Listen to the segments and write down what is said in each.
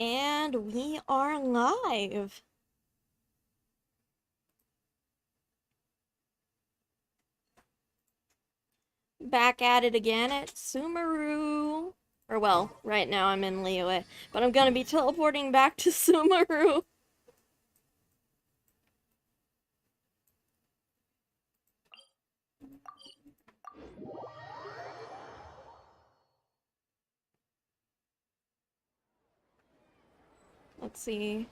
And we are live. Back at it again at Sumeru. Or well, right now I'm in Liyue, but I'm gonna be teleporting back to Sumeru. Let's see.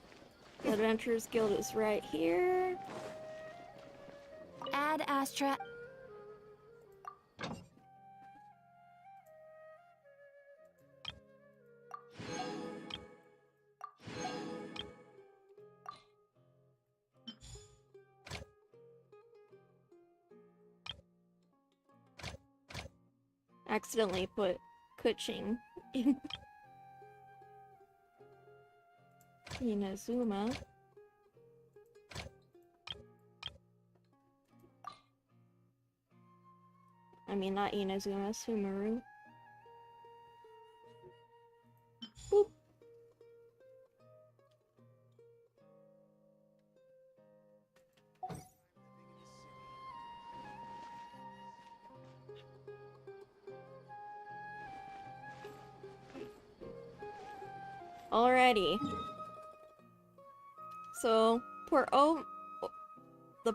The Adventurers Guild is right here. Add Astra. Accidentally put Kuching in Inazuma. I mean, not Inazuma, Sumeru. Boop. Alrighty. So, the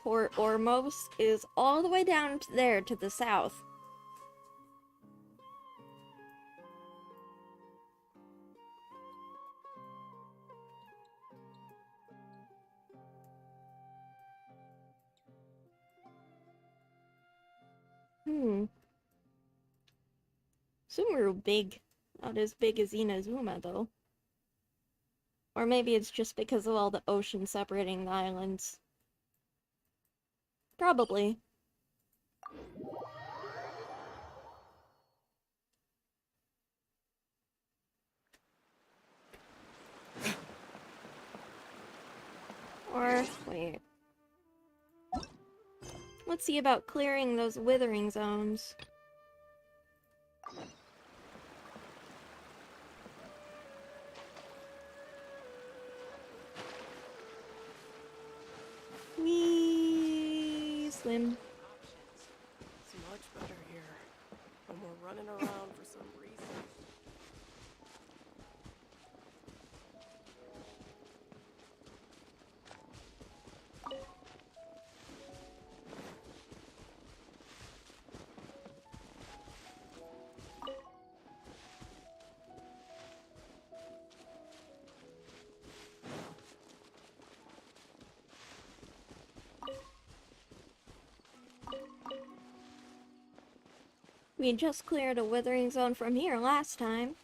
Port Ormos is all the way down to there to the south. Sumeru big. Not as big as Inazuma, though. Or maybe it's just because of all the ocean separating the islands. Probably. Or, wait. Let's see about clearing those withering zones. Wee slim. It's much better here. No more running around for some reason. We just cleared a withering zone from here last time.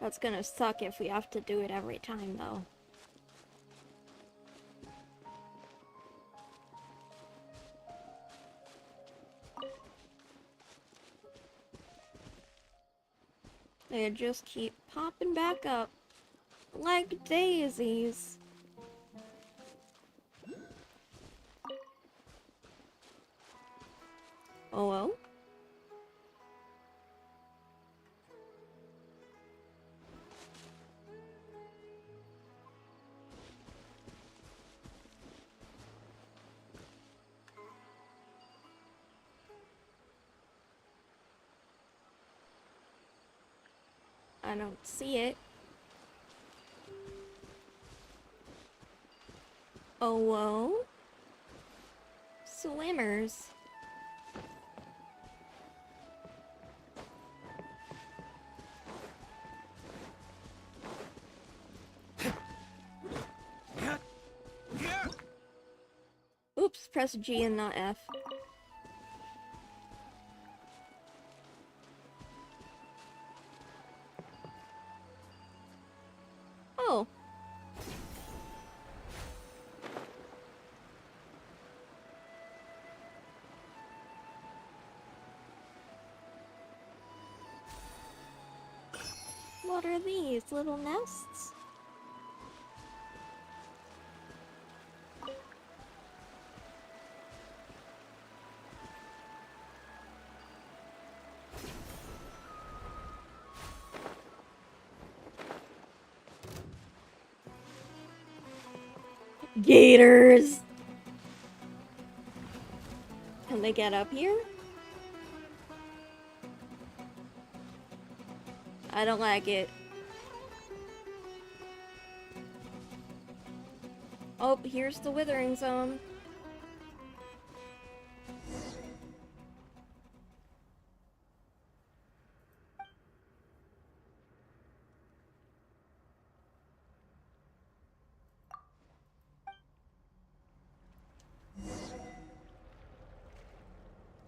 That's gonna suck if we have to do it every time, though. They just keep popping back up like daisies. Oh well. I don't see it. Oh whoa. Swimmers. Oops, press G and not F. Oh. What are these, little nests? Gators! Can they get up here? I don't like it. Oh, here's the withering zone.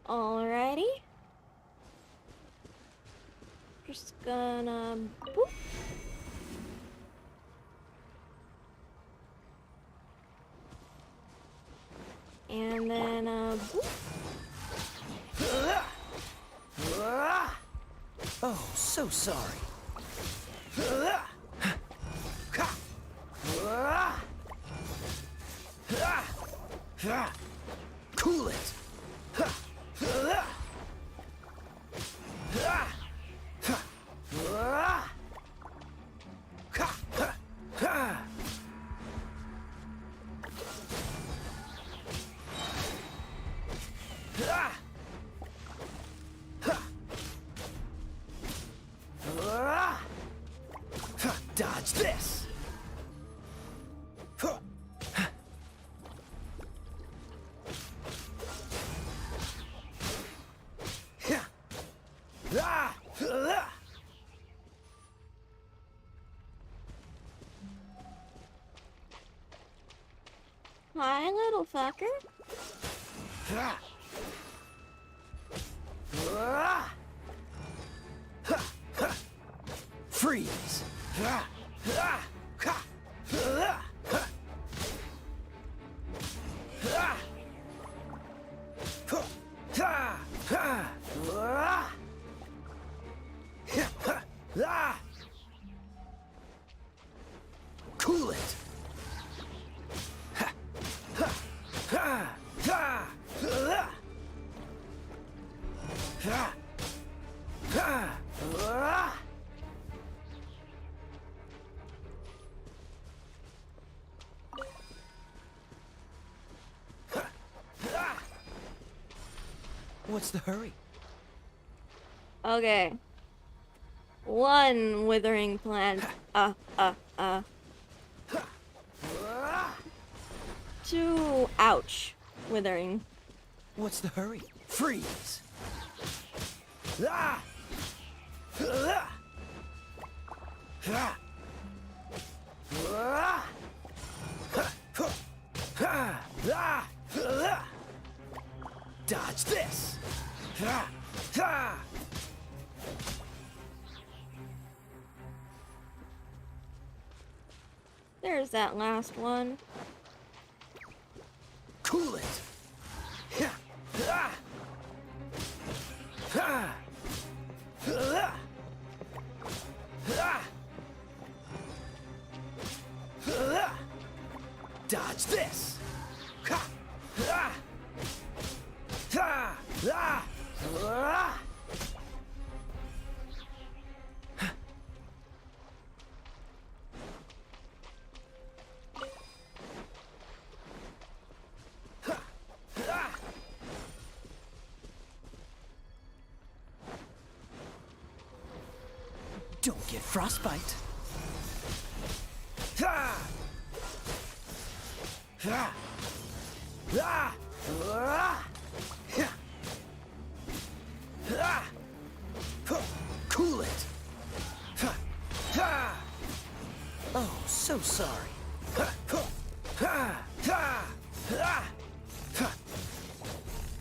Alrighty. Just gonna boop. And then boop. Oh, so sorry. Cool it. Dodge this. Hi, little fucker. Freeze. Cool it. What's the hurry? Okay. One withering plant. Two. Ouch. Withering. What's the hurry? Freeze. Dodge this. There's that last one. Cool it. Dodge this. Don't get frostbite. Cool it. Oh, so sorry.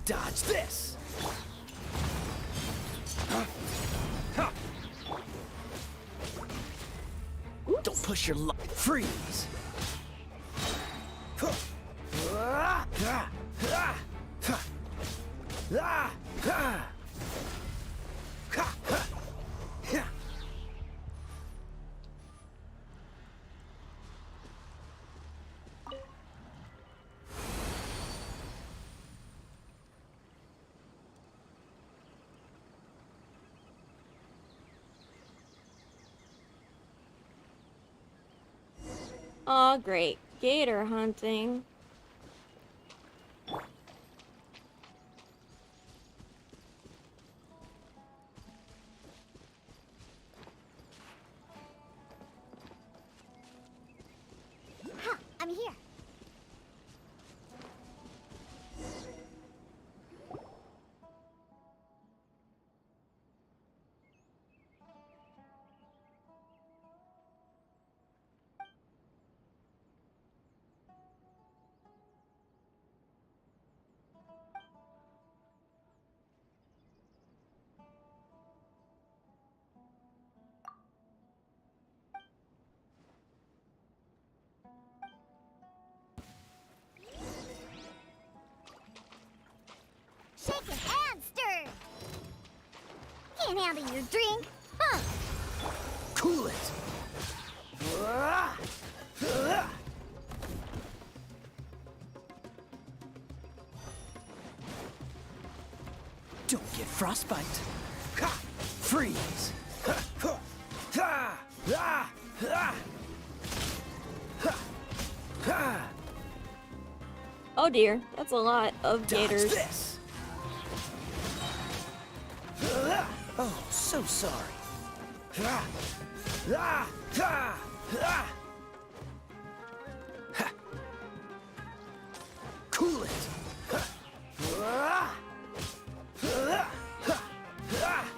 Dodge this. Don't push your luck. Freeze. Aw, great. gator hunting. Ha! I'm here. Shaken and stirred. Can't handle your drink, huh? Cool it. Don't get frostbite. Ha! Freeze. Ha! Ha! Ha! Ha! Ha! Ha! Ha! Oh dear, that's a lot of Dodge gators. this. Oh, so sorry. Ha! Ha! Ha! Ha! Ha! Cool it. Ha! Ha! Ha! Ha! Ha! Ha!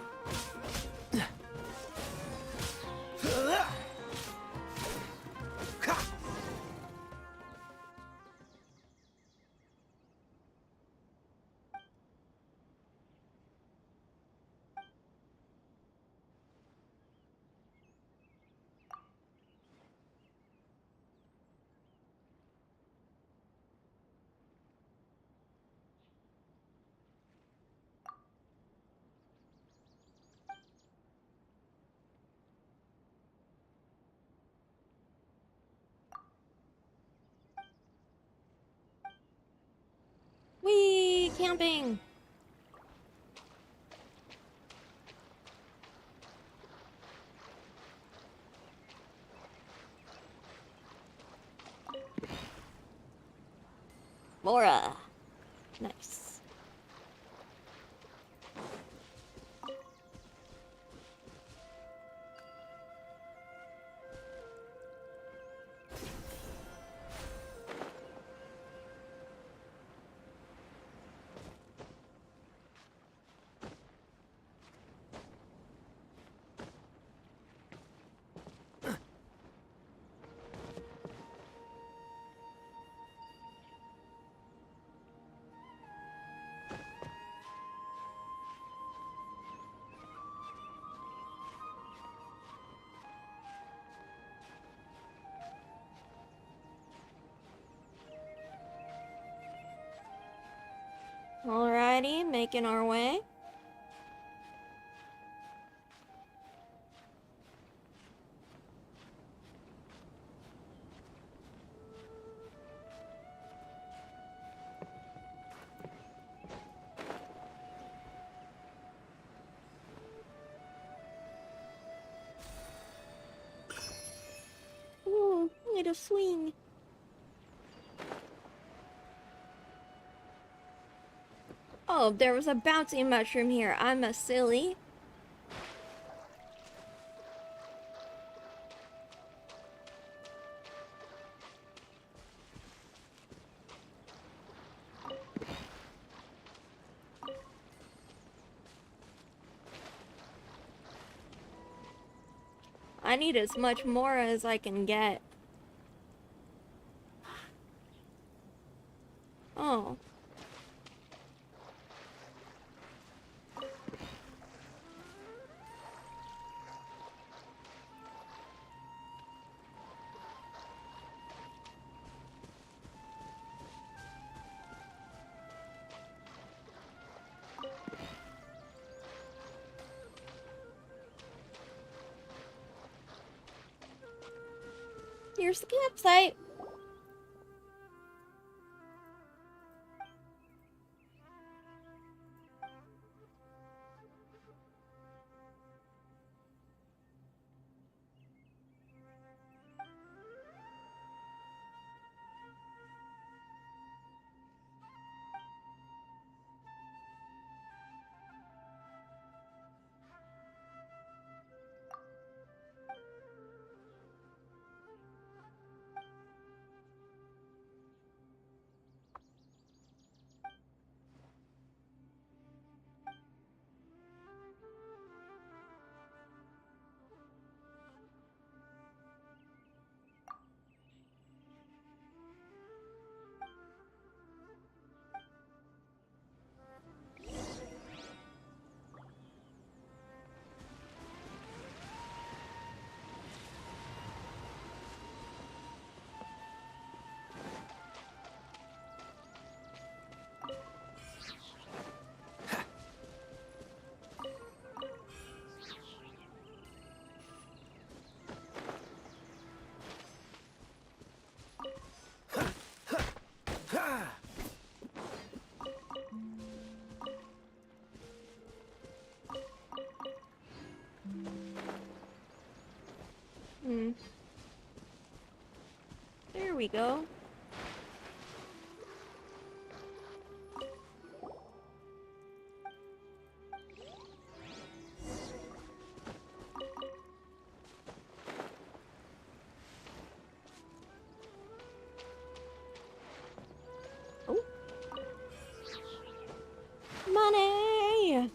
Whee! Camping! Laura! Nice. Alrighty, making our way. Ooh, need a swing. Oh, there was a bouncy mushroom here. I'm a silly. I need as much more as I can get. Oh. Here's the campsite. Here we go. Oh. Money!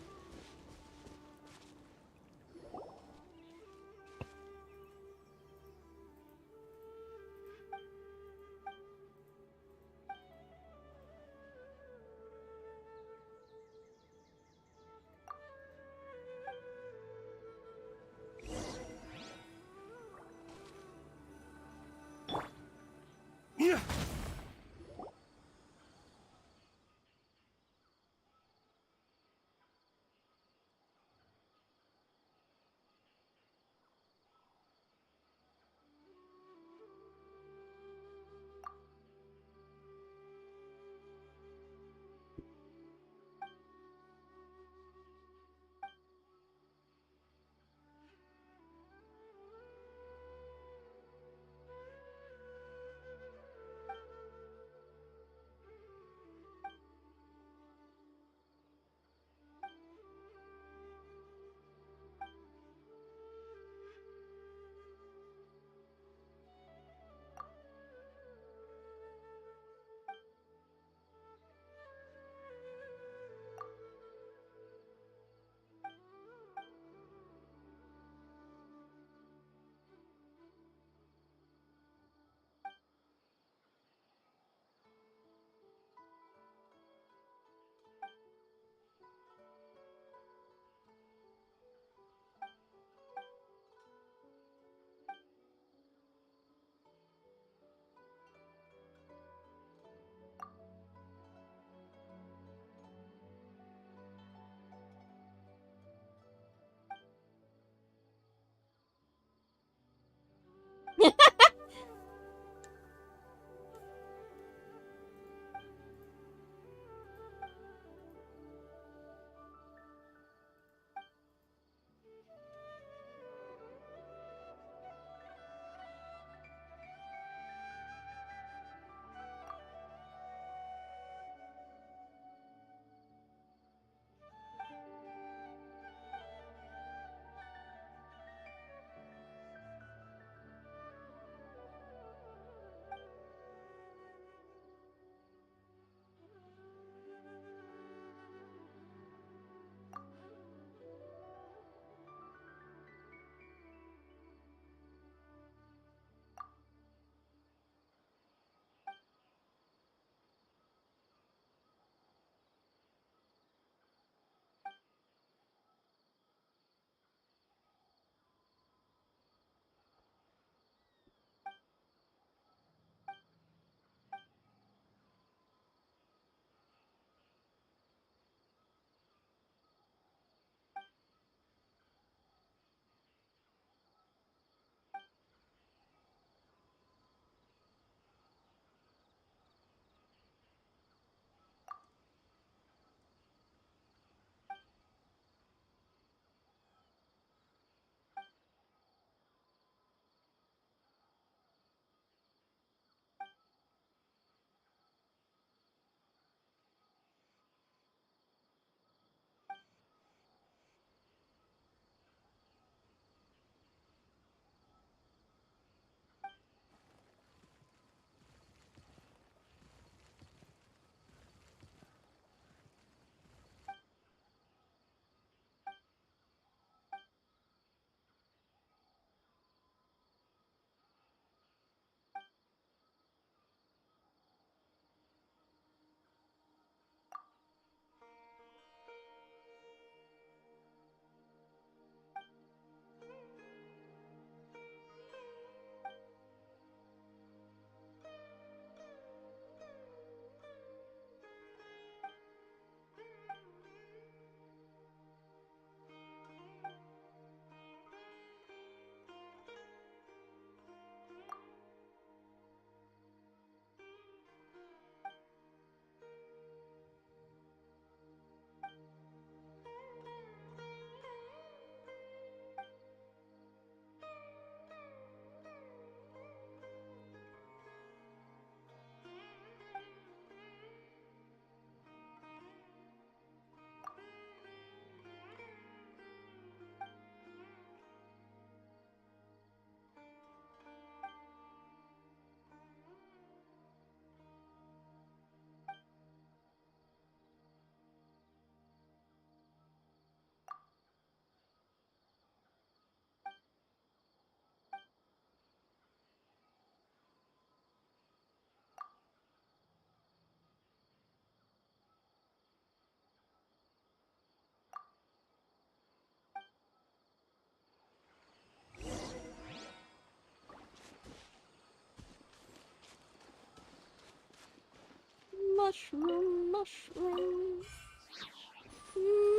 Mushroom, mushroom.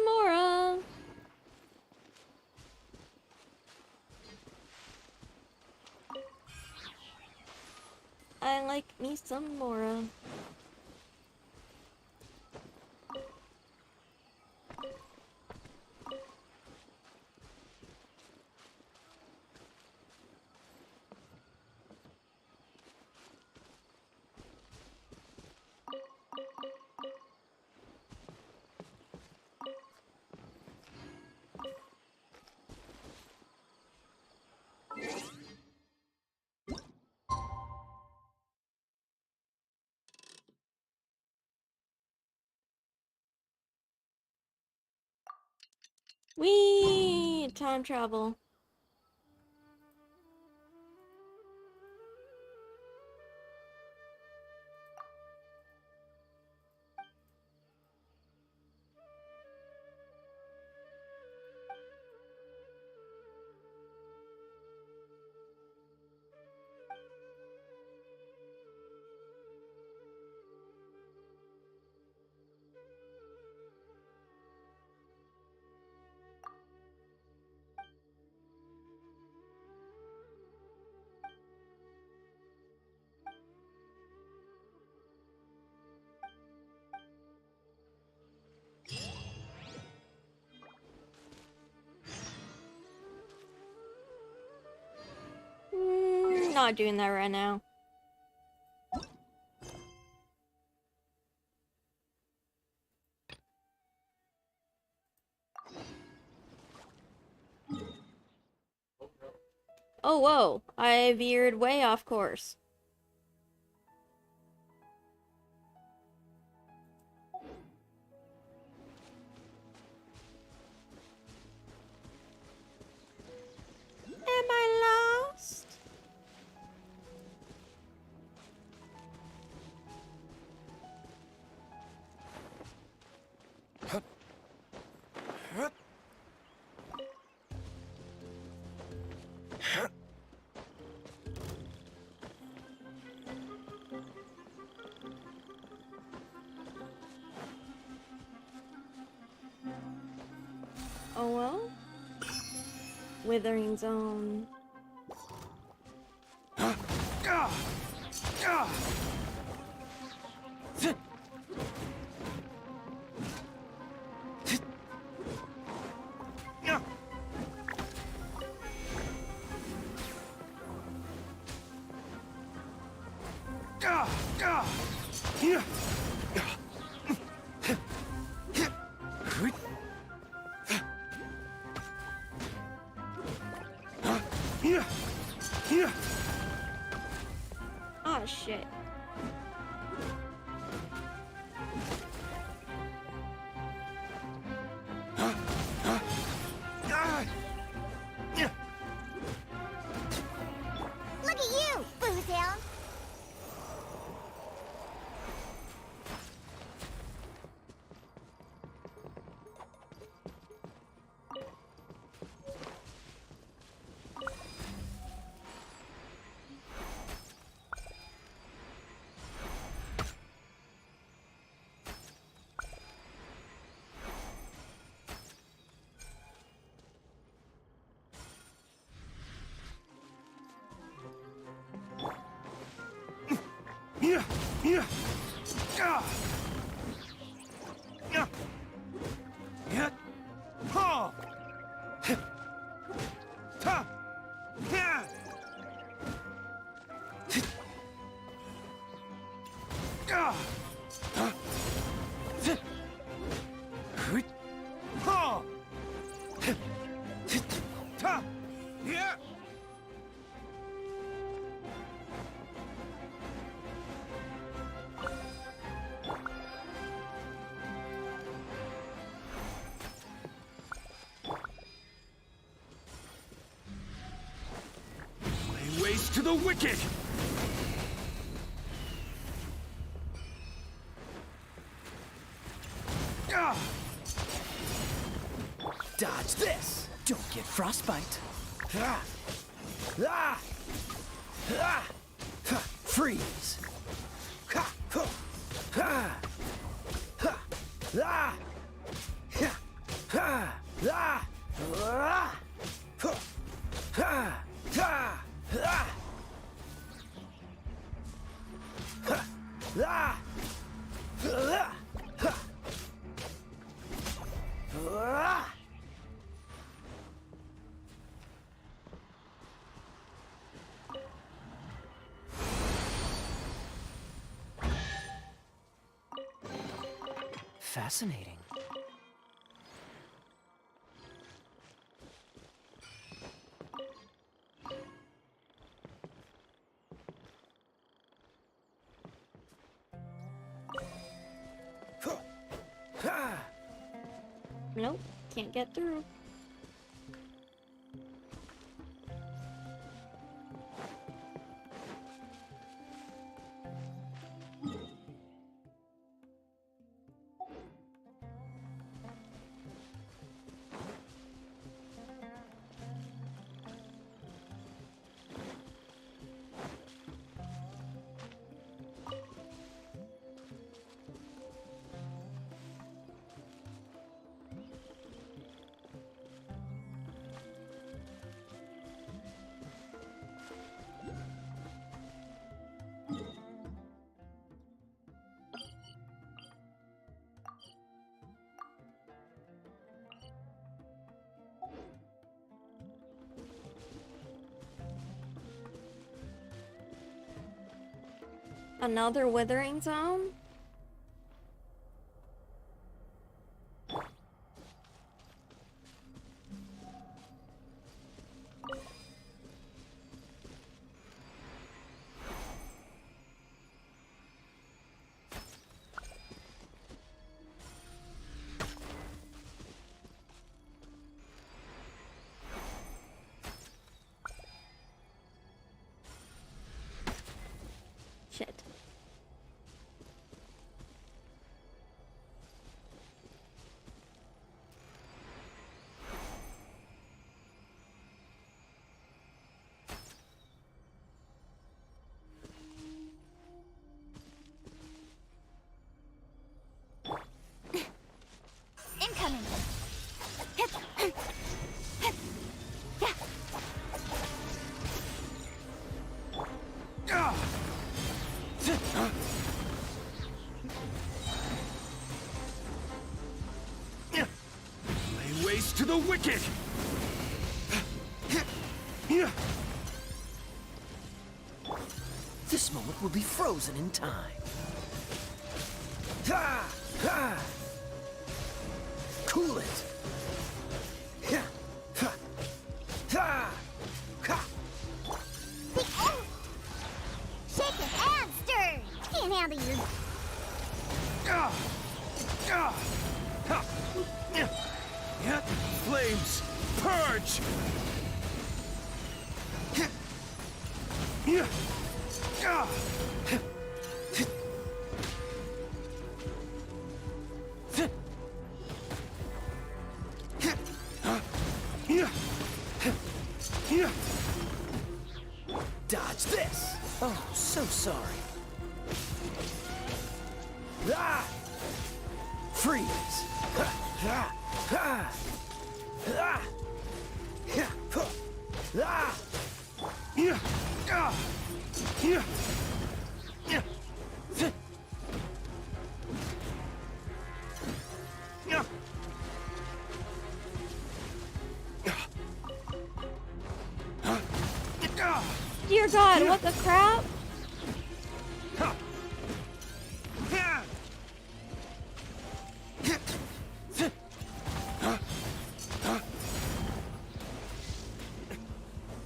Mora. I like me some Mora. Whee! Time travel. Not doing that right now. Oh, whoa. I veered way off course. Am I lost? Oh well? Withering Zone. Oh shit. Look at you, Boozhound. Ways to the wicked! Dodge this! Don't get frostbite. Freeze! Fascinating. Nope, can't get through. Another withering zone? Shit. Incoming. Lay waste to the wicked! This moment will be frozen in time. Cool it! Shaken and stirred. Can't handle your... Flames, purge! Dodge this! Oh, so sorry. Freeze! Dear God, what the crap?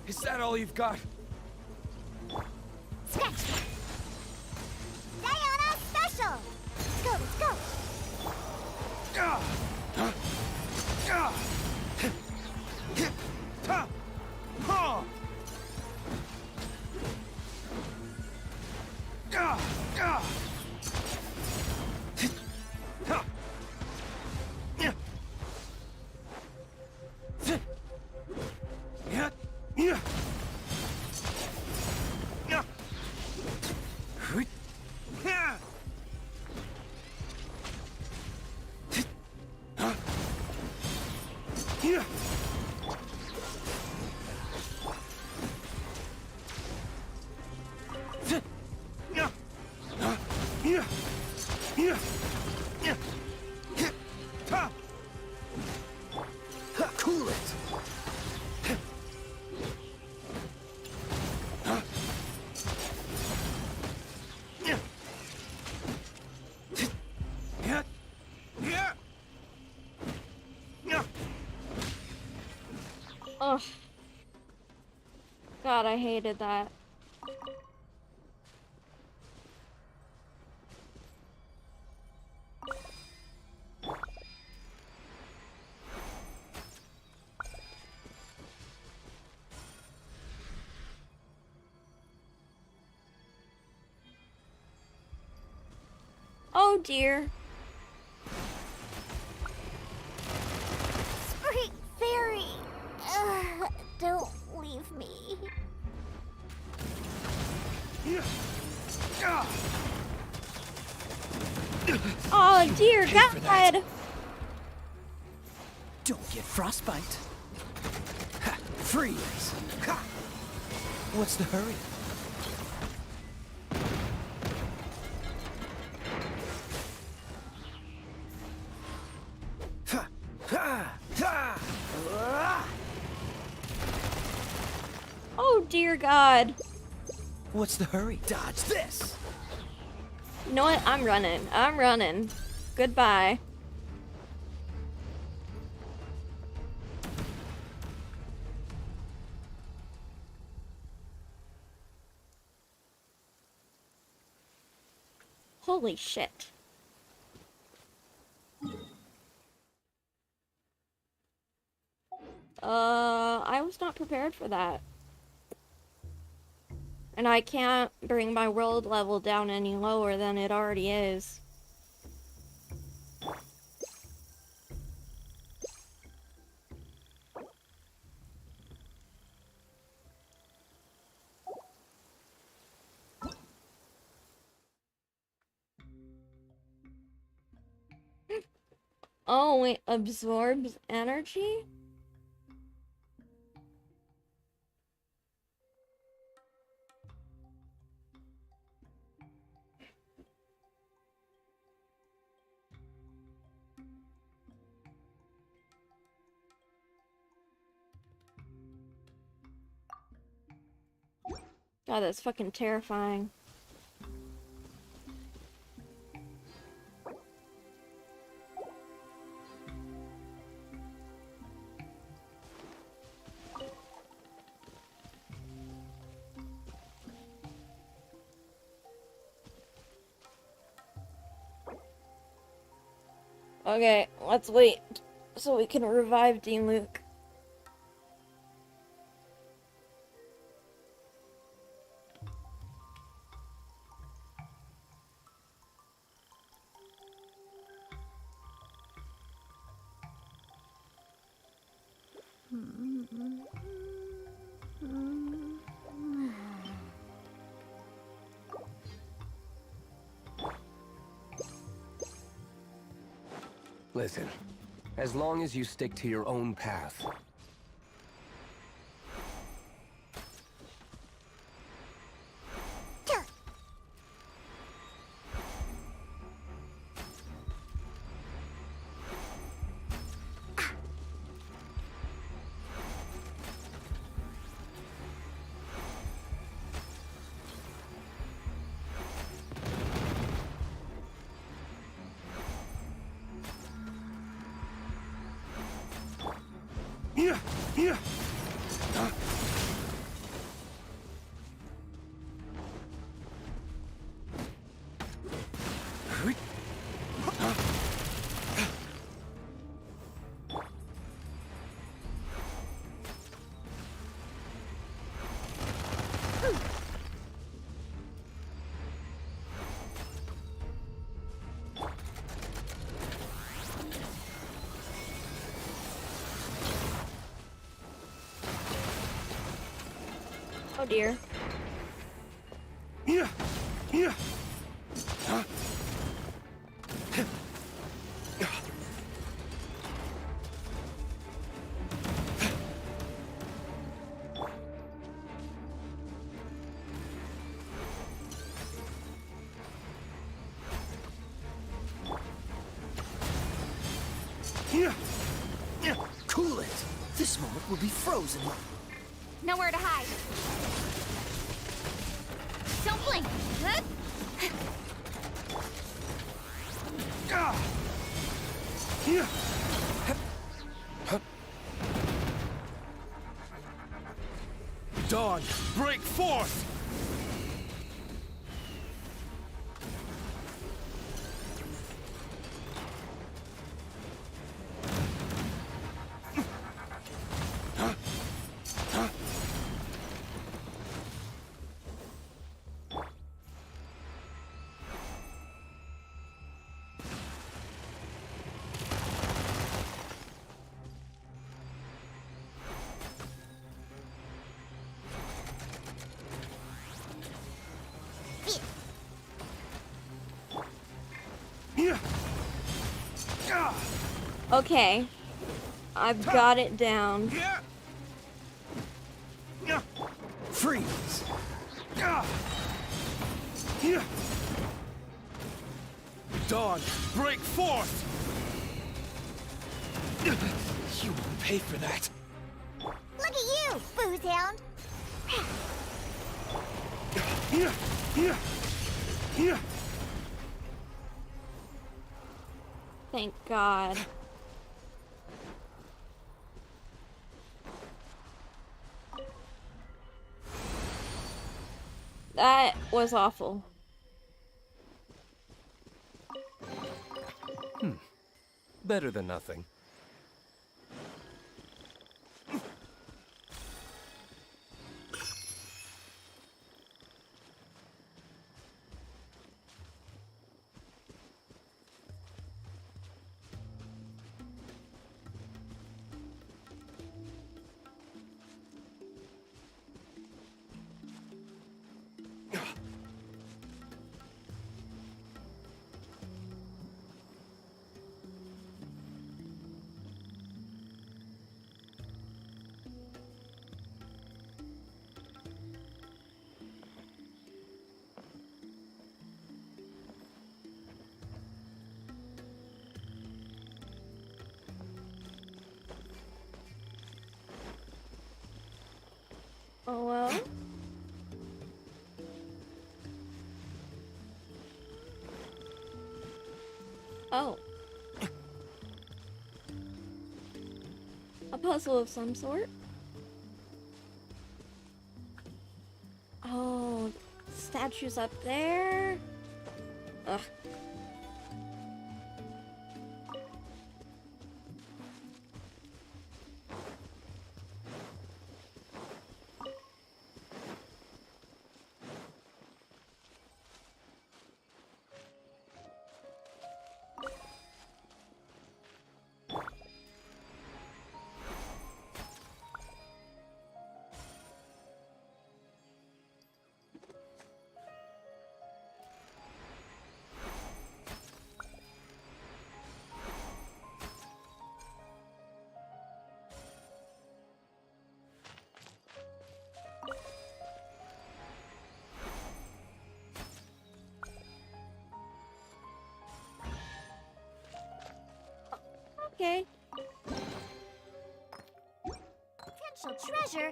Is that all you've got? Scratch that. Diana Special. Let's go, Ugh. God, I hated that. Oh dear. Spring Fairy! Don't leave me. Oh dear God. Don't get frostbite. Ha! Freeze! Ha! What's the hurry? Ha! Ha! Ha! Ah! Oh dear God. What's the hurry? Dodge this! You know what? I'm running. I'm running. Goodbye. Holy shit. I was not prepared for that. And I can't bring my world level down any lower than it already is. Oh, it absorbs energy? God, that's fucking terrifying. Okay, let's wait so we can revive Dean Luke. Listen, as long as you stick to your own path. Oh dear. Cool it! This moment will be frozen. Nowhere to hide. Don't blink. Huh? Dawn, break forth! Okay. I've got it down. Freeze! Dawn, break forth! You will pay for that. Look at you, booze hound. Thank God. That was awful. Better than nothing. Oh well. Oh. A puzzle of some sort? Oh, statues up there? Ugh. Okay. Potential treasure.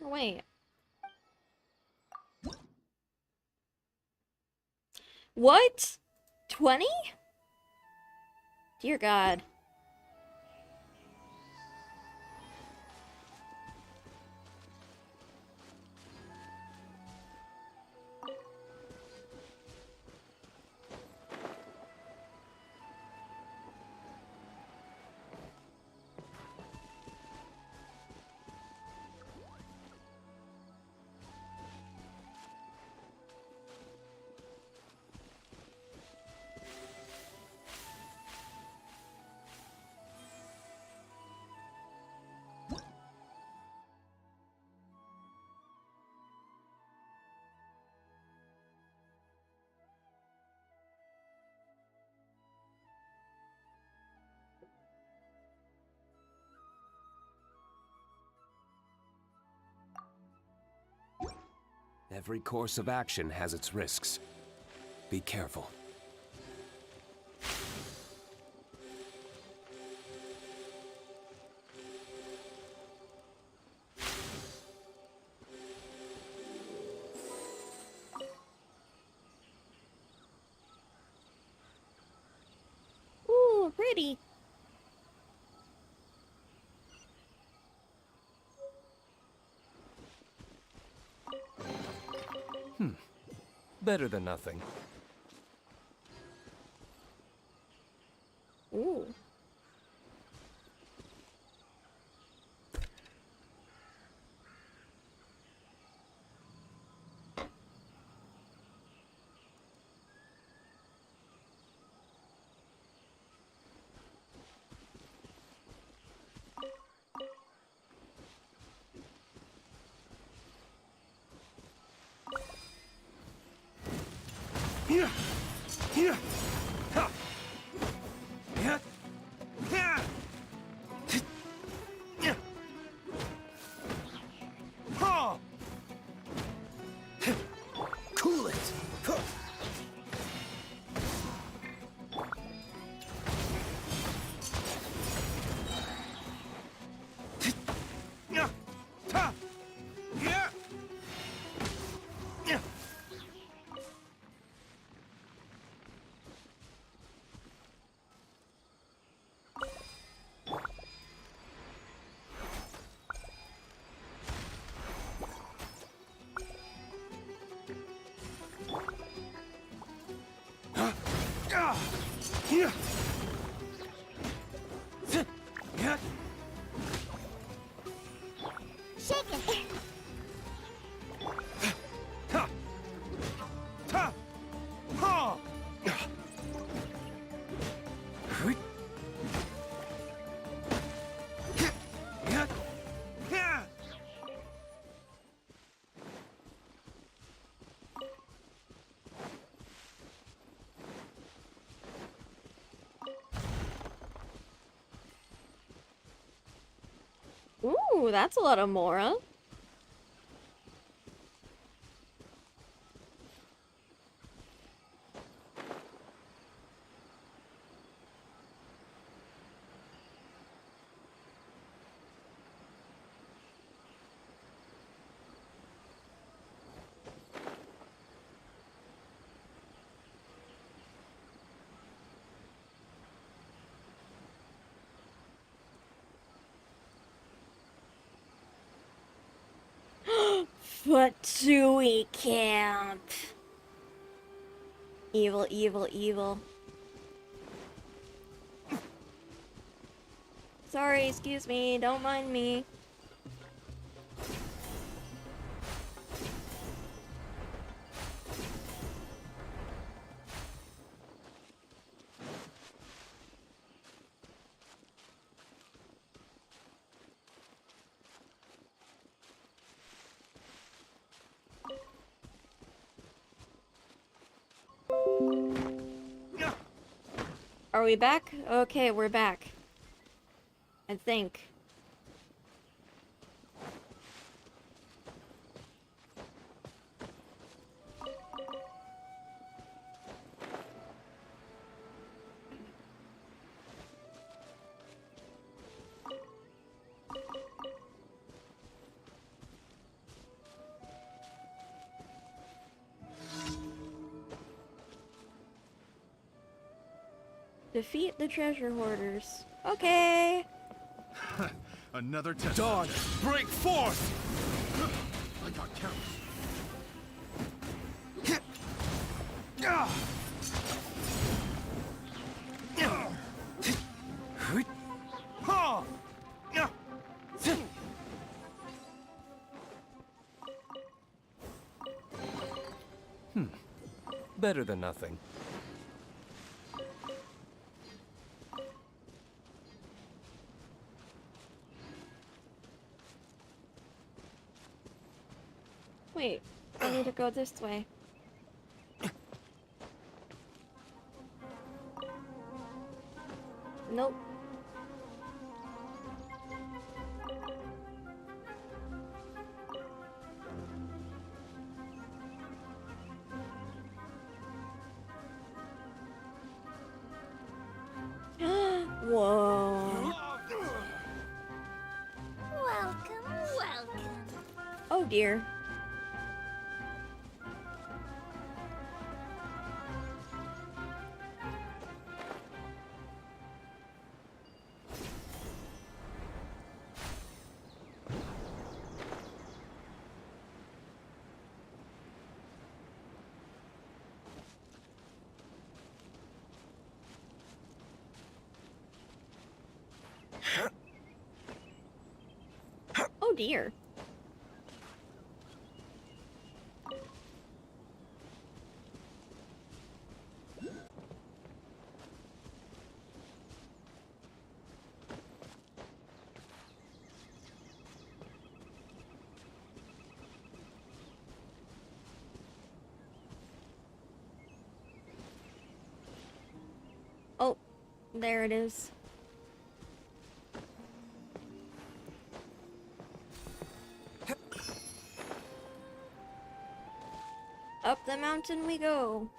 Oh, wait. What? 20? Dear God. Every course of action has its risks. Be careful. Ooh, pretty. Better than nothing. Ooh. Here! Here! Ha! Yeah! Yeah! Yeah! Ha! Cool it! Huh. Yeah! Ta! Yeah! Yeah! Ah! Here! Yeah! Shake it. Ha! Ta! Ha! Hui! Yeah! Yeah! Ooh, that's a lot of Mora. Fatsui Camp. Evil, evil, evil. Sorry, excuse me, don't mind me. Yeah! Are we back? Okay, we're back. I think. Defeat the treasure hoarders. Okay. Another test. Dawn, break forth! I got counts. Better than nothing. Wait, I need to go this way. Nope. Whoa. Welcome, welcome. Oh dear. Oh dear. Oh, there it is. Up the mountain we go.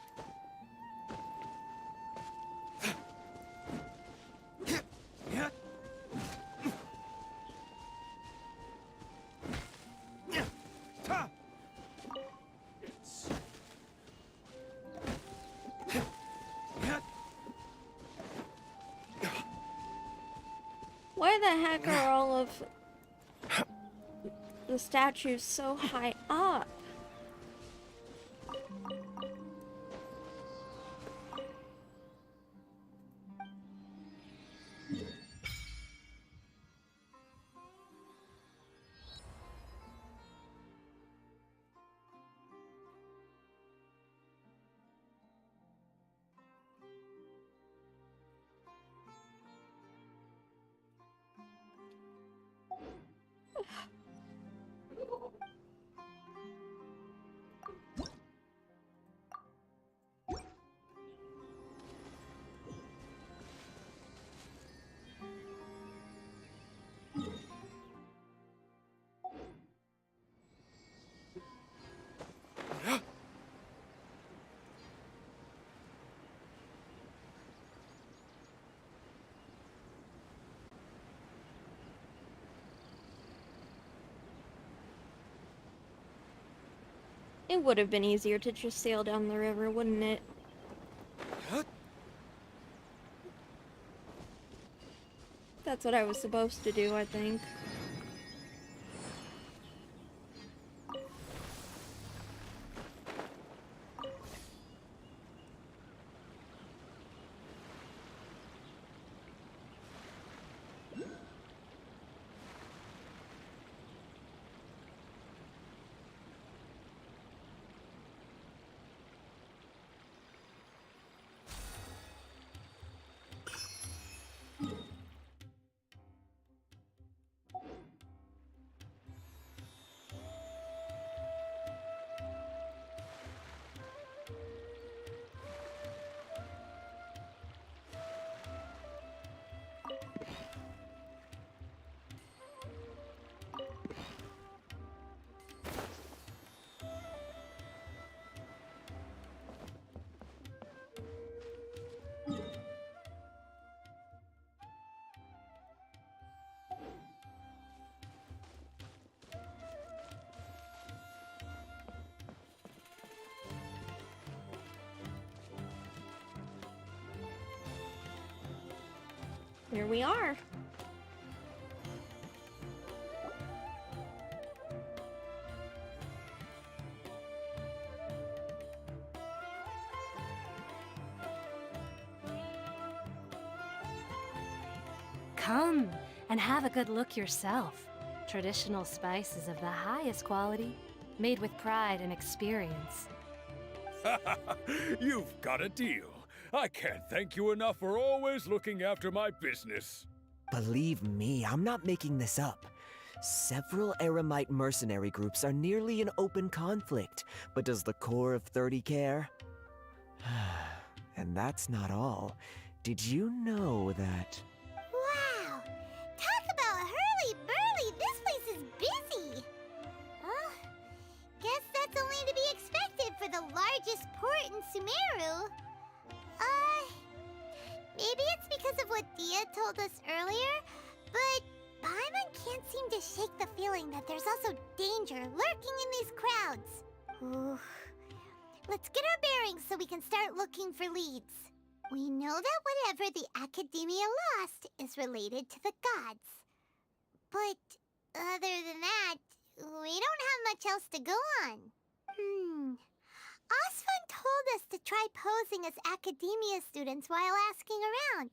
Why the heck are all of the statues so high up? It would have been easier to just sail down the river, wouldn't it? That's what I was supposed to do, I think. Here we are. Come and have a good look yourself. Traditional spices of the highest quality, made with pride and experience. You've got a deal. I can't thank you enough for always looking after my business. Believe me, I'm not making this up. Several Eremite mercenary groups are nearly in open conflict, but does the core of 30 care? And that's not all. Did you know that... Wow! Talk about hurly-burly! This place is busy! Guess that's only to be expected for the largest port in Sumeru. Maybe it's because of what Dia told us earlier, but Paimon can't seem to shake the feeling that there's also danger lurking in these crowds. Ooh. Let's get our bearings so we can start looking for leads. We know that whatever the Academia lost is related to the gods. But other than that, we don't have much else to go on. Osvan told us to try posing as Academia students while asking around.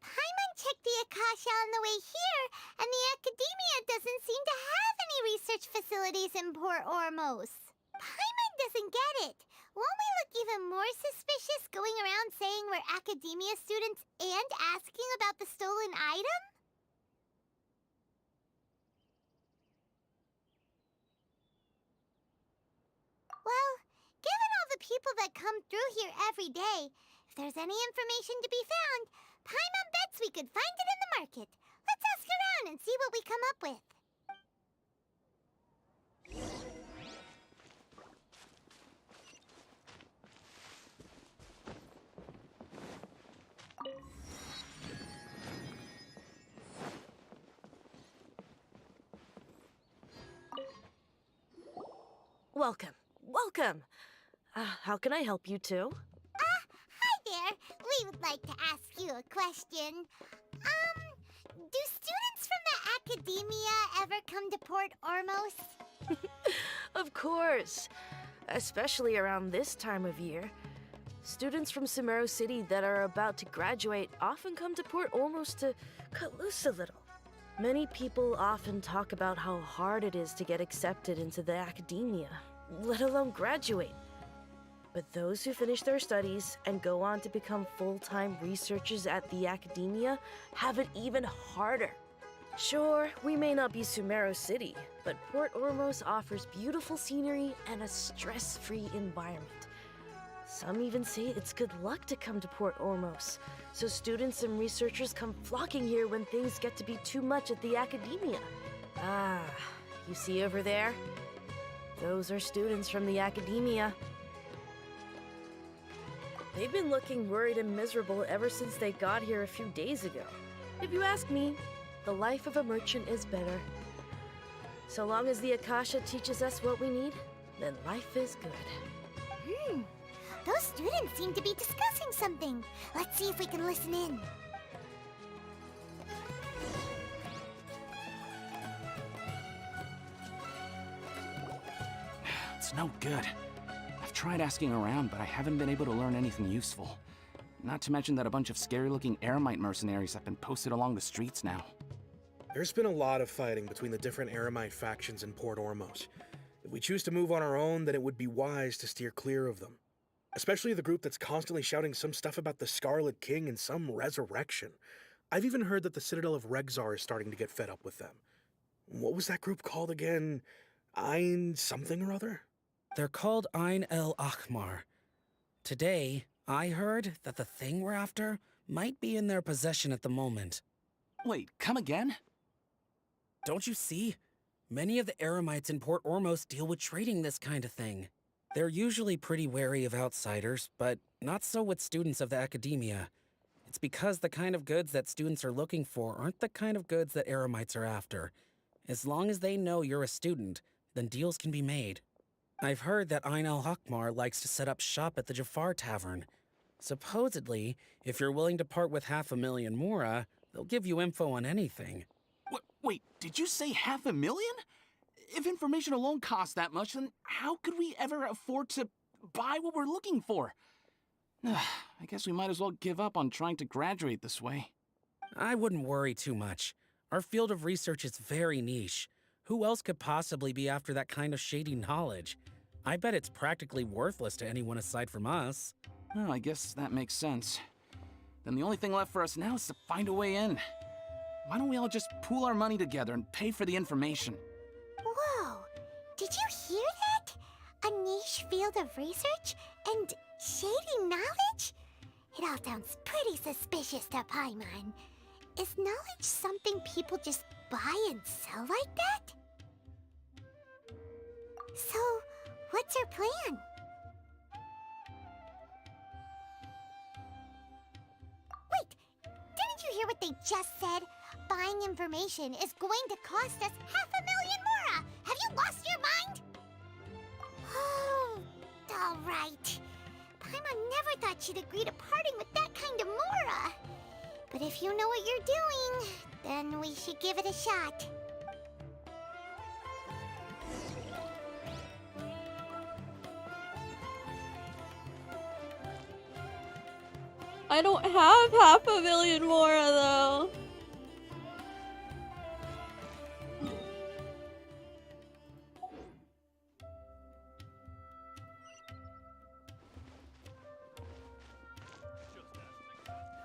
Paimon checked the Akasha on the way here, and the Academia doesn't seem to have any research facilities in Port Ormos. Paimon doesn't get it. Won't we look even more suspicious going around saying we're Academia students and asking about the stolen item? Well, given all the people that come through here every day, if there's any information to be found, Paimon bets we could find it in the market. Let's ask around and see what we come up with. Welcome. Welcome. How can I help you two? Hi there. We would like to ask you a question. Do students from the Academia ever come to Port Ormos? Of course. Especially around this time of year. Students from Sumeru City that are about to graduate often come to Port Ormos to cut loose a little. Many people often talk about how hard it is to get accepted into the Academia, let alone graduate. But those who finish their studies and go on to become full-time researchers at the Academia have it even harder. Sure, we may not be Sumeru City, but Port Ormos offers beautiful scenery and a stress-free environment. Some even say it's good luck to come to Port Ormos, so students and researchers come flocking here when things get to be too much at the Academia. Ah, you see over there? Those are students from the Academia. They've been looking worried and miserable ever since they got here a few days ago. If you ask me, the life of a merchant is better. So long as the Akasha teaches us what we need, then life is good. Those students seem to be discussing something. Let's see if we can listen in. It's no good. I've tried asking around, but I haven't been able to learn anything useful. Not to mention that a bunch of scary-looking Eremite mercenaries have been posted along the streets now. There's been a lot of fighting between the different Eremite factions in Port Ormos. If we choose to move on our own, then it would be wise to steer clear of them. Especially the group that's constantly shouting some stuff about the Scarlet King and some resurrection. I've even heard that the Citadel of Regzar is starting to get fed up with them. What was that group called again? Ein something or other? They're called Ein El Akhmar. Today, I heard that the thing we're after might be in their possession at the moment. Wait, come again? Don't you see? Many of the Eremites in Port Ormos deal with trading this kind of thing. They're usually pretty wary of outsiders, but not so with students of the Academia. It's because the kind of goods that students are looking for aren't the kind of goods that Eremites are after. As long as they know you're a student, then deals can be made. I've heard that Ein al-Hakmar likes to set up shop at the Jafar Tavern. Supposedly, if you're willing to part with 500,000 mora, they'll give you info on anything. Wait, did you say 500,000? If information alone costs that much, then how could we ever afford to buy what we're looking for? I guess we might as well give up on trying to graduate this way. I wouldn't worry too much. Our field of research is very niche. Who else could possibly be after that kind of shady knowledge? I bet it's practically worthless to anyone aside from us. Well, I guess that makes sense. Then the only thing left for us now is to find a way in. Why don't we all just pool our money together and pay for the information? Whoa! Did you hear that? A niche field of research and shady knowledge? It all sounds pretty suspicious to Paimon. Is knowledge something people just buy and sell like that? So, what's our plan? Wait! Didn't you hear what they just said? Buying information is going to cost us 500,000 mora! Have you lost your mind? Oh, alright. Paimon never thought she'd agree to parting with that kind of mora. But if you know what you're doing, then we should give it a shot. I don't have 500,000 mora though.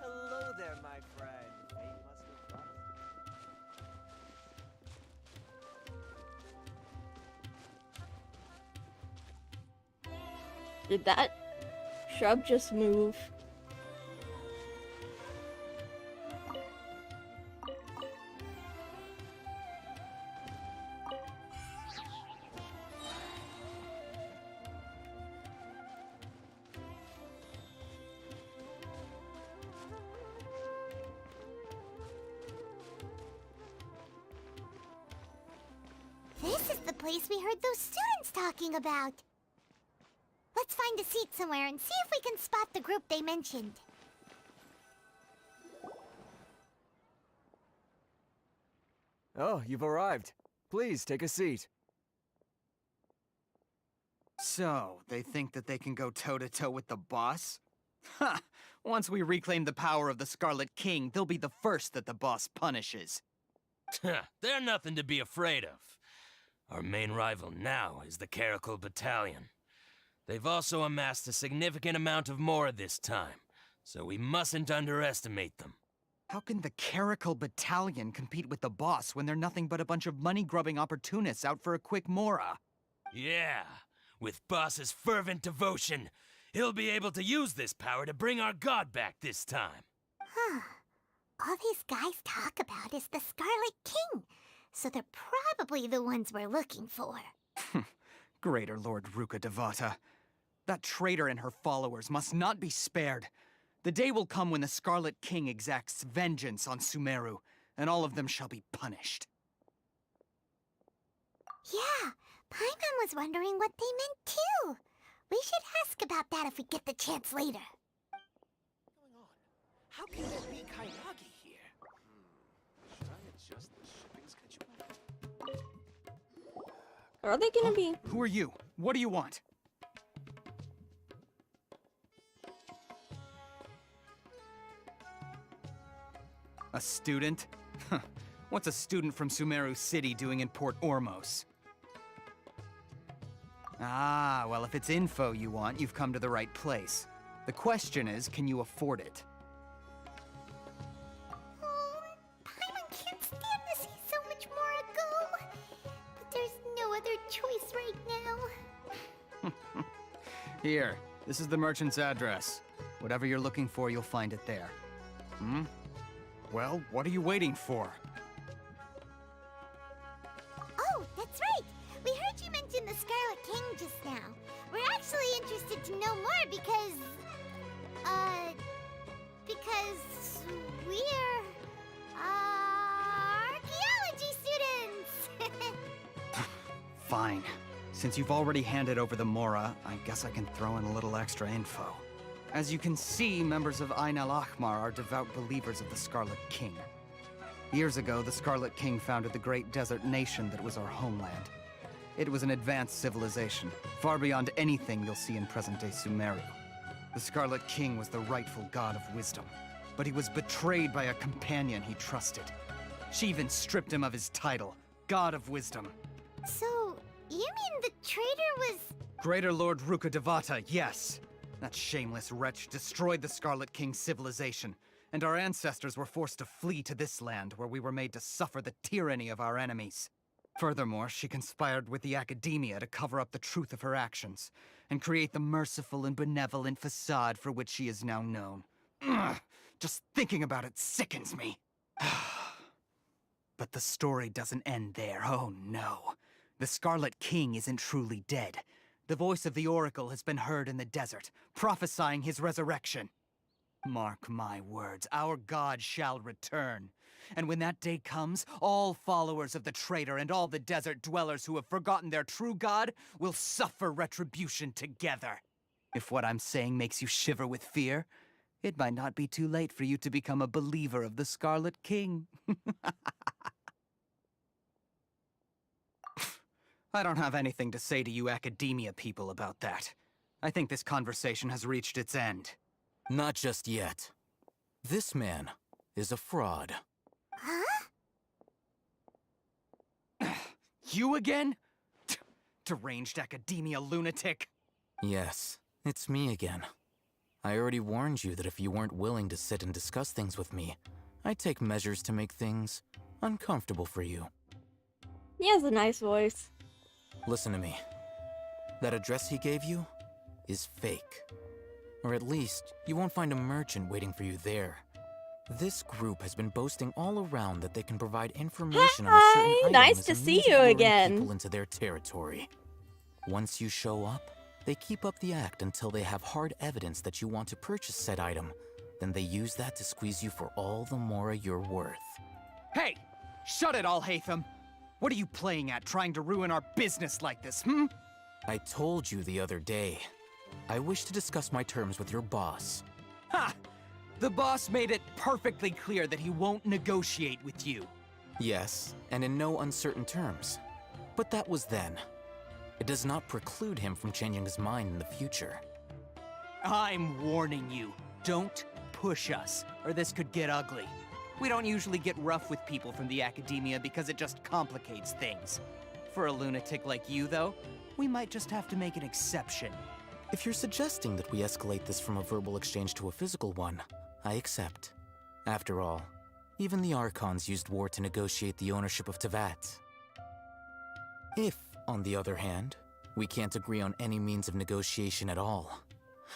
Hello there, my friend. Fate must have brought us. Did that shrub just move? This is the place we heard those students talking about. Let's find a seat somewhere and see if we can spot the group they mentioned. Oh, you've arrived. Please, take a seat. So, they think that they can go toe-to-toe with the boss? Ha! Once we reclaim the power of the Scarlet King, they'll be the first that the boss punishes. They're nothing to be afraid of. Our main rival now is the Caracal Battalion. They've also amassed a significant amount of mora this time, so we mustn't underestimate them. How can the Caracal Battalion compete with the boss when they're nothing but a bunch of money-grubbing opportunists out for a quick mora? Yeah, with boss's fervent devotion, he'll be able to use this power to bring our god back this time. Huh. All these guys talk about is the Scarlet King, so they're probably the ones we're looking for. Greater Lord Ruka Devata. That traitor and her followers must not be spared. The day will come when the Scarlet King exacts vengeance on Sumeru, and all of them shall be punished. Yeah, Paimon was wondering what they meant too. We should ask about that if we get the chance later. How can there be Kairagi here? Should I adjust the shipping schedule? Are they gonna be? Who are you? What do you want? A student? Huh. What's a student from Sumeru City doing in Port Ormos? Ah, well, if it's info you want, you've come to the right place. The question is, can you afford it? Oh, Paimon can't stand to see so much more go. But there's no other choice right now. Here, this is the merchant's address. Whatever you're looking for, you'll find it there. Hmm? Well, what are you waiting for? Oh, that's right. We heard you mention the Scarlet King just now. We're actually interested to know more because we're archaeology students. Fine. Since you've already handed over the Mora, I guess I can throw in a little extra info. As you can see, members of Ain al-Ahmar are devout believers of the Scarlet King. Years ago, the Scarlet King founded the great desert nation that was our homeland. It was an advanced civilization, far beyond anything you'll see in present-day Sumeru. The Scarlet King was the rightful god of wisdom, but he was betrayed by a companion he trusted. She even stripped him of his title, God of Wisdom. So, you mean the traitor was... Greater Lord Ruka Devata, yes. That shameless wretch destroyed the Scarlet King's civilization, and our ancestors were forced to flee to this land where we were made to suffer the tyranny of our enemies. Furthermore, she conspired with the Academia to cover up the truth of her actions, and create the merciful and benevolent facade for which she is now known. Ugh, just thinking about it sickens me. But the story doesn't end there, oh no. The Scarlet King isn't truly dead. The voice of the Oracle has been heard in the desert, prophesying his resurrection. Mark my words, our god shall return. And when that day comes, all followers of the traitor and all the desert dwellers who have forgotten their true god will suffer retribution together. If what I'm saying makes you shiver with fear, it might not be too late for you to become a believer of the Scarlet King. I don't have anything to say to you Academia people about that. I think this conversation has reached its end. Not just yet. This man is a fraud. Huh? You again? Deranged Academia lunatic. Yes, it's me again. I already warned you that if you weren't willing to sit and discuss things with me, I'd take measures to make things uncomfortable for you. He has a nice voice. Listen to me. That address he gave you is fake. Or at least, you won't find a merchant waiting for you there. This group has been boasting all around that they can provide information on a certain item nice as to a see means of you luring again. people into their territory. Once you show up, they keep up the act until they have hard evidence that you want to purchase said item. Then they use that to squeeze you for all the more you're worth. Hey! Shut it, Alhaitham! What are you playing at, trying to ruin our business like this, hmm? I told you the other day. I wish to discuss my terms with your boss. Ha! The boss made it perfectly clear that he won't negotiate with you. Yes, and in no uncertain terms. But that was then. It does not preclude him from changing his mind in the future. I'm warning you. Don't push us, or this could get ugly. We don't usually get rough with people from the Academia because it just complicates things. For a lunatic like you, though, we might just have to make an exception. If you're suggesting that we escalate this from a verbal exchange to a physical one, I accept. After all, even the Archons used war to negotiate the ownership of Tevat. If, on the other hand, we can't agree on any means of negotiation at all,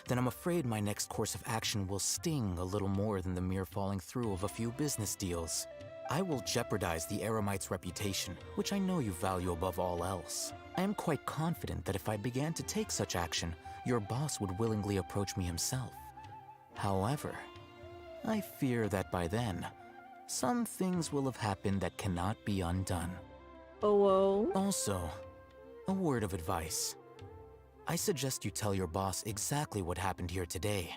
then I'm afraid my next course of action will sting a little more than the mere falling through of a few business deals. I will jeopardize the Eremite's reputation, which I know you value above all else. I am quite confident that if I began to take such action, your boss would willingly approach me himself. However, I fear that by then, some things will have happened that cannot be undone. Oh. Also, a word of advice. I suggest you tell your boss exactly what happened here today.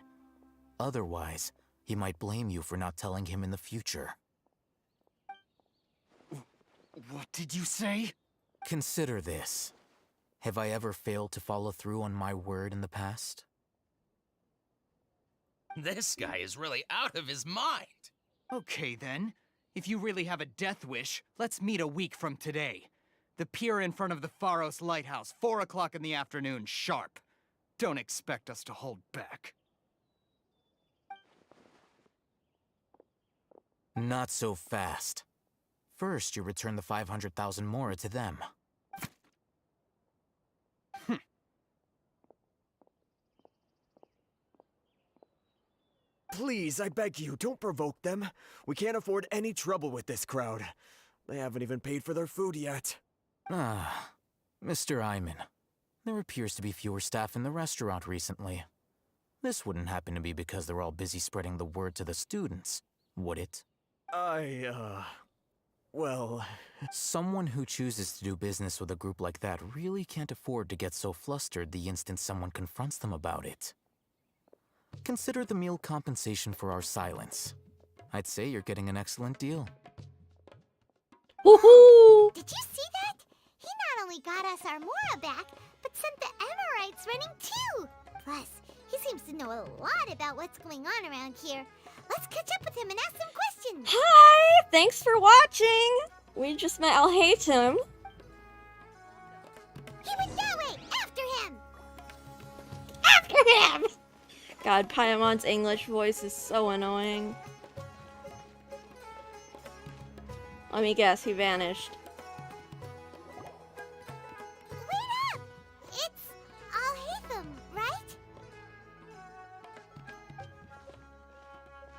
Otherwise, he might blame you for not telling him in the future. What did you say? Consider this. Have I ever failed to follow through on my word in the past? This guy is really out of his mind. Okay then. If you really have a death wish, let's meet a week from today. The pier in front of the Pharos Lighthouse, 4 o'clock in the afternoon, sharp. Don't expect us to hold back. Not so fast. First, you return the 500,000 mora to them. Please, I beg you, don't provoke them. We can't afford any trouble with this crowd. They haven't even paid for their food yet. Ah, Mr. Iman. There appears to be fewer staff in the restaurant recently. This wouldn't happen to be because they're all busy spreading the word to the students, would it? Well... Someone who chooses to do business with a group like that really can't afford to get so flustered the instant someone confronts them about it. Consider the meal compensation for our silence. I'd say you're getting an excellent deal. Woohoo! Did you see that? He not only got us our Mora back, but sent the Emirites running too. Plus, he seems to know a lot about what's going on around here. Let's catch up with him and ask some questions. Hi! Thanks for watching! We just met Alhaitham. He went that way! After him! After him! God, Paimon's English voice is so annoying. Let me guess, he vanished. Wait up! It's Alhaitham, right?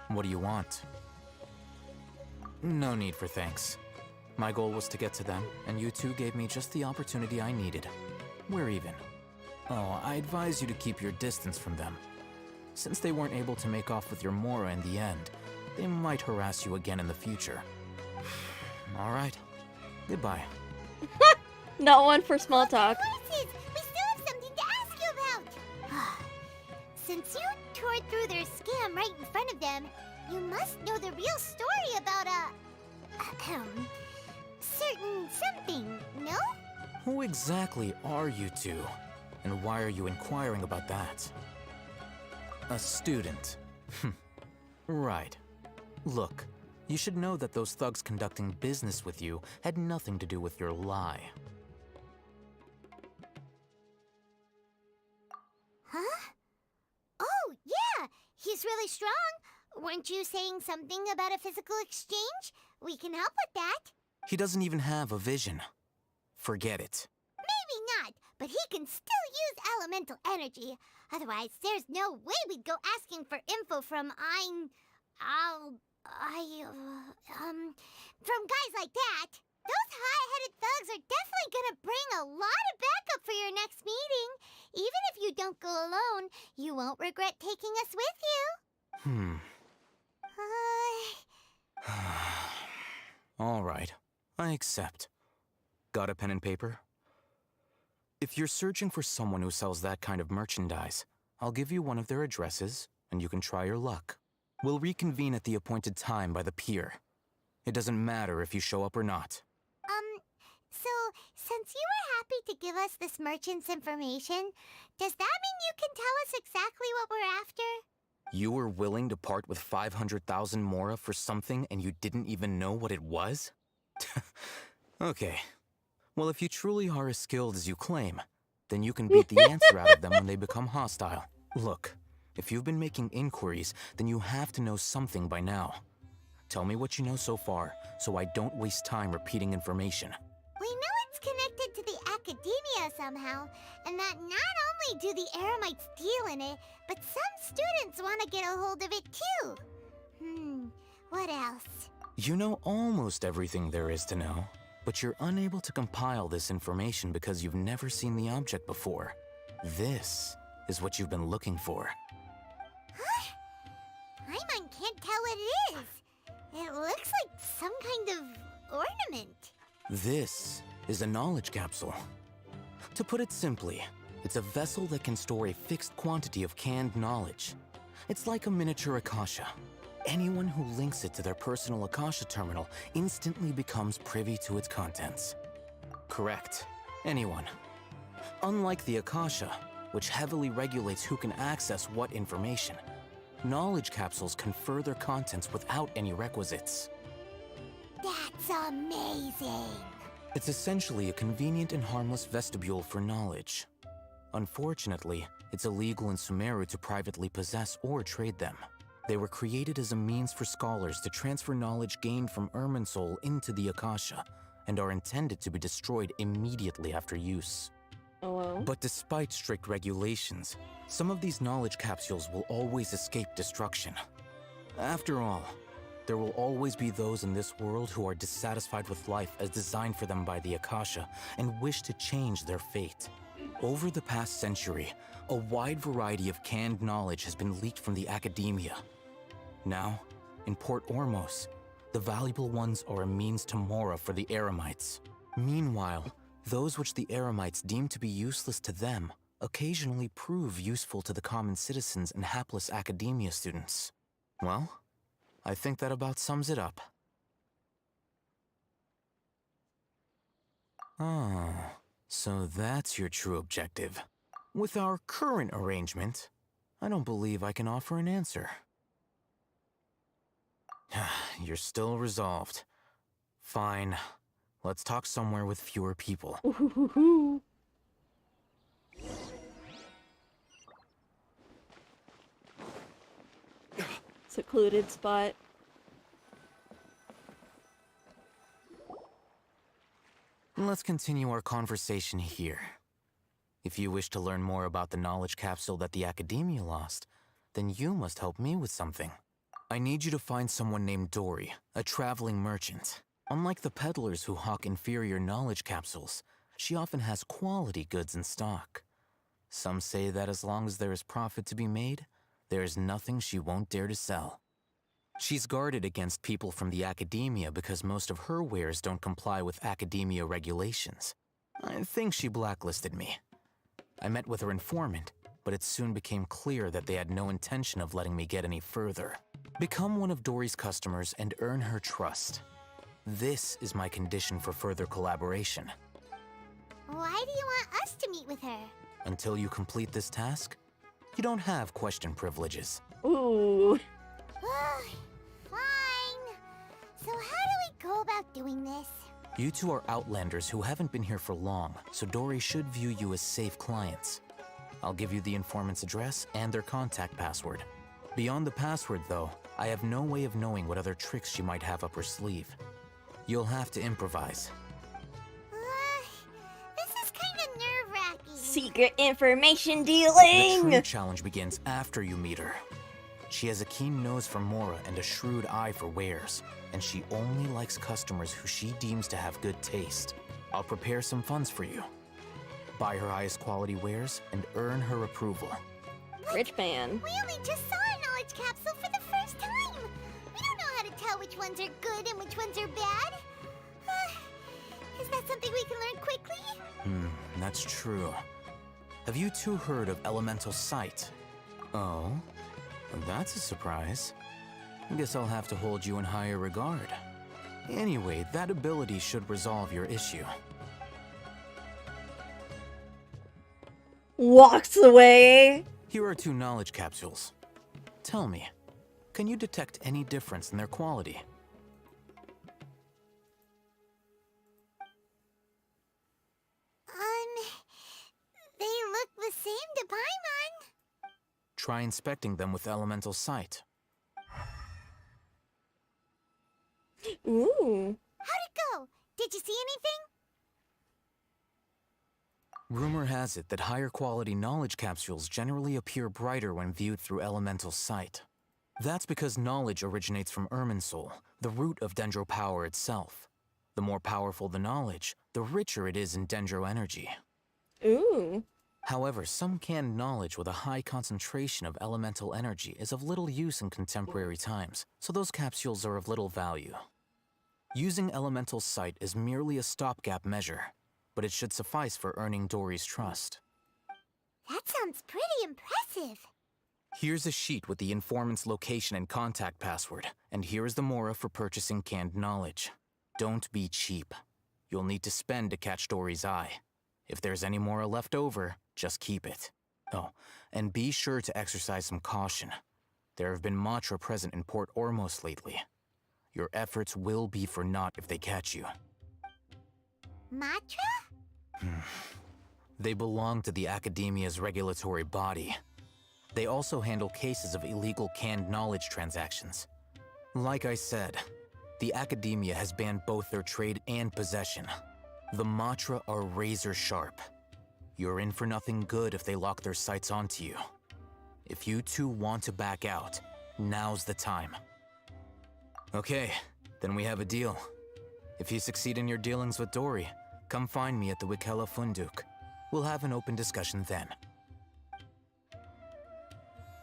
What do you want? No need for thanks. My goal was to get to them, and you two gave me just the opportunity I needed. We're even. Oh, I advise you to keep your distance from them. Since they weren't able to make off with your Mora in the end, they might harass you again in the future. Alright. Goodbye. Not one for small talk. Horses! We still have something to ask you about! Since you tore through their scam right in front of them, you must know the real story about certain something, no? Who exactly are you two? And why are you inquiring about that? A student. Right. Look, you should know that those thugs conducting business with you had nothing to do with your lie. Huh? Oh, yeah! He's really strong! Weren't you saying something about a physical exchange? We can help with that. He doesn't even have a vision. Forget it. Maybe not, but he can still use elemental energy. Otherwise, there's no way we'd go asking for info from from guys like that. Those high-headed thugs are definitely gonna bring a lot of backup for your next meeting. Even if you don't go alone, you won't regret taking us with you. All right, I accept. Got a pen and paper? If you're searching for someone who sells that kind of merchandise, I'll give you one of their addresses, and you can try your luck. We'll reconvene at the appointed time by the pier. It doesn't matter if you show up or not. So, since you were happy to give us this merchant's information, does that mean you can tell us exactly what we're after? You were willing to part with 500,000 Mora for something and you didn't even know what it was? Okay. Well, if you truly are as skilled as you claim, then you can beat the answer out of them when they become hostile. Look, if you've been making inquiries, then you have to know something by now. Tell me what you know so far, so I don't waste time repeating information. We know it's connected to the academia somehow, and that not only do the Eremites deal in it, but some students want to get a hold of it too. What else? You know almost everything there is to know, but you're unable to compile this information because you've never seen the object before. This is what you've been looking for. Huh? Paimon can't tell what it is. It looks like some kind of ornament. This is a knowledge capsule. To put it simply, it's a vessel that can store a fixed quantity of canned knowledge. It's like a miniature Akasha. Anyone who links it to their personal Akasha terminal instantly becomes privy to its contents. Correct. Anyone. Unlike the Akasha, which heavily regulates who can access what information, knowledge capsules confer their contents without any requisites. That's amazing! It's essentially a convenient and harmless vestibule for knowledge. Unfortunately, it's illegal in Sumeru to privately possess or trade them. They were created as a means for scholars to transfer knowledge gained from Irminsul into the Akasha, and are intended to be destroyed immediately after use. Oh well. But despite strict regulations, some of these knowledge capsules will always escape destruction. After all, there will always be those in this world who are dissatisfied with life as designed for them by the Akasha and wish to change their fate. Over the past century, a wide variety of canned knowledge has been leaked from the academia. Now, in Port Ormos, the valuable ones are a means to Mora for the Eremites. Meanwhile, those which the Eremites deem to be useless to them occasionally prove useful to the common citizens and hapless academia students. Well, I think that about sums it up. Oh, so that's your true objective. With our current arrangement, I don't believe I can offer an answer. You're still resolved. Fine. Let's talk somewhere with fewer people. Ooh. Secluded spot. Let's continue our conversation here. If you wish to learn more about the knowledge capsule that the Academia lost, then you must help me with something. I need you to find someone named Dory, a traveling merchant. Unlike the peddlers who hawk inferior knowledge capsules, she often has quality goods in stock. Some say that as long as there is profit to be made, there is nothing she won't dare to sell. She's guarded against people from the Academia because most of her wares don't comply with Academia regulations. I think she blacklisted me. I met with her informant, but it soon became clear that they had no intention of letting me get any further. Become one of Dory's customers and earn her trust. This is my condition for further collaboration. Why do you want us to meet with her? Until you complete this task, you don't have question privileges. Ooh. Fine. So how do we go about doing this? You two are outlanders who haven't been here for long, so Dory should view you as safe clients. I'll give you the informant's address and their contact password. Beyond the password, though, I have no way of knowing what other tricks she might have up her sleeve. You'll have to improvise. This is kind of nerve-wracking. Secret information The dealing! true challenge begins after you meet her. She has a keen nose for Mora and a shrewd eye for wares, and she only likes customers who she deems to have good taste. I'll prepare some funds for you. Buy her highest quality wares and earn her approval. Rich man. We only just saw a knowledge capsule for the first time. We don't know how to tell which ones are good and which ones are bad. Is that something we can learn quickly? That's true. Have you two heard of elemental sight? Oh? That's a surprise. I guess I'll have to hold you in higher regard. Anyway, that ability should resolve your issue. Walks away. Here are 2 knowledge capsules. Tell me, can you detect any difference in their quality? They look the same to Paimon. Try inspecting them with elemental sight. Ooh. How'd it go? Did you see anything? Rumor has it that higher quality knowledge capsules generally appear brighter when viewed through elemental sight. That's because knowledge originates from Irminsul, the root of Dendro power itself. The more powerful the knowledge, the richer it is in Dendro energy. Ooh. However, some canned knowledge with a high concentration of elemental energy is of little use in contemporary times, so those capsules are of little value. Using elemental sight is merely a stopgap measure, but it should suffice for earning Dory's trust. That sounds pretty impressive. Here's a sheet with the informant's location and contact password, and here is the Mora for purchasing canned knowledge. Don't be cheap. You'll need to spend to catch Dory's eye. If there's any Mora left over, just keep it. Oh, and be sure to exercise some caution. There have been Matra present in Port Ormos lately. Your efforts will be for naught if they catch you. Matra? They belong to the Academia's regulatory body. They also handle cases of illegal canned knowledge transactions. Like I said, the Academia has banned both their trade and possession. The Matra are razor sharp. You're in for nothing good if they lock their sights onto you. If you two want to back out, now's the time. Okay, then we have a deal. If you succeed in your dealings with Dory, come find me at the Wikela Funduk. We'll have an open discussion then.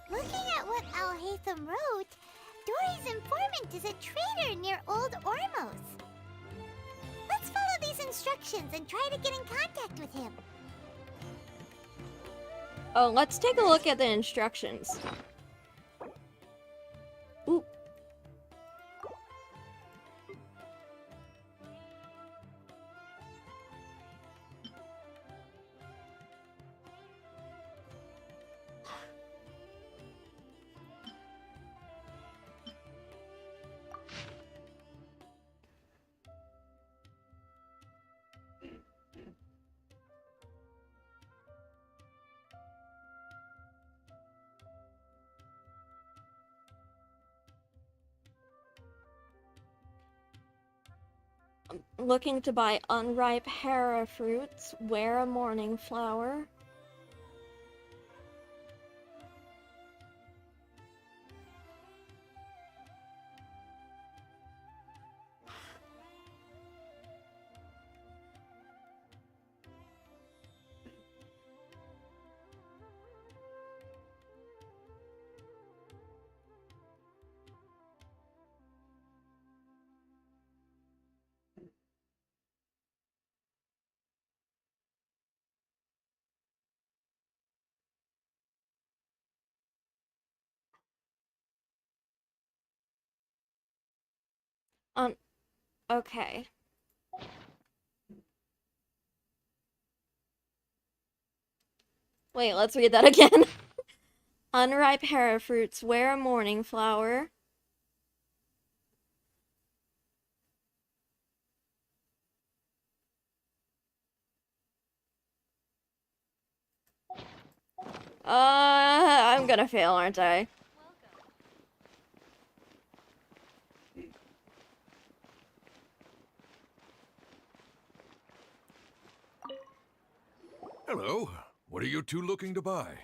Looking at what Al-Haytham wrote, Dory's informant is a trader near Old Ormos. Let's follow these instructions and try to get in contact with him. Oh, let's take a look at the instructions. Ooh. Looking to buy unripe hera fruits, wear a morning flower. Okay. Wait, let's read that again. Unripe hera fruits, wear a morning flower. I'm gonna fail, aren't I? Hello. What are you two looking to buy?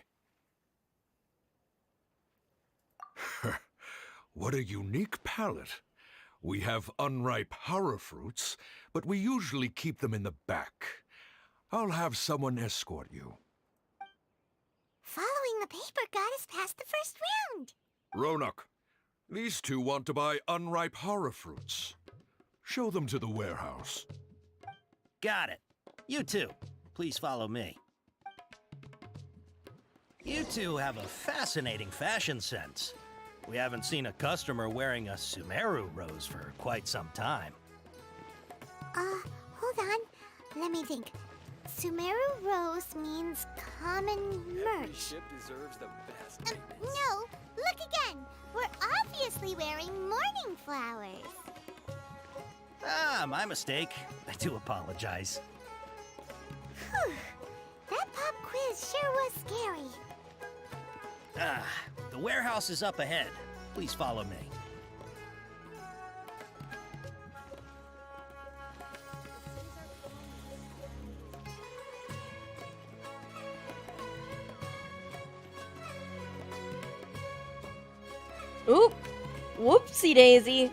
What a unique palette. We have unripe hara fruits, but we usually keep them in the back. I'll have someone escort you. Following the paper got us past the first round. Ronak, these two want to buy unripe hara fruits. Show them to the warehouse. Got it. You two, please follow me. You two have a fascinating fashion sense. We haven't seen a customer wearing a Sumeru rose for quite some time. Hold on. Let me think. Sumeru rose means common merch. Deserves the best. No, look again. We're obviously wearing morning flowers. Ah, my mistake. I do apologize. Whew. That pop quiz sure was scary. Ah, the warehouse is up ahead. Please follow me. Oop! Whoopsie daisy!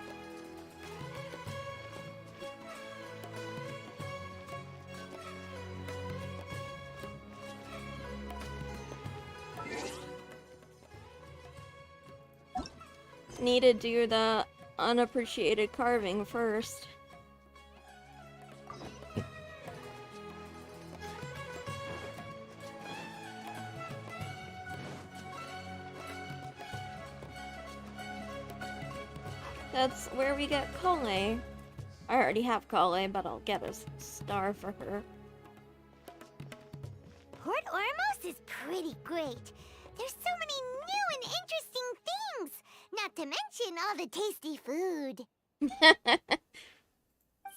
Need to do the unappreciated carving first. That's where we get Kale. I already have Kale, but I'll get a star for her. Port Ormos is pretty great. There's so many new and interesting things, not to mention all the tasty food.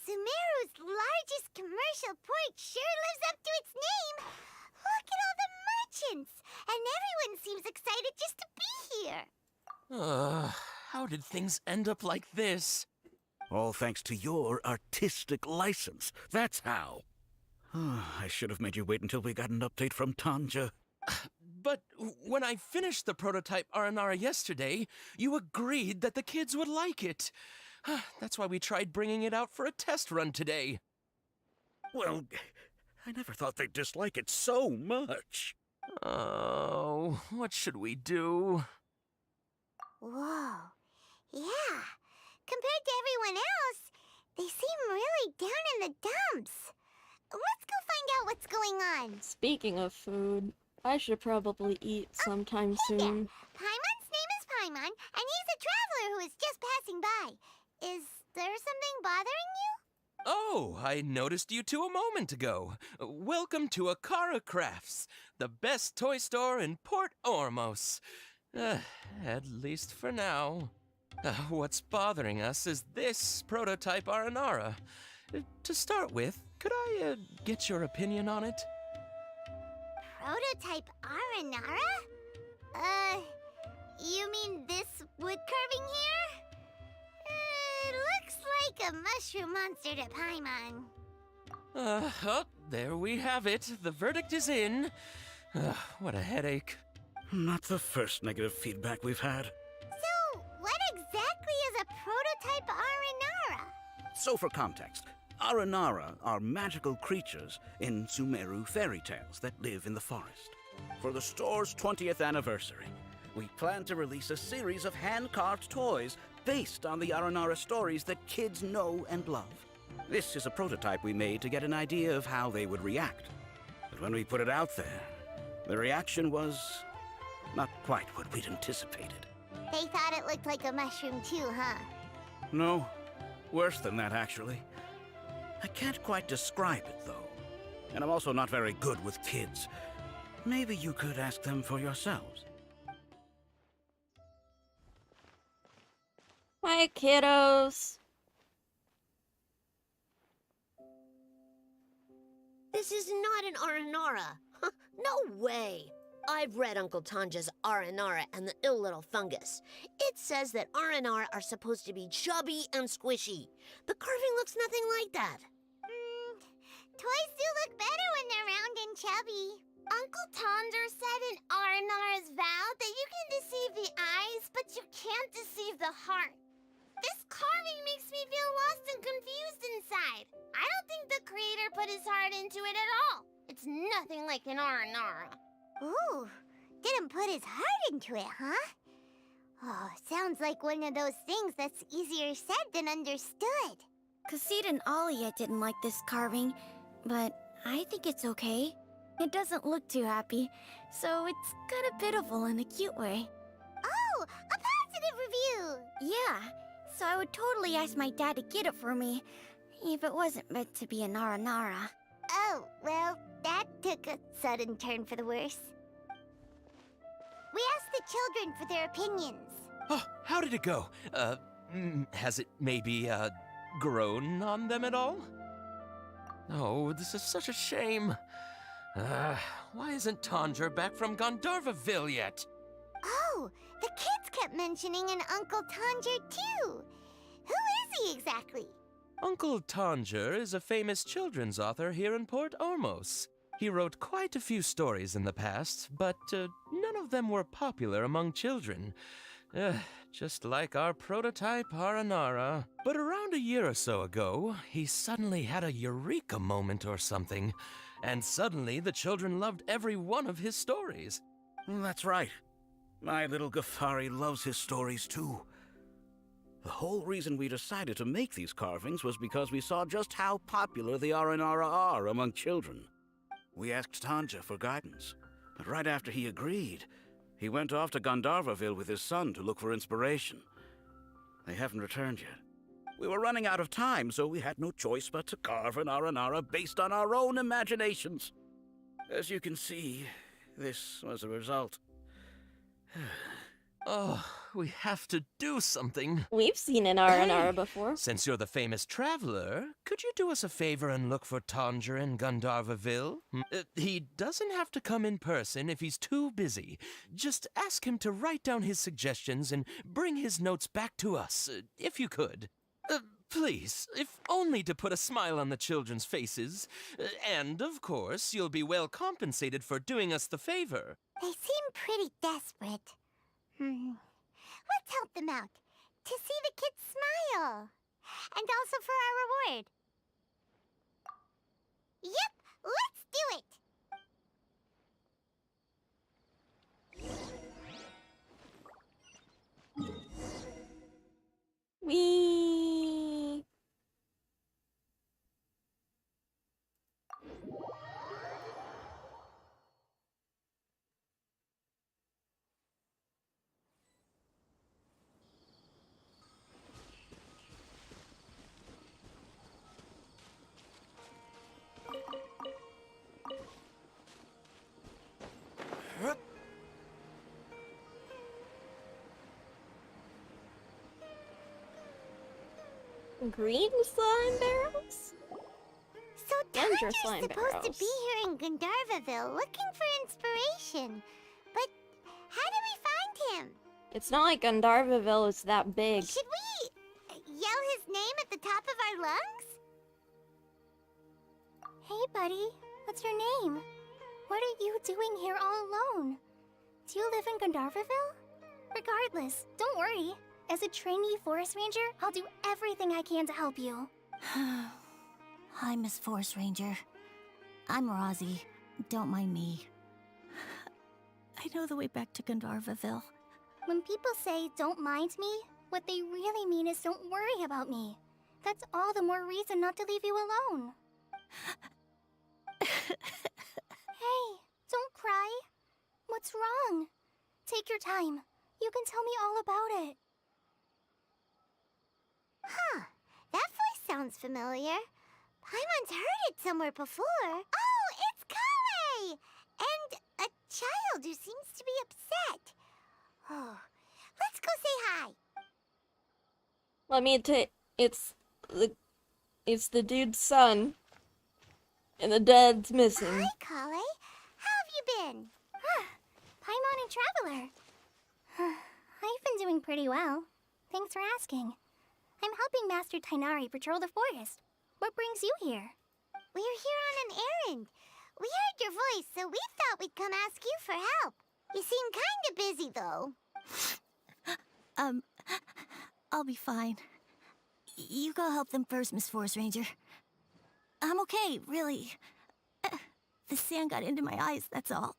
Sumeru's largest commercial port sure lives up to its name. Look at all the merchants, and everyone seems excited just to be here. How did things end up like this? All thanks to your artistic license. That's how. I should have made you wait until we got an update from Tanja. But when I finished the prototype Aranara yesterday, you agreed that the kids would like it. That's why we tried bringing it out for a test run today. Well, I never thought they'd dislike it so much. Oh, what should we do? Whoa. Yeah. Compared to everyone else, they seem really down in the dumps. Let's go find out what's going on. Speaking of food. I should probably eat sometime soon. Paimon's name is Paimon, and he's a traveler who is just passing by. Is there something bothering you? Oh, I noticed you two a moment ago. Welcome to Akara Crafts, the best toy store in Port Ormos. At least for now. What's bothering us is this prototype Aranara. To start with, could I get your opinion on it? Prototype Aranara? You mean this wood carving here? It looks like a mushroom monster to Paimon. Oh, there we have it. The verdict is in. What a headache. Not the first negative feedback we've had. So, what exactly is a prototype Aranara? So, for context, Aranara are magical creatures in Sumeru fairy tales that live in the forest. For the store's 20th anniversary, we plan to release a series of hand-carved toys based on the Aranara stories that kids know and love. This is a prototype we made to get an idea of how they would react. But when we put it out there, the reaction was not quite what we'd anticipated. They thought it looked like a mushroom too, huh? No, worse than that, actually. I can't quite describe it, though. And I'm also not very good with kids. Maybe you could ask them for yourselves. Hi, kiddos. This is not an Aranara. No way. I've read Uncle Tanja's Aranara and the Ill Little Fungus. It says that Aranara are supposed to be chubby and squishy. The carving looks nothing like that. Toys do look better when they're round and chubby. Uncle Tonder said in Aranara's vow that you can deceive the eyes, but you can't deceive the heart. This carving makes me feel lost and confused inside. I don't think the creator put his heart into it at all. It's nothing like an Aranara. Ooh, didn't put his heart into it, huh? Oh, sounds like one of those things that's easier said than understood. Cassid and Alia didn't like this carving, but I think it's okay. It doesn't look too happy, so it's kind of pitiful in a cute way. Oh, a positive review! Yeah, so I would totally ask my dad to get it for me, if it wasn't meant to be an Aranara. Oh, well, that took a sudden turn for the worse. We asked the children for their opinions. Oh, how did it go? Has it maybe, grown on them at all? Oh, this is such a shame. Why isn't Tanger back from Gandharvaville yet? Oh, the kids kept mentioning an Uncle Tanger, too. Who is he exactly? Uncle Tanger is a famous children's author here in Port Ormos. He wrote quite a few stories in the past, but none of them were popular among children. Just like our prototype Aranara. But around a year or so ago, he suddenly had a eureka moment or something. And suddenly the children loved every one of his stories. That's right. My little Ghaffari loves his stories too. The whole reason we decided to make these carvings was because we saw just how popular the Aranara are among children. We asked Tanja for guidance, but right after he agreed, he went off to Gandharvaville with his son to look for inspiration. They haven't returned yet. We were running out of time, so we had no choice but to carve an Aranara based on our own imaginations. As you can see, this was the result. Oh, we have to do something. We've seen an Aranara before. Since you're the famous traveler, could you do us a favor and look for Tanger in Gandharvaville? He doesn't have to come in person if he's too busy. Just ask him to write down his suggestions and bring his notes back to us, if you could. Please, if only to put a smile on the children's faces. And, of course, you'll be well compensated for doing us the favor. They seem pretty desperate. Let's help them out. To see the kids smile. And also for our reward. Yep, let's do it! Whee! Green slime barrels? So Danger Tanger's slime supposed to barrels. be here in Gandharvaville looking for inspiration. But how do we find him? It's not like Gandharvaville is that big. Should we yell his name at the top of our lungs? Hey, buddy. What's your name? What are you doing here all alone? Do you live in Gandharvaville? Regardless, don't worry. As a trainee forest ranger, I'll do everything I can to help you. Hi, Miss Forest Ranger. I'm Rozzy. Don't mind me. I know the way back to Gandharvaville. When people say, don't mind me, what they really mean is don't worry about me. That's all the more reason not to leave you alone. Hey, don't cry. What's wrong? Take your time. You can tell me all about it. Huh. That voice sounds familiar. Paimon's heard it somewhere before. Oh, it's Kale! And a child who seems to be upset. Oh, let's go say hi. Let me take. It's the dude's son. And the dad's missing. Hi, Kale. How have you been? Paimon and Traveler. I've been doing pretty well. Thanks for asking. I'm helping Master Tainari patrol the forest. What brings you here? We're here on an errand. We heard your voice, so we thought we'd come ask you for help. You seem kinda busy, though. I'll be fine. You go help them first, Miss Forest Ranger. I'm okay, really. The sand got into my eyes, that's all.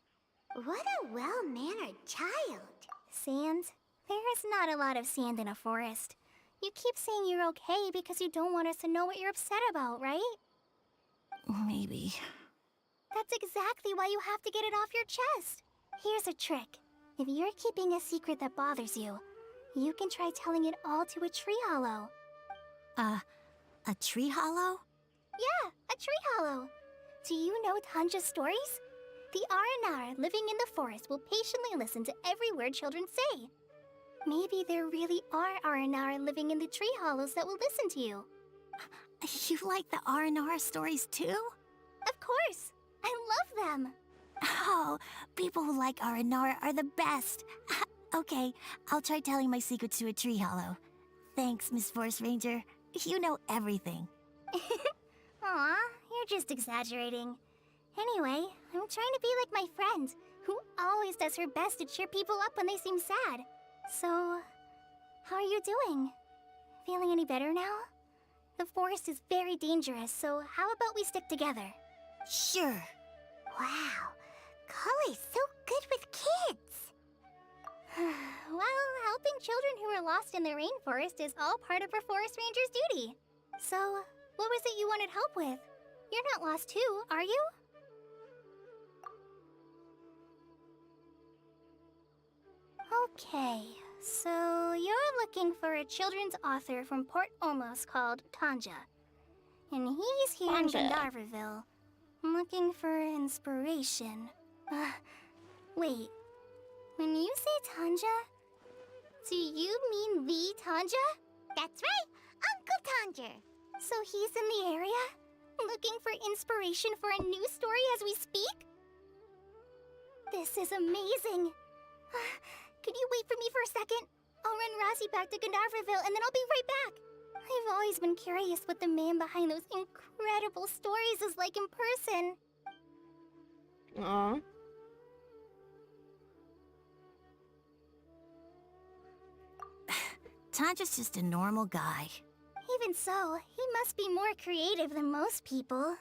What a well-mannered child. Sand? There is not a lot of sand in a forest. You keep saying you're okay because you don't want us to know what you're upset about, right? Maybe. That's exactly why you have to get it off your chest. Here's a trick. If you're keeping a secret that bothers you, you can try telling it all to a tree hollow. A tree hollow? Yeah, a tree hollow. Do you know Tanja's stories? The Aranara living in the forest will patiently listen to every word children say. Maybe there really are Aranara living in the tree hollows that will listen to you. You like the R&R stories too? Of course. I love them. Oh, people who like R&R are the best. Okay, I'll try telling my secrets to a tree hollow. Thanks, Miss Forest Ranger. You know everything. Aw, you're just exaggerating. Anyway, I'm trying to be like my friend, who always does her best to cheer people up when they seem sad. So, how are you doing? Feeling any better now? The forest is very dangerous, so how about we stick together? Sure. Wow, Kale's so good with kids. Well, helping children who are lost in the rainforest is all part of a forest ranger's duty. So, what was it you wanted help with? You're not lost too, are you? Okay, so you're looking for a children's author from Port Olmos called Tanja. And he's here in Gandharvaville, looking for inspiration. Wait, when you say Tanja, do you mean the Tanja? That's right, Uncle Tanja. So he's in the area, looking for inspiration for a new story as we speak? This is amazing. Could you wait for me for a second? I'll run Rozzy back to Gandharvaville and then I'll be right back. I've always been curious what the man behind those incredible stories is like in person. Aww. Tanja's just a normal guy. Even so, he must be more creative than most people.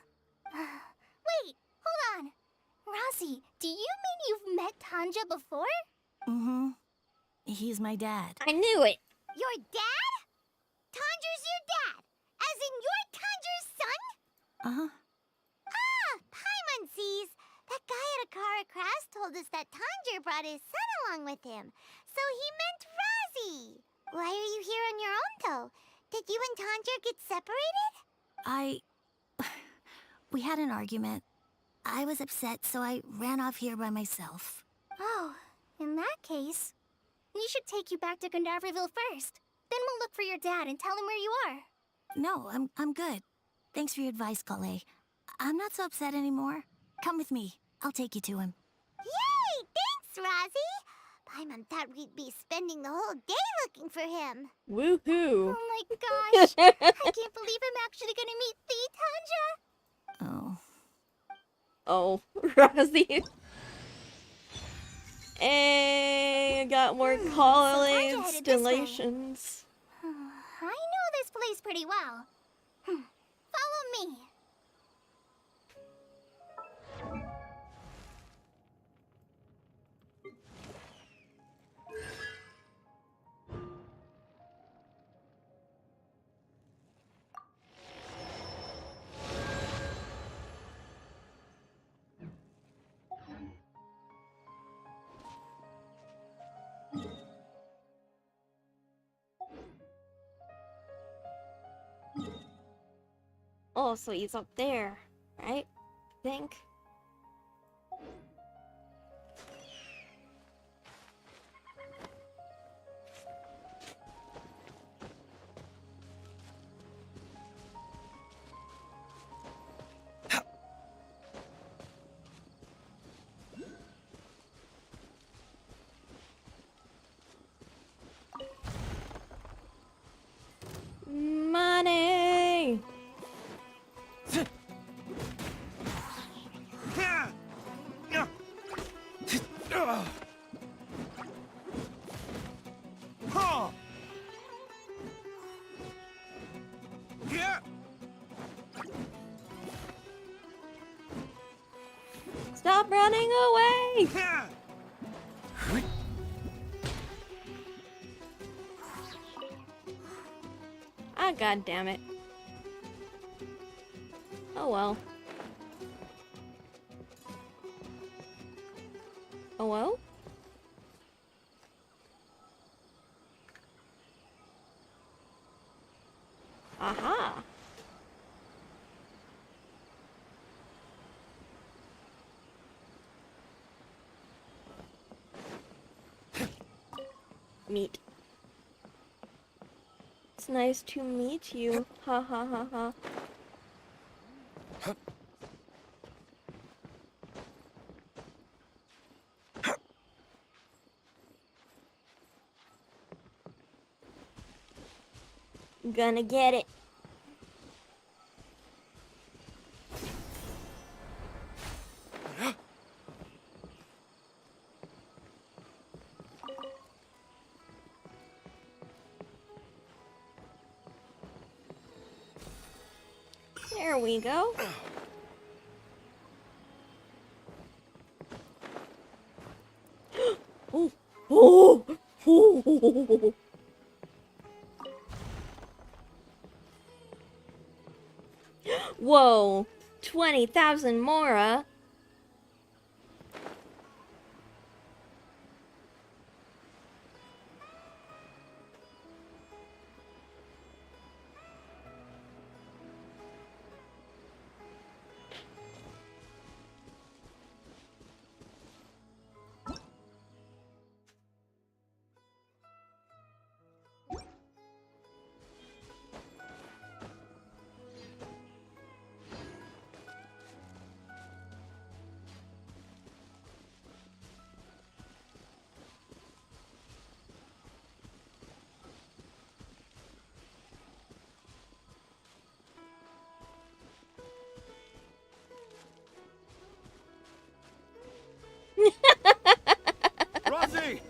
Wait, hold on. Rozzy, do you mean you've met Tanja before? Mm-hmm. He's my dad. I knew it. Your dad? Tanja's your dad? As in you're Tanja's son? Uh-huh. Ah, Paimon sees. That guy at Akara Crass told us that Tanja brought his son along with him. So he meant Rozzy. Why are you here on your own, though? Did you and Tanja get separated? We had an argument. I was upset, so I ran off here by myself. Oh, in that case, we should take you back to Gandharvaville first. Then we'll look for your dad and tell him where you are. No, I'm good. Thanks for your advice, Kale. I'm not so upset anymore. Come with me. I'll take you to him. Yay! Thanks, Rosie! Paimon thought we'd be spending the whole day looking for him. Woohoo! Oh my gosh! I can't believe I'm actually gonna meet the Tanja! Oh. Oh, Rosie. Hey, I got more college Tanja headed this way. installations. I know this place pretty well. Follow me. Oh, so he's up there, right? I think. Money! Stop running away! Ah, god damn it. Oh well. Oh well? Aha! Meet. It's nice to meet you. Ha ha ha ha. Gonna get it. There we go. Oh, oh, oh. Whoa, 20,000 Mora. Rosie!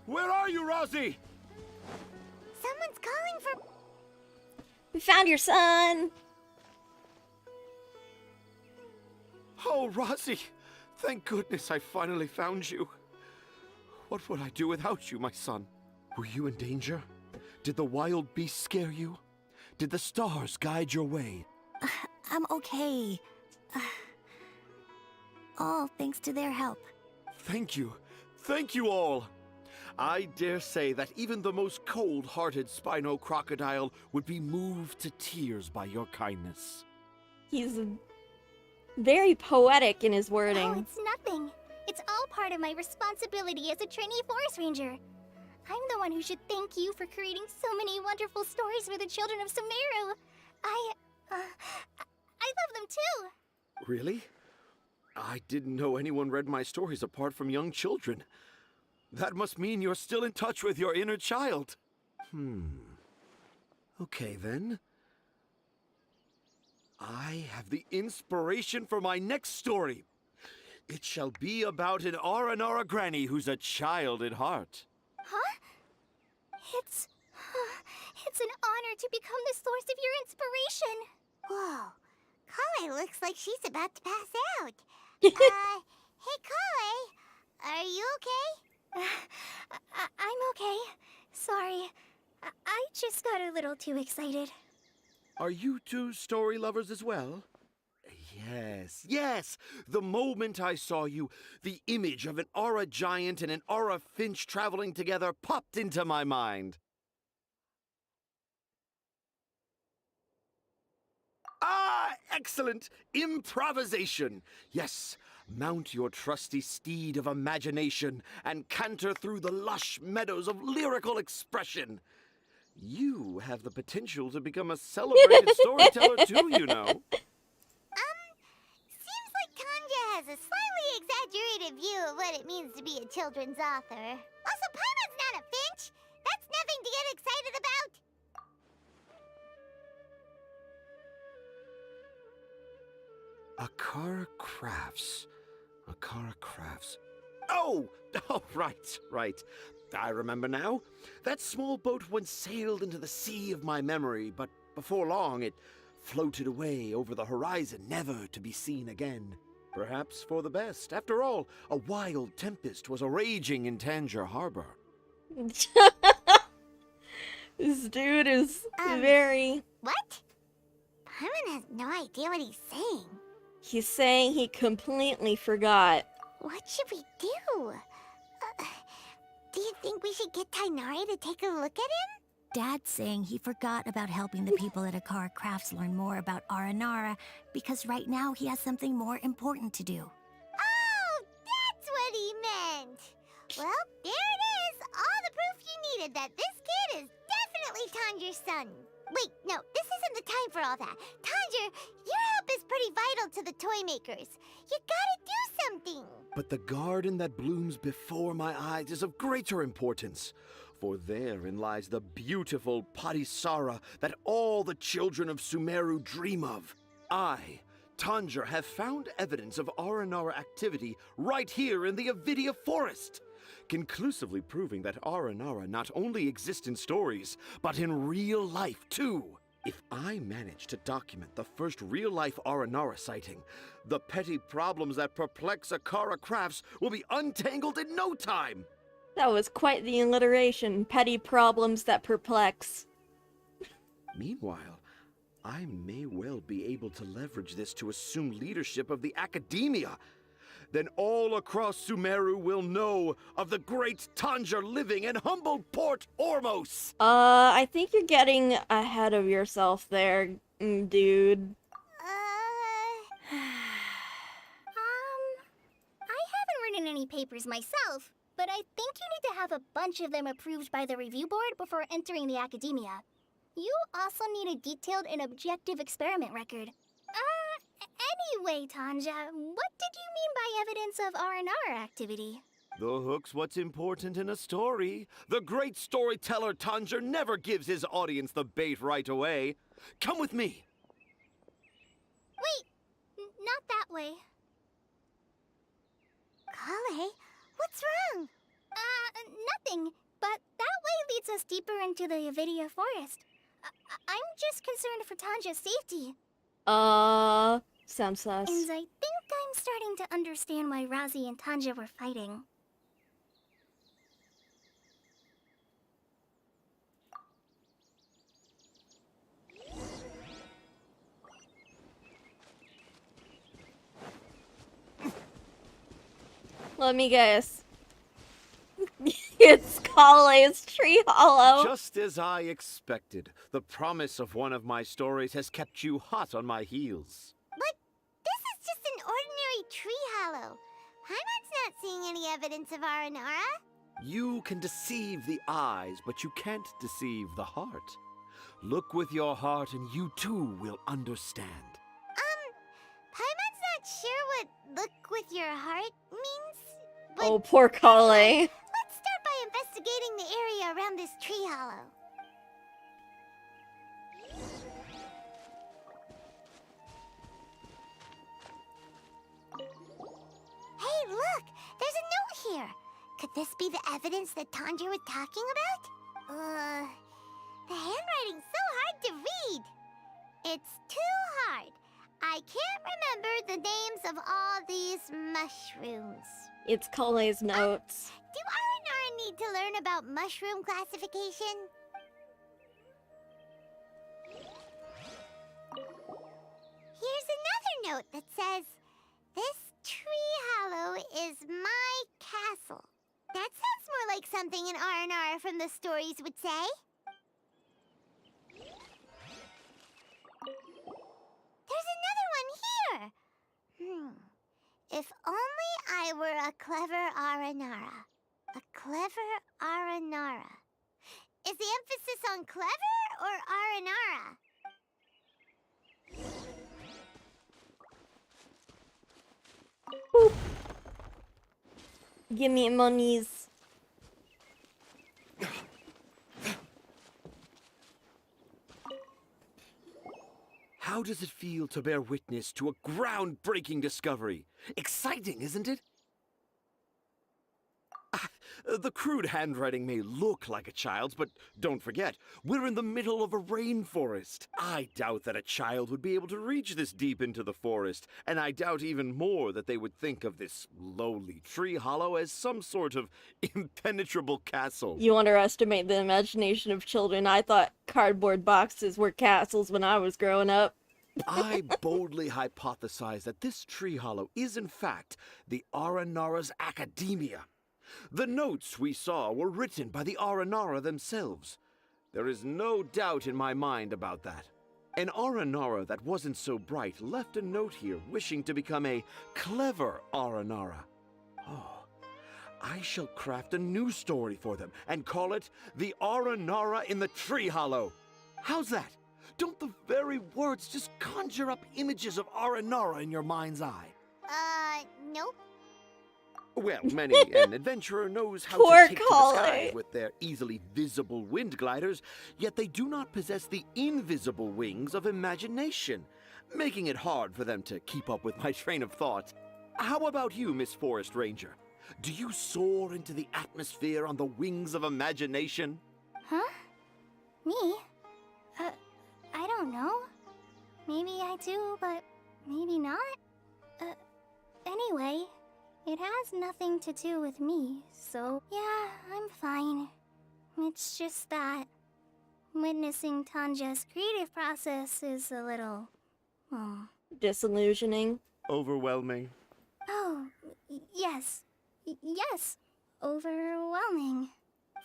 Where are you, Rosie? Someone's calling for... We found your son. Oh, Rosie! Thank goodness I finally found you. What would I do without you, my son? Were you in danger? Did the wild beasts scare you? Did the stars guide your way? I'm okay. All thanks to their help. Thank you. Thank you all. I dare say that even the most cold-hearted Spino crocodile would be moved to tears by your kindness. He's very poetic in his wording. Oh, it's nothing. It's all part of my responsibility as a trainee forest ranger. I'm the one who should thank you for creating so many wonderful stories for the children of Sumeru. I love them too. Really? I didn't know anyone read my stories apart from young children. That must mean you're still in touch with your inner child. Okay, then. I have the inspiration for my next story. It shall be about an Aranara granny who's a child at heart. Huh? It's an honor to become the source of your inspiration. Whoa. Kale looks like she's about to pass out. Hey, Kale, are you okay? I'm okay. Sorry. I just got a little too excited. Are you two story lovers as well? Yes, yes! The moment I saw you, the image of an Aura giant and an Aura finch traveling together popped into my mind. Ah, excellent! Improvisation! Yes, mount your trusty steed of imagination and canter through the lush meadows of lyrical expression. You have the potential to become a celebrated storyteller too, you know. Seems like Tanja has a slightly exaggerated view of what it means to be a children's author. Also, Paimon's not a finch. That's nothing to get excited about. Akara Crafts. Akara Crafts. Oh, right. I remember now. That small boat once sailed into the sea of my memory, but before long it floated away over the horizon, never to be seen again. Perhaps for the best. After all, a wild tempest was a-raging in Tangier Harbor. This dude is very... What? Paimon has no idea what he's saying. He's saying he completely forgot. What should we do? Do you think we should get Tainari to take a look at him? Dad's saying he forgot about helping the people at Akara Crafts learn more about Aranara because right now he has something more important to do. Oh, that's what he meant! Well, there it is! All the proof you needed that this kid is definitely Tanjir's son. Wait, no, this isn't the time for all that. Tanjir, your help is pretty vital to the toy makers. You gotta do something! But the garden that blooms before my eyes is of greater importance. For therein lies the beautiful Parisara that all the children of Sumeru dream of. I, Tanjir, have found evidence of Aranara activity right here in the Avidia Forest, conclusively proving that Aranara not only exist in stories, but in real life too. If I manage to document the first real-life Aranara sighting, the petty problems that perplex Akara Crafts will be untangled in no time! That was quite the alliteration. Petty problems that perplex. Meanwhile, I may well be able to leverage this to assume leadership of the academia. Then all across Sumeru will know of the great Tanjir living in humble Port Ormos! I think you're getting ahead of yourself there, dude. I haven't written any papers myself, but I think you need to have a bunch of them approved by the review board before entering the academia. You also need a detailed and objective experiment record. Anyway, Tanja, what did you mean by evidence of Aranara activity? The hook's what's important in a story. The great storyteller Tanjir never gives his audience the bait right away. Come with me. Wait, not that way. Kale, what's wrong? Nothing. But that way leads us deeper into the Avidia Forest. I'm just concerned for Tanja's safety. Sounds sus. And I think I'm starting to understand why Razi and Tanja were fighting. Let me guess. It's Kale's Tree Hollow. Just as I expected, the promise of one of my stories has kept you hot on my heels. But this is just an ordinary tree hollow. Paimon's not seeing any evidence of Aranara. You can deceive the eyes, but you can't deceive the heart. Look with your heart and you too will understand. Paimon's not sure what look with your heart means. But Oh, poor Kale. let's start by investigating the area around this tree hollow. Hey, look! There's a note here! Could this be the evidence that Tanja was talking about? The handwriting's so hard to read! It's too hard. I can't remember the names of all these mushrooms. It's Kale's notes. Do Aranara need to learn about mushroom classification? Here's another note that says, "This tree hollow is my castle." That sounds more like something an R&R from the stories would say. There's another one here! If only I were a clever Aranara. A clever Aranara. Is the emphasis on clever or Aranara? Boop. Give me monies. How does it feel to bear witness to a groundbreaking discovery? Exciting, isn't it? The crude handwriting may look like a child's, but don't forget, we're in the middle of a rainforest. I doubt that a child would be able to reach this deep into the forest, and I doubt even more that they would think of this lowly tree hollow as some sort of impenetrable castle. You underestimate the imagination of children. I thought cardboard boxes were castles when I was growing up. I boldly hypothesize that this tree hollow is in fact the Aranara's academia. The notes we saw were written by the Aranara themselves. There is no doubt in my mind about that. An Aranara that wasn't so bright left a note here wishing to become a clever Aranara. Oh, I shall craft a new story for them and call it The Aranara in the Tree Hollow. How's that? Don't the very words just conjure up images of Aranara in your mind's eye? Nope. Well, many an adventurer knows how Poor to take to the Kale. sky with their easily visible wind gliders, yet they do not possess the invisible wings of imagination, making it hard for them to keep up with my train of thought. How about you, Miss Forest Ranger? Do you soar into the atmosphere on the wings of imagination? Huh? Me? I don't know. Maybe I do, but maybe not. Anyway, it has nothing to do with me, so yeah, I'm fine. It's just that witnessing Tanja's creative process is a little, Disillusioning. Overwhelming. Oh, yes. Yes. Overwhelming.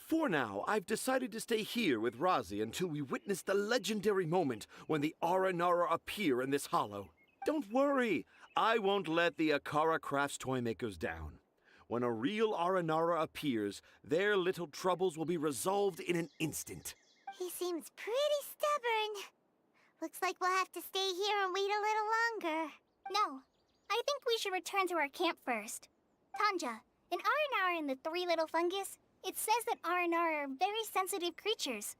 For now, I've decided to stay here with Razi until we witness the legendary moment when the Aranara appear in this hollow. Don't worry, I won't let the Akara Crafts toymakers down. When a real Aranara appears, their little troubles will be resolved in an instant. He seems pretty stubborn. Looks like we'll have to stay here and wait a little longer. No, I think we should return to our camp first. Tanja, in Aranara and the Three Little Fungus, it says that Aranara are very sensitive creatures.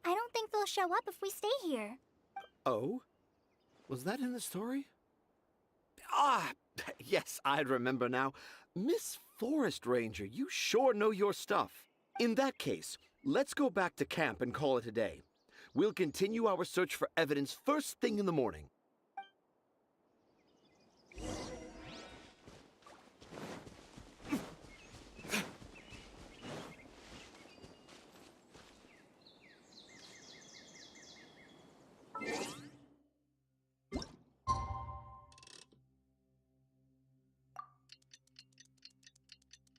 I don't think they'll show up if we stay here. Oh? Was that in the story? Ah, yes, I remember now. Miss Forest Ranger, you sure know your stuff. In that case, let's go back to camp and call it a day. We'll continue our search for evidence first thing in the morning.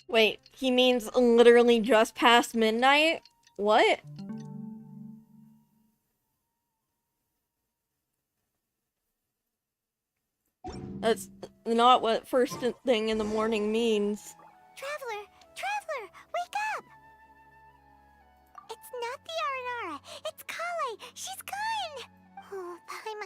Wait, he means literally just past midnight? What? That's not what first thing in the morning means. Traveler! Traveler! Wake up! It's not the Aranara! It's Kale! She's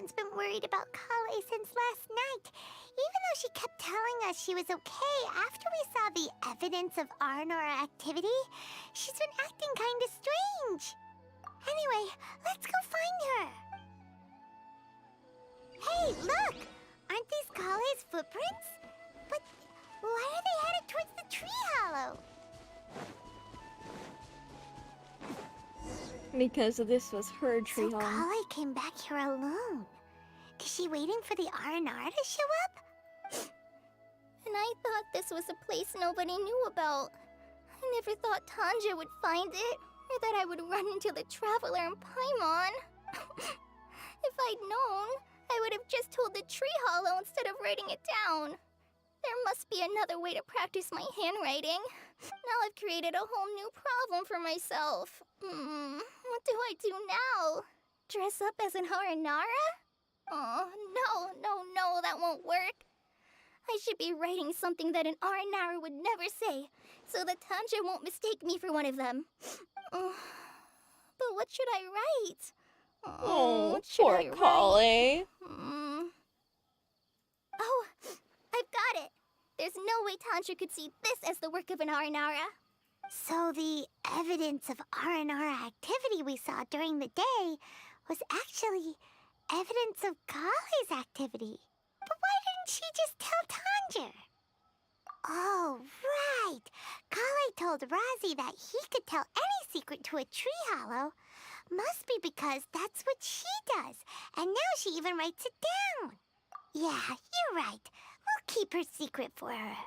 everyone's been worried about Kale since last night. Even though she kept telling us she was okay after we saw the evidence of Aranora activity, she's been acting kinda strange. Anyway, let's go find her. Hey, look! Aren't these Kale's footprints? But why are they headed towards the tree hollow? Because this was her tree So home. Kale came back here alone. Is she waiting for the Aranara to show up? And I thought this was a place nobody knew about. I never thought Tanja would find it, or that I would run into the Traveler in Paimon. If I'd known, I would have just told the tree hollow instead of writing it down. There must be another way to practice my handwriting. Now I've created a whole new problem for myself. What do I do now? Dress up as an Haranara? Oh, no, that won't work. I should be writing something that an Aranara would never say, so that Tanja won't mistake me for one of them. But what should I write? What should poor I write? Kale. Oh, I've got it. There's no way Tanja could see this as the work of an Aranara. So the evidence of Aranara activity we saw during the day was actually evidence of Kale's activity. But why didn't she just tell Tanja? Oh, right. Kale told Razi that he could tell any secret to a tree hollow. Must be because that's what she does. And now she even writes it down. Yeah, you're right. We'll keep her secret for her.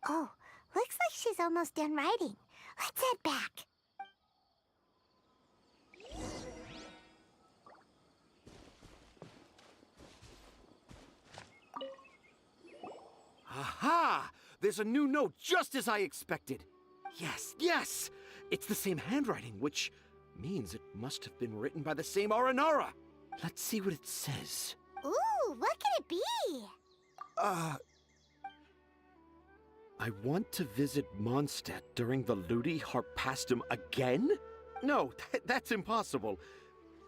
Oh, looks like she's almost done writing. Let's head back. Aha! There's a new note just as I expected. Yes! It's the same handwriting, which means it must have been written by the same Aranara. Let's see what it says. Ooh, what could it be? I want to visit Mondstadt during the Ludi Harpastum again? No, that's impossible.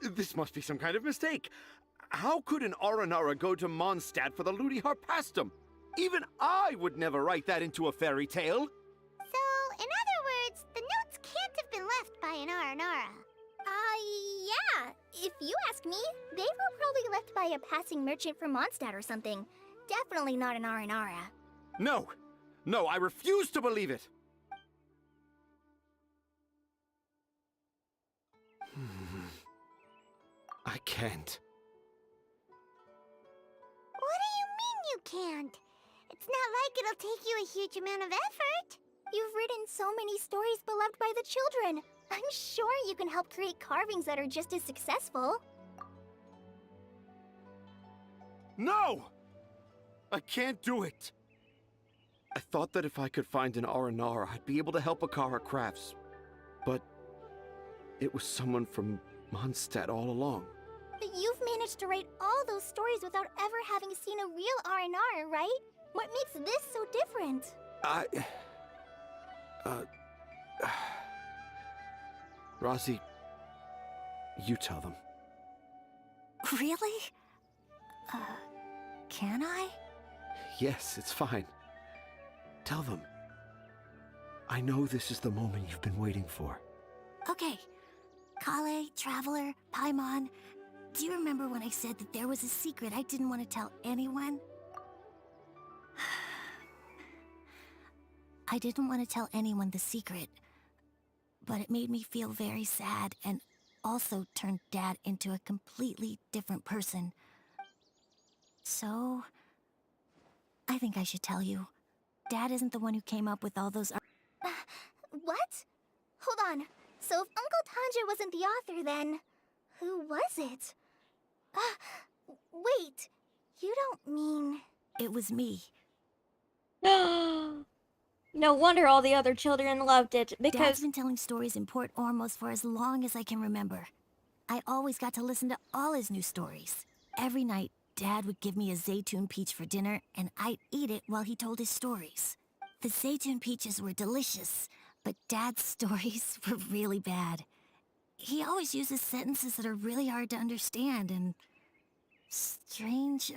This must be some kind of mistake. How could an Aranara go to Mondstadt for the Ludi Harpastum? Even I would never write that into a fairy tale. So, in other words, the notes can't have been left by an Aranara. Yeah. If you ask me, they were probably left by a passing merchant from Mondstadt or something. Definitely not an Aranara. No, I refuse to believe it. I can't. What do you mean you can't? It's not like it'll take you a huge amount of effort. You've written so many stories beloved by the children. I'm sure you can help create carvings that are just as successful. No! I can't do it. I thought that if I could find an Aranara, I'd be able to help Akara Crafts. But it was someone from Mondstadt all along. But you've managed to write all those stories without ever having seen a real Aranara, right? What makes this so different? Razi, you tell them. Really? Can I? Yes, it's fine. Tell them. I know this is the moment you've been waiting for. Okay. Kale, Traveler, Paimon, do you remember when I said that there was a secret I didn't want to tell anyone? I didn't want to tell anyone the secret, but it made me feel very sad and also turned Dad into a completely different person. So, I think I should tell you. Dad isn't the one who came up with all those... What? Hold on. So if Uncle Tanja wasn't the author, then... who was it? Wait. You don't mean... It was me. No wonder all the other children loved it, because... Dad's been telling stories in Port Ormos for as long as I can remember. I always got to listen to all his new stories. Every night, Dad would give me a Zaytun peach for dinner, and I'd eat it while he told his stories. The Zaytun peaches were delicious, but Dad's stories were really bad. He always uses sentences that are really hard to understand, and strange,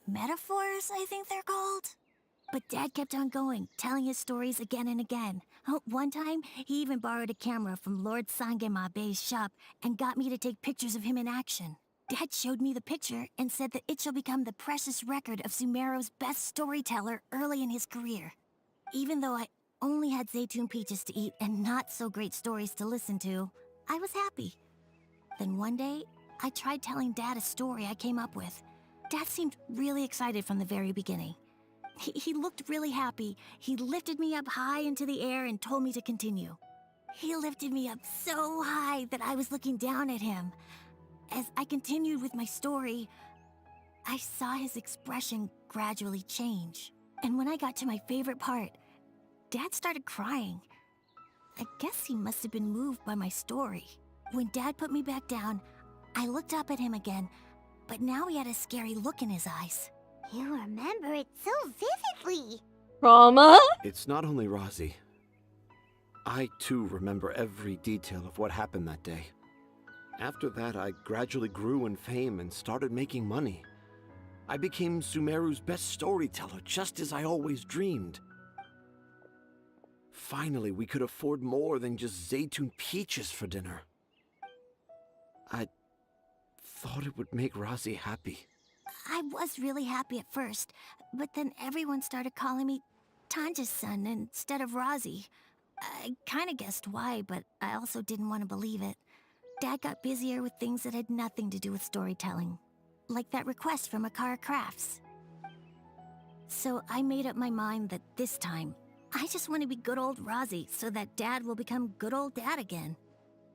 metaphors, I think they're called. But Dad kept on going, telling his stories again and again. Oh, one time, he even borrowed a camera from Lord Sangemabe's shop and got me to take pictures of him in action. Dad showed me the picture and said that it shall become the precious record of Sumeru's best storyteller early in his career. Even though I only had Zaytune peaches to eat and not so great stories to listen to, I was happy. Then one day, I tried telling Dad a story I came up with. Dad seemed really excited from the very beginning. He looked really happy. He lifted me up high into the air and told me to continue. He lifted me up so high that I was looking down at him. As I continued with my story, I saw his expression gradually change. And when I got to my favorite part, Dad started crying. I guess he must have been moved by my story. When Dad put me back down, I looked up at him again, but now he had a scary look in his eyes. You remember it so vividly. Trauma? It's not only Rosie. I, too, remember every detail of what happened that day. After that, I gradually grew in fame and started making money. I became Sumeru's best storyteller, just as I always dreamed. Finally, we could afford more than just Zaytune peaches for dinner. I thought it would make Rosie happy. I was really happy at first, but then everyone started calling me Tanja's son instead of Rosie. I kinda guessed why, but I also didn't want to believe it. Dad got busier with things that had nothing to do with storytelling, like that request from Akara Crafts. So I made up my mind that this time, I just want to be good old Rosie so that Dad will become good old Dad again.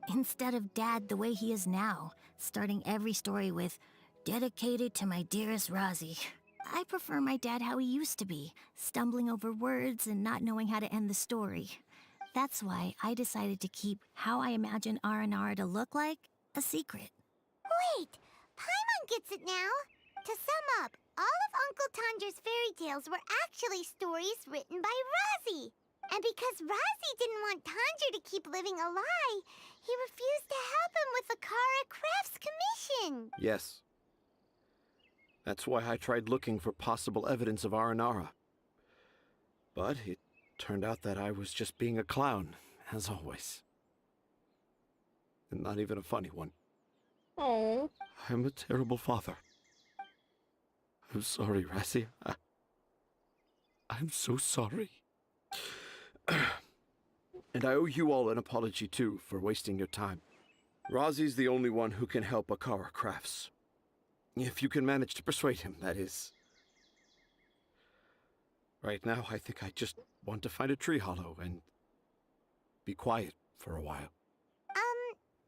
Instead of Dad the way he is now, starting every story with, "Dedicated to my dearest Rosie." I prefer my dad how he used to be, stumbling over words and not knowing how to end the story. That's why I decided to keep how I imagine Aranara to look like a secret. Wait, Paimon gets it now. To sum up, all of Uncle Tanja's fairy tales were actually stories written by Rosie. And because Rosie didn't want Tanja to keep living a lie, he refused to help him with the Kara Crafts commission. Yes. That's why I tried looking for possible evidence of Aranara. But it turned out that I was just being a clown, as always. And not even a funny one. Oh. I'm a terrible father. I'm sorry, Rassi. I'm so sorry. And I owe you all an apology, too, for wasting your time. Rosie's the only one who can help Akara Crafts. If you can manage to persuade him, that is. Right now, I think I just want to find a tree hollow and be quiet for a while.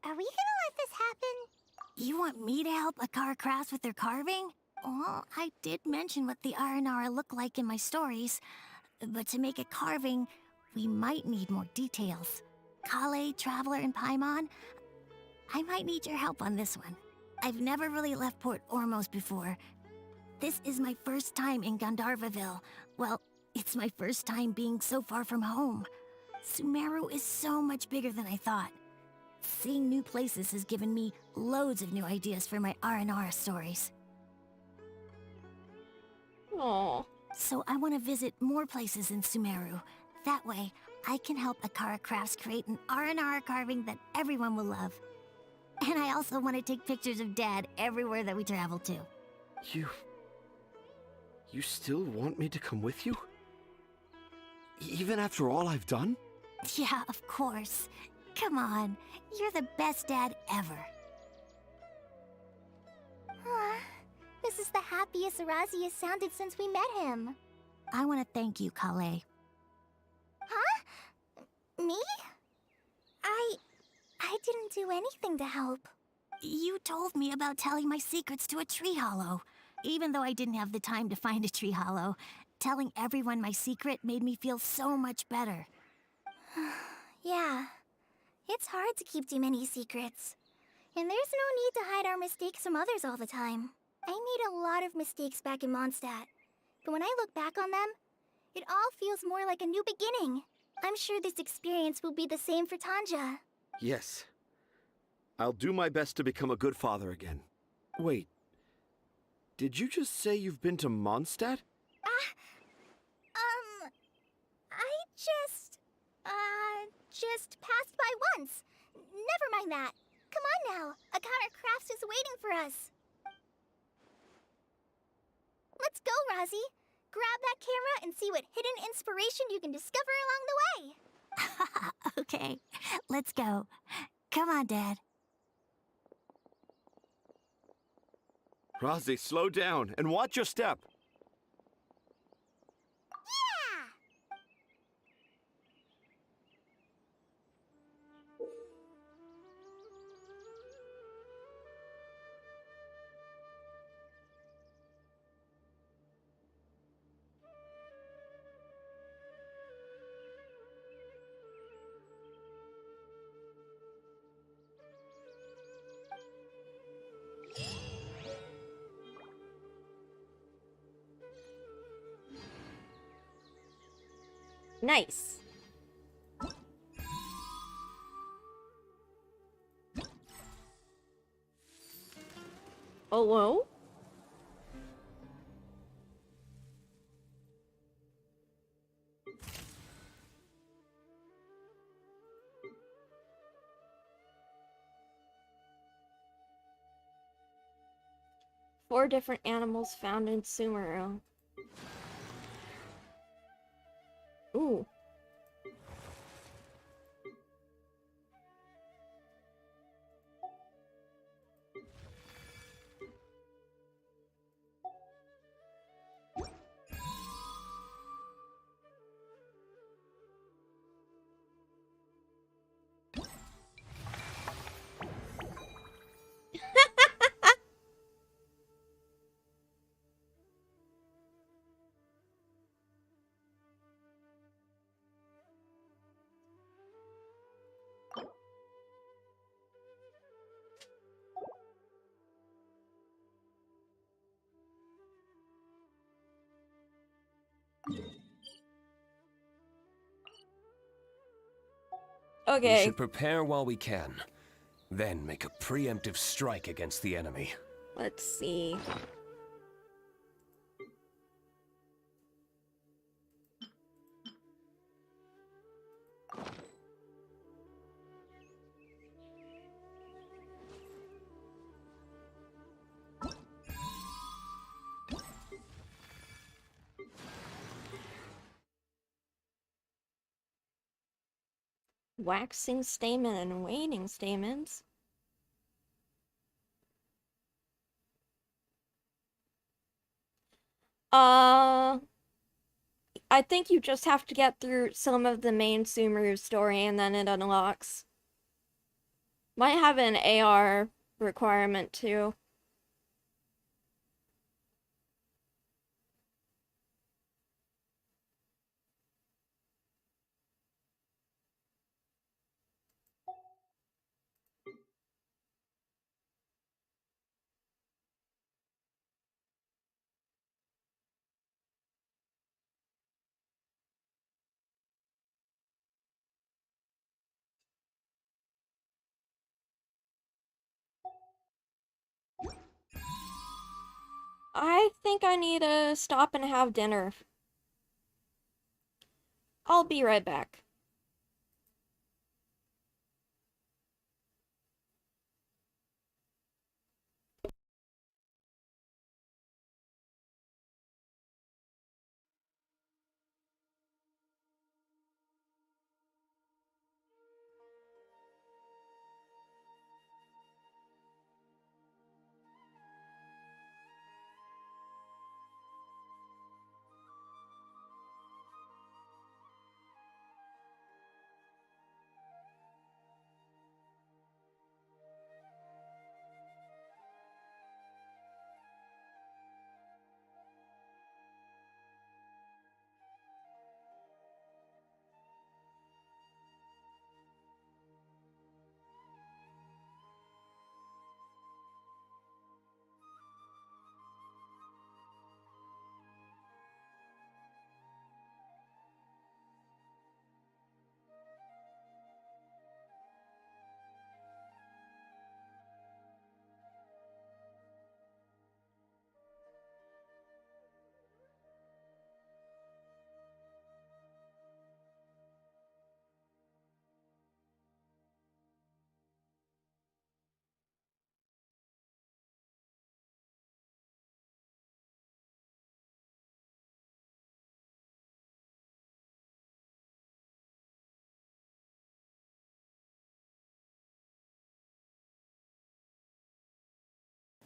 Are we gonna let this happen? You want me to help Akara Crafts with their carving? Well, I did mention what the Aranara look like in my stories, but to make a carving, we might need more details. Kale, Traveler, and Paimon, I might need your help on this one. I've never really left Port Ormos before. This is my first time in Gandharvaville. Well, it's my first time being so far from home. Sumeru is so much bigger than I thought. Seeing new places has given me loads of new ideas for my Aranara stories. Aww. So I want to visit more places in Sumeru. That way, I can help Akara Crafts create an Aranara carving that everyone will love. And I also want to take pictures of Dad everywhere that we travel to. You still want me to come with you? Even after all I've done? Yeah, of course. Come on, you're the best dad ever. This is the happiest Razi has sounded since we met him. I want to thank you, Kale. Huh? Me? I didn't do anything to help. You told me about telling my secrets to a tree hollow. Even though I didn't have the time to find a tree hollow, telling everyone my secret made me feel so much better. Yeah. It's hard to keep too many secrets. And there's no need to hide our mistakes from others all the time. I made a lot of mistakes back in Mondstadt. But when I look back on them, it all feels more like a new beginning. I'm sure this experience will be the same for Tanja. Yes. I'll do my best to become a good father again. Wait, Did you just say you've been to Mondstadt? I just passed by once. Never mind that. Come on now. Akara Crafts is waiting for us. Let's go, Rozzy. Grab that camera and see what hidden inspiration you can discover along the way. Okay, let's go. Come on, Dad. Rozzy, slow down and watch your step. Yeah! 'Nice. Hello? Four different animals found in Sumeru. Ooh. We Okay. should prepare while we can, then make a preemptive strike against the enemy. Let's see. Waxing stamen and waning stamens. I think you just have to get through some of the main Sumeru story and then it unlocks. Might have an AR requirement too. I think I need to stop and have dinner. I'll be right back.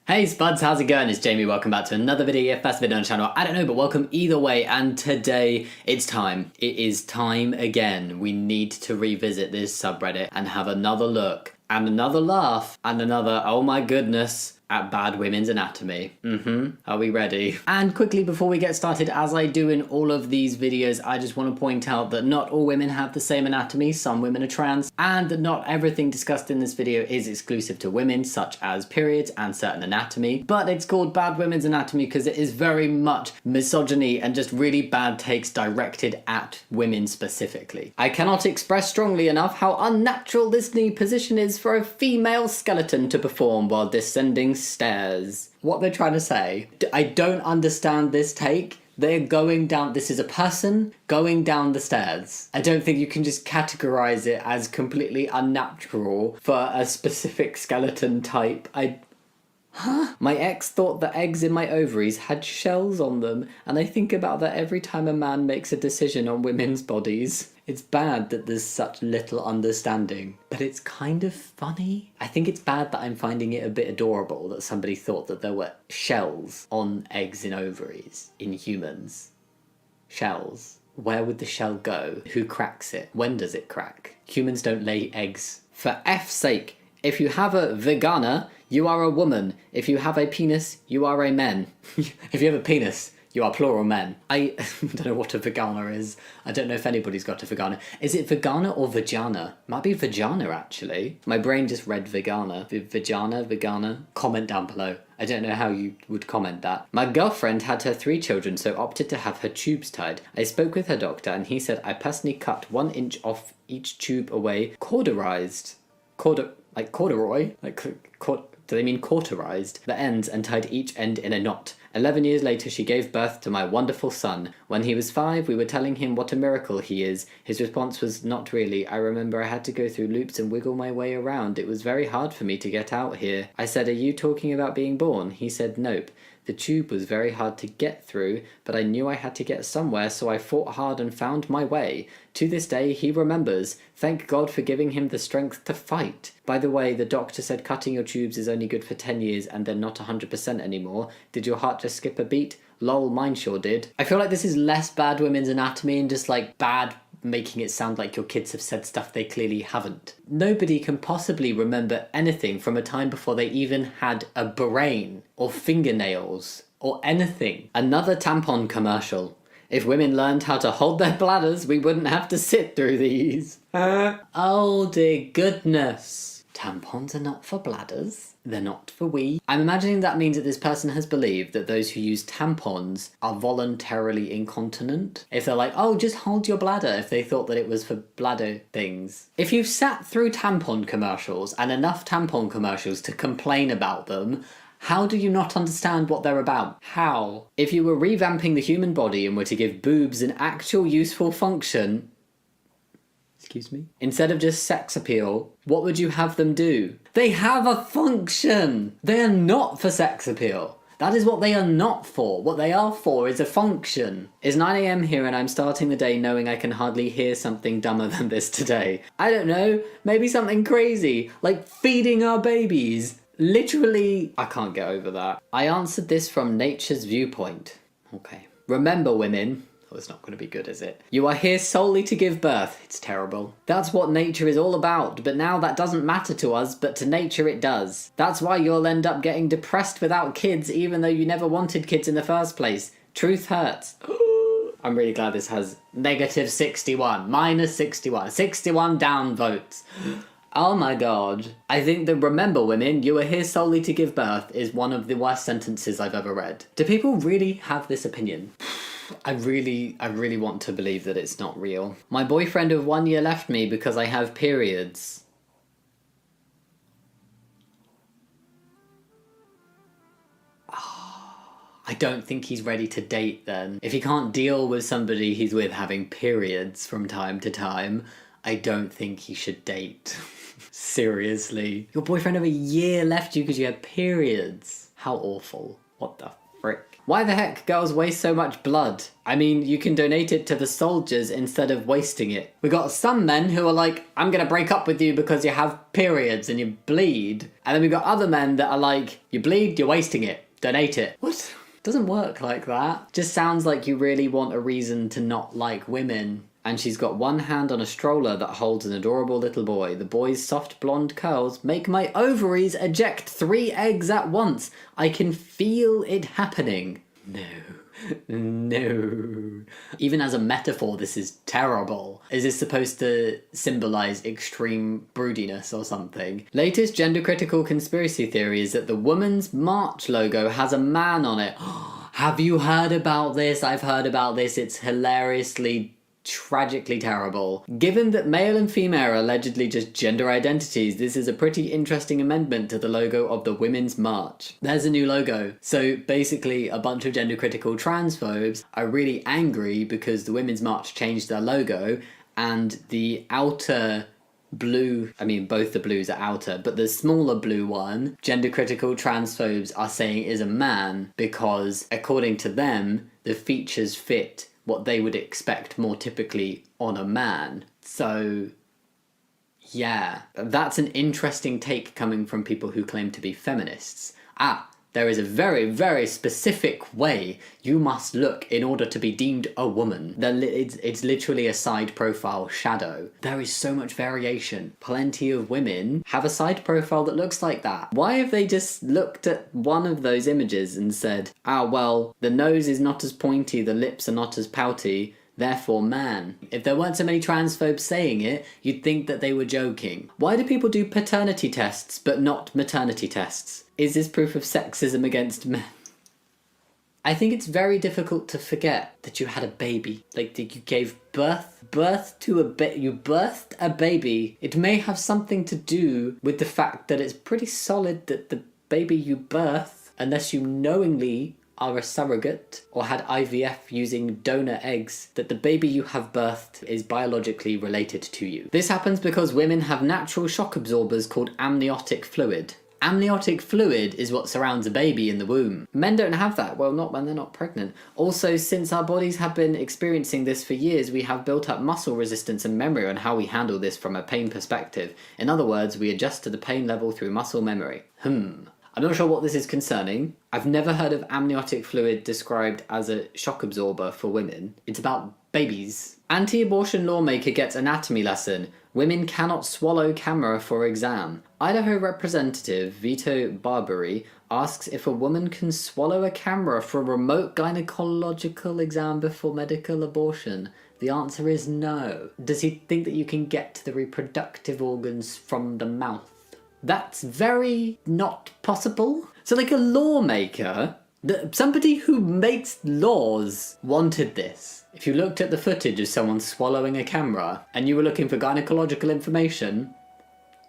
Hey Spuds, how's it going? It's Jamie, welcome back to another video, first video on the channel, I don't know, but welcome either way, and today it's time. It is time again. We need to revisit this subreddit and have another look, and another laugh, and another, oh my goodness, at bad women's anatomy. Are we ready? And quickly before we get started, as I do in all of these videos, I just want to point out that not all women have the same anatomy, some women are trans, and that not everything discussed in this video is exclusive to women, such as periods and certain anatomy, but it's called Bad Women's Anatomy because it is very much misogyny and just really bad takes directed at women specifically. I cannot express strongly enough how unnatural this knee position is for a female skeleton to perform while descending stairs. What they're trying to say, I don't understand this take. They're going down, this is a person going down the stairs. I don't think you can just categorize it as completely unnatural for a specific skeleton type. My ex thought the eggs in my ovaries had shells on them, and I think about that every time a man makes a decision on women's bodies. It's bad that there's such little understanding, but it's kind of funny. I think it's bad that I'm finding it a bit adorable that somebody thought that there were shells on eggs in ovaries in humans. Shells. Where would the shell go? Who cracks it? When does it crack? Humans don't lay eggs. For F's sake, if you have a vagina, you are a woman. If you have a penis, you are a man. If you have a penis, you are plural men. I don't know what a vagina is. I don't know if anybody's got a vagina. Is it vagina or vagina? Might be vagina, actually. My brain just read vagina. Vagina. Comment down below. I don't know how you would comment that. My girlfriend had her 3 children, so opted to have her tubes tied. I spoke with her doctor, and he said I personally cut 1 inch off each tube away, cauterized. Like corduroy? Do they mean cauterized? The ends and tied each end in a knot. 11 years later, she gave birth to my wonderful son. When he was 5, we were telling him what a miracle he is. His response was, not really. I remember I had to go through loops and wiggle my way around. It was very hard for me to get out here. I said, are you talking about being born? He said, nope. The tube was very hard to get through, but I knew I had to get somewhere, so I fought hard and found my way. To this day, he remembers. Thank God for giving him the strength to fight. By the way, the doctor said cutting your tubes is only good for 10 years and they're not 100% anymore. Did your heart just skip a beat? Lol, mine sure did. I feel like this is less Bad Women's Anatomy and just like bad making it sound like your kids have said stuff they clearly haven't. Nobody can possibly remember anything from a time before they even had a brain or fingernails or anything. Another tampon commercial. If women learned how to hold their bladders, we wouldn't have to sit through these. Oh dear goodness. Tampons are not for bladders. They're not for we. I'm imagining that means that this person has believed that those who use tampons are voluntarily incontinent. If they're like, oh, just hold your bladder, if they thought that it was for bladder things. If you've sat through tampon commercials and enough tampon commercials to complain about them, how do you not understand what they're about? How? If you were revamping the human body and were to give boobs an actual useful function, excuse me, instead of just sex appeal, what would you have them do? They have a function! They are not for sex appeal. That is what they are not for. What they are for is a function. It's 9 AM here and I'm starting the day knowing I can hardly hear something dumber than this today. I don't know, maybe something crazy, like feeding our babies. Literally, I can't get over that. I answered this from nature's viewpoint. Okay. Remember, women. Oh, it's not going to be good, is it? You are here solely to give birth. It's terrible. That's what nature is all about, but now that doesn't matter to us, but to nature it does. That's why you'll end up getting depressed without kids, even though you never wanted kids in the first place. Truth hurts. I'm really glad this has negative 61, minus 61, 61 down votes. Oh my god. I think that remember women, you are here solely to give birth is one of the worst sentences I've ever read. Do people really have this opinion? I really want to believe that it's not real. My boyfriend of 1 year left me because I have periods. I don't think he's ready to date then. If he can't deal with somebody he's with having periods from time to time, I don't think he should date. Seriously. Your boyfriend of a year left you because you had periods. How awful. What the frick? Why the heck girls waste so much blood? I mean, you can donate it to the soldiers instead of wasting it. We got some men who are like, I'm gonna break up with you because you have periods and you bleed. And then we got other men that are like, you bleed, you're wasting it. Donate it. What? Doesn't work like that. Just sounds like you really want a reason to not like women. And she's got one hand on a stroller that holds an adorable little boy. The boy's soft blonde curls make my ovaries eject 3 eggs at once. I can feel it happening. No. No. Even as a metaphor, this is terrible. Is this supposed to symbolize extreme broodiness or something? Latest gender-critical conspiracy theory is that the Women's March logo has a man on it. Have you heard about this? I've heard about this. It's hilariously tragically terrible. Given that male and female are allegedly just gender identities, this is a pretty interesting amendment to the logo of the Women's March. There's a new logo. So basically a bunch of gender critical transphobes are really angry because the Women's March changed their logo and the outer blue, I mean both the blues are outer, but the smaller blue one, gender critical transphobes are saying is a man because according to them, the features fit what they would expect more typically on a man. So, yeah, that's an interesting take coming from people who claim to be feminists. There is a very, very specific way you must look in order to be deemed a woman. It's literally a side profile shadow. There is so much variation. Plenty of women have a side profile that looks like that. Why have they just looked at one of those images and said, well, the nose is not as pointy, the lips are not as pouty, therefore man. If there weren't so many transphobes saying it, you'd think that they were joking. Why do people do paternity tests but not maternity tests? Is this proof of sexism against men? I think it's very difficult to forget that you had a baby. Like, that you gave birth to you birthed a baby. It may have something to do with the fact that it's pretty solid that the baby you birth, unless you knowingly are a surrogate or had IVF using donor eggs, that the baby you have birthed is biologically related to you. This happens because women have natural shock absorbers called amniotic fluid. Amniotic fluid is what surrounds a baby in the womb. Men don't have that, well, not when they're not pregnant. Also, since our bodies have been experiencing this for years, we have built up muscle resistance and memory on how we handle this from a pain perspective. In other words, we adjust to the pain level through muscle memory. I'm not sure what this is concerning. I've never heard of amniotic fluid described as a shock absorber for women. It's about babies. Anti-abortion lawmaker gets anatomy lesson. Women cannot swallow camera for exam. Idaho Representative Vito Barbary asks if a woman can swallow a camera for a remote gynecological exam before medical abortion. The answer is no. Does he think that you can get to the reproductive organs from the mouth? That's very not possible. So like a lawmaker, somebody who makes laws wanted this. If you looked at the footage of someone swallowing a camera and you were looking for gynecological information,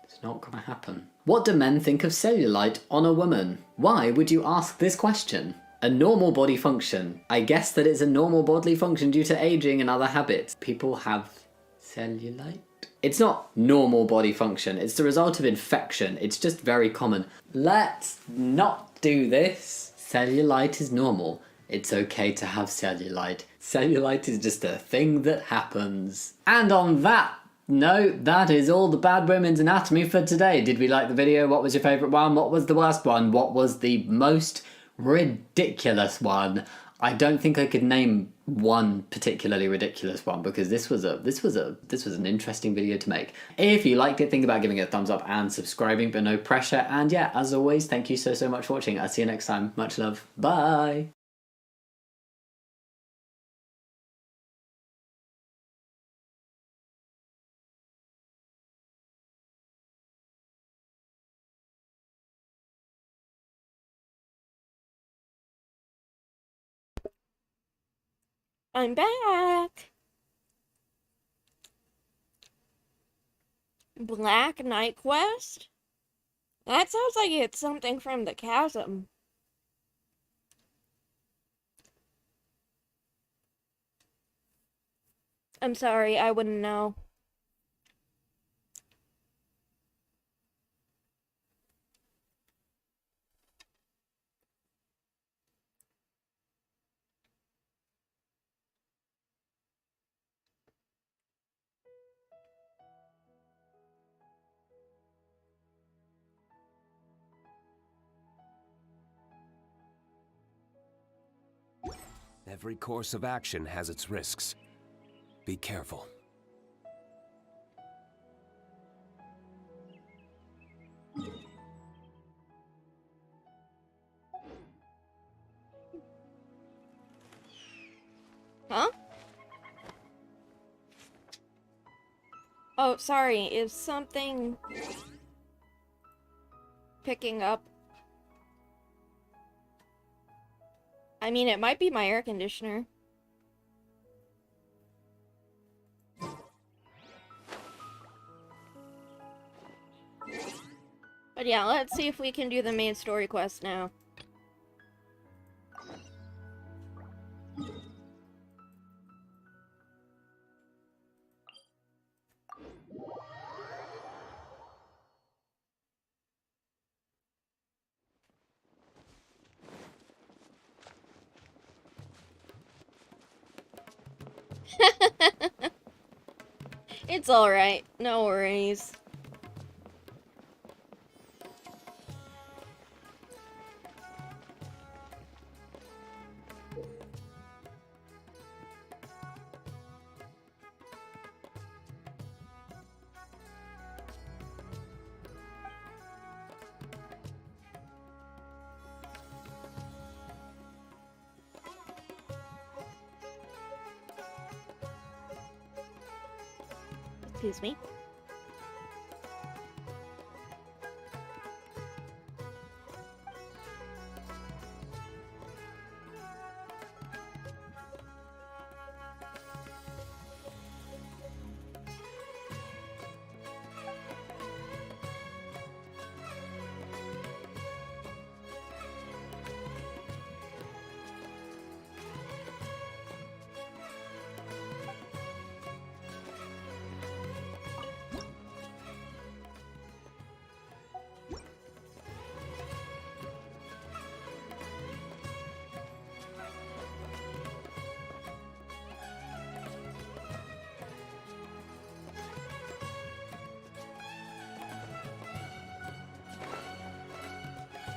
it's not gonna happen. What do men think of cellulite on a woman? Why would you ask this question? A normal body function. I guess that it's a normal bodily function due to aging and other habits. People have cellulite? It's not normal body function, it's the result of infection. It's just very common. Let's not do this. Cellulite is normal. It's okay to have cellulite. Cellulite is just a thing that happens. And on that note, that is all the Bad Women's Anatomy for today. Did we like the video? What was your favourite one? What was the worst one? What was the most ridiculous one? I don't think I could name one particularly ridiculous one because this was an interesting video to make. If you liked it, think about giving it a thumbs up and subscribing, but no pressure. And yeah, as always, thank you so much for watching. I'll see you next time. Much love. Bye. I'm back! Black Knight Quest? That sounds like it's something from the chasm. I'm sorry, I wouldn't know. Every course of action has its risks. Be careful. Huh? Oh, sorry, is something picking up? I mean, it might be my air conditioner. But yeah, let's see if we can do the main story quest now. It's alright, no worries. Excuse me.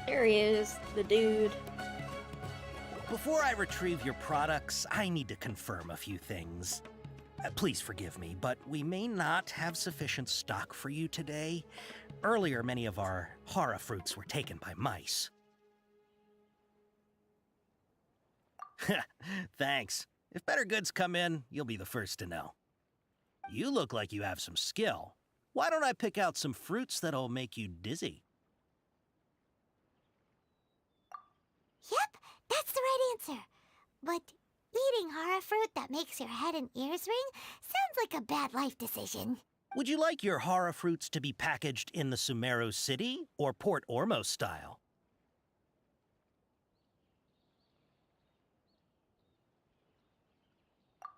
There he is, the dude. Before I retrieve your products, I need to confirm a few things. Please forgive me, but we may not have sufficient stock for you today. Earlier, many of our hara fruits were taken by mice. Thanks. If better goods come in, you'll be the first to know. You look like you have some skill. Why don't I pick out some fruits that'll make you dizzy? Yep, that's the right answer. But eating hara fruit that makes your head and ears ring sounds like a bad life decision. Would you like your hara fruits to be packaged in the Sumeru City or Port Ormos style?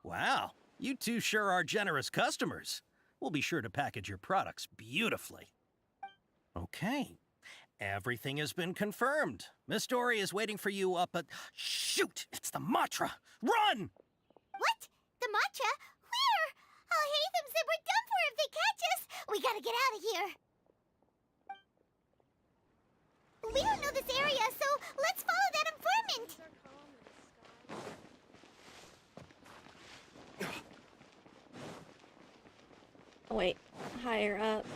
Wow, you two sure are generous customers. We'll be sure to package your products beautifully. Okay, everything has been confirmed. Miss Dory is waiting for you up at... Shoot, it's the Matra! Run! What? The matcha? Where? Al-Haytham said we're done for if they catch us. We gotta get out of here. We don't know this area, so let's follow that informant. Oh, wait, higher up.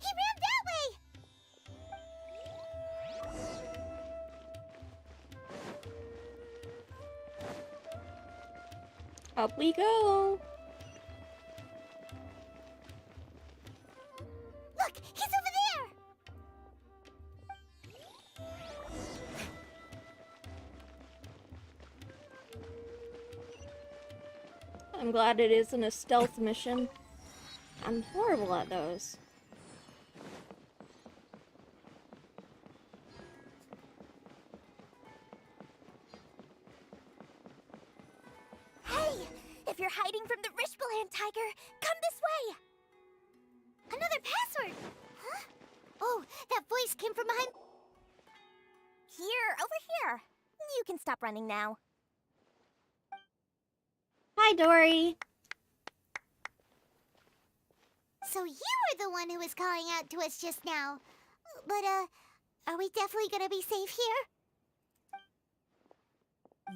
He ran that way. Up we go. Look, he's over there. I'm glad it isn't a stealth mission. I'm horrible at those. Hey! If you're hiding from the Rishbaland tiger, come this way! Another password. Huh? Oh, that voice came from behind. Here, over here. You can stop running now. Hi, Dory. So you were the one who was calling out to us just now. But, are we definitely gonna be safe here?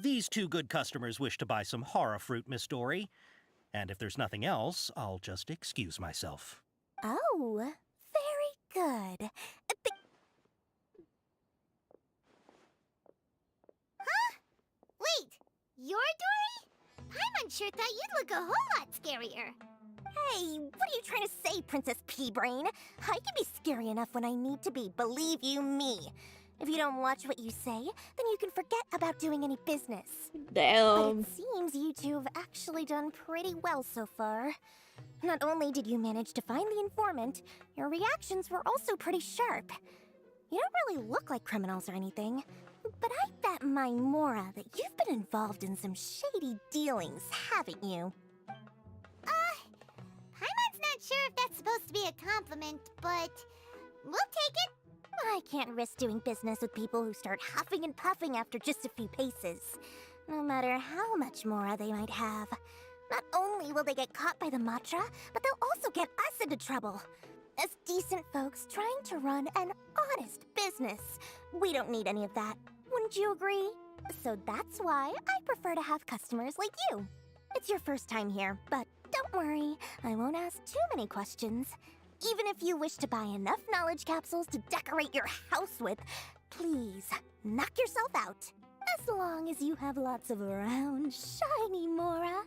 These two good customers wish to buy some horror fruit, Miss Dory. And if there's nothing else, I'll just excuse myself. Oh, very good. Huh? Wait, you're Dory? Paimon sure thought you'd look a whole lot scarier. Hey, what are you trying to say, Princess Pea-Brain? I can be scary enough when I need to be, believe you me. If you don't watch what you say, then you can forget about doing any business. Damn. But it seems you two have actually done pretty well so far. Not only did you manage to find the informant, your reactions were also pretty sharp. You don't really look like criminals or anything, but I bet my Mora that you've been involved in some shady dealings, haven't you? Paimon's not sure if that's supposed to be a compliment, but we'll take it. I can't risk doing business with people who start huffing and puffing after just a few paces, no matter how much Mora they might have. Not only will they get caught by the Matra, but they'll also get us into trouble. As decent folks trying to run an honest business, we don't need any of that. Wouldn't you agree? So that's why I prefer to have customers like you. It's your first time here, but don't worry, I won't ask too many questions. Even if you wish to buy enough knowledge capsules to decorate your house with, please, knock yourself out. As long as you have lots of round, shiny Mora,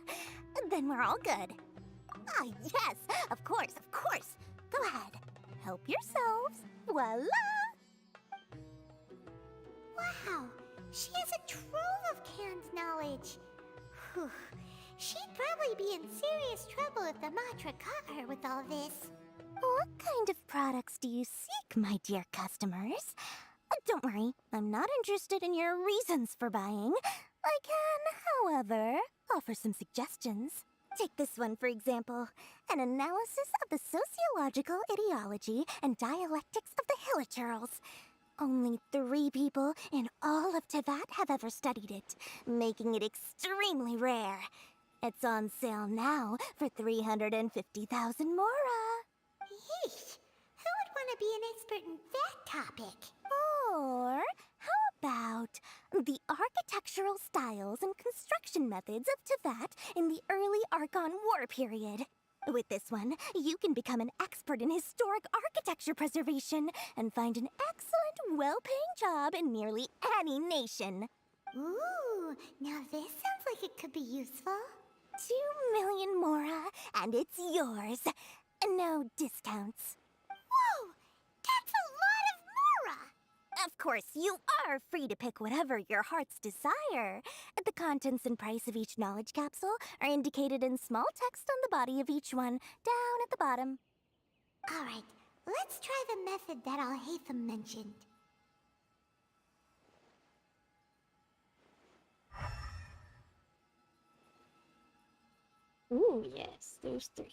then we're all good. Ah, yes, of course, of course. Go ahead, help yourselves. Voila! Wow, she has a trove of canned knowledge. Whew. She'd probably be in serious trouble if the Matra caught her with all this. What kind of products do you seek, my dear customers? Don't worry, I'm not interested in your reasons for buying. I can, however, offer some suggestions. Take this one, for example. An analysis of the sociological ideology and dialectics of the Hilichurls. Only 3 people in all of Teyvat have ever studied it, making it extremely rare. It's on sale now for 350,000 Mora. Yeesh, who would want to be an expert in that topic? Or how about the architectural styles and construction methods of Teyvat in the early Archon War period? With this one, you can become an expert in historic architecture preservation and find an excellent, well-paying job in nearly any nation. Ooh, now this sounds like it could be useful. 2 million Mora, and it's yours. No discounts. Whoa! That's a lot of Mora! Of course, you are free to pick whatever your heart's desire. The contents and price of each knowledge capsule are indicated in small text on the body of each one, down at the bottom. Alright, let's try the method that Alhaitham mentioned. Ooh, yes, those 3.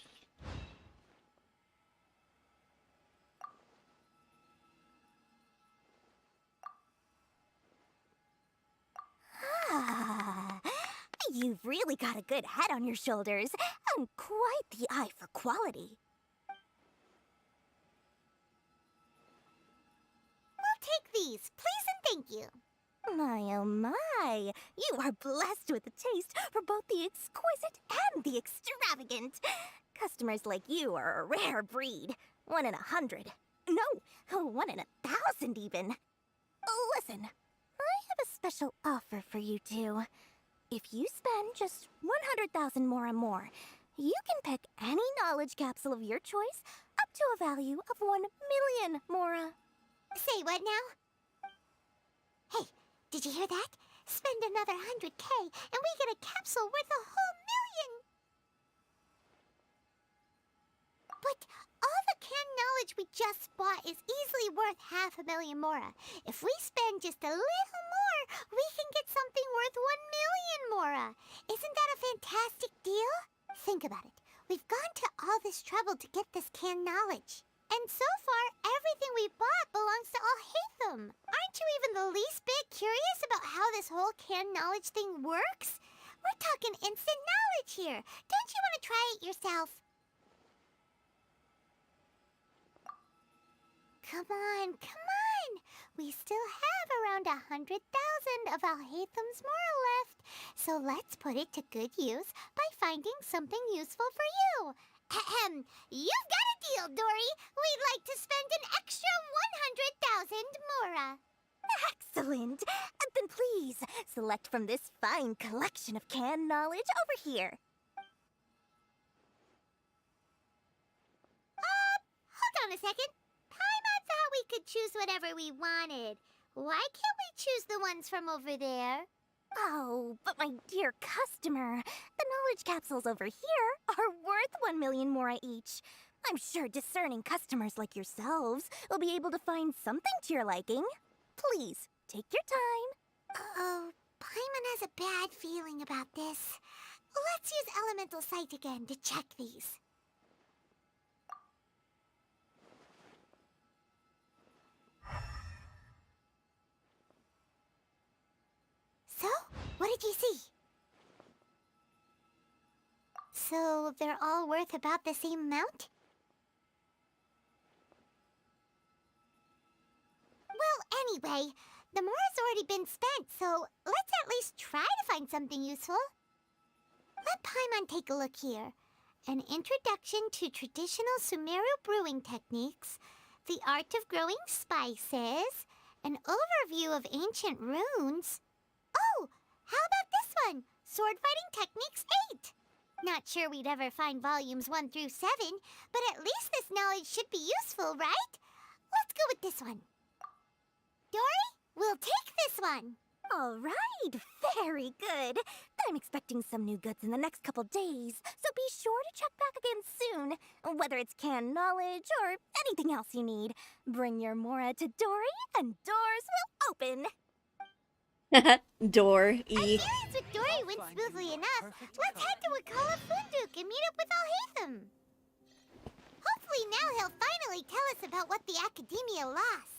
Ah, you've really got a good head on your shoulders, and quite the eye for quality. We'll take these, please and thank you. My oh my, you are blessed with a taste for both the exquisite and the extravagant. Customers like you are a rare breed. 1 in 100. No, 1 in 1,000 even. Listen, I have a special offer for you two. If you spend just 100,000 more, you can pick any knowledge capsule of your choice up to a value of 1 million Mora. Say what now? Hey, did you hear that? Spend another 100K and we get a capsule worth a whole million! But all the canned knowledge we just bought is easily worth 500,000 Mora. If we spend just a little more, we can get something worth 1 million Mora. Isn't that a fantastic deal? Think about it. We've gone to all this trouble to get this canned knowledge. And so far, everything we bought belongs to Alhaitham. Aren't you even the least bit curious about how this whole canned knowledge thing works? We're talking instant knowledge here. Don't you want to try it yourself? come on, come on! We still have around 100,000 of Alhaitham's moral left, so let's put it to good use by finding something useful for you. Ahem, you've got a deal, Dory. We'd like to spend an extra 100,000 mora. Excellent! Then please, select from this fine collection of canned knowledge over here. Hold on a second. Paimon thought we could choose whatever we wanted. Why can't we choose the ones from over there? Oh, but my dear customer, the knowledge capsules over here are worth 1 million mora each. I'm sure discerning customers like yourselves will be able to find something to your liking. Please, take your time. Uh-oh, Paimon has a bad feeling about this. Let's use Elemental Sight again to check these. So, what did you see? So, they're all worth about the same amount? Well, anyway, the mora's already been spent, so let's at least try to find something useful. Let Paimon take a look here. An introduction to traditional Sumeru brewing techniques, the art of growing spices, an overview of ancient runes. Oh, how about this one? Sword Fighting Techniques 8. Not sure we'd ever find volumes 1 through 7, but at least this knowledge should be useful, right? Let's go with this one. Dory, we'll take this one. All right, very good. I'm expecting some new goods in the next couple days, so be sure to check back again soon. Whether it's canned knowledge or anything else you need, bring your mora to Dory and doors will open. Door-y. Experience with Dory went smoothly enough. Let's head to Wakala Funduk and meet up with Alhaitham. Hopefully now he'll finally tell us about what the Academia lost.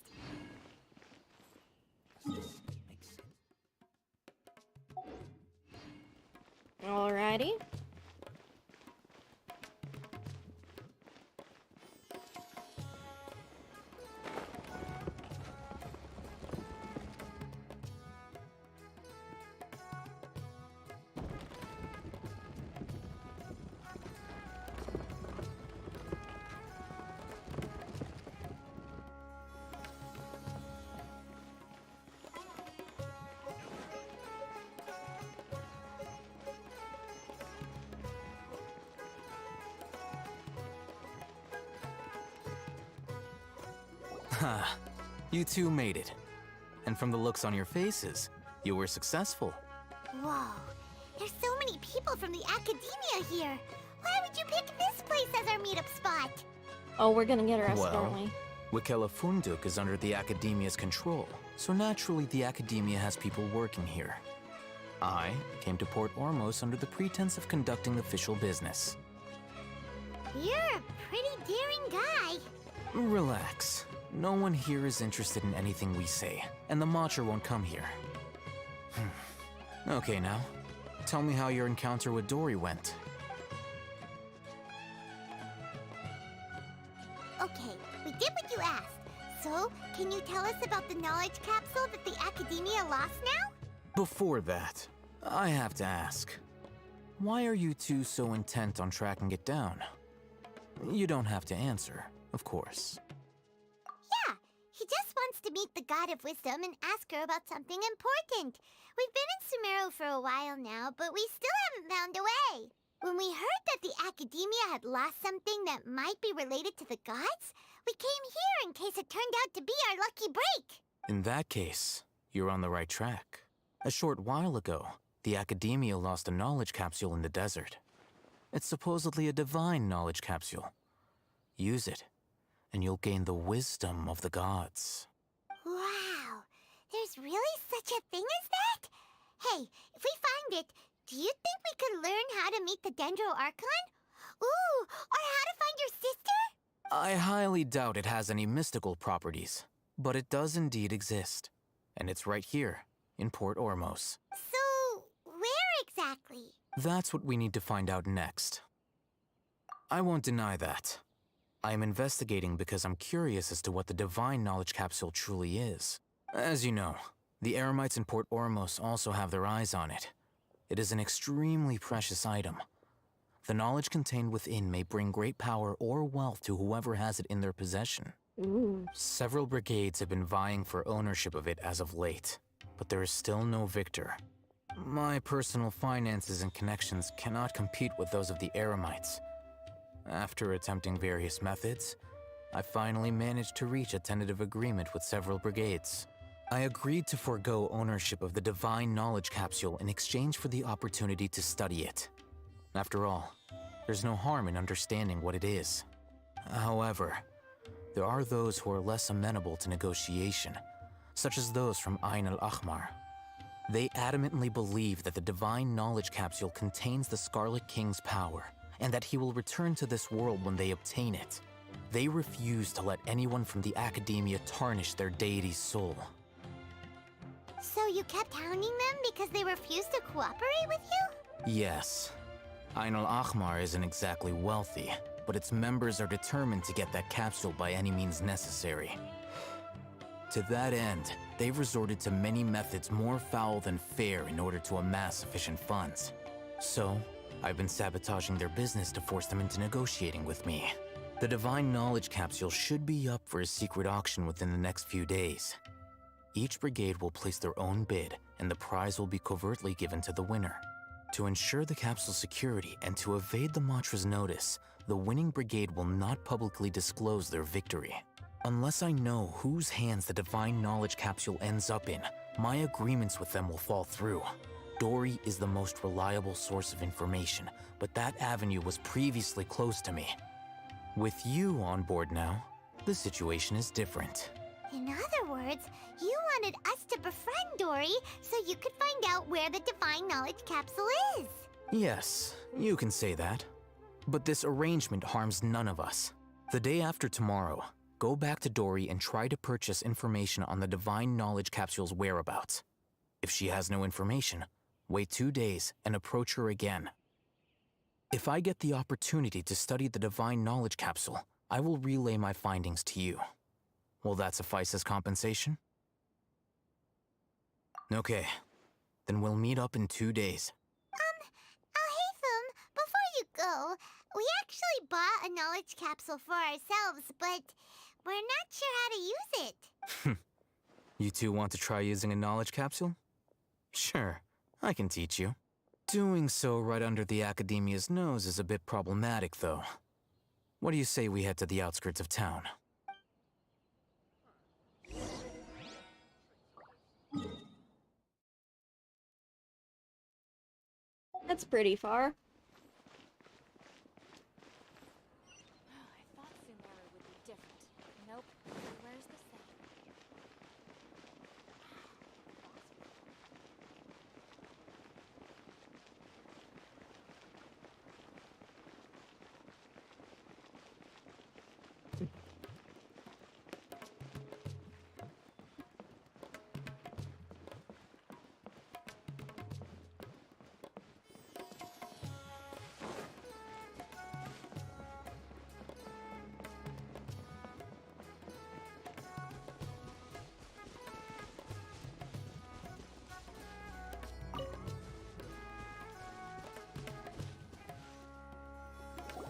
Alrighty. Ha, you two made it. And from the looks on your faces, you were successful. Whoa, there's so many people from the Academia here. Why would you pick this place as our meetup spot? Oh, we're gonna get arrested, aren't Well, we? Wakela Funduk is under the Academia's control, so naturally the Academia has people working here. I came to Port Ormos under the pretense of conducting official business. You're a pretty daring guy. Relax. No one here is interested in anything we say, and the Matcher won't come here. Okay, now, tell me how your encounter with Dory went. Okay, we did what you asked. So, can you tell us about the knowledge capsule that the Academia lost now? Before that, I have to ask, why are you two so intent on tracking it down? You don't have to answer, of course. Yeah, he just wants to meet the God of Wisdom and ask her about something important. We've been in Sumeru for a while now, but we still haven't found a way. When we heard that the Academia had lost something that might be related to the gods, we came here in case it turned out to be our lucky break. In that case, you're on the right track. A short while ago, the Academia lost a knowledge capsule in the desert. It's supposedly a divine knowledge capsule. Use it, and you'll gain the wisdom of the gods. Wow, there's really such a thing as that? Hey, if we find it, do you think we could learn how to meet the Dendro Archon? Ooh, or how to find your sister? I highly doubt it has any mystical properties, but it does indeed exist. And it's right here, in Port Ormos. So, where exactly? That's what we need to find out next. I won't deny that. I am investigating because I'm curious as to what the Divine Knowledge Capsule truly is. As you know, the Eremites in Port Ormos also have their eyes on it. It is an extremely precious item. The knowledge contained within may bring great power or wealth to whoever has it in their possession. Ooh. Several brigades have been vying for ownership of it as of late, but there is still no victor. My personal finances and connections cannot compete with those of the Eremites. After attempting various methods, I finally managed to reach a tentative agreement with several brigades. I agreed to forego ownership of the Divine Knowledge Capsule in exchange for the opportunity to study it. After all, there's no harm in understanding what it is. However, there are those who are less amenable to negotiation, such as those from Ain al-Ahmar. They adamantly believe that the Divine Knowledge Capsule contains the Scarlet King's power, and that he will return to this world when they obtain it. They refuse to let anyone from the Academia tarnish their deity's soul. So you kept hounding them because they refused to cooperate with you? Yes. Ain al-Ahmar isn't exactly wealthy, but its members are determined to get that capsule by any means necessary. To that end, they've resorted to many methods more foul than fair in order to amass sufficient funds. So, I've been sabotaging their business to force them into negotiating with me. The Divine Knowledge Capsule should be up for a secret auction within the next few days. Each brigade will place their own bid, and the prize will be covertly given to the winner. To ensure the capsule's security and to evade the Matra's notice, the winning brigade will not publicly disclose their victory. Unless I know whose hands the Divine Knowledge Capsule ends up in, my agreements with them will fall through. Dory is the most reliable source of information, but that avenue was previously closed to me. With you on board now, the situation is different. In other words, you wanted us to befriend Dory so you could find out where the Divine Knowledge Capsule is. Yes, you can say that. But this arrangement harms none of us. The day after tomorrow, go back to Dory and try to purchase information on the Divine Knowledge Capsule's whereabouts. If she has no information, wait 2 days and approach her again. If I get the opportunity to study the Divine Knowledge Capsule, I will relay my findings to you. Will that suffice as compensation? Okay, then we'll meet up in 2 days. Alhaitham, before you go, we actually bought a knowledge capsule for ourselves, but we're not sure how to use it. You two want to try using a knowledge capsule? Sure, I can teach you. Doing so right under the Academia's nose is a bit problematic, though. What do you say we head to the outskirts of town? That's pretty far. I thought Sumeru would be different. Nope. Where's the same?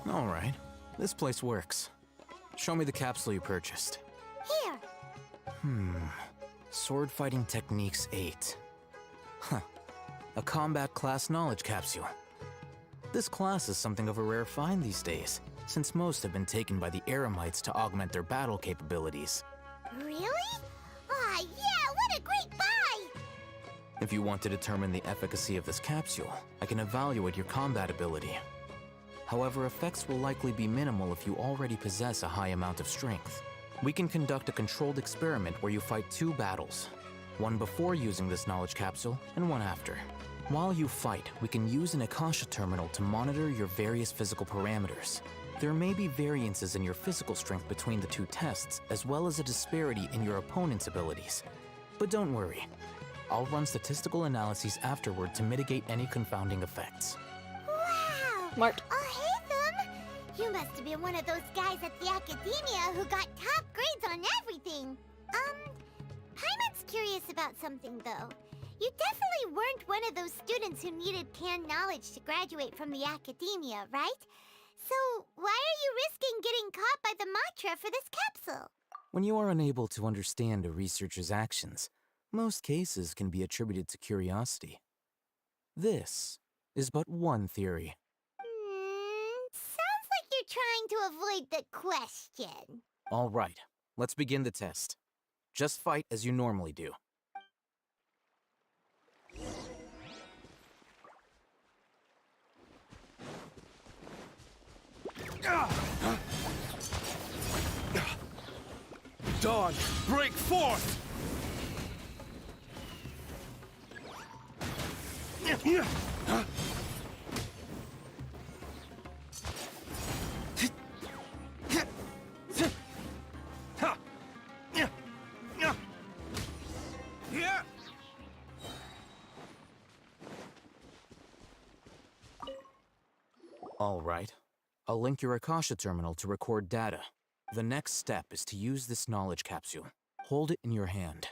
All right, this place works. Show me the capsule you purchased. Here. Sword Fighting Techniques 8. Huh. A combat class knowledge capsule. This class is something of a rare find these days, since most have been taken by the Eremites to augment their battle capabilities. Really? Ah, yeah, what a great buy! If you want to determine the efficacy of this capsule, I can evaluate your combat ability. However, effects will likely be minimal if you already possess a high amount of strength. We can conduct a controlled experiment where you fight 2 battles, one before using this knowledge capsule and one after. While you fight, we can use an Akasha terminal to monitor your various physical parameters. There may be variances in your physical strength between the 2 tests, as well as a disparity in your opponent's abilities. But don't worry, I'll run statistical analyses afterward to mitigate any confounding effects. Wow! Smart. Alhaitham, You must have been one of those guys at the academia who got top grades on everything. Paimon's curious about something, though. You definitely weren't one of those students who needed canned knowledge to graduate from the academia, right? So, why are you risking getting caught by the Matra for this capsule? When you are unable to understand a researcher's actions, most cases can be attributed to curiosity. This is but one theory. Sounds like you're trying to avoid the question. All right, let's begin the test. Just fight as you normally do. Dawn, break forth! All right. I'll link your Akasha terminal to record data. The next step is to use this knowledge capsule. Hold it in your hand.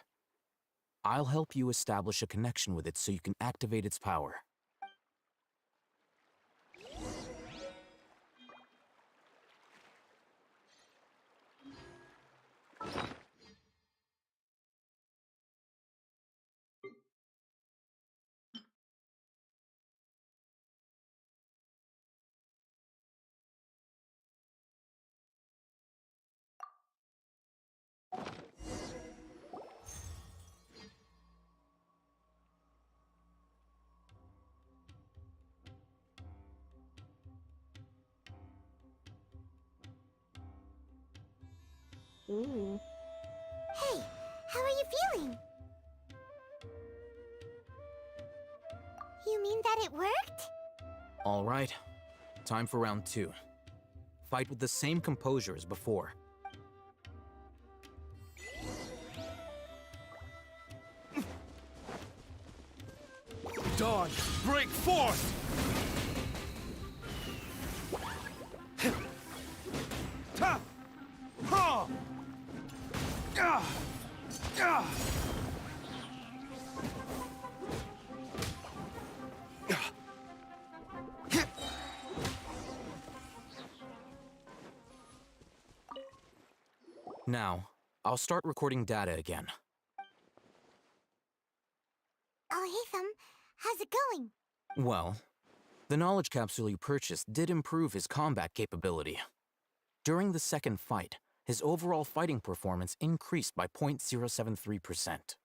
I'll help you establish a connection with it so you can activate its power. Ooh. Hey, how are you feeling? You mean that it worked? All right. Time for round 2. Fight with the same composure as before. Dawn, break forth! Now, I'll start recording data again. Oh, hey, how's it going? Well, the knowledge capsule you purchased did improve his combat capability. During the second fight, his overall fighting performance increased by 0.073%.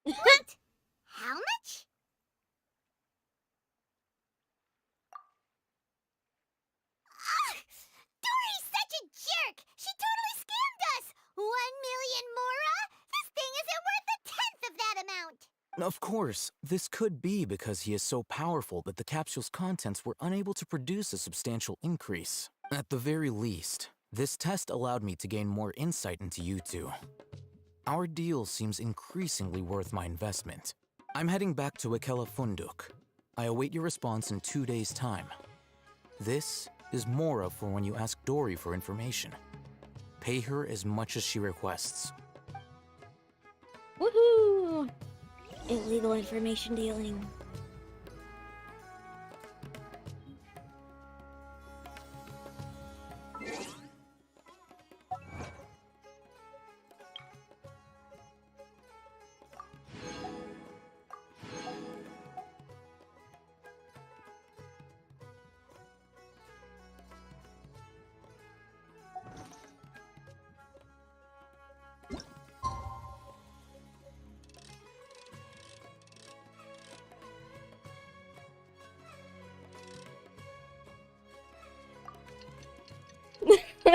What? How much? Dory's such a jerk! She totally scammed us! 1 million mora? This thing isn't worth a tenth of that amount! Of course, this could be because he is so powerful that the capsule's contents were unable to produce a substantial increase. At the very least, this test allowed me to gain more insight into you two. Our deal seems increasingly worth my investment. I'm heading back to Akela Funduk. I await your response in 2 days' time. This is Mora for when you ask Dory for information. Pay her as much as she requests. Woohoo! Illegal information dealing.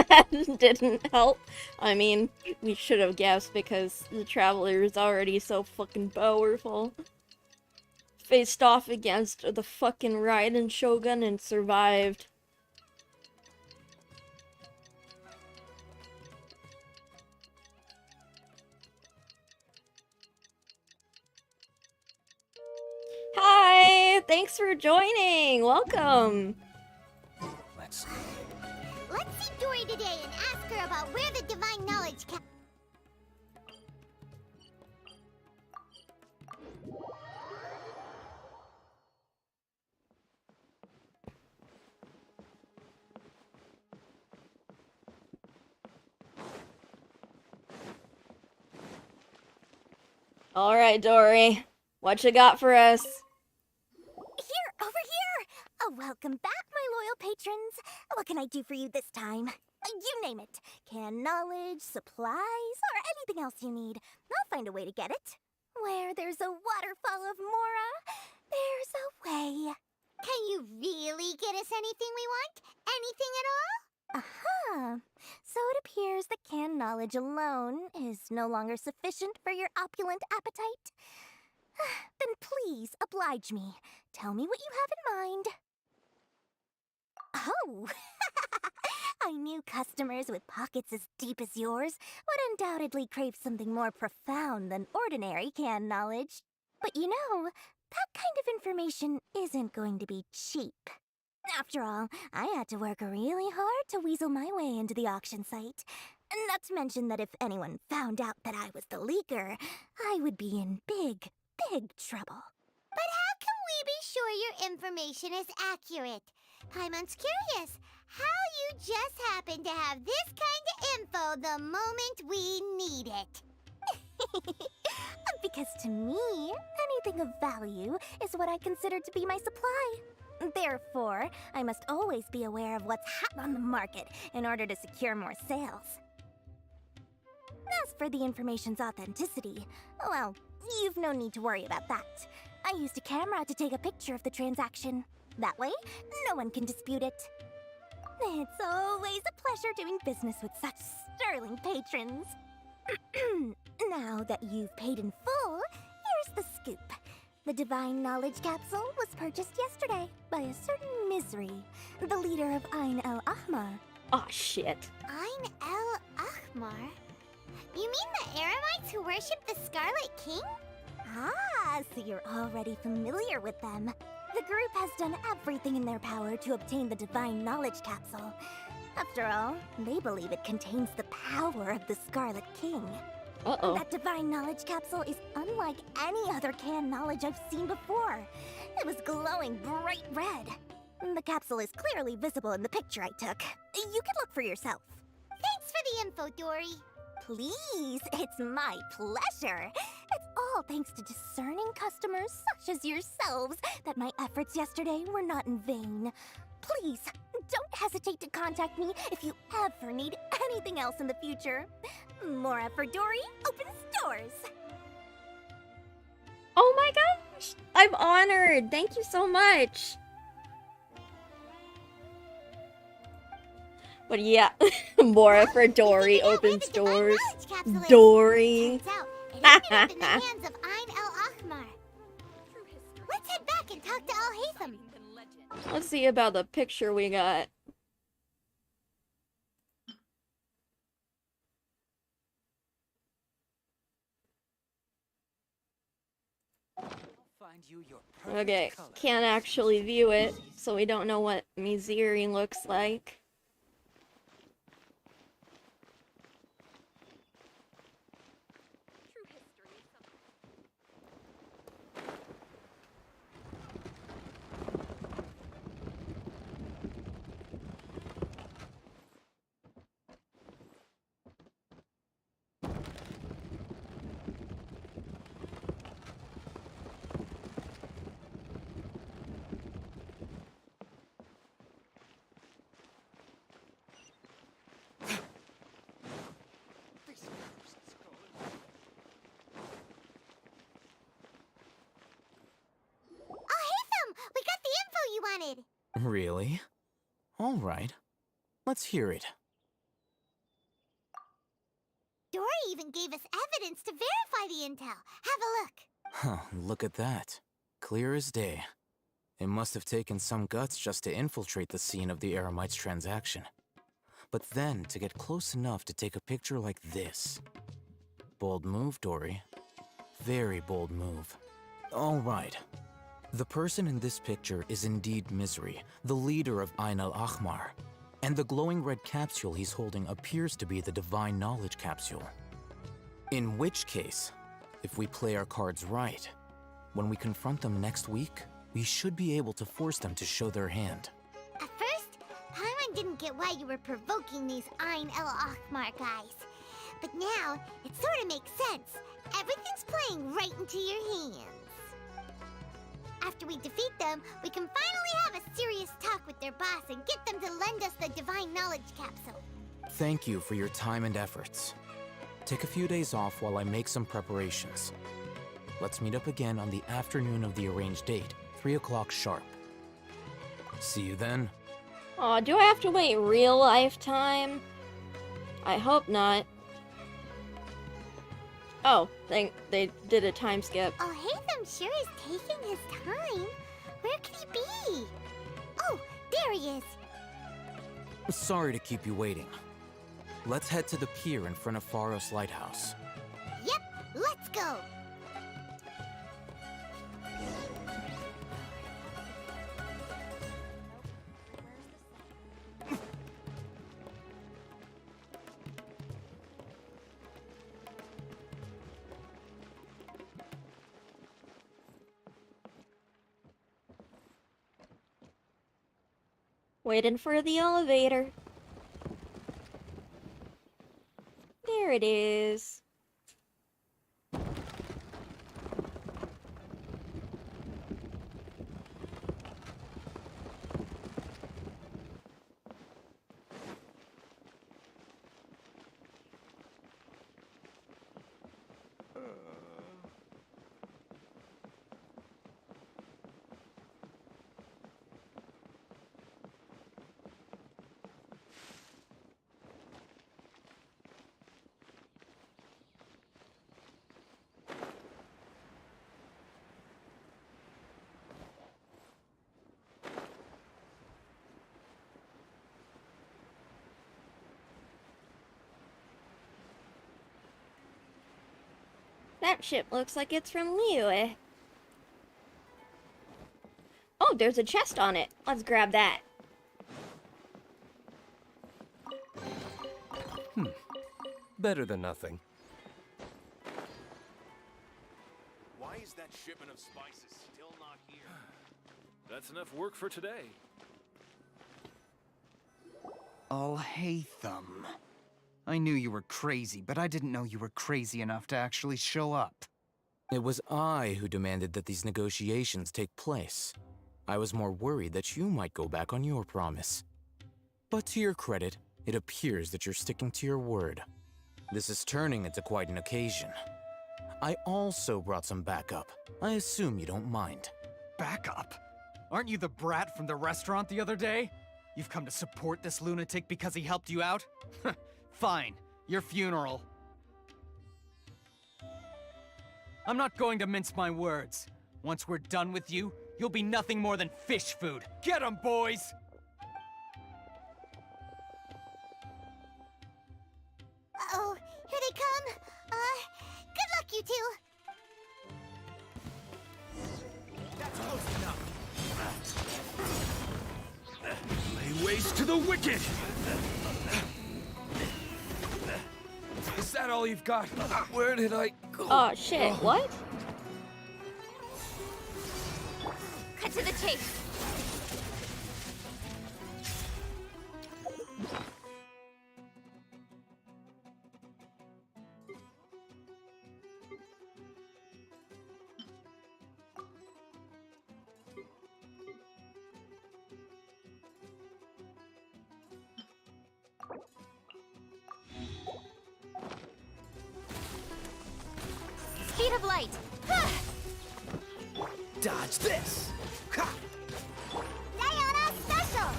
That didn't help. I mean, we should have guessed because the Traveler is already so fucking powerful. Faced off against the fucking Raiden Shogun and survived. Hi! Thanks for joining! Welcome! Let's today and ask her about where the divine knowledge ca- Alright, Dory. What you got for us? Here, over here! Welcome back, my loyal patrons. What can I do for you this time? You name it. Canned knowledge, supplies, or anything else you need. I'll find a way to get it. Where there's a waterfall of Mora, there's a way. Can you really get us anything we want? Anything at all? Aha! So it appears that canned knowledge alone is no longer sufficient for your opulent appetite. Then please oblige me. Tell me what you have in mind. Oh! I knew customers with pockets as deep as yours would undoubtedly crave something more profound than ordinary canned knowledge. But you know, that kind of information isn't going to be cheap. After all, I had to work really hard to weasel my way into the auction site. Not to mention that if anyone found out that I was the leaker, I would be in big, big trouble. But how can we be sure your information is accurate? Paimon's curious how you just happen to have this kind of info the moment we need it. Because to me, anything of value is what I consider to be my supply. Therefore, I must always be aware of what's hot on the market in order to secure more sales. As for the information's authenticity, well, you've no need to worry about that. I used a camera to take a picture of the transaction. That way, no one can dispute it. It's always a pleasure doing business with such sterling patrons. Now that you've paid in full, here's the scoop. The Divine Knowledge Capsule was purchased yesterday by a certain Misery, the leader of Ain el-Ahmar. Aw, shit. Ain el-Ahmar? You mean the Eremites who worship the Scarlet King? Ah, so you're already familiar with them. The group has done everything in their power to obtain the Divine Knowledge Capsule. After all, they believe it contains the power of the Scarlet King. Uh-oh. That Divine Knowledge Capsule is unlike any other canned knowledge I've seen before. It was glowing bright red. The capsule is clearly visible in the picture I took. You can look for yourself. Thanks for the info, Dory. Please, it's my pleasure. It's all thanks to discerning customers such as yourselves that my efforts yesterday were not in vain. Please, don't hesitate to contact me if you ever need anything else in the future. Mora for Dory opens doors. Oh my gosh! I'm honored! Thank you so much! But yeah, Mora for Dory opens doors. Dory! Turns out, it ended up in the hands of Ain el-Ahmar. Let's head back and talk to Al-Haytham. Let's see about the picture we got. Okay, can't actually view it, so we don't know what Miziri looks like. We got the info you wanted! Really? All right. Let's hear it. Dory even gave us evidence to verify the intel. Have a look. Huh, look at that. Clear as day. It must have taken some guts just to infiltrate the scene of the Eremites' transaction. But then to get close enough to take a picture like this. Bold move, Dory. Very bold move. All right. The person in this picture is indeed Misery, the leader of Ain el-Ahmar. And the glowing red capsule he's holding appears to be the Divine Knowledge Capsule. In which case, if we play our cards right, when we confront them next week, we should be able to force them to show their hand. At first, Paimon didn't get why you were provoking these Ein El Achmar guys. But now, it sort of makes sense. Everything's playing right into your hands. After we defeat them, we can finally have a serious talk with their boss and get them to lend us the Divine Knowledge Capsule. Thank you for your time and efforts. Take a few days off while I make some preparations. Let's meet up again on the afternoon of the arranged date, 3 o'clock sharp. See you then. Aw, do I have to wait real life time? I hope not. Oh, they did a time skip. Oh, Hatham sure is taking his time. Where could he be? Oh, there he is. Sorry to keep you waiting. Let's head to the pier in front of Pharos Lighthouse. Yep, let's go. Waiting for the elevator. There it is. That ship looks like it's from Liyue. Oh, there's a chest on it. Let's grab that. Better than nothing. Why is that shipment of spices still not here? That's enough work for today. Al-Haytham. I knew you were crazy, but I didn't know you were crazy enough to actually show up. It was I who demanded that these negotiations take place. I was more worried that you might go back on your promise. But to your credit, it appears that you're sticking to your word. This is turning into quite an occasion. I also brought some backup. I assume you don't mind. Backup? Aren't you the brat from the restaurant the other day? You've come to support this lunatic because he helped you out? Fine, your funeral. I'm not going to mince my words. Once we're done with you, you'll be nothing more than fish food. Get 'em, boys! Uh-oh, here they come. Good luck, you two. That's close enough. Lay waste to the wicked! Is that all you've got? Where did I go? Oh shit, what? Cut to the chase. Speed of light. Dodge this! Ha! Diana special.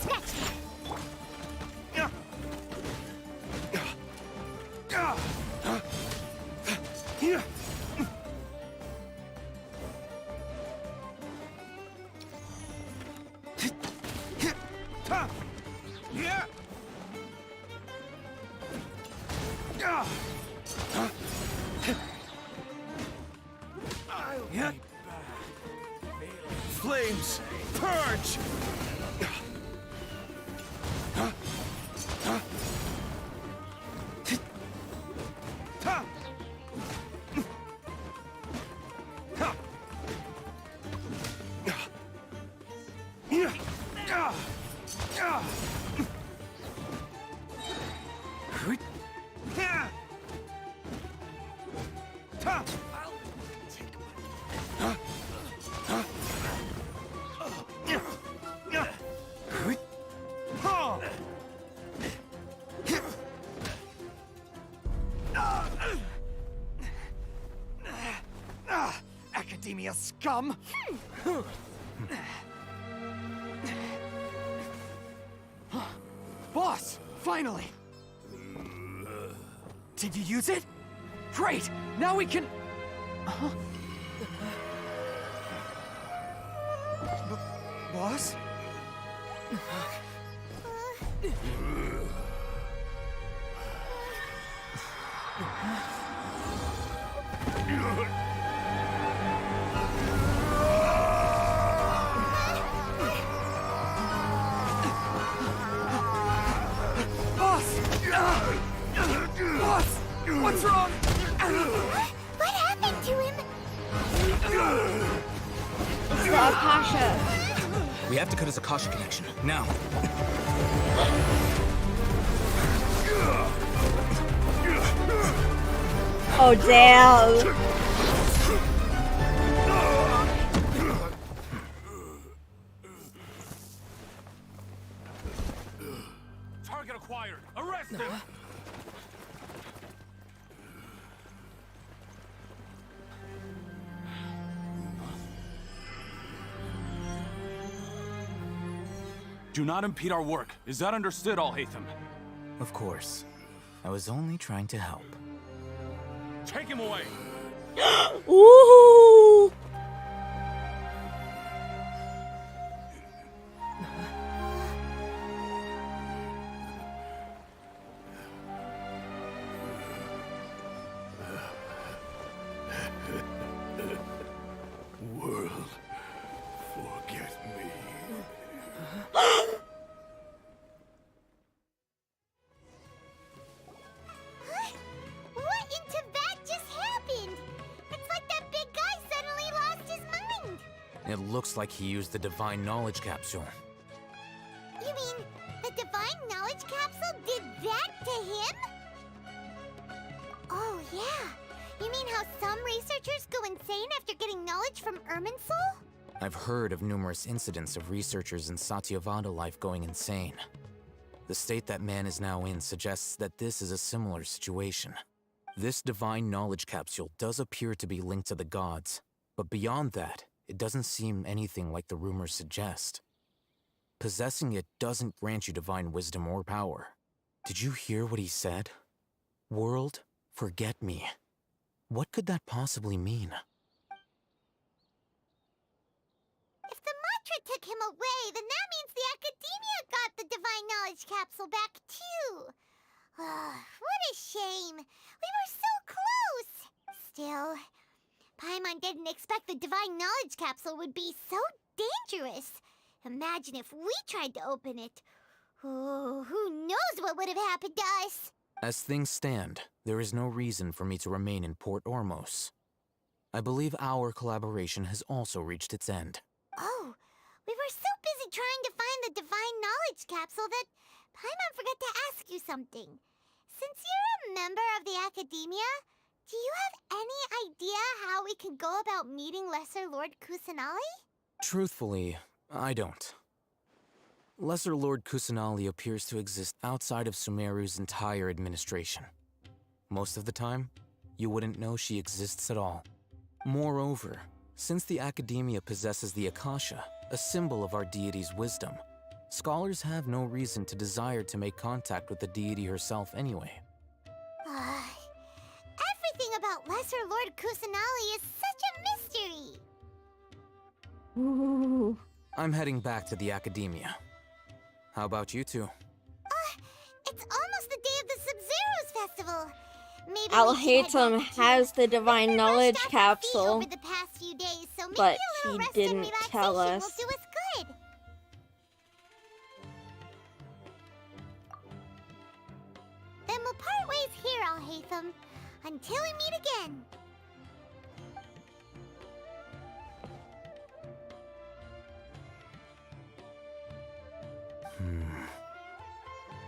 Scratch. Flames, purge! Academia scum! Boss! Finally! Did you use it? Great! Now we can... Boss? Boss! What's wrong? What happened to him? It's the Akasha. We have to cut his Akasha connection, now. Oh, damn. Target acquired. Arrest him. Do not impede our work. Is that understood, Al-Haytham? Of course. I was only trying to help. Take him away. Ooh. World, forget me. What in Tibet just happened? It's like that big guy suddenly lost his mind. It looks like he used the Divine Knowledge Capsule. You mean the Divine Knowledge Capsule did that to him? Oh, yeah. You mean how some researchers go insane after getting knowledge from Irminsul? I've heard of numerous incidents of researchers in Satyavada life going insane. The state that man is now in suggests that this is a similar situation. This Divine Knowledge Capsule does appear to be linked to the gods, but beyond that, it doesn't seem anything like the rumors suggest. Possessing it doesn't grant you divine wisdom or power. Did you hear what he said? World, forget me. What could that possibly mean? If the mantra took him away, then that means the Academia got the Divine Knowledge Capsule back, too. What a shame. We were so close. Still, Paimon didn't expect the Divine Knowledge Capsule would be so dangerous. Imagine if we tried to open it. Oh, who knows what would have happened to us? As things stand, there is no reason for me to remain in Port Ormos. I believe our collaboration has also reached its end. Oh, we were so busy trying to find the Divine Knowledge Capsule that Paimon forgot to ask you something. Since you're a member of the Academia, do you have any idea how we can go about meeting Lesser Lord Kusanali? Truthfully, I don't. Lesser Lord Kusanali appears to exist outside of Sumeru's entire administration. Most of the time, you wouldn't know she exists at all. Moreover, since the Academia possesses the Akasha, a symbol of our deity's wisdom, scholars have no reason to desire to make contact with the deity herself anyway. Everything about Lesser Lord Kusanali is such a mystery! Ooh. I'm heading back to the Academia. How about you two? It's almost the day of the Sub-Zero's festival. Maybe Al-Haytham has the Divine Knowledge Capsule, over the past few days, so maybe but a little he rest and didn't tell relaxation us. will do us good. Then we'll part ways here, Al-Haytham. Until we meet again.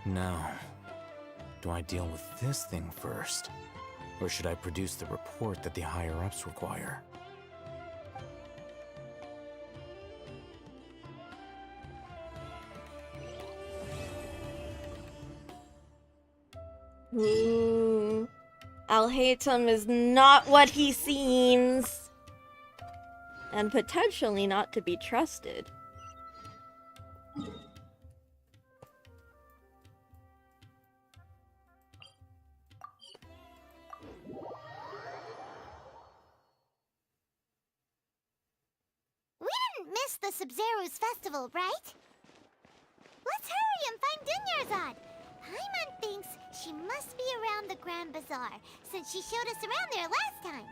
Now, do I deal with this thing first? Or should I produce the report that the higher-ups require? Alhaitham is not what he seems. And potentially not to be trusted. We didn't miss the Sumeru's festival, right? Let's hurry and find Dunyarzad. Paimon thinks she must be around the Grand Bazaar, since she showed us around there last time.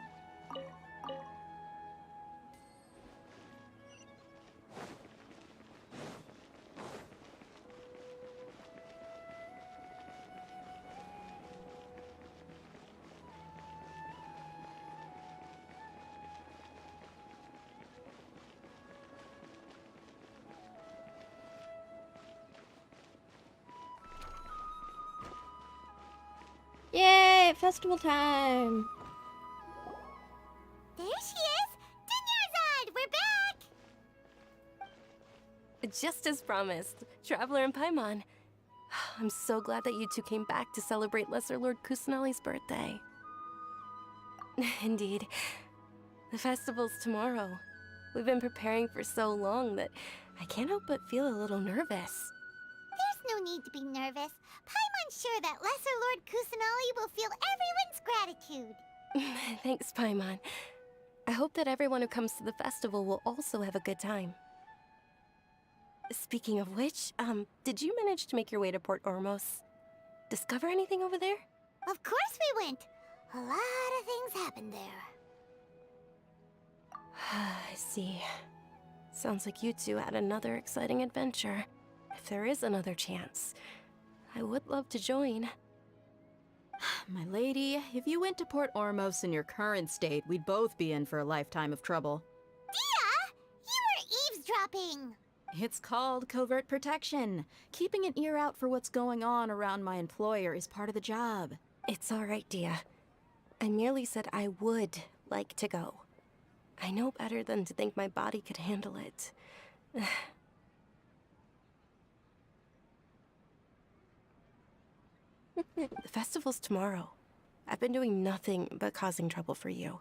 Yay! Festival time! There she is! Dunyarzad! We're back! Just as promised, Traveler and Paimon. I'm so glad that you two came back to celebrate Lesser Lord Kusanali's birthday. Indeed. The festival's tomorrow. We've been preparing for so long that I can't help but feel a little nervous. There's no need to be nervous. Paimon's sure that Lesser Lord Kusanali will feel everyone's gratitude. Thanks, Paimon. I hope that everyone who comes to the festival will also have a good time. Speaking of which, did you manage to make your way to Port Ormos? Discover anything over there? Of course we went. A lot of things happened there. I see. Sounds like you two had another exciting adventure. If there is another chance, I would love to join. My lady, if you went to Port Ormos in your current state, we'd both be in for a lifetime of trouble. Dia! You were eavesdropping! It's called covert protection. Keeping an ear out for what's going on around my employer is part of the job. It's all right, Dia. I merely said I would like to go. I know better than to think my body could handle it. The festival's tomorrow. I've been doing nothing but causing trouble for you.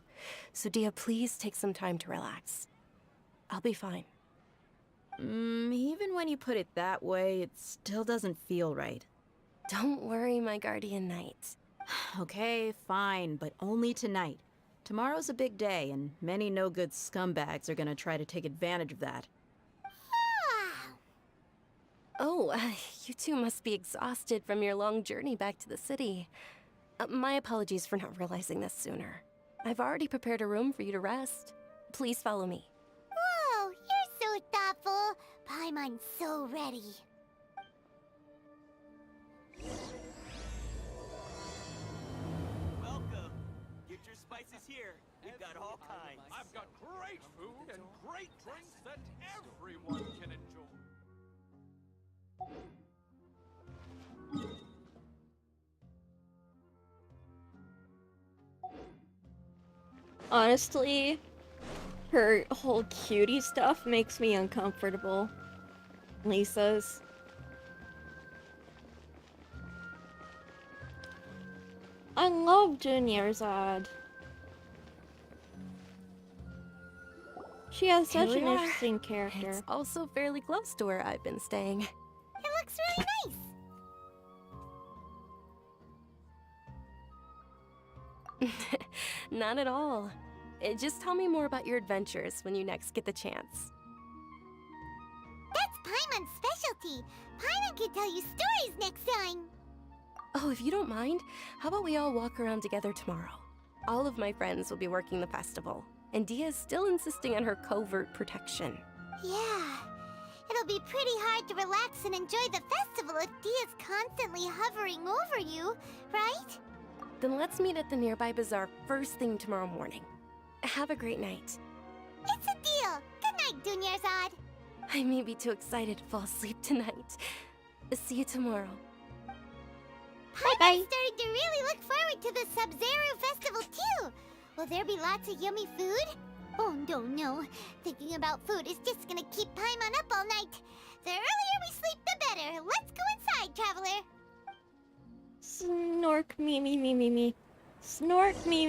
So Dia, please take some time to relax. I'll be fine. Even when you put it that way, it still doesn't feel right. Don't worry, my guardian knight. Okay, fine, but only tonight. Tomorrow's a big day, and many no-good scumbags are gonna try to take advantage of that. Oh, you two must be exhausted from your long journey back to the city. My apologies for not realizing this sooner. I've already prepared a room for you to rest. Please follow me. Whoa, you're so thoughtful. Paimon's so ready. Welcome. Get your spices here. We've got all kinds. I've got great food and great drinks that everyone can enjoy. Honestly, her whole cutie stuff makes me uncomfortable. Lisa's. I love Dunyarzad. She has Here such we an are. interesting character. It's also fairly close to where I've been staying. It looks really nice. Not at all. Just tell me more about your adventures when you next get the chance. That's Paimon's specialty. Paimon can tell you stories next time. Oh, if you don't mind, how about we all walk around together tomorrow? All of my friends will be working the festival, and Dia is still insisting on her covert protection. Yeah. It'll be pretty hard to relax and enjoy the festival if Dia's constantly hovering over you, right? Then let's meet at the nearby bazaar first thing tomorrow morning. Have a great night. It's a deal. Good night, Dunyarzad. I may be too excited to fall asleep tonight. See you tomorrow. Bye-bye. I'm starting to really look forward to the Sub-Zero Festival, too. Will there be lots of yummy food? Oh, no. Thinking about food is just gonna keep Paimon up all night. The earlier we sleep, the better. Let's go inside, Traveler. Snork me. Snork me.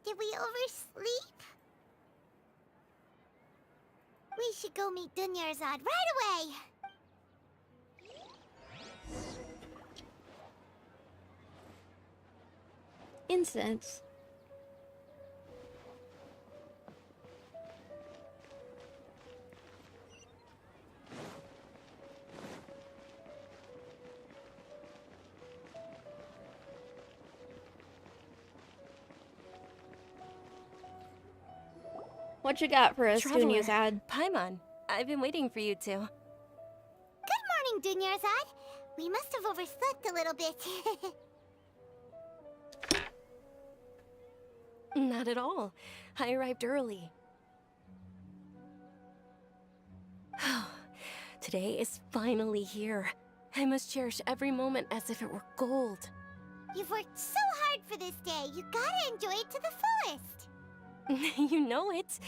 Did we oversleep? We should go meet Dunyarzad right away. Incense. What you got for us, Dunyarzad? Paimon, I've been waiting for you two. Good morning, Dunyarzad. We must have overslept a little bit. Not at all. I arrived early. Today is finally here. I must cherish every moment as if it were gold. You've worked so hard for this day. You gotta enjoy it to the fullest. You know it.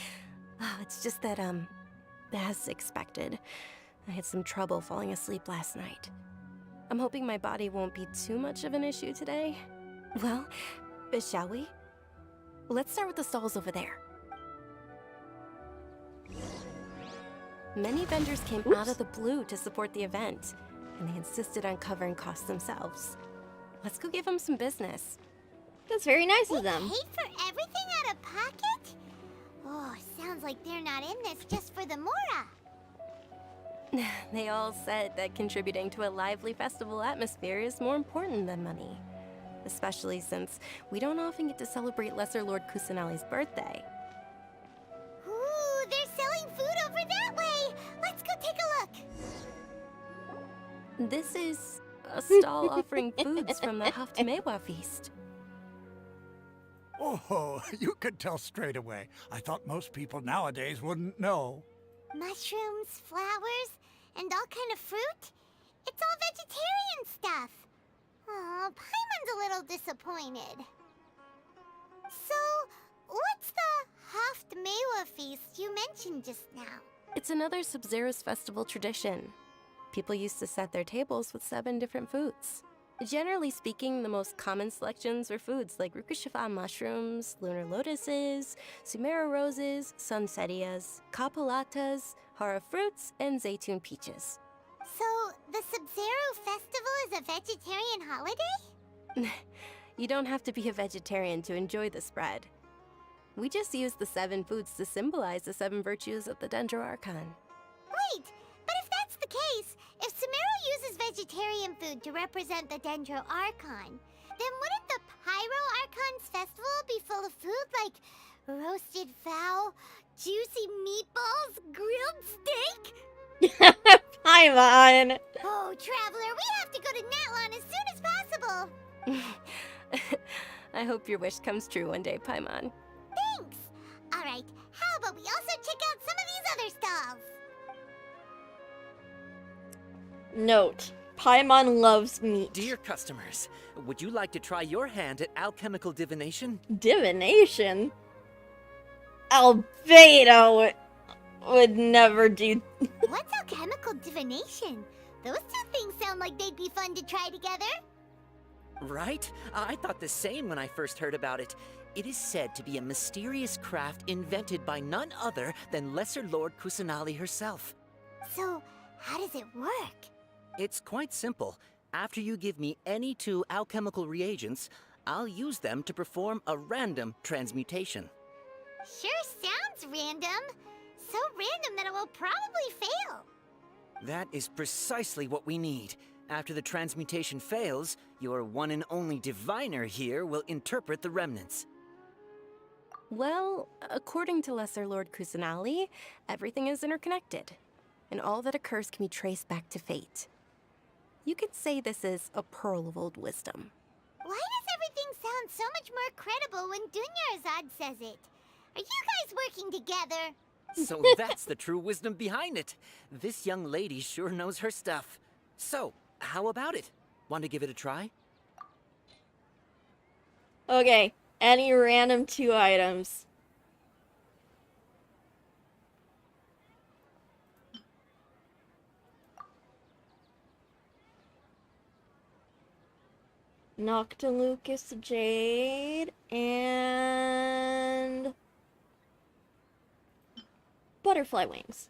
It's just that, as expected, I had some trouble falling asleep last night. I'm hoping my body won't be too much of an issue today. Well, shall we? Let's start with the stalls over there. Many vendors came out of the blue to support the event, and they insisted on covering costs themselves. Let's go give them some business. That's very nice of them. Paid for everything out of pocket? Oh, sounds like they're not in this just for the Mora. They all said that contributing to a lively festival atmosphere is more important than money. Especially since we don't often get to celebrate Lesser Lord Kusanali's birthday. Ooh, they're selling food over that way! Let's go take a look! This is a stall offering foods from the Haftmewa feast. Oh, you could tell straight away. I thought most people nowadays wouldn't know. Mushrooms, flowers, and all kind of fruit? It's all vegetarian stuff. Oh, Paimon's a little disappointed. So, what's the Haftmewa feast you mentioned just now? It's another Sub-Zero's festival tradition. People used to set their tables with 7 different foods. Generally speaking, the most common selections were foods like Rukushifa mushrooms, lunar lotuses, Sumeru roses, sunsetias, kapalatas, hara fruits, and zaytun peaches. So, the Sub-Zero festival is a vegetarian holiday? You don't have to be a vegetarian to enjoy the spread. We just use the 7 foods to symbolize the 7 virtues of the Dendro Archon. Wait, but if that's the case, if Sumeru uses vegetarian food to represent the Dendro Archon, then wouldn't the Pyro Archon's festival be full of food like roasted fowl, juicy meatballs, grilled steak? Paimon! Oh, Traveler, we have to go to Natlan as soon as possible! I hope your wish comes true one day, Paimon. Thanks! Alright, how about we also check out some of these other stalls? Note, Paimon loves meat. Dear customers, would you like to try your hand at alchemical divination? Divination? Albedo would never do. What's alchemical divination? Those two things sound like they'd be fun to try together. Right? I thought the same when I first heard about it. It is said to be a mysterious craft invented by none other than Lesser Lord Kusanali herself. So, how does it work? It's quite simple. After you give me any 2 alchemical reagents, I'll use them to perform a random transmutation. Sure sounds random. So random that it will probably fail. That is precisely what we need. After the transmutation fails, your one and only diviner here will interpret the remnants. Well, according to Lesser Lord Kusanali, everything is interconnected, and all that occurs can be traced back to fate. You could say this is a pearl of old wisdom. Why does everything sound so much more credible when Dunyarzad says it? Are you guys working together? So that's the true wisdom behind it. This young lady sure knows her stuff. So, how about it? Want to give it a try? Okay, any random 2 items. Noctilucus Jade and butterfly wings.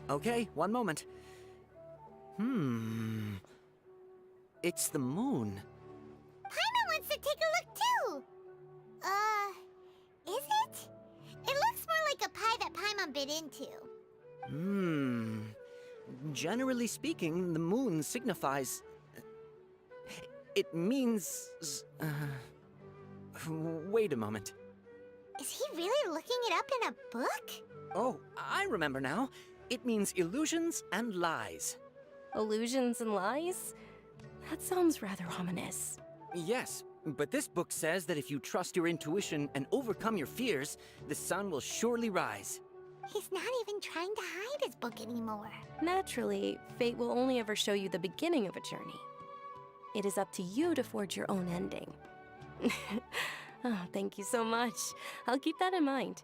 Okay, one moment. It's the moon. Paimon wants to take a look too! Is it? It looks more like a pie that Paimon bit into. Generally speaking, the moon signifies... It means... Wait a moment. Is he really looking it up in a book? Oh, I remember now. It means illusions and lies. Illusions and lies? That sounds rather ominous. Yes, but this book says that if you trust your intuition and overcome your fears, the sun will surely rise. He's not even trying to hide his book anymore. Naturally, fate will only ever show you the beginning of a journey. It is up to you to forge your own ending. Oh, thank you so much. I'll keep that in mind.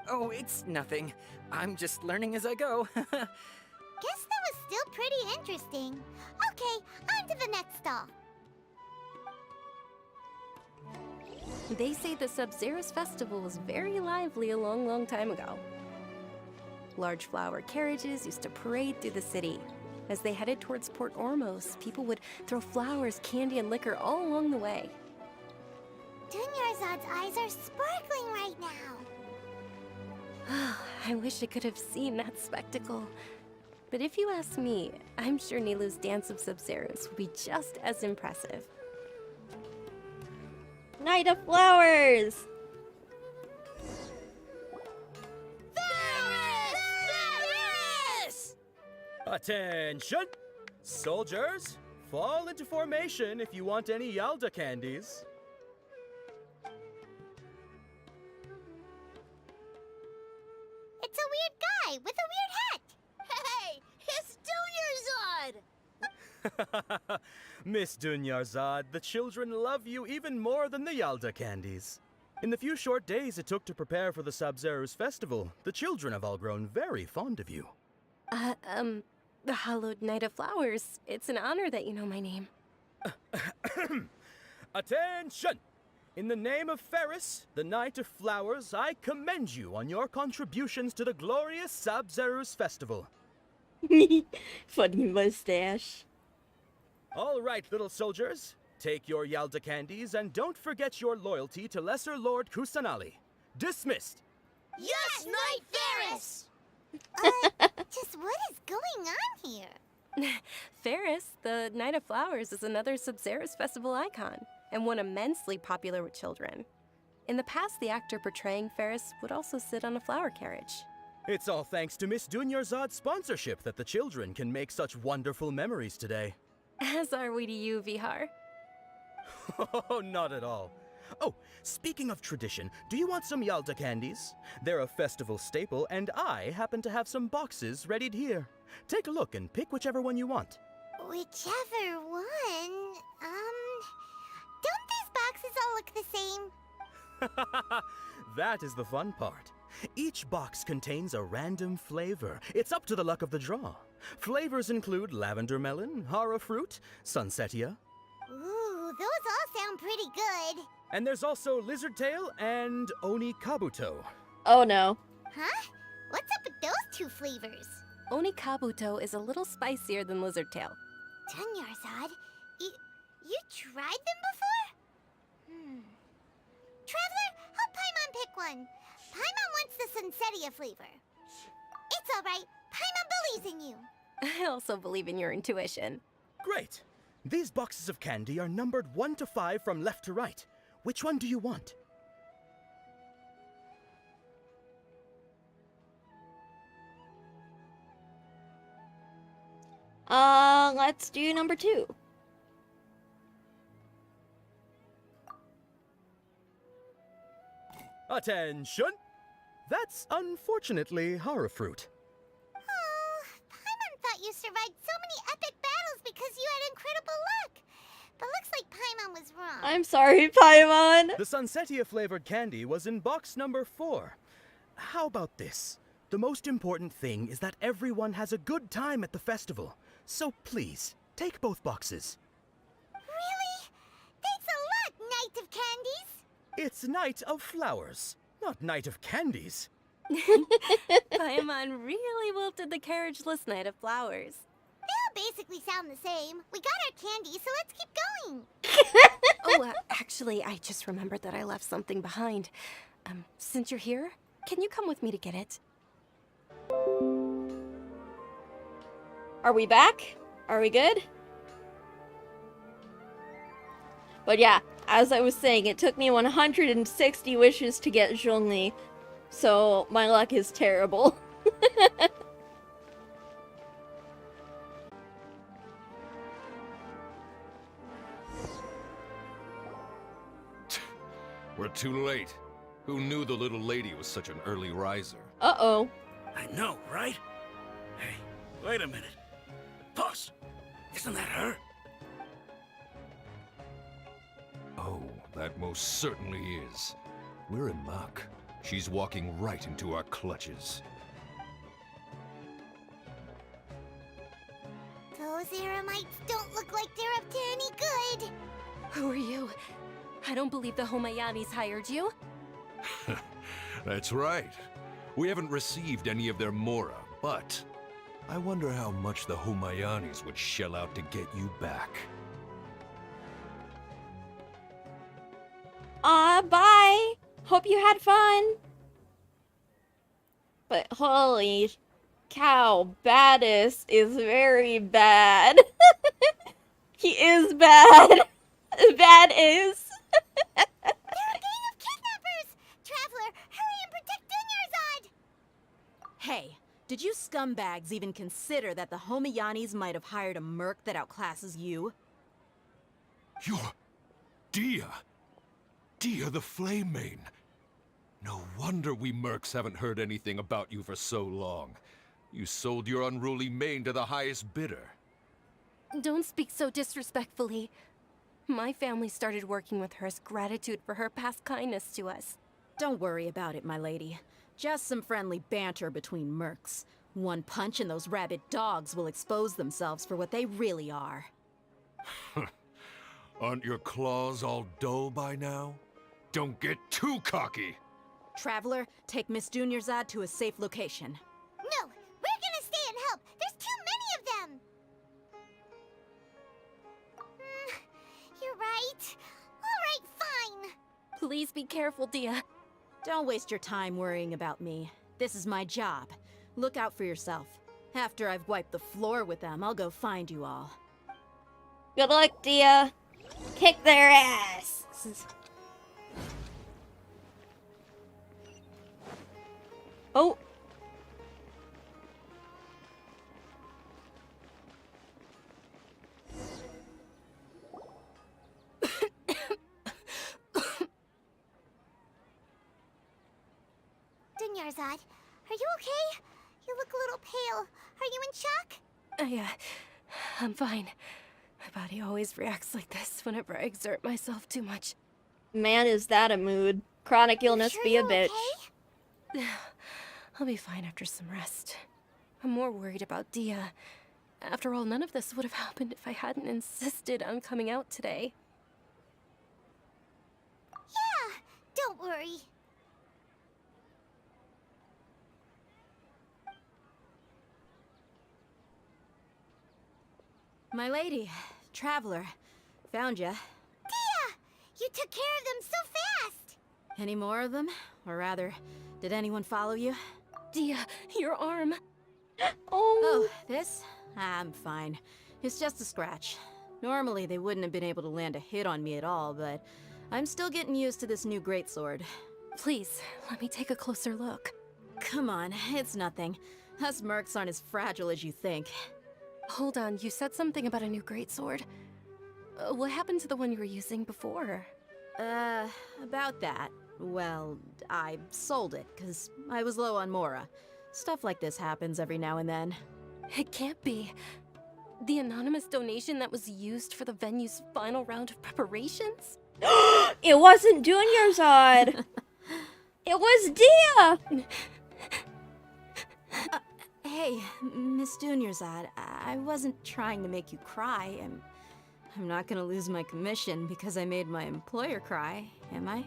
Oh, it's nothing. I'm just learning as I go. Guess that was still pretty interesting. Okay, on to the next stall. They say the Sub-Zerus festival was very lively a long, long time ago. Large flower carriages used to parade through the city. As they headed towards Port Ormos, people would throw flowers, candy, and liquor all along the way. Dunyarzad's eyes are sparkling right now. I wish I could have seen that spectacle. But if you ask me, I'm sure Nilou's Dance of Sub-Zerus would be just as impressive. Night of Flowers! Attention! Soldiers, fall into formation if you want any Yalda candies. It's a weird guy with a weird hat. Hey, it's Dunyarzad! Miss Dunyarzad, the children love you even more than the Yalda candies. In the few short days it took to prepare for the Sub-Zerus festival, the children have all grown very fond of you. The hallowed Night of Flowers. It's an honor that you know my name. Attention! In the name of Ferris, the Knight of Flowers, I commend you on your contributions to the glorious Sub-Zerus festival. Funny mustache. All right, little soldiers. Take your Yalda candies and don't forget your loyalty to Lesser Lord Kusanali. Dismissed! Yes, Knight Ferris! Just what is going on here? Ferris, the Night of Flowers, is another Sub-Zerus festival icon, and one immensely popular with children. In the past, the actor portraying Ferris would also sit on a flower carriage. It's all thanks to Miss Dunyarzad's sponsorship that the children can make such wonderful memories today. As are we to you, Vihar. Oh, not at all. Oh, speaking of tradition, do you want some Yalda candies? They're a festival staple, and I happen to have some boxes readied here. Take a look and pick whichever one you want. Whichever one? Don't these boxes all look the same? That is the fun part. Each box contains a random flavor. It's up to the luck of the draw. Flavors include lavender melon, hara fruit, sunsetia. Ooh, those all sound pretty good. And there's also lizard tail and oni kabuto. Oh no. Huh? What's up with those two flavors? Oni kabuto is a little spicier than lizard tail. Dunyarzad, you tried them before? Traveler, help Paimon pick one. Paimon wants the sunsetia flavor. It's alright. Paimon believes in you. I also believe in your intuition. Great. These boxes of candy are numbered 1 to 5 from left to right. Which one do you want? Let's do number 2. Attention! That's unfortunately horror fruit. Oh, Paimon thought you survived so many epic battles because you had incredible luck. But looks like Paimon was wrong. I'm sorry, Paimon. The Sunsetia flavored candy was in box number 4. How about this? The most important thing is that everyone has a good time at the festival. So please, take both boxes. Really? Thanks a lot, Knight of Candies. It's Night of Flowers, not Night of Candies. Paimon really wilted the carriage-less Night of Flowers. They all basically sound the same. We got our candy, so let's keep going. Actually, I just remembered that I left something behind. Since you're here, can you come with me to get it? Are we back? Are we good? But yeah, as I was saying, it took me 160 wishes to get Zhongli, so my luck is terrible. We're too late. Who knew the little lady was such an early riser? Uh-oh. I know, right? Hey, wait a minute. Pause. Isn't that her? Oh, that most certainly is. We're in luck. She's walking right into our clutches. Those Eremites don't look like they're up to any good. Who are you? I don't believe the Homayanis hired you. That's right. We haven't received any of their mora, but I wonder how much the Homayanis would shell out to get you back. Bye! Hope you had fun! But holy cow, Baddis is very bad. He is bad. Bad is. They're a gang of kidnappers! Traveler, hurry and protect Dunyarzad! Hey, did you scumbags even consider that the Homayanis might have hired a merc that outclasses you? You're Dia. Dia the Flame Main. No wonder we mercs haven't heard anything about you for so long. You sold your unruly mane to the highest bidder. Don't speak so disrespectfully. My family started working with her as gratitude for her past kindness to us. Don't worry about it, my lady. Just some friendly banter between mercs. One punch and those rabid dogs will expose themselves for what they really are. Aren't your claws all dull by now? Don't get too cocky! Traveler, take Miss Dunyarzad to a safe location. No, we're gonna stay and help. There's too many of them. You're right. All right, fine. Please be careful, Dia. Don't waste your time worrying about me. This is my job. Look out for yourself. After I've wiped the floor with them, I'll go find you all. Good luck, Dia. Kick their ass. Oh. Dunyarzad, are you okay? You look a little pale. Are you in shock? I'm fine. My body always reacts like this whenever I exert myself too much. Man, is that a mood. Chronic illness Sure be a you're bitch. okay? I'll be fine after some rest. I'm more worried about Dia. After all, none of this would have happened if I hadn't insisted on coming out today. Yeah, don't worry. My lady, Traveler, found ya. Dia! You took care of them so fast! Any more of them? Or rather, did anyone follow you? Dia, your arm. Oh, this? I'm fine. It's just a scratch. Normally, they wouldn't have been able to land a hit on me at all, but I'm still getting used to this new greatsword. Please, let me take a closer look. Come on, it's nothing. Us mercs aren't as fragile as you think. Hold on, you said something about a new greatsword. What happened to the one you were using before? About that. Well, I sold it, because I was low on Mora. Stuff like this happens every now and then. It can't be. The anonymous donation that was used for the venue's final round of preparations? It wasn't Dunyarzad! It was Dia! Hey, Miss Dunyarzad, I wasn't trying to make you cry. I'm not gonna lose my commission because I made my employer cry, am I?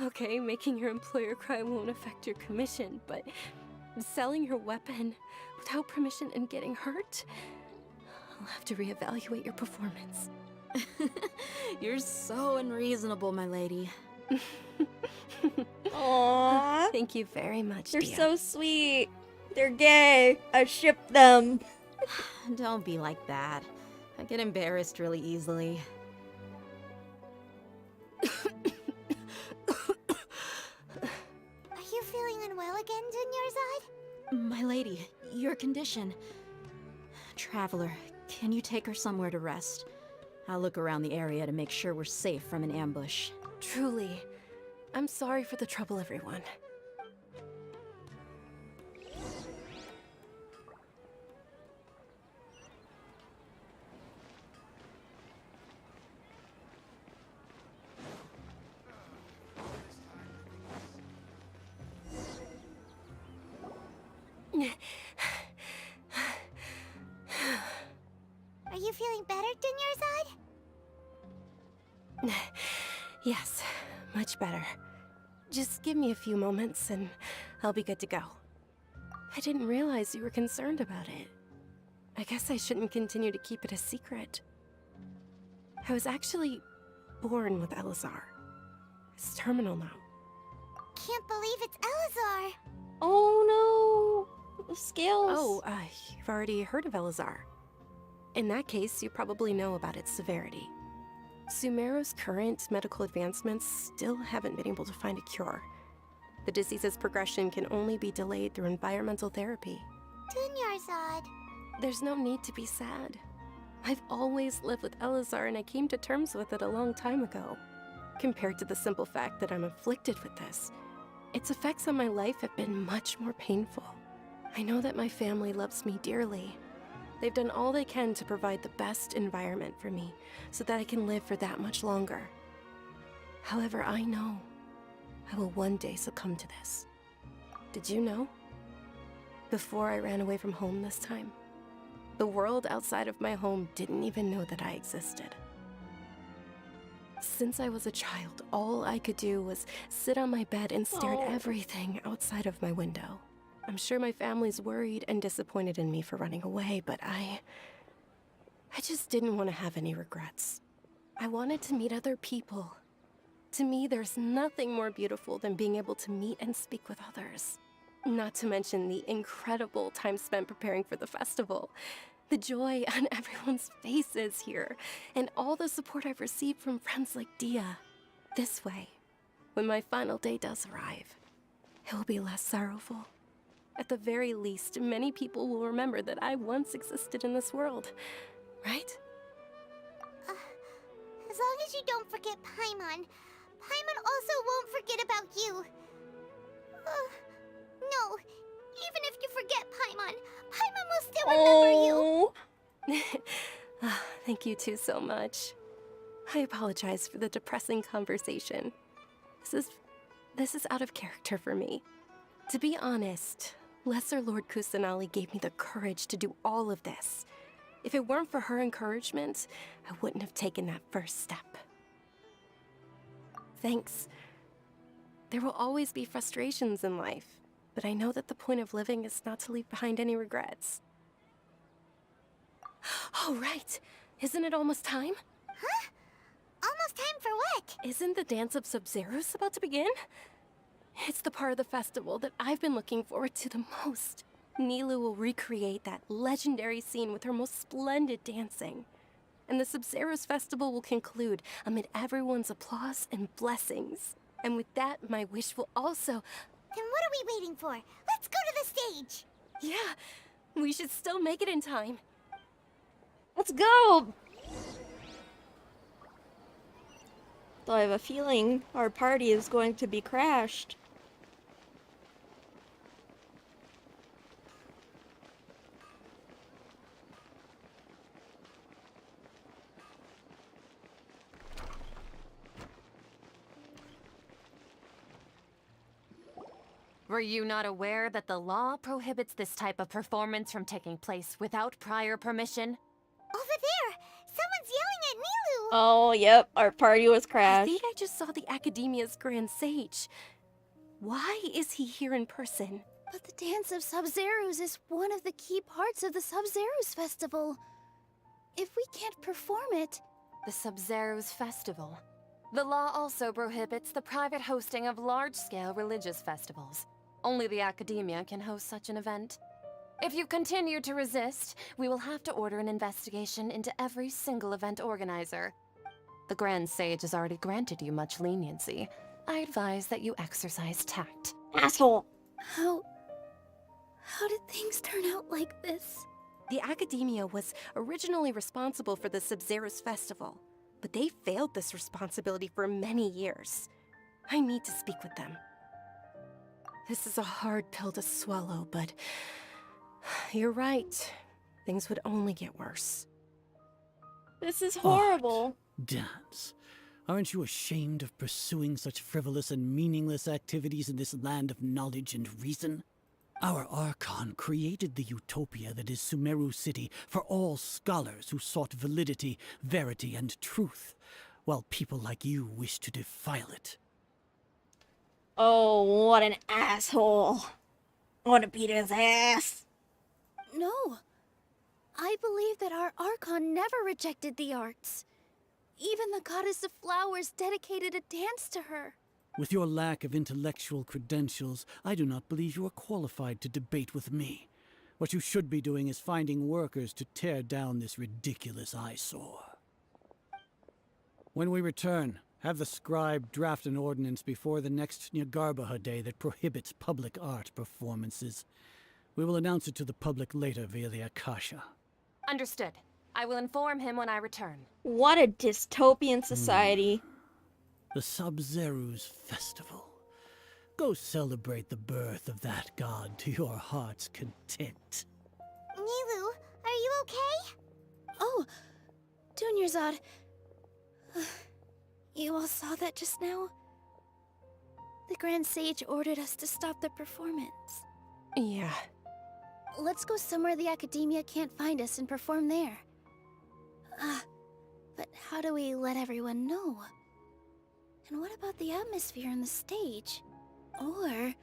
Okay, making your employer cry won't affect your commission, but selling your weapon without permission and getting hurt? I'll have to reevaluate your performance. You're so unreasonable, my lady. Aww. Thank you very much, They're Dia. so sweet. They're gay. I ship them. Don't be like that. I get embarrassed really easily. Are you feeling unwell again, Dunyarzad? My lady, your condition. Traveler, can you take her somewhere to rest? I'll look around the area to make sure we're safe from an ambush. Truly. I'm sorry for the trouble, everyone. Are you feeling better, Dunyarzad? Yes, much better. Just give me a few moments and I'll be good to go. I didn't realize you were concerned about it. I guess I shouldn't continue to keep it a secret. I was actually born with Elazar. It's terminal now. Can't believe it's Elazar. Oh no! The scales. Oh, you've already heard of Elazar. In that case, you probably know about its severity. Sumeru's current medical advancements still haven't been able to find a cure. The disease's progression can only be delayed through environmental therapy. Dunyarzad. There's no need to be sad. I've always lived with Elazar and I came to terms with it a long time ago. Compared to the simple fact that I'm afflicted with this, its effects on my life have been much more painful. I know that my family loves me dearly. They've done all they can to provide the best environment for me so that I can live for that much longer. However, I know I will one day succumb to this. Did you know? Before I ran away from home this time, the world outside of my home didn't even know that I existed. Since I was a child, all I could do was sit on my bed and stare at everything outside of my window. I'm sure my family's worried and disappointed in me for running away, but I just didn't want to have any regrets. I wanted to meet other people. To me, there's nothing more beautiful than being able to meet and speak with others. Not to mention the incredible time spent preparing for the festival. The joy on everyone's faces here, and all the support I've received from friends like Dia. This way, when my final day does arrive, it will be less sorrowful. At the very least, many people will remember that I once existed in this world, right? As long as you don't forget Paimon, Paimon also won't forget about you. No, even if you forget Paimon, Paimon will still remember you. Thank you two so much. I apologize for the depressing conversation. This is out of character for me. To be honest, Lesser Lord Kusanali gave me the courage to do all of this. If it weren't for her encouragement, I wouldn't have taken that first step. Thanks. There will always be frustrations in life, but I know that the point of living is not to leave behind any regrets. Oh, right. Isn't it almost time? Huh? Almost time for what? Isn't the Dance of Sub-Zeros about to begin? It's the part of the festival that I've been looking forward to the most. Nilu will recreate that legendary scene with her most splendid dancing. And the Sub-Zeros festival will conclude amid everyone's applause and blessings. And with that, my wish will also... Then what are we waiting for? Let's go to the stage! Yeah, We should still make it in time. Let's go! Though I have a feeling our party is going to be crashed. Were you not aware that the law prohibits this type of performance from taking place without prior permission? Over there! Someone's yelling at Nilu! Oh, yep, our party was crashed. I think I just saw the Academia's Grand Sage. Why is he here in person? But the Dance of Sub-Zerus is one of the key parts of the Sub-Zerus Festival. If we can't perform it... The Sub-Zerus Festival. The law also prohibits the private hosting of large-scale religious festivals. Only the Academia can host such an event. If you continue to resist, we will have to order an investigation into every single event organizer. The Grand Sage has already granted you much leniency. I advise that you exercise tact. Asshole! How did things turn out like this? The Academia was originally responsible for the Sub-Zerus Festival, but they failed this responsibility for many years. I need to speak with them. This is a hard pill to swallow, but you're right. Things would only get worse. This is horrible. Dance. Aren't you ashamed of pursuing such frivolous and meaningless activities in this land of knowledge and reason? Our Archon created the utopia that is Sumeru City for all scholars who sought validity, verity, and truth, while people like you wish to defile it. Oh, what an asshole. I want to beat his ass. No. I believe that our Archon never rejected the arts. Even the Goddess of Flowers dedicated a dance to her. With your lack of intellectual credentials, I do not believe you are qualified to debate with me. What you should be doing is finding workers to tear down this ridiculous eyesore. When we return, have the scribe draft an ordinance before the next Nyargarbaha Day that prohibits public art performances. We will announce it to the public later via the Akasha. Understood. I will inform him when I return. What a dystopian society. The Sub-Zerus Festival. Go celebrate the birth of that god to your heart's content. Nilu, are you okay? Oh, Dunyarzad. You all saw that just now? The Grand Sage ordered us to stop the performance. Yeah. Let's go somewhere the Academia can't find us and perform there. But how do we let everyone know? And what about the atmosphere and the stage? Or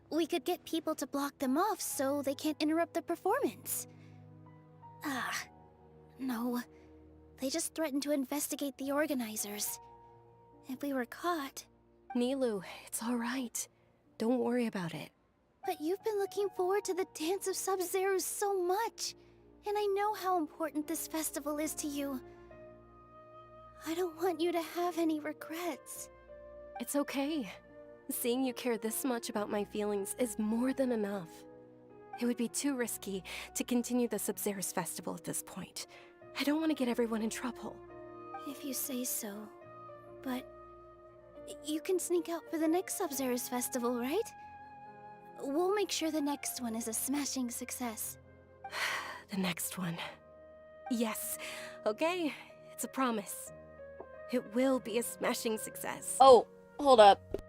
we could get people to block them off so they can't interrupt the performance. No. They just threatened to investigate the organizers. If we were caught... Nilu, it's all right. Don't worry about it. But you've been looking forward to the Dance of Sub-Zerus so much. And I know how important this festival is to you. I don't want you to have any regrets. It's okay. Seeing you care this much about my feelings is more than enough. It would be too risky to continue the Sub-Zerus Festival at this point. I don't want to get everyone in trouble. If you say so. But you can sneak out for the next Sub-Zerus Festival, right? We'll make sure the next one is a smashing success. The next one. Yes. Okay, it's a promise. It will be a smashing success. Oh, hold up.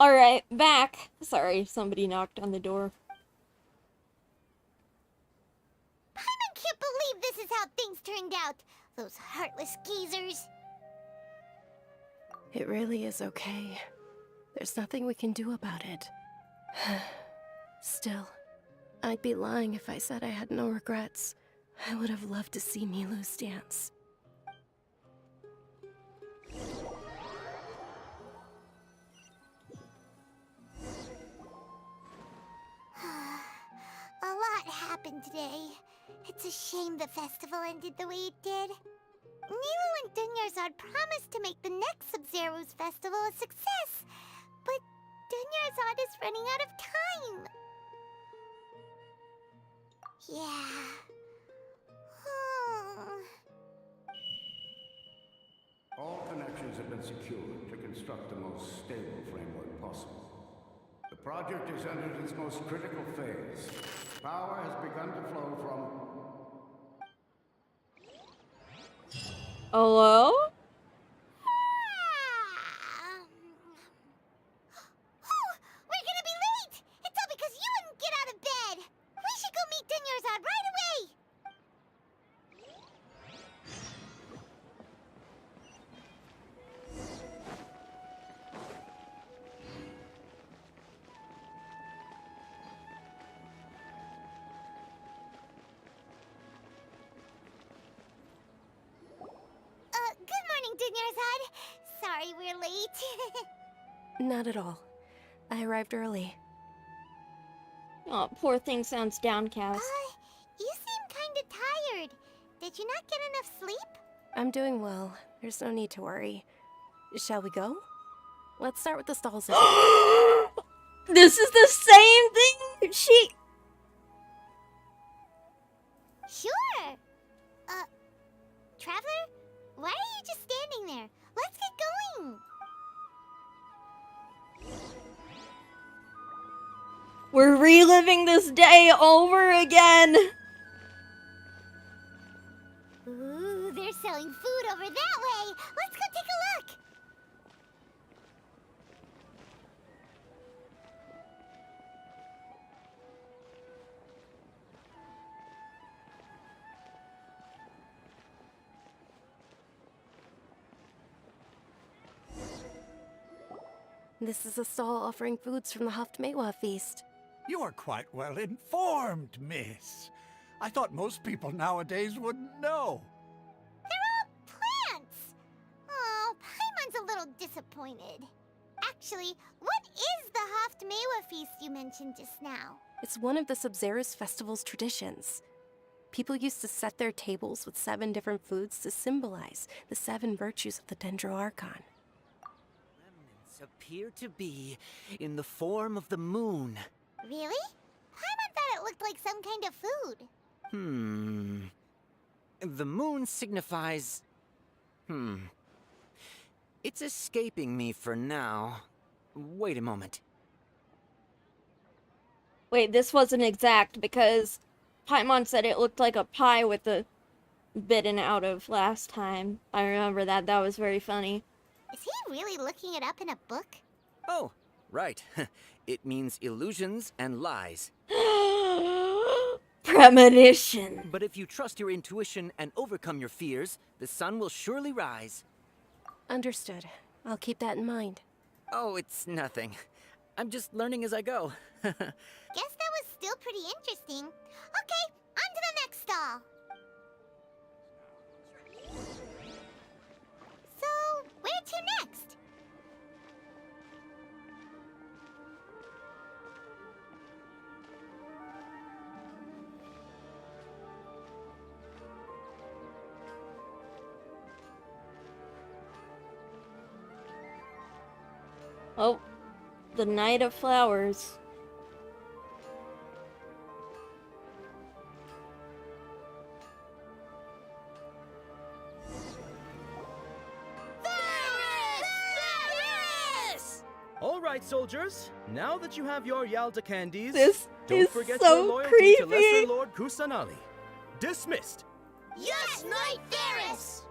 Alright, back. Sorry, somebody knocked on the door. Paimon can't believe this is how things turned out. Those heartless geezers. It really is okay. There's nothing we can do about it. Still, I'd be lying if I said I had no regrets. I would have loved to see Milu's dance. A lot happened today. It's a shame the festival ended the way it did. Nilu and Dunyarzad promised to make the next Sub-Zero's festival a success, but Dunyarzad is running out of time. Yeah. All connections have been secured to construct the most stable framework possible. The project has entered its most critical phase. Power has begun to flow from... Hello? We're gonna be late! It's all because you wouldn't get out of bed! We should go meet Dunyarzad right away! Good morning, Dunyarzad. Sorry we're late. Not at all. I arrived early. Oh, poor thing sounds downcast. You seem kinda tired. Did you not get enough sleep? I'm doing well. There's no need to worry. Shall we go? Let's start with the stalls. This is the same thing she... Sure. Traveler? Why are you just standing there? Let's get going. We're reliving this day over again. Ooh, they're selling food over that way. Let's go take a look. This is a stall offering foods from the Haftmewa feast. You are quite well informed, miss. I thought most people nowadays wouldn't know. They're all plants. Oh, Paimon's a little disappointed. Actually, what is the Haftmewa feast you mentioned just now? It's one of the Sub-Zero's festival's traditions. People used to set their tables with 7 different foods to symbolize the 7 virtues of the Dendro Archon. Appear to be in the form of the moon. Really? Paimon thought it looked like some kind of food. The moon signifies... It's escaping me for now. Wait a moment. Wait, this wasn't exact because Paimon said it looked like a pie with the bitten out of last time. I remember that. That was very funny. Is he really looking it up in a book? Oh, right. It means illusions and lies. Premonition. But if you trust your intuition and overcome your fears, the sun will surely rise. Understood. I'll keep that in mind. Oh, it's nothing. I'm just learning as I go. Guess that was still pretty interesting. Okay, on to the next stall. So, where to next? Oh, the Night of Flowers. All right, soldiers. Now that you have your Yalta candies, This don't is forget so your loyalty creepy. to Lesser Lord Kusanali. Dismissed. Yes, Knight Varus!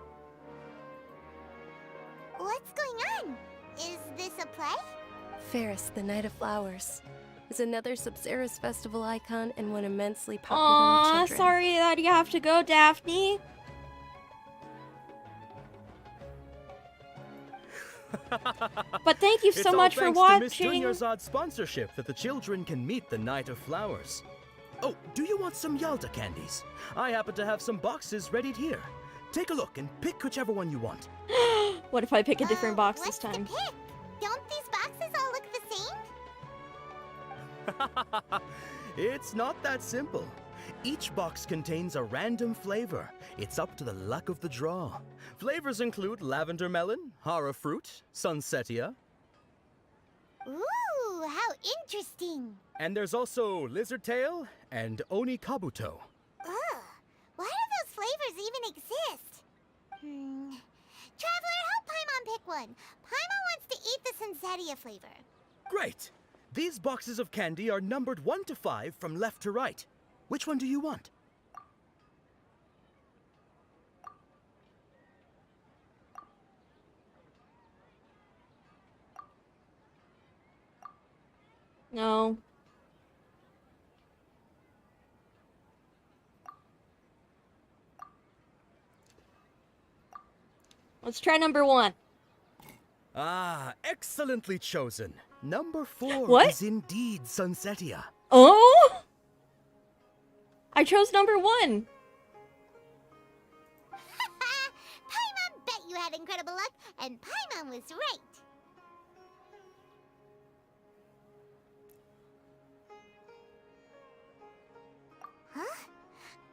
What's going on? Is this a play? Ferris, the Night of Flowers, is another Sabzeruz festival icon and one immensely popular Aw, with children. sorry that you have to go, Daphne. But thank you so much for watching. It's all thanks to Miss Dunyarzad's sponsorship that the children can meet the Night of Flowers. Oh, do you want some Yalta candies? I happen to have some boxes ready here. Take a look and pick whichever one you want. What if I pick a different box this What's time? to pick? Don't these boxes all look the same? It's not that simple. Each box contains a random flavor. It's up to the luck of the draw. Flavors include lavender melon, hara fruit, sunsetia. Ooh, how interesting. And there's also lizard tail and oni kabuto. Ugh, why do those flavors even exist? Traveler, help Paimon pick one. Paimon wants to eat the Sunsetia flavor. Great! These boxes of candy are numbered 1 to 5 from left to right. Which one do you want? No. Let's try number 1. Ah, excellently chosen. Number 4 What? is indeed Sunsetia. Oh? I chose number 1. Paimon bet you had incredible luck, and Paimon was right. Huh?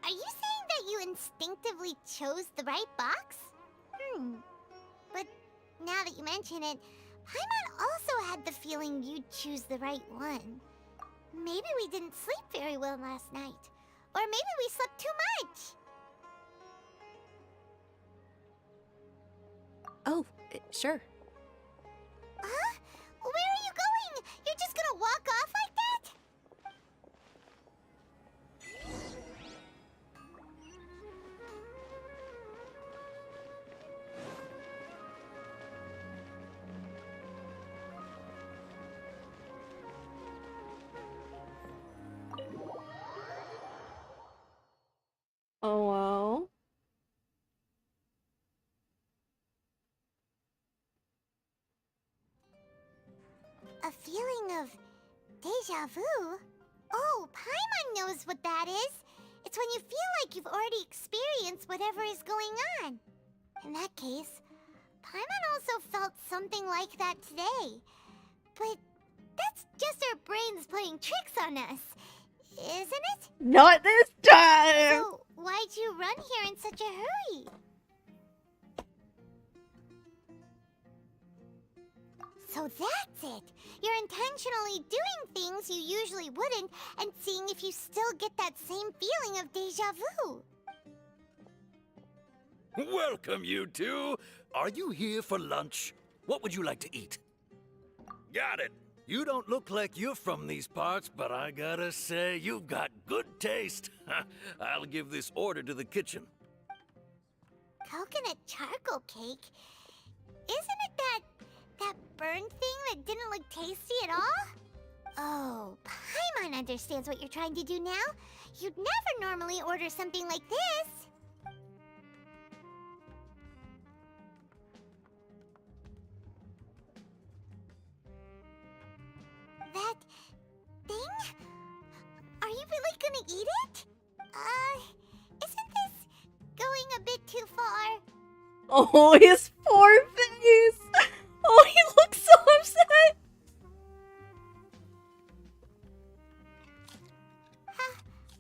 Are you saying that you instinctively chose the right box? But now that you mention it, Paimon also had the feeling you'd choose the right one. Maybe we didn't sleep very well last night. Or maybe we slept too much. Oh, sure. Huh? Where are you going? You're just gonna walk off like that? Oh, wow. A feeling of deja vu? Oh, Paimon knows what that is. It's when you feel like you've already experienced whatever is going on. In that case, Paimon also felt something like that today. But that's just our brains playing tricks on us, isn't it? Not this time! So, why'd you run here in such a hurry? So that's it! You're intentionally doing things you usually wouldn't and seeing if you still get that same feeling of deja vu. Welcome, you two. Are you here for lunch? What would you like to eat? Got it. You don't look like you're from these parts, but I gotta say, you've got good taste. I'll give this order to the kitchen. Coconut charcoal cake? Isn't it that burned thing that didn't look tasty at all? Oh, Paimon understands what you're trying to do now. You'd never normally order something like this. That thing? Are you really gonna eat it? Isn't this going a bit too far? Oh, his poor face! Oh, he looks so upset!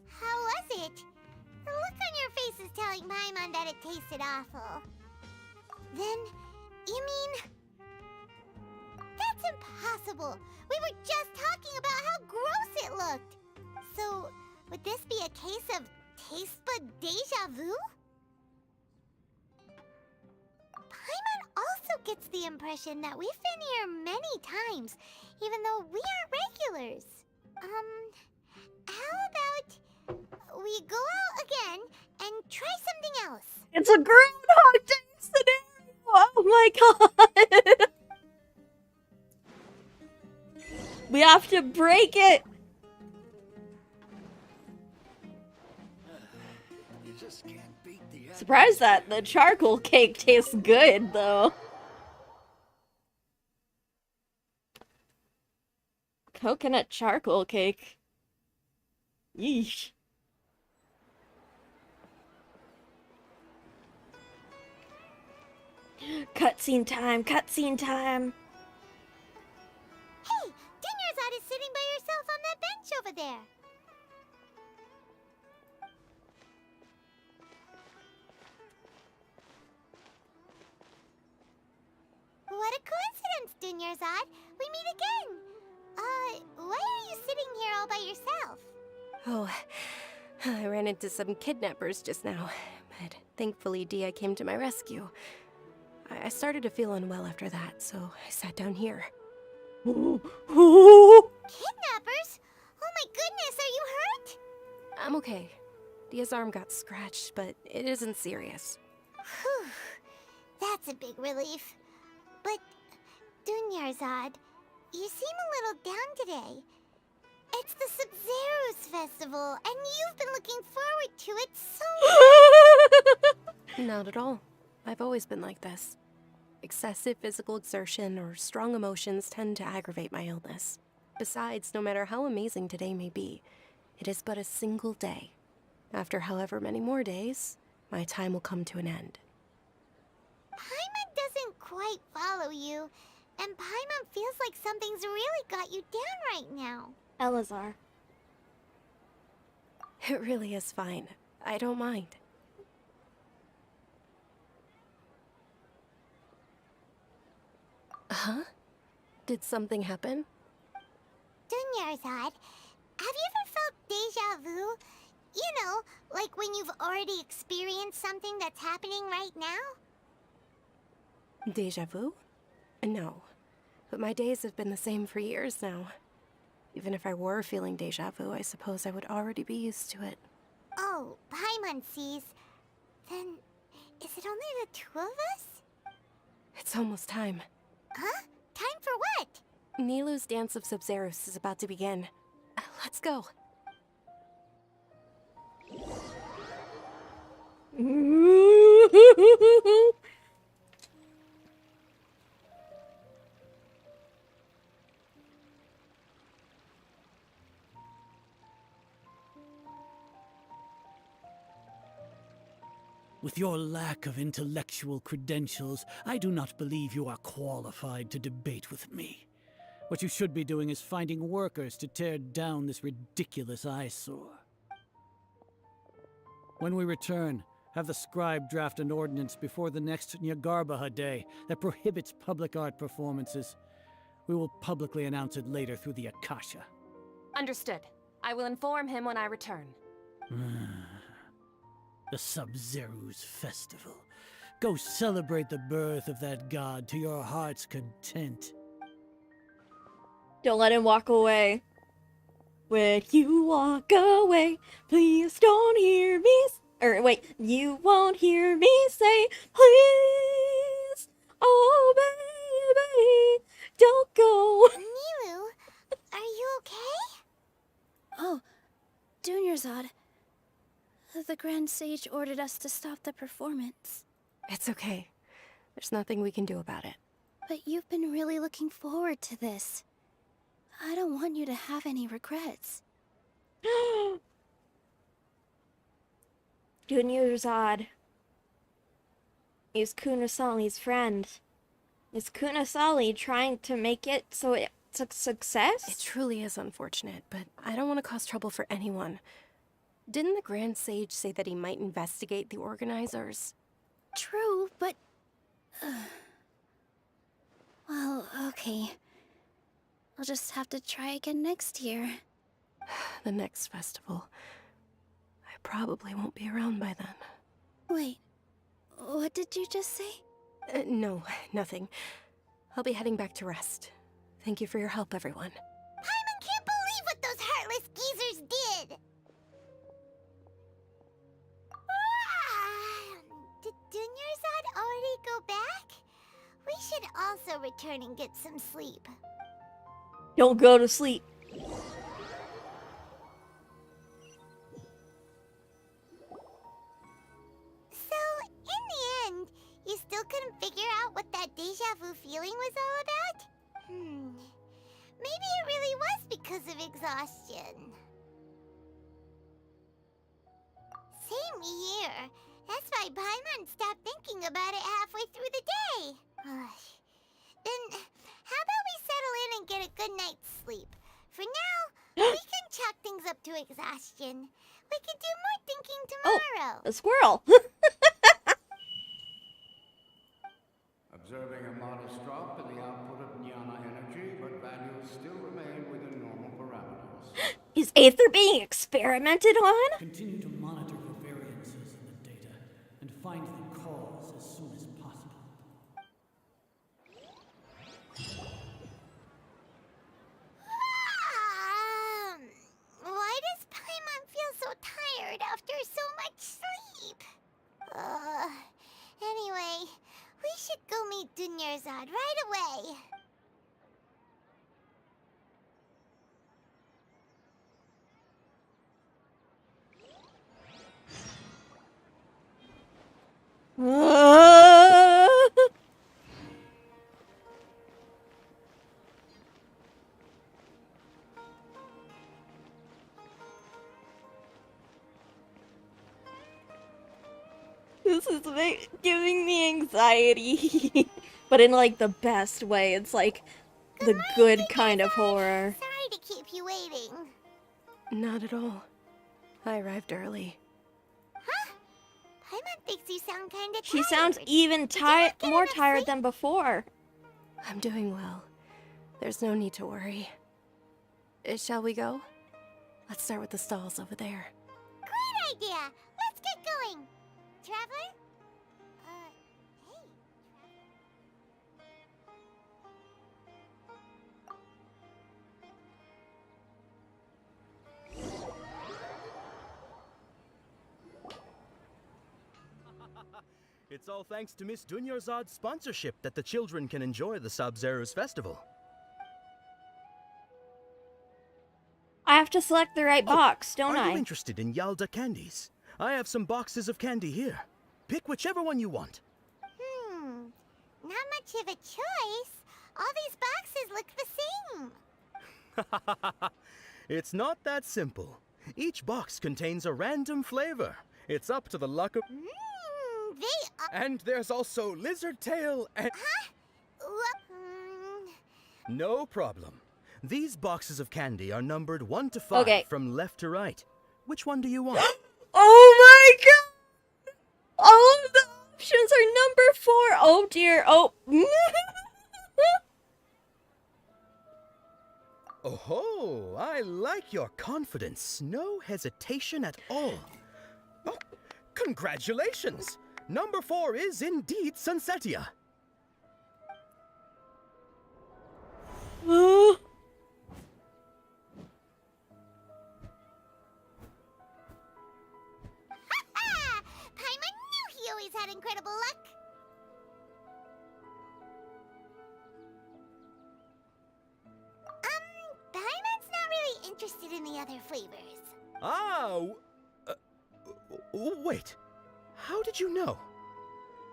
How was it? The look on your face is telling Paimon that it tasted awful. Then, you mean... That's impossible! We were just talking about how gross it looked! So, would this be a case of taste bud deja vu? Paimon also gets the impression that we've been here many times, even though we aren't regulars. How about we go out again and try something else? It's a Groundhog Day scenario! Oh my god! We have to break it! You just can't beat the Surprised that the charcoal cake tastes good, though. Coconut charcoal cake. Yeesh. Cutscene time, cutscene time. Hey, Dinyarzad is sitting by herself on that bench over there. What a coincidence, Dinyarzad. We meet again. Why are you sitting here all by yourself? Oh, I ran into some kidnappers just now, but thankfully Dia came to my rescue. I started to feel unwell after that, so I sat down here. Kidnappers? Oh my goodness, are you hurt? I'm okay. Dia's arm got scratched, but it isn't serious. Whew. That's a big relief. But, Dunyarzad, you seem a little down today. It's the Sub-Zero's festival, and you've been looking forward to it so much! Not at all. I've always been like this. Excessive physical exertion or strong emotions tend to aggravate my illness. Besides, no matter how amazing today may be, it is but a single day. After however many more days, my time will come to an end. Paimon doesn't quite follow you, and Paimon feels like something's really got you down right now. Elazar. It really is fine. I don't mind. Huh? Did something happen? Dunyarzad, have you ever felt deja vu? You know, like when you've already experienced something that's happening right now? Deja vu? No. But my days have been the same for years now. Even if I were feeling deja vu, I suppose I would already be used to it. Oh, Paimon sees. Then, is it only the two of us? It's almost time. Huh? Time for what? Nilou's Dance of Sub-Zeros is about to begin. Let's go. With your lack of intellectual credentials, I do not believe you are qualified to debate with me. What you should be doing is finding workers to tear down this ridiculous eyesore. When we return, have the scribe draft an ordinance before the next Nyagarbaha Day that prohibits public art performances. We will publicly announce it later through the Akasha. Understood. I will inform him when I return. The Sub-Zero's festival. Go celebrate the birth of that god to your heart's content. Don't let him walk away. When you walk away, please don't hear me or wait, you won't hear me say, please, oh baby, don't go. Nilou, are you okay? Oh, Dunyarzad. The Grand Sage ordered us to stop the performance. It's okay. There's nothing we can do about it. But you've been really looking forward to this. I don't want you to have any regrets. Dunyarzad is Kunasali's friend. Is Kunasali trying to make it so it's a success? It truly is unfortunate, but I don't want to cause trouble for anyone. Didn't the Grand Sage say that he might investigate the organizers? True, but... well, okay. I'll just have to try again next year. The next festival. I probably won't be around by then. Wait, what did you just say? No, nothing. I'll be heading back to rest. Thank you for your help, everyone. Paimon can't believe what those heartless geezers did! Did Dunyarzad already go back? We should also return and get some sleep. Don't go to sleep. So, in the end, you still couldn't figure out what that deja vu feeling was all about? Maybe it really was because of exhaustion. Same here. That's why Paimon stopped thinking about it halfway through the day. Then, how about we settle in and get a good night's sleep? For now, we can chalk things up to exhaustion. We can do more thinking tomorrow. A squirrel. Observing a modest drop in the output of Jnana energy, but values still remain within normal parameters. Is Aether being experimented on? Continue to monitor for variances in the data and find the cause as soon as possible. Why does Paimon feel so tired after so much sleep? Anyway, we should go meet Dunyarzad right away. This is giving me anxiety. But in like the best way. It's like the good kind of horror. Sorry to keep you waiting. Not at all. I arrived early. Huh? Paimon thinks you sound kinda tired. She sounds even more tired than before. I'm doing well. There's no need to worry. Shall we go? Let's start with the stalls over there. Great idea! Let's get going! Traveler? It's all thanks to Miss Dunyarzad's sponsorship that the children can enjoy the Sub-Zero's festival. I have to select the right box, don't Are I? you interested in Yalda candies? I have some boxes of candy here. Pick whichever one you want. Not much of a choice. All these boxes look the same. It's not that simple. Each box contains a random flavor. It's up to the luck of... And there's also lizard tail and... No problem. These boxes of candy are numbered 1 to 5 from left to right. Which one do you want? Oh my god! All of the options are number 4. Oh dear. Oh. Oh, I like your confidence. No hesitation at all. Oh, congratulations! Number 4 is indeed Sunsetia. Paimon knew he always had incredible luck. Paimon's not really interested in the other flavors. Ah, wait. How did you know?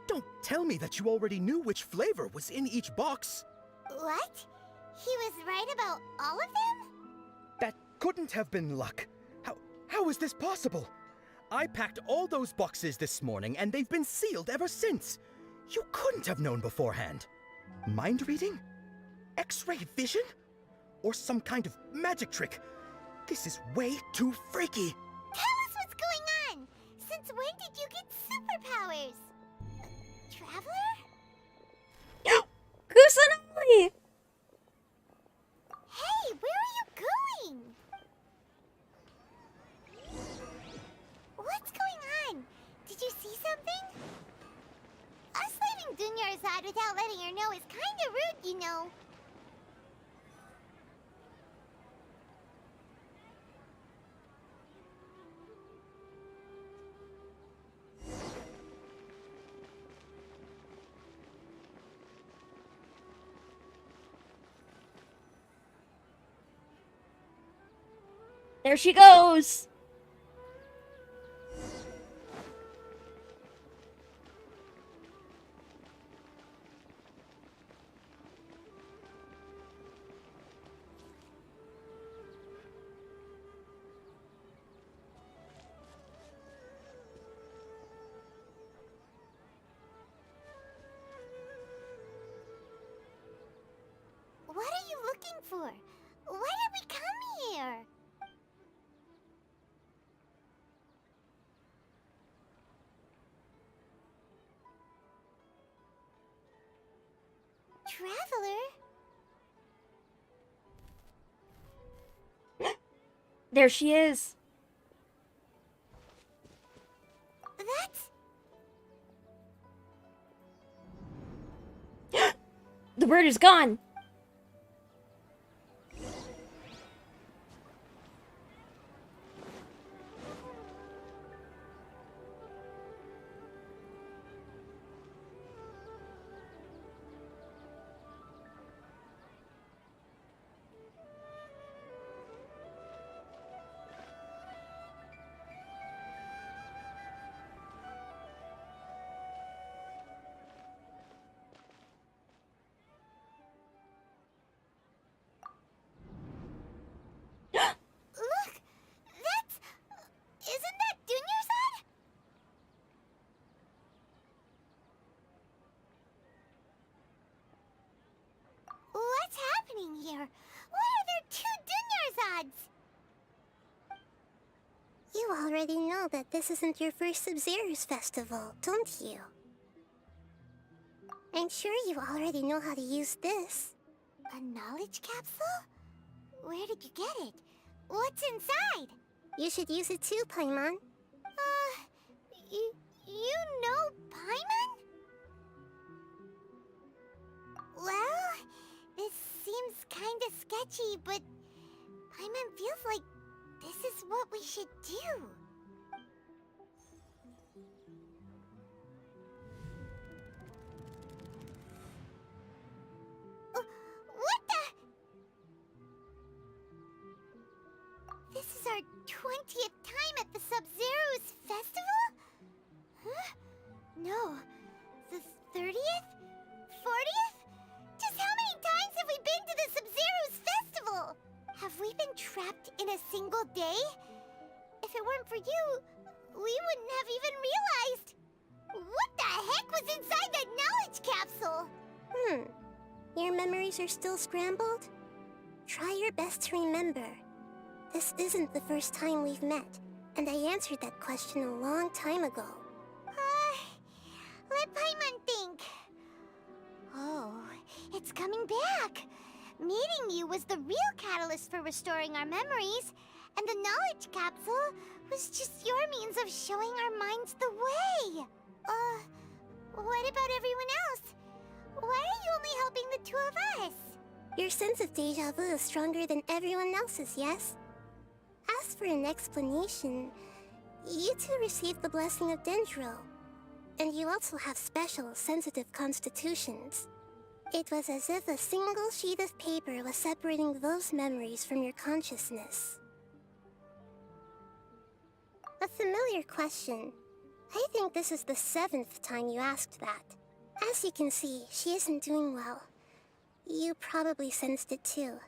Don't tell me that you already knew which flavor was in each box. What? He was right about all of them? That couldn't have been luck. How is this possible? I packed all those boxes this morning and they've been sealed ever since. You couldn't have known beforehand. Mind reading? X-ray vision? Or some kind of magic trick? This is way too freaky. Tell us what's going on! Since when did you get superpowers? Traveler? Kusanagi! Hey, where are you going? What's going on? Did you see something? Us leaving Dunyarzad without letting her know is kinda rude, you know. There she goes! What are you looking for? Why did we come here? Traveler? There she is. That's... The bird is gone. Look! That's... Isn't that Dunyarzad? What's happening here? Why are there two Dunyarzads? You already know that this isn't your first Sub-Zero's festival, don't you? I'm sure you already know how to use this. A knowledge capsule? Where did you get it? What's inside? You should use it too, Paimon. You know Paimon? Well, this seems kinda sketchy, but Paimon feels like this is what we should do. What the? This is our 20th time at the Sub-Zero's festival? Huh? No. The 30th? 40th? Just how many times have we been to the Sub-Zero's festival? Have we been trapped in a single day? If it weren't for you, we wouldn't have even realized. What the heck was inside that knowledge capsule? Your memories are still scrambled? Try your best to remember. This isn't the first time we've met, and I answered that question a long time ago. Let Paimon think. Oh, it's coming back. Meeting you was the real catalyst for restoring our memories, and the knowledge capsule was just your means of showing our minds the way. What about everyone else? Why are you only helping the two of us? Your sense of deja vu is stronger than everyone else's, yes? As for an explanation, you two received the blessing of Dendro, and you also have special, sensitive constitutions. It was as if a single sheet of paper was separating those memories from your consciousness. A familiar question. I think this is the 7th time you asked that. As you can see, she isn't doing well. You probably sensed it too.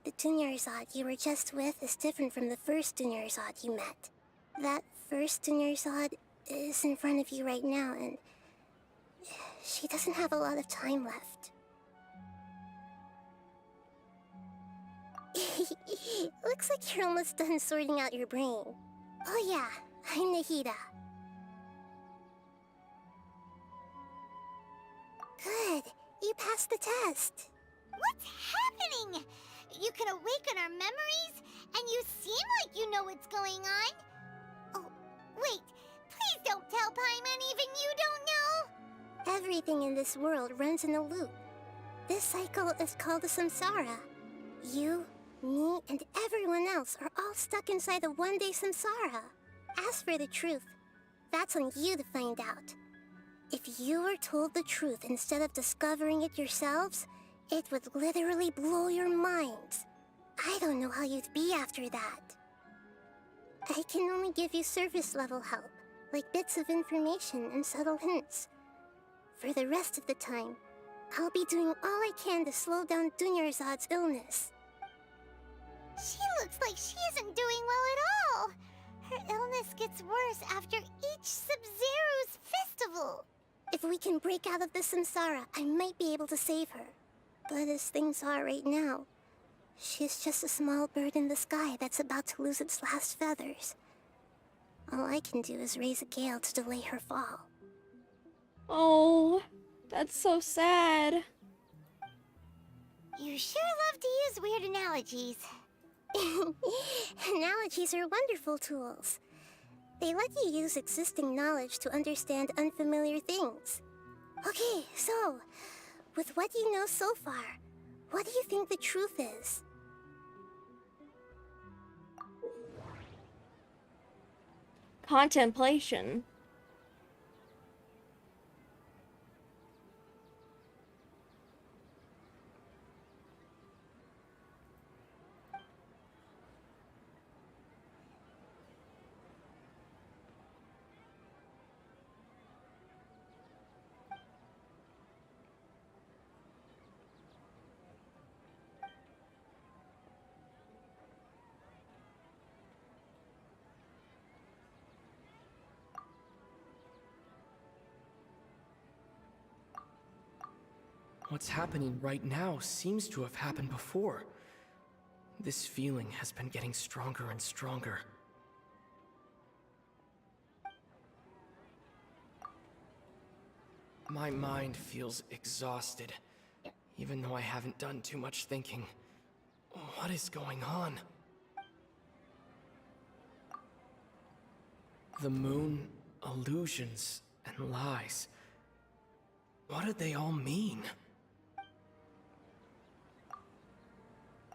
The Dunyarzad you were just with is different from the first Dunyarzad you met. That first Dunyarzad is in front of you right now, and she doesn't have a lot of time left. Looks like you're almost done sorting out your brain. Oh yeah, I'm Nahida. Good, you passed the test. What's happening? You can awaken our memories, and you seem like you know what's going on. Oh, wait, please don't tell Paimon even you don't know. Everything in this world runs in a loop. This cycle is called the samsara. You, me, and everyone else are all stuck inside the one-day samsara. As for the truth, that's on you to find out. If you were told the truth instead of discovering it yourselves, it would literally blow your minds. I don't know how you'd be after that. I can only give you surface level help, like bits of information and subtle hints. For the rest of the time, I'll be doing all I can to slow down Dunyarzad's illness. She looks like she isn't doing well at all. Her illness gets worse after each Sub-Zero's festival. If we can break out of the samsara, I might be able to save her. But as things are right now, she's just a small bird in the sky that's about to lose its last feathers. All I can do is raise a gale to delay her fall. Oh, that's so sad. You sure love to use weird analogies. Analogies are wonderful tools. They let you use existing knowledge to understand unfamiliar things. Okay, so, with what you know so far, what do you think the truth is? Contemplation. What's happening right now seems to have happened before. This feeling has been getting stronger and stronger. My mind feels exhausted, even though I haven't done too much thinking. What is going on? The moon, illusions, and lies. What do they all mean?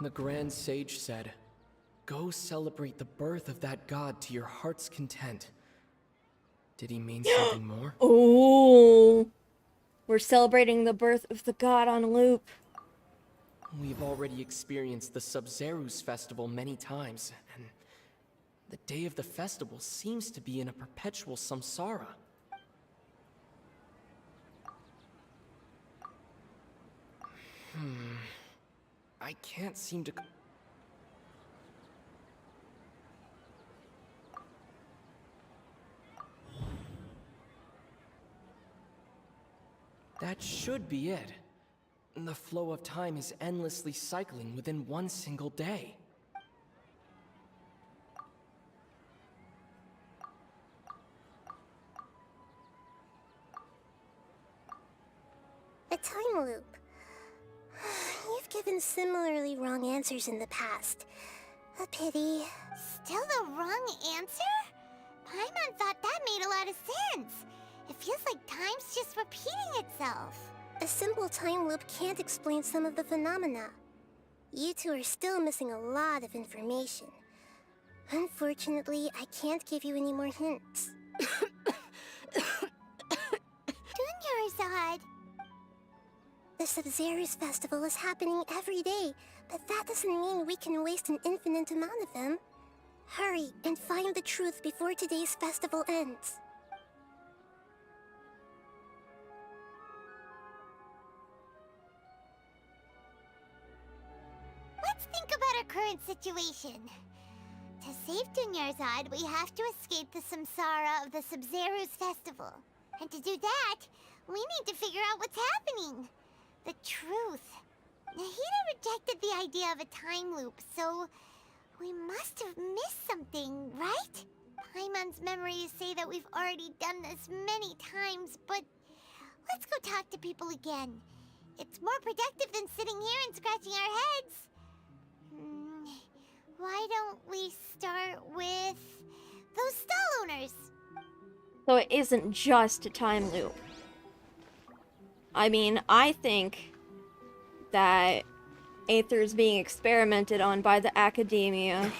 The Grand Sage said, "Go celebrate the birth of that god to your heart's content." Did he mean something more? Oh, we're celebrating the birth of the god on loop. We've already experienced the Sub-Zeru's festival many times, and the day of the festival seems to be in a perpetual samsara. I can't seem to... That should be it. The flow of time is endlessly cycling within one single day. A time loop. You've given similarly wrong answers in the past. A pity. Still the wrong answer? Paimon thought that made a lot of sense. It feels like time's just repeating itself. A simple time loop can't explain some of the phenomena. You two are still missing a lot of information. Unfortunately, I can't give you any more hints. Dunyarzad. The Sub-Zeru's festival is happening every day, but that doesn't mean we can waste an infinite amount of them. Hurry and find the truth before today's festival ends. Let's think about our current situation. To save Dunyarzad, we have to escape the samsara of the Sub-Zeru's festival. And to do that, we need to figure out what's happening. The truth. Nahida rejected the idea of a time loop, so we must have missed something, right? Paimon's memories say that we've already done this many times, but let's go talk to people again. It's more productive than sitting here and scratching our heads. Why don't we start with those stall owners? So it isn't just a time loop. I mean, I think that Aether's being experimented on by the academia.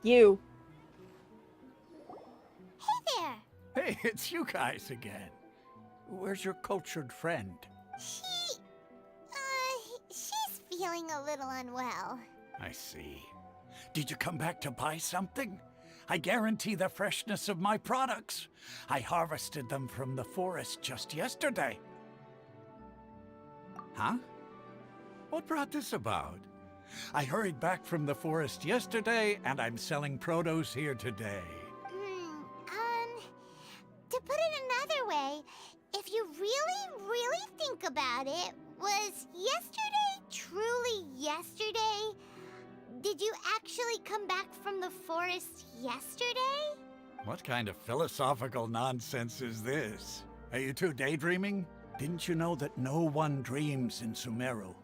You. it's you guys again. Where's your cultured friend? She's feeling a little unwell. I see. Did you come back to buy something? I guarantee the freshness of my products. I harvested them from the forest just yesterday. Huh? What brought this about? I hurried back from the forest yesterday, and I'm selling produce here today. To put it another way, if you really think about it, was yesterday truly yesterday? Did you actually come back from the forest yesterday? What kind of philosophical nonsense is this? Are you two daydreaming? Didn't you know that no one dreams in Sumeru?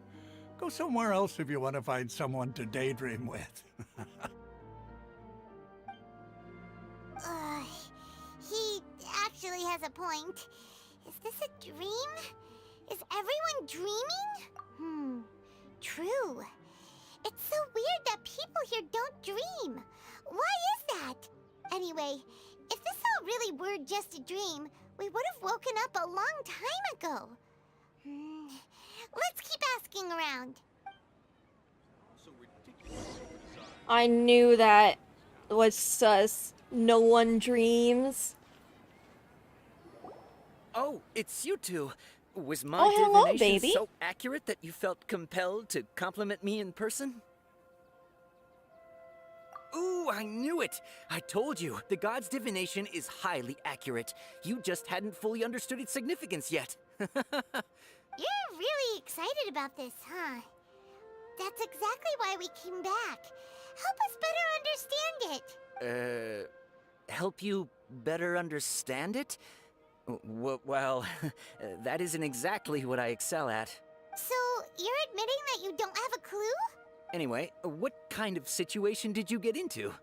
Go somewhere else if you want to find someone to daydream with. He actually has a point. Is this a dream? Is everyone dreaming? True. It's so weird that people here don't dream. Why is that? Anyway, if this all really were just a dream, we would have woken up a long time ago. Let's keep asking around. I knew that was sus. No one dreams. Oh, it's you two. Was my Oh, hello, divination baby. so accurate that you felt compelled to compliment me in person? Ooh, I knew it! I told you, the god's divination is highly accurate. You just hadn't fully understood its significance yet. You're really excited about this, huh? That's exactly why we came back. Help us better understand it. Help you better understand it? Well, that isn't exactly what I excel at. So, you're admitting that you don't have a clue? Anyway, what kind of situation did you get into?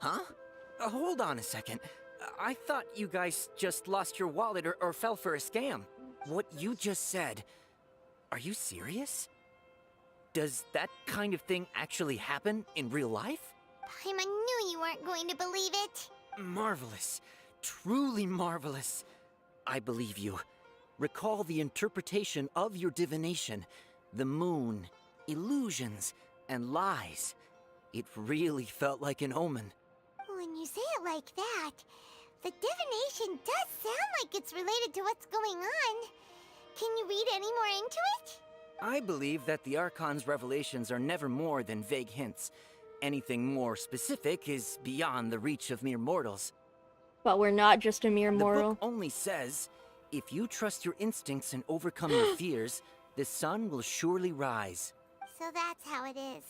Huh? Hold on a second. I thought you guys just lost your wallet or fell for a scam. What you just said, are you serious? Does that kind of thing actually happen in real life? Paimon knew you weren't going to believe it. Marvelous. Truly marvelous. I believe you. Recall the interpretation of your divination. The moon, illusions, and lies. It really felt like an omen. When you say it like that, the divination does sound like it's related to what's going on. Can you read any more into it? I believe that the Archon's revelations are never more than vague hints. Anything more specific is beyond the reach of mere mortals. But we're not just a mere The mortal. book only says, if you trust your instincts and overcome your fears, the sun will surely rise. So that's how it is.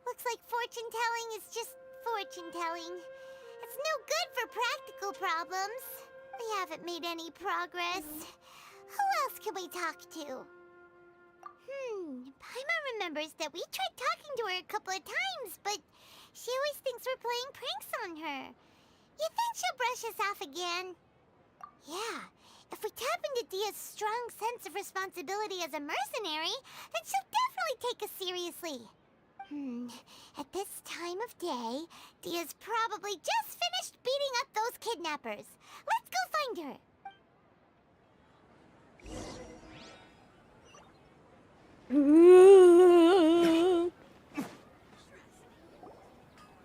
Looks like fortune-telling is just fortune-telling. It's no good for practical problems. We haven't made any progress. Who else can we talk to? Paimon remembers that we tried talking to her a couple of times, but she always thinks we're playing pranks on her. You think she'll brush us off again? Yeah, if we tap into Dia's strong sense of responsibility as a mercenary, then she'll definitely take us seriously. At this time of day, Dia's probably just finished beating up those kidnappers. Let's go find her.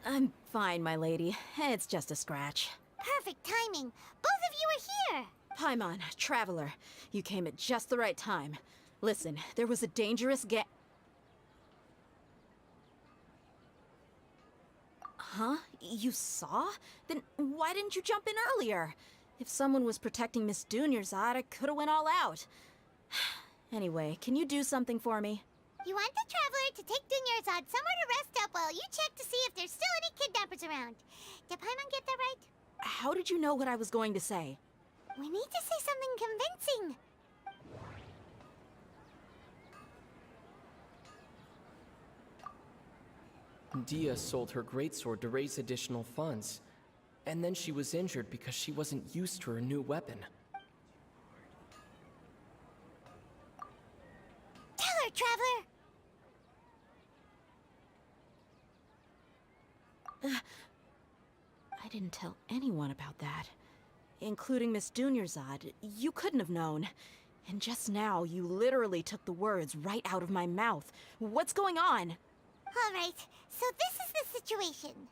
I'm fine, my lady. It's just a scratch. Perfect timing. Both of you are here. Paimon, Traveler, you came at just the right time. Listen, there was a dangerous Huh? You saw? Then why didn't you jump in earlier? If someone was protecting Miss Dunyarzad, I could have went all out. Anyway, can you do something for me? You want the Traveler to take Dunyarzad somewhere to rest up while you check to see if there's still any kidnappers around. Did Paimon get that right? How did you know what I was going to say? We need to say something convincing. Dia sold her greatsword to raise additional funds, and then she was injured because she wasn't used to her new weapon. Tell her, Traveler! I didn't tell anyone about that, including Miss Dunyarzad. You couldn't have known. And just now, you literally took the words right out of my mouth. What's going on? All right, so this is the situation.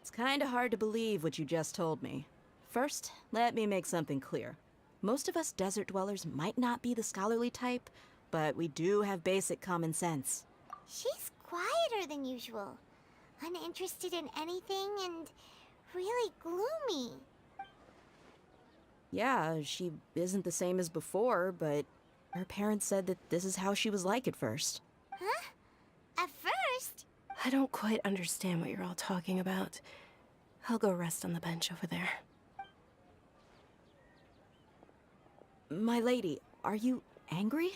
It's kinda hard to believe what you just told me. First, let me make something clear. Most of us desert dwellers might not be the scholarly type, but we do have basic common sense. She's quieter than usual, uninterested in anything, and really gloomy. Yeah, she isn't the same as before, but her parents said that this is how she was like at first. Huh? At first? I don't quite understand what you're all talking about. I'll go rest on the bench over there. My lady, are you angry?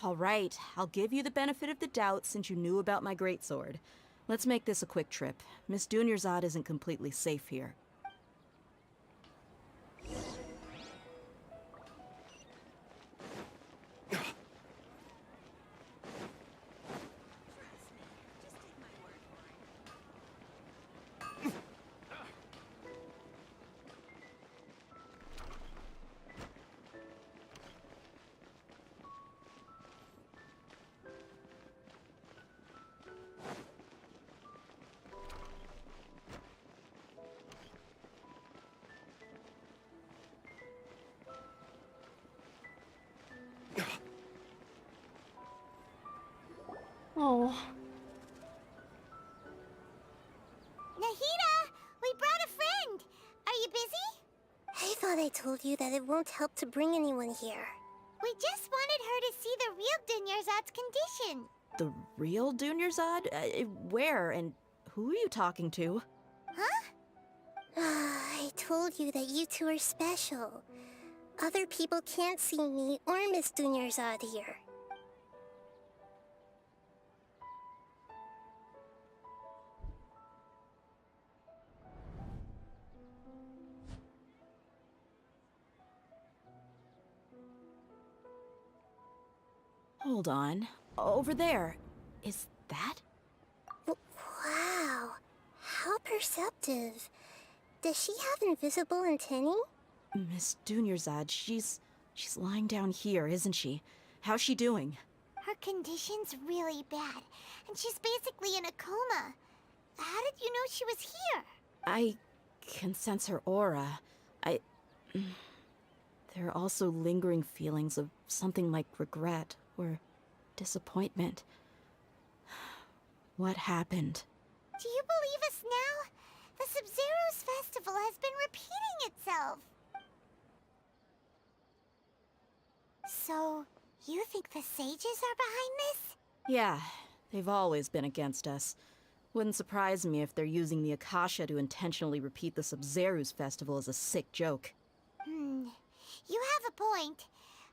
All right, I'll give you the benefit of the doubt since you knew about my greatsword. Let's make this a quick trip. Miss Dunyarzad isn't completely safe here. Oh. Nahida, we brought a friend. Are you busy? I thought I told you that it won't help to bring anyone here. We just wanted her to see the real Dunyarzad's condition. The real Dunyarzad? Where and who are you talking to? Huh? I told you that you two are special. Other people can't see me or Miss Dunyarzad here. Hold on. Over there. Is that? Wow. How perceptive. Does she have invisible antennae? Miss Dunyarzad, she's lying down here, isn't she? How's she doing? Her condition's really bad, and she's basically in a coma. How did you know she was here? I can sense her aura. There are also lingering feelings of something like regret or disappointment. What happened? Do you believe us now? The Sub-Zero's festival has been repeating itself. So, you think the sages are behind this? Yeah, they've always been against us. Wouldn't surprise me if they're using the Akasha to intentionally repeat the Sub-Zero's festival as a sick joke. You have a point.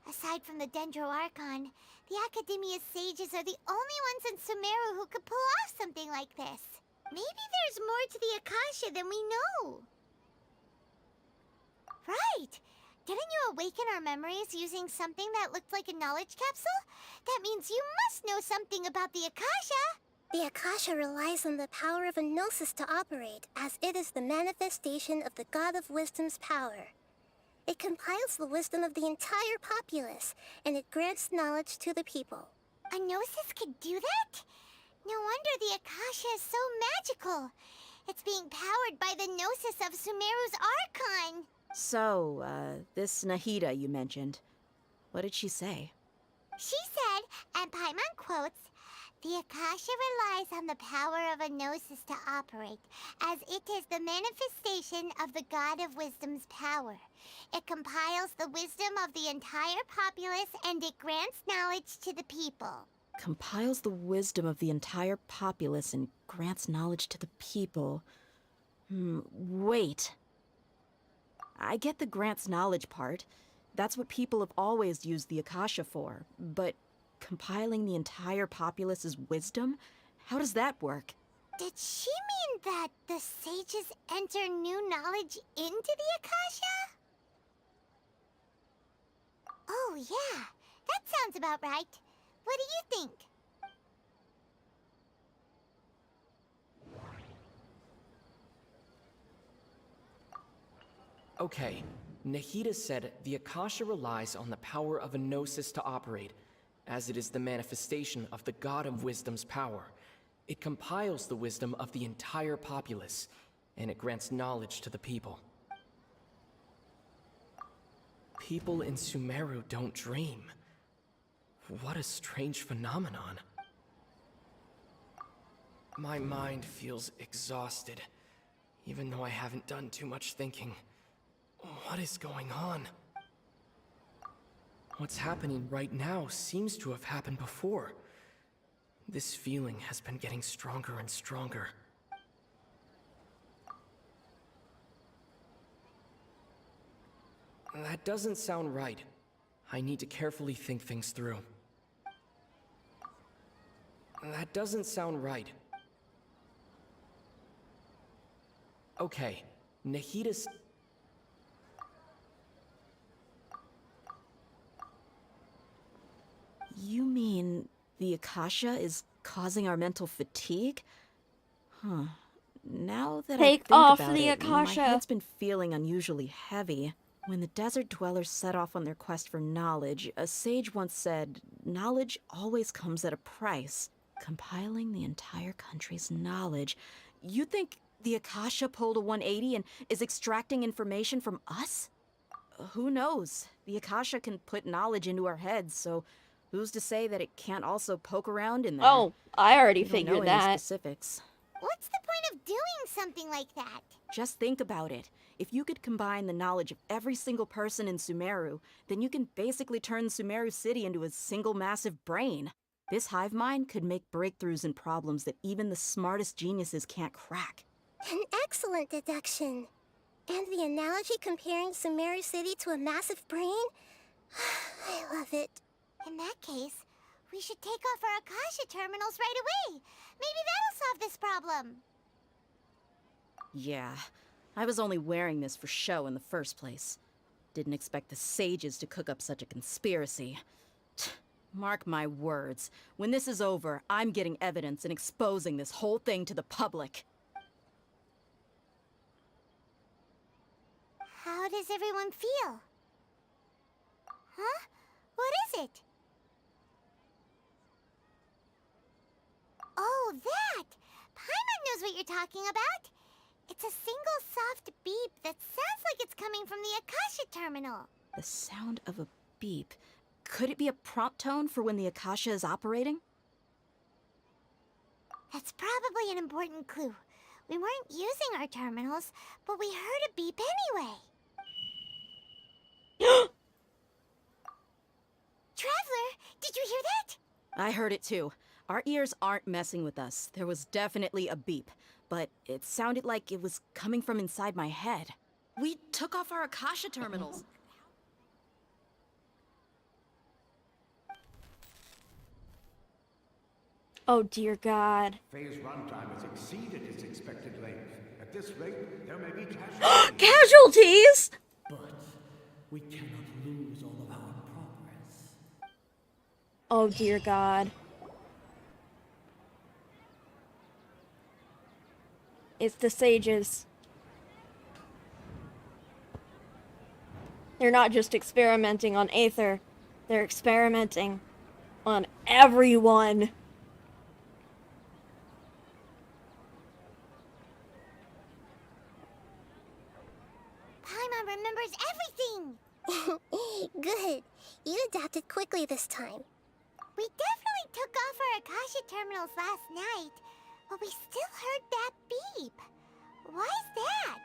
Aside from the Dendro Archon, the Academia's sages are the only ones in Sumeru who could pull off something like this. Maybe there's more to the Akasha than we know. Right! Didn't you awaken our memories using something that looked like a knowledge capsule? That means you must know something about the Akasha! The Akasha relies on the power of a gnosis to operate, as it is the manifestation of the God of Wisdom's power. It compiles the wisdom of the entire populace, and it grants knowledge to the people. A gnosis could do that? No wonder the Akasha is so magical. It's being powered by the gnosis of Sumeru's Archon. So, this Nahida you mentioned, what did she say? She said, and Paimon quotes, "The Akasha relies on the power of a gnosis to operate, as it is the manifestation of the God of Wisdom's power. It compiles the wisdom of the entire populace, and it grants knowledge to the people." Compiles the wisdom of the entire populace and grants knowledge to the people. Wait. I get the grants knowledge part. That's what people have always used the Akasha for. But compiling the entire populace's wisdom? How does that work? Did she mean that the sages enter new knowledge into the Akasha? Oh yeah, That sounds about right. What do you think? Okay, Nahida said the Akasha relies on the power of a gnosis to operate, as it is the manifestation of the God of Wisdom's power. It compiles the wisdom of the entire populace, and it grants knowledge to the people. People in Sumeru don't dream. What a strange phenomenon. My mind feels exhausted, even though I haven't done too much thinking. What is going on? What's happening right now seems to have happened before. This feeling has been getting stronger and stronger. That doesn't sound right. I need to carefully think things through. That doesn't sound right. Okay, Nahida's... You mean the Akasha is causing our mental fatigue? Huh. Now that Take I think off about the it, Akasha. my head's been feeling unusually heavy. When the desert dwellers set off on their quest for knowledge, a sage once said, knowledge always comes at a price. Compiling the entire country's knowledge. You think the Akasha pulled a 180 and is extracting information from us? Who knows? The Akasha can put knowledge into our heads, so who's to say that it can't also poke around in there? Oh, I already We don't know figured any that. specifics. What's the point of doing something like that? Just think about it. If you could combine the knowledge of every single person in Sumeru, then you can basically turn Sumeru City into a single massive brain. This hive mind could make breakthroughs in problems that even the smartest geniuses can't crack. An excellent deduction. And the analogy comparing Sumeru City to a massive brain? I love it. In that case, we should take off our Akasha terminals right away. Maybe that'll solve this problem. Yeah, I was only wearing this for show in the first place. Didn't expect the sages to cook up such a conspiracy. Mark my words, when this is over, I'm getting evidence and exposing this whole thing to the public. How does everyone feel? Huh? What is it? Oh, that! Paimon knows what you're talking about. It's a single soft beep that sounds like it's coming from the Akasha terminal. The sound of a beep. Could it be a prompt tone for when the Akasha is operating? That's probably an important clue. We weren't using our terminals, but we heard a beep anyway. Traveler, did you hear that? I heard it too. Our ears aren't messing with us. There was definitely a beep, but it sounded like it was coming from inside my head. We took off our Akasha terminals. Oh dear God. Phase runtime has exceeded its expected length. At this rate, there may be Casualties! But we cannot lose all of our progress. Oh dear God. It's the sages. They're not just experimenting on Aether. They're experimenting on everyone. Paimon remembers everything! Good. You adapted quickly this time. We definitely took off our Akasha terminals last night, but we still heard that beep. Why is that?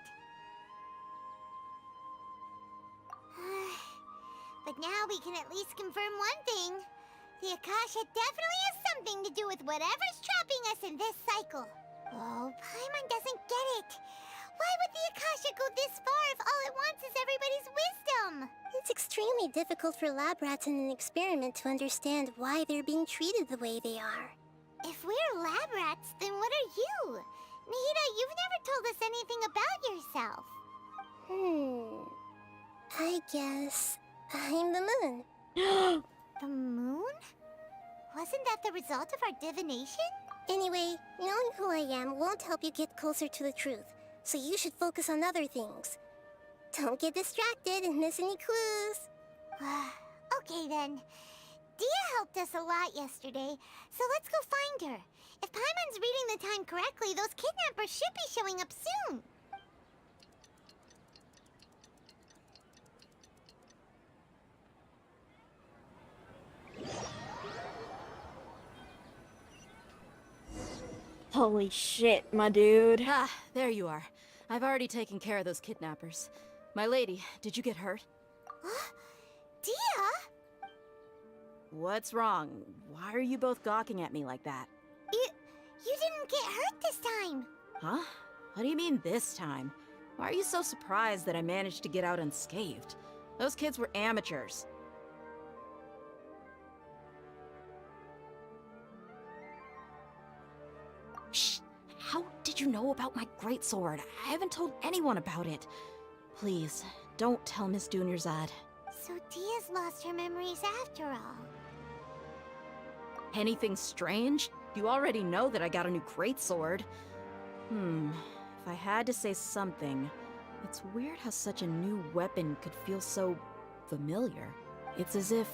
But now we can at least confirm one thing. The Akasha definitely has something to do with whatever's trapping us in this cycle. Oh, Paimon doesn't get it. Why would the Akasha go this far if all it wants is everybody's wisdom? It's extremely difficult for lab rats in an experiment to understand why they're being treated the way they are. If we're lab rats, then what are you? Nahida, you've never told us anything about yourself. I guess I'm the moon. The moon? Wasn't that the result of our divination? Anyway, knowing who I am won't help you get closer to the truth, so you should focus on other things. Don't get distracted and miss any clues. Okay then. Dia helped us a lot yesterday, so let's go find her. If Paimon's reading the time correctly, those kidnappers should be showing up soon. Holy shit, my dude. Ah, there you are. I've already taken care of those kidnappers. My lady, did you get hurt? Dia? What's wrong? Why are you both gawking at me like that? You didn't get hurt this time. Huh? What do you mean this time? Why are you so surprised that I managed to get out unscathed? Those kids were amateurs. Shh! How did you know about my greatsword? I haven't told anyone about it. Please, don't tell Miss Dunyarzad. So Dia's lost her memories after all. Anything strange? You already know that I got a new greatsword. If I had to say something, it's weird how such a new weapon could feel so familiar. It's as if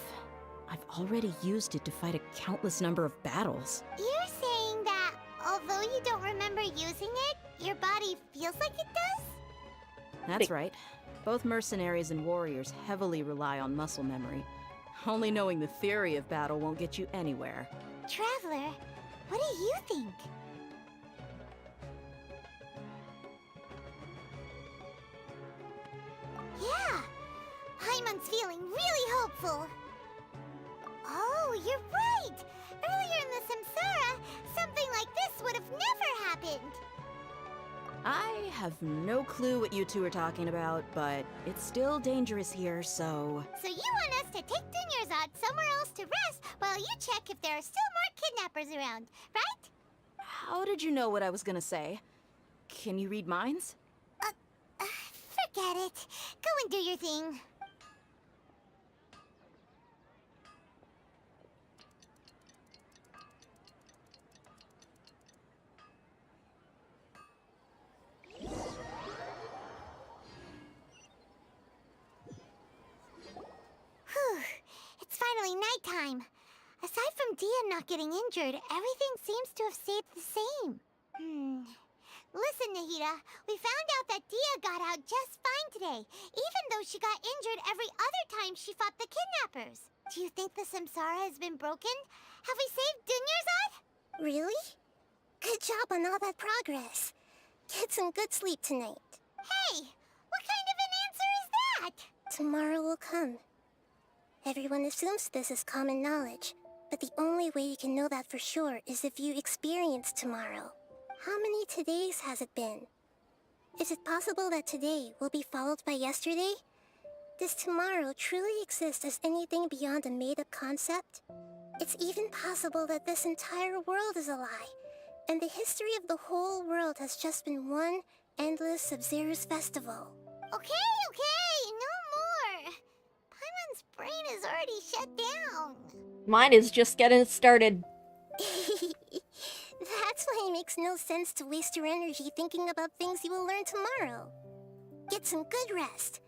I've already used it to fight a countless number of battles. You're saying that although you don't remember using it, your body feels like it does? That's right. Both mercenaries and warriors heavily rely on muscle memory. Only knowing the theory of battle won't get you anywhere. Traveler, what do you think? Yeah! Paimon's feeling really hopeful. Oh, you're right! Earlier in the Samsara, something like this would have never happened. I have no clue what you two are talking about, but it's still dangerous here, so... So you want us to take Dunyarzad somewhere else to rest while you check if there are still more kidnappers around, right? How did you know what I was gonna say? Can you read minds? Forget it. Go and do your thing. Whew. It's finally nighttime. Aside from Dia not getting injured, everything seems to have stayed the same. Listen, Nahida, we found out that Dia got out just fine today, even though she got injured every other time she fought the kidnappers. Do you think the Samsara has been broken? Have we saved Dunyarzad? Really? Good job on all that progress. Get some good sleep tonight. Hey, what kind of an answer is that? Tomorrow will come. Everyone assumes this is common knowledge, but the only way you can know that for sure is if you experience tomorrow. How many todays has it been? Is it possible that today will be followed by yesterday? Does tomorrow truly exist as anything beyond a made-up concept? It's even possible that this entire world is a lie, and the history of the whole world has just been one endless Sub-Zero's festival. Okay, no more. Paimon's brain is already shut down. Mine is just getting started. That's why it makes no sense to waste your energy thinking about things you will learn tomorrow. Get some good rest.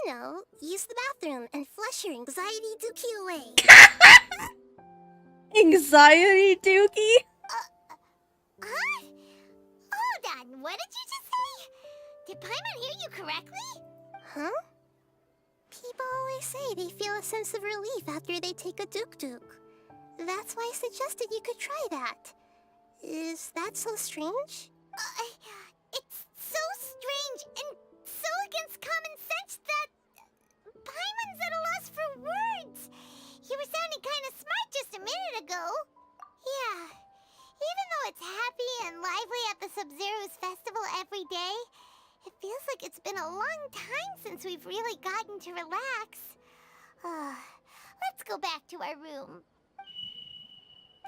You know, use the bathroom and flush your anxiety dookie away. Anxiety dookie? Huh? Hold on, what did you just say? Did Paimon hear you correctly? Huh? People always say they feel a sense of relief after they take a duk-duk. That's why I suggested you could try that. Is that so strange? It's so strange and so against common sense that Paimon's at a loss for words. You were sounding kind of smart just a minute ago. Yeah, even though it's happy and lively at the Sub-Zero's festival every day, it feels like it's been a long time since we've really gotten to relax. Let's go back to our room.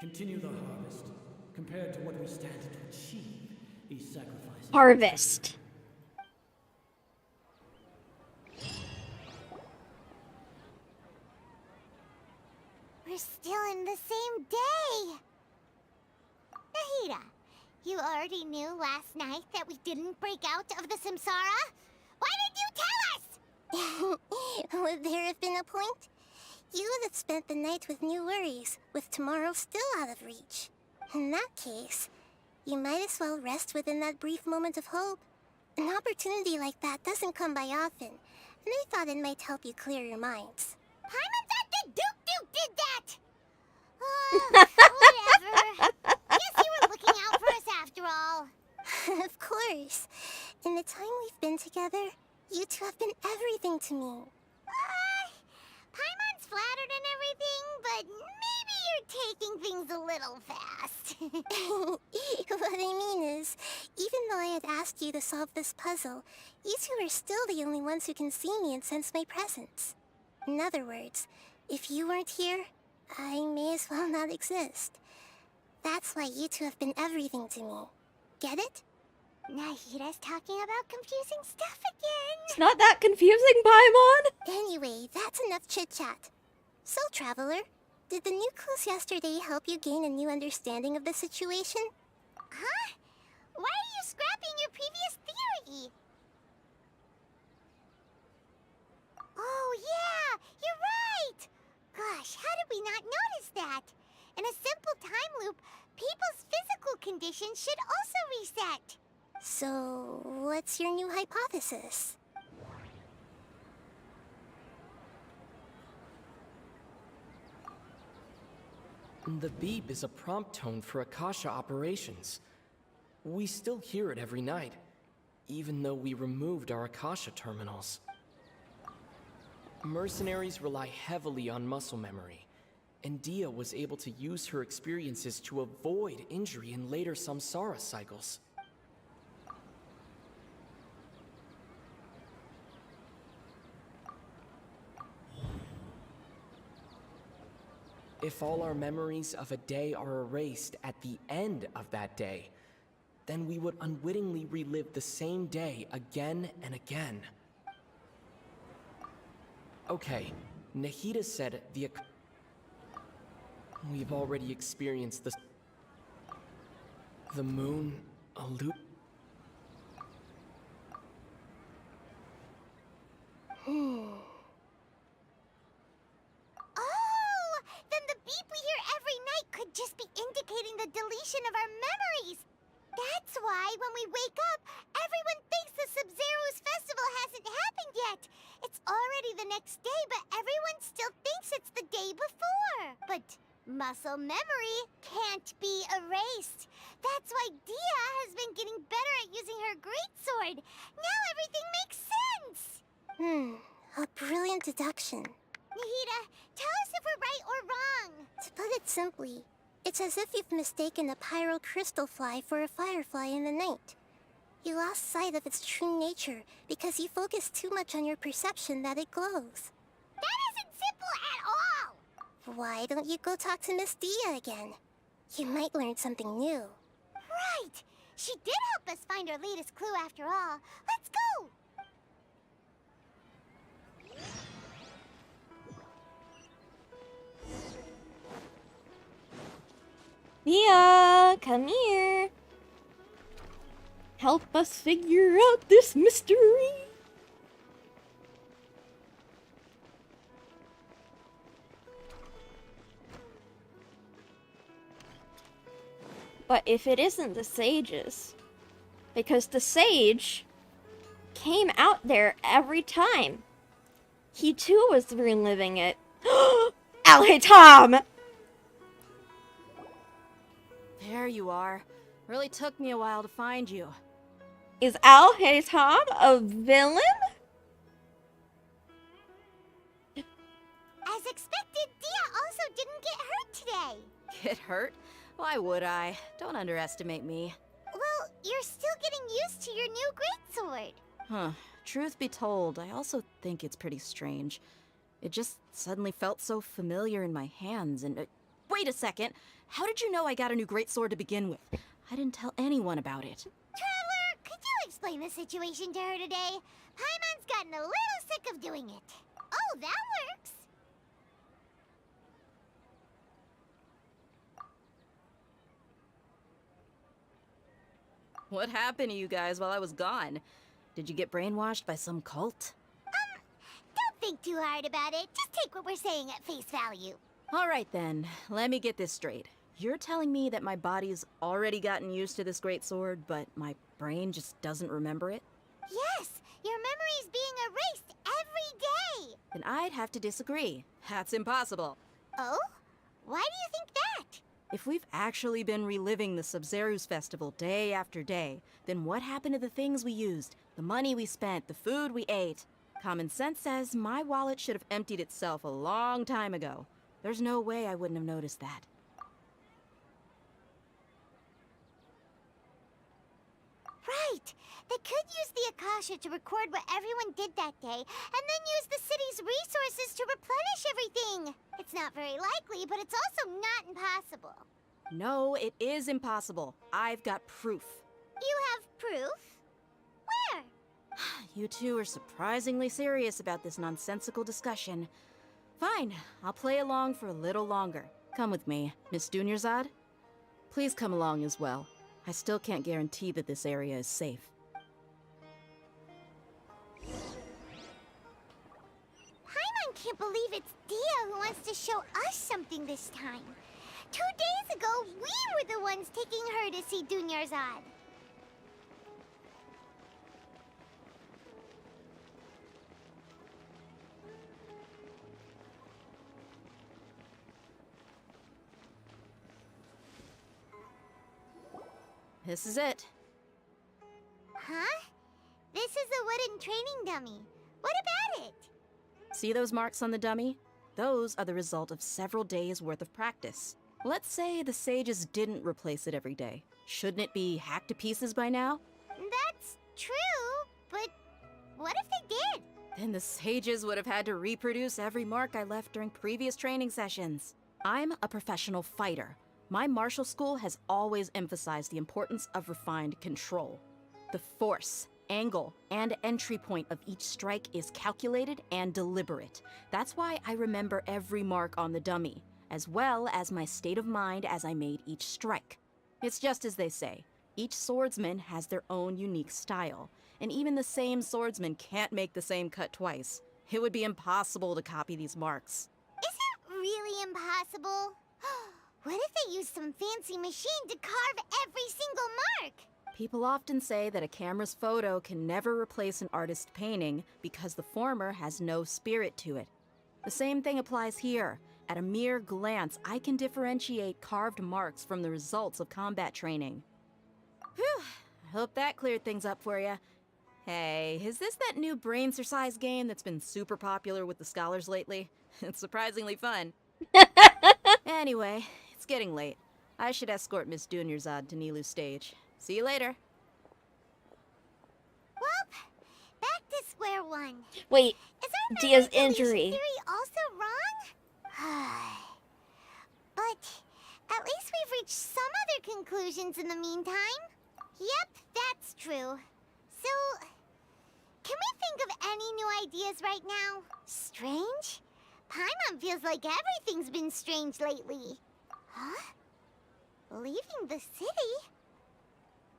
Continue the harvest. Compared to what we stand to achieve, these sacrifices... Harvest. We're still in the same day! Nahida, you already knew last night that we didn't break out of the samsara? Why did you tell us? Would there have been a point? You would have spent the night with new worries, with tomorrow still out of reach. In that case, you might as well rest within that brief moment of hope. An opportunity like that doesn't come by often, and I thought it might help you clear your minds. Paimon thought that Duke did that! Whatever. Guess you were looking out for us after all. Of course. In the time we've been together, you two have been everything to me. Paimon's flattered and everything, but maybe you're taking things a little fast. What I mean is, even though I had asked you to solve this puzzle, you two are still the only ones who can see me and sense my presence. In other words, if you weren't here, I may as well not exist. That's why you two have been everything to me. Get it? Nahida's talking about confusing stuff again. It's not that confusing, Paimon! Anyway, that's enough chit-chat. So, Traveler, did the new clues yesterday help you gain a new understanding of the situation? Huh? Why are you scrapping your previous theory? Oh yeah, you're right! Gosh, how did we not notice that? In a simple time loop, people's physical conditions should also reset. So, what's your new hypothesis? The beep is a prompt tone for Akasha operations. We still hear it every night, even though we removed our Akasha terminals. Mercenaries rely heavily on muscle memory, and Dia was able to use her experiences to avoid injury in later samsara cycles. If all our memories of a day are erased at the end of that day, then we would unwittingly relive the same day again and again. Okay, Nahida said we've already experienced the moon, a loop. Oh, then the beep we hear every night could just be indicating the deletion of our memories. That's why when we wake up, everyone thinks the Sub-Zero's festival hasn't happened yet. It's already the next day, but everyone still thinks it's the day before. But muscle memory can't be erased. That's why Dia has been getting better at using her greatsword. Now everything makes sense. A brilliant deduction. Nahida, tell us if we're right or wrong. To put it simply, it's as if you've mistaken a pyro crystal fly for a firefly in the night. You lost sight of its true nature because you focused too much on your perception that it glows. That isn't simple at all! Why don't you go talk to Miss Dia again? You might learn something new. Right! She did help us find our latest clue after all. Let's go! Mia, come here. Help us figure out this mystery. But if it isn't the sages, because the sage came out there every time. He too was reliving it. Alley Tom! There you are. Really took me a while to find you. Is Al Tom a villain? As expected, Dia also didn't get hurt today. Get hurt? Why would I? Don't underestimate me. Well, you're still getting used to your new greatsword. Huh. Truth be told, I also think it's pretty strange. It just suddenly felt so familiar in my hands and... wait a second! How did you know I got a new greatsword to begin with? I didn't tell anyone about it. Traveler, could you explain the situation to her today? Paimon's gotten a little sick of doing it. Oh, that works. What happened to you guys while I was gone? Did you get brainwashed by some cult? Don't think too hard about it. Just take what we're saying at face value. All right then, let me get this straight. You're telling me that my body's already gotten used to this great sword, but my brain just doesn't remember it? Yes, your memory's being erased every day. Then I'd have to disagree. That's impossible. Oh? Why do you think that? If we've actually been reliving the Sub-Zeru's festival day after day, then what happened to the things we used, the money we spent, the food we ate? Common sense says my wallet should have emptied itself a long time ago. There's no way I wouldn't have noticed that. Right. They could use the Akasha to record what everyone did that day, and then use the city's resources to replenish everything. It's not very likely, but it's also not impossible. No, it is impossible. I've got proof. You have proof? Where? You two are surprisingly serious about this nonsensical discussion. Fine, I'll play along for a little longer. Come with me, Miss Dunyarzad. Please come along as well. I still can't guarantee that this area is safe. Paimon can't believe it's Dia who wants to show us something this time. 2 days ago, we were the ones taking her to see Dunyarzad. This is it. Huh? This is a wooden training dummy. What about it? See those marks on the dummy? Those are the result of several days' worth of practice. Let's say the sages didn't replace it every day. Shouldn't it be hacked to pieces by now? That's true, but what if they did? Then the sages would have had to reproduce every mark I left during previous training sessions. I'm a professional fighter. My martial school has always emphasized the importance of refined control. The force, angle, and entry point of each strike is calculated and deliberate. That's why I remember every mark on the dummy, as well as my state of mind as I made each strike. It's just as they say, each swordsman has their own unique style, and even the same swordsman can't make the same cut twice. It would be impossible to copy these marks. Is it really impossible? What if they use some fancy machine to carve every single mark? People often say that a camera's photo can never replace an artist's painting because the former has no spirit to it. The same thing applies here. At a mere glance, I can differentiate carved marks from the results of combat training. Whew, I hope that cleared things up for you. Hey, is this that new brain exercise game that's been super popular with the scholars lately? It's surprisingly fun. Anyway, it's getting late. I should escort Miss Dunyarzad to Nilu's stage. See you later. Well, back to square one. Wait, Is our Dia's memory deletion injury. theory also wrong? But at least we've reached some other conclusions in the meantime. Yep, that's true. So, can we think of any new ideas right now? Strange? Paimon feels like everything's been strange lately. Huh? Leaving the city?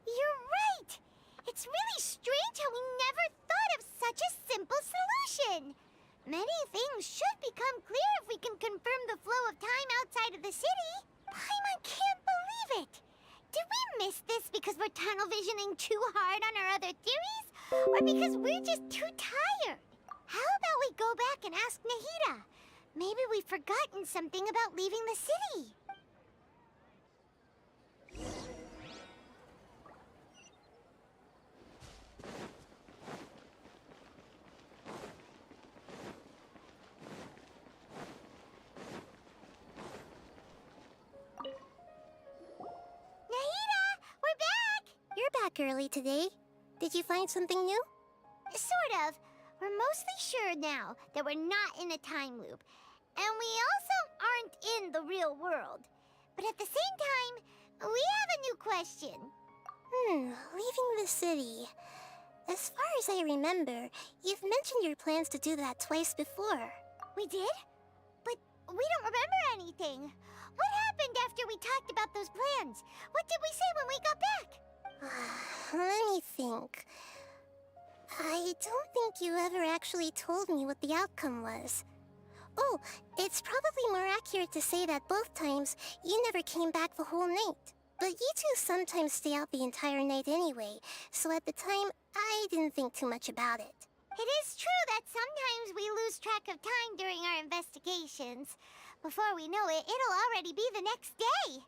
You're right! It's really strange how we never thought of such a simple solution! Many things should become clear if we can confirm the flow of time outside of the city. Paimon can't believe it! Did we miss this because we're tunnel visioning too hard on our other theories? Or because we're just too tired? How about we go back and ask Nahida? Maybe we've forgotten something about leaving the city. Nahida, we're back! You're back early today. Did you find something new? Sort of. We're mostly sure now that we're not in a time loop. And we also aren't in the real world. But at the same time, we have a new question. Leaving the city. As far as I remember, you've mentioned your plans to do that twice before. We did? But we don't remember anything. What happened after we talked about those plans? What did we say when we got back? Let me think. I don't think you ever actually told me what the outcome was. Oh, it's probably more accurate to say that both times you never came back the whole night. But you two sometimes stay out the entire night anyway, so at the time, I didn't think too much about it. It is true that sometimes we lose track of time during our investigations. Before we know it, it'll already be the next day.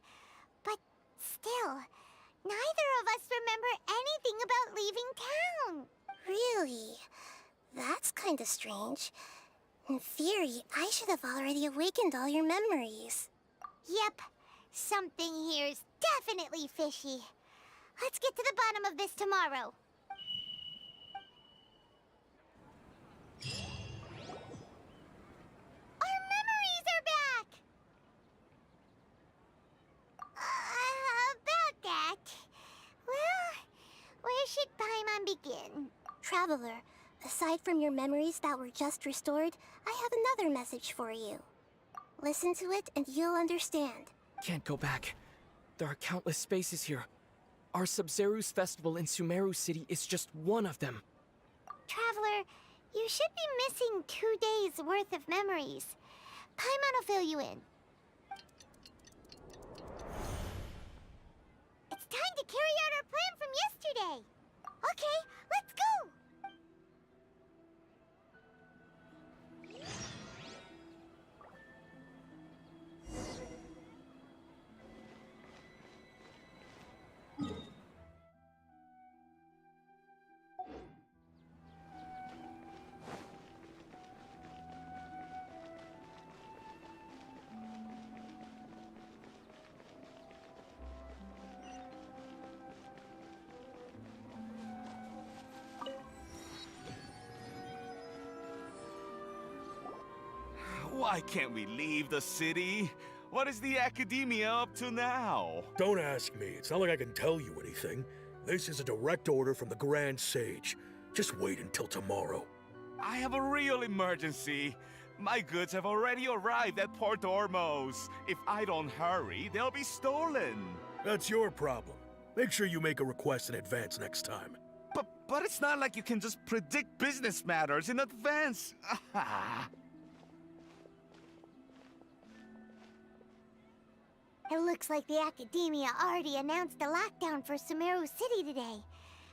But still, neither of us remember anything about leaving town. Really? That's kinda strange. In theory, I should have already awakened all your memories. Yep, something here's definitely fishy. Let's get to the bottom of this tomorrow. Our memories are back! About that... Well, where should Paimon begin? Traveler, aside from your memories that were just restored, I have another message for you. Listen to it and you'll understand. Can't go back. There are countless spaces here. Our Sub-Zeru's festival in Sumeru City is just one of them. Traveler, you should be missing 2 days worth of memories. Paimon will fill you in. It's time to carry out our plan from yesterday. Okay, let's go! Why can't we leave the city? What is the academia up to now? Don't ask me. It's not like I can tell you anything. This is a direct order from the Grand Sage. Just wait until tomorrow. I have a real emergency. My goods have already arrived at Port Ormos. If I don't hurry, they'll be stolen. That's your problem. Make sure you make a request in advance next time. But it's not like you can just predict business matters in advance. It looks like the Academia already announced a lockdown for Sumeru City today.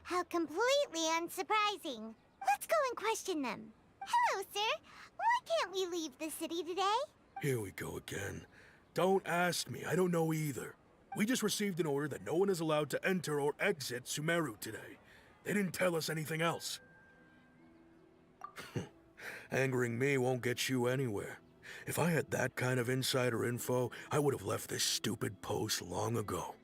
How completely unsurprising. Let's go and question them. Hello, sir. Why can't we leave the city today? Here we go again. Don't ask me. I don't know either. We just received an order that no one is allowed to enter or exit Sumeru today. They didn't tell us anything else. Angering me won't get you anywhere. If I had that kind of insider info, I would have left this stupid post long ago.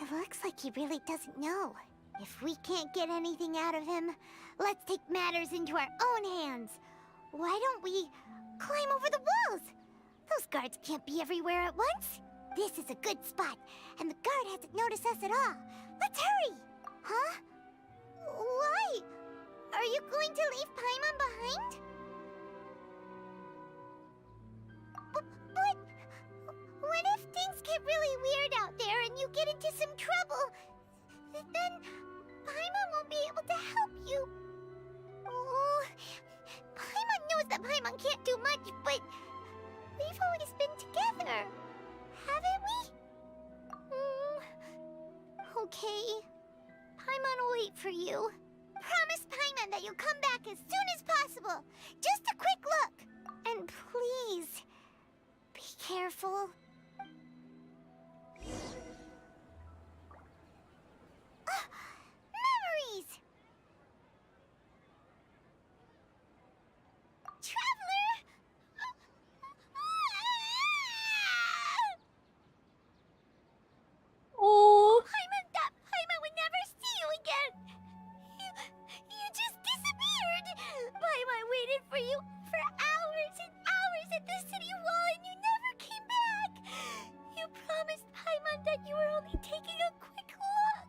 It looks like he really doesn't know. If we can't get anything out of him, let's take matters into our own hands. Why don't we climb over the walls? Those guards can't be everywhere at once. This is a good spot, and the guard hasn't noticed us at all. Let's hurry! Huh? Why? Are you going to leave Paimon behind? But what if things get really weird out there and you get into some trouble? Then Paimon won't be able to help you. Oh, Paimon knows that Paimon can't do much, but we've always been together, haven't we? Okay. Paimon will wait for you. Promise Paimon that you'll come back as soon as possible. Just a quick look. And please, be careful. Memories! Traveler! Oh. Paimon would never see you again. You just disappeared. Paimon waited for you for hours and hours at the city wall and you never came back. You promised Paimon that you were only taking a quick look.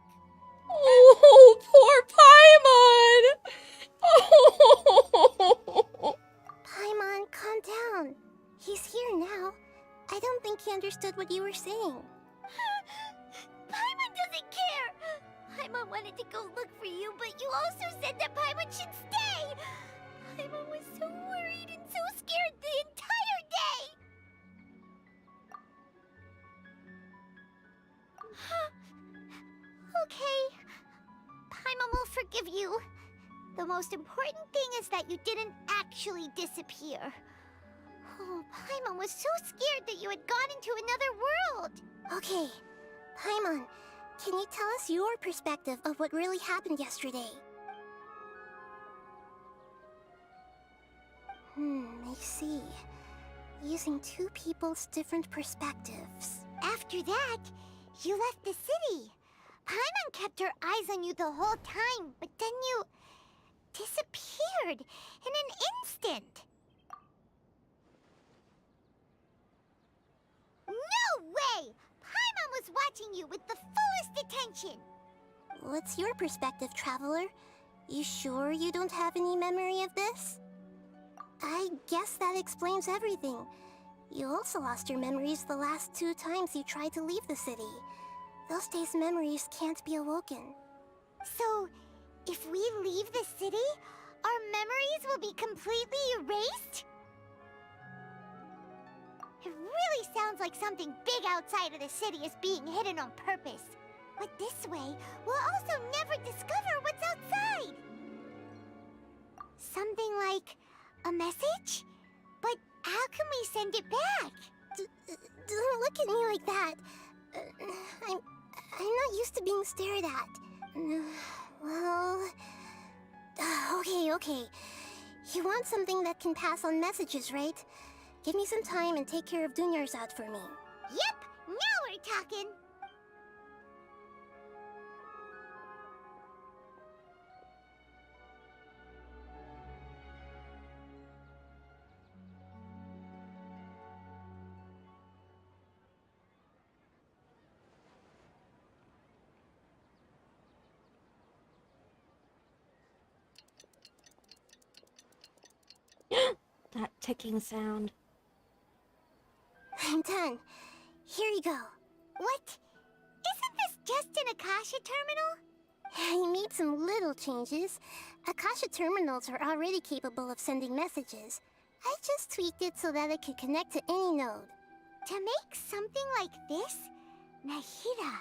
Oh, poor Paimon! Oh. Paimon, calm down. He's here now. I don't think he understood what you were saying. wanted to go look for you, but you also said that Paimon should stay! Paimon was so worried and so scared the entire day! Okay. Paimon will forgive you. The most important thing is that you didn't actually disappear. Oh, Paimon was so scared that you had gone into another world! Okay, Paimon, can you tell us your perspective of what really happened yesterday? I see. Using two people's different perspectives. After that, you left the city. Paimon kept her eyes on you the whole time, but then you disappeared in an instant. No way! Paimon was watching you with the fullest attention. What's your perspective, Traveler? You sure you don't have any memory of this? I guess that explains everything. You also lost your memories the last 2 times you tried to leave the city. Those days' memories can't be awoken. So, if we leave the city, our memories will be completely erased? It really sounds like something big outside of the city is being hidden on purpose. But this way, we'll also never discover what's outside. Something like a message? But how can we send it back? Don't look at me like that. I'm not used to being stared at. Well... Okay. You want something that can pass on messages, right? Give me some time and take care of Dunyarzad for me. Yep! Now we're talking! That ticking sound. I'm done. Here you go. What? Isn't this just an Akasha terminal? I made some little changes. Akasha terminals are already capable of sending messages. I just tweaked it so that it could connect to any node. To make something like this? Nahida,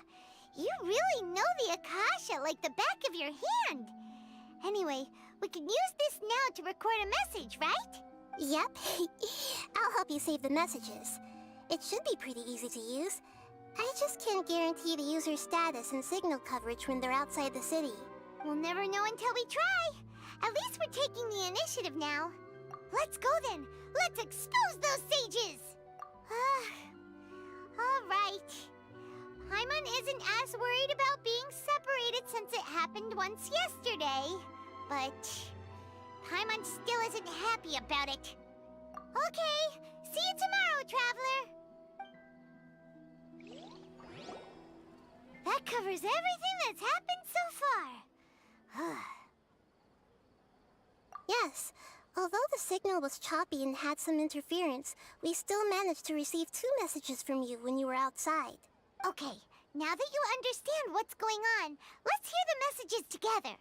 you really know the Akasha like the back of your hand. Anyway, we can use this now to record a message, right? Yep. I'll help you save the messages. It should be pretty easy to use. I just can't guarantee the user's status and signal coverage when they're outside the city. We'll never know until we try. At least we're taking the initiative now. Let's go then. Let's expose those sages. All right. Paimon isn't as worried about being separated since it happened once yesterday. But Paimon still isn't happy about it. Okay, see you tomorrow, Traveler. That covers everything that's happened so far. Yes, although the signal was choppy and had some interference, we still managed to receive 2 messages from you when you were outside. Okay, now that you understand what's going on, let's hear the messages together.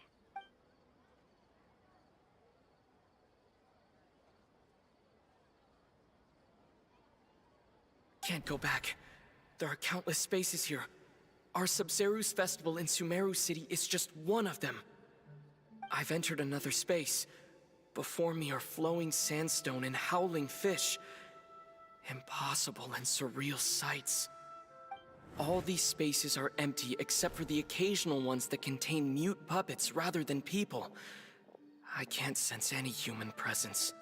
Can't go back. There are countless spaces here. Our Sub-Zeru's festival in Sumeru City is just one of them. I've entered another space. Before me are flowing sandstone and howling fish. Impossible and surreal sights. All these spaces are empty except for the occasional ones that contain mute puppets rather than people. I can't sense any human presence.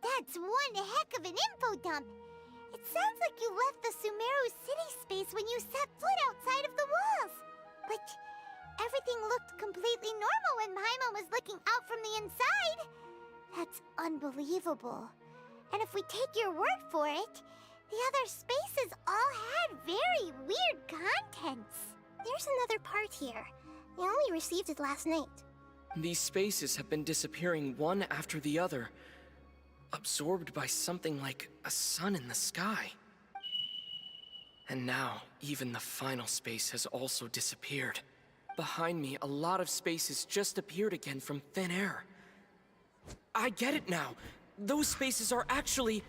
That's one heck of an info dump. It sounds like you left the Sumeru city space when you set foot outside of the walls. But everything looked completely normal when Paimon was looking out from the inside. That's unbelievable. And if we take your word for it, the other spaces all had very weird contents. There's another part here. I only received it last night. These spaces have been disappearing one after the other, absorbed by something like a sun in the sky. And now, even the final space has also disappeared. Behind me, a lot of spaces just appeared again from thin air. I get it now. Those spaces are actually...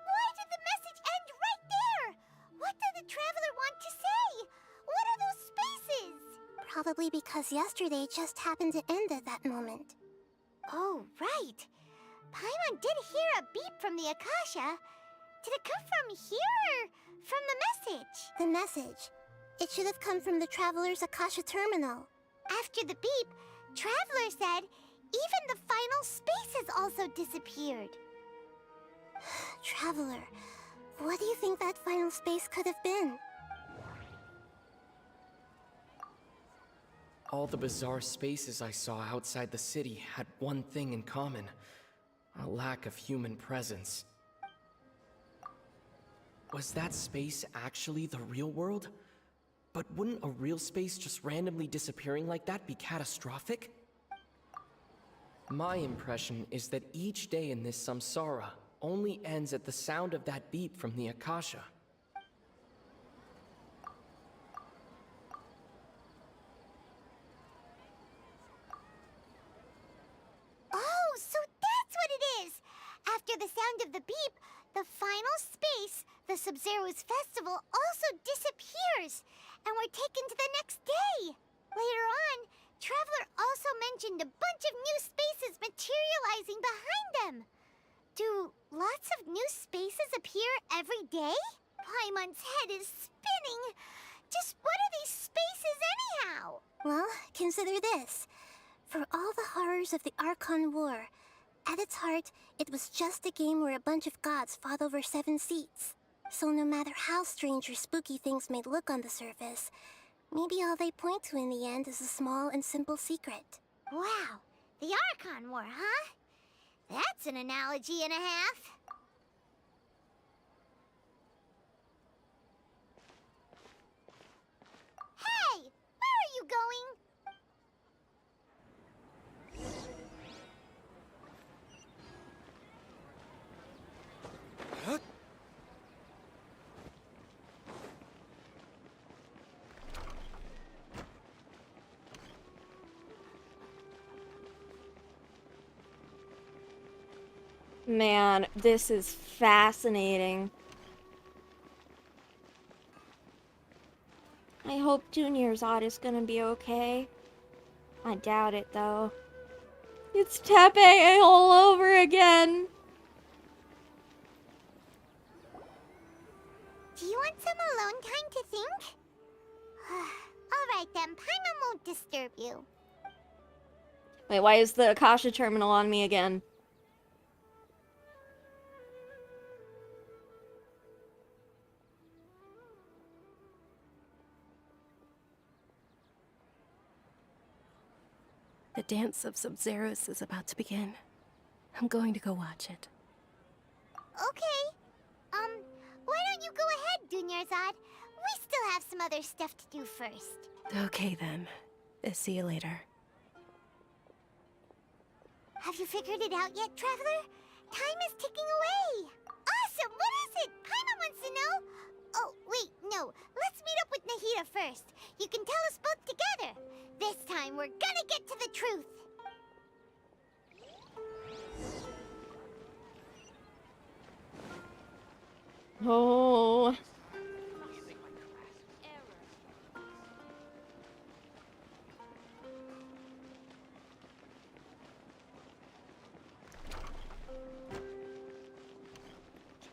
Why did the message end right there? What did the traveler want to say? What are those spaces? Probably because yesterday just happened to end at that moment. Oh, right. Paimon did hear a beep from the Akasha. Did it come from here or from the message? The message. It should have come from the Traveler's Akasha terminal. After the beep, Traveler said even the final spaces also disappeared. Traveler, what do you think that final space could have been? All the bizarre spaces I saw outside the city had one thing in common: a lack of human presence. Was that space actually the real world? But wouldn't a real space just randomly disappearing like that be catastrophic? My impression is that each day in this samsara only ends at the sound of that beep from the Akasha. Oh, so that's what it is! After the sound of the beep, the final space, the Sub-Zero's festival, also disappears, and we're taken to the next day. Later on, Traveler also mentioned a bunch of new spaces materializing behind them. Do lots of new spaces appear every day? Paimon's head is spinning. Just what are these spaces anyhow? Well, consider this. For all the horrors of the Archon War, at its heart, it was just a game where a bunch of gods fought over 7 seats. So no matter how strange or spooky things may look on the surface, maybe all they point to in the end is a small and simple secret. Wow, the Archon War, huh? That's an analogy and a half. Hey, where are you going? Huh? Man, this is fascinating. I hope Junior Zod is gonna be okay. I doubt it, though. It's Tepe all over again! Do you want some alone time to think? Alright then, Paimon won't disturb you. Wait, why is the Akasha terminal on me again? The dance of Sub-Zeros is about to begin. I'm going to go watch it. Okay. Why don't you go ahead, Junior Zod? We still have some other stuff to do first. Okay then. See you later. Have you figured it out yet, Traveler? Time is ticking away. Awesome! What is it? Paimon wants to know. Oh, wait, no. Let's meet up with Nahida first. You can tell us both together. This time, we're gonna get to the truth. Oh.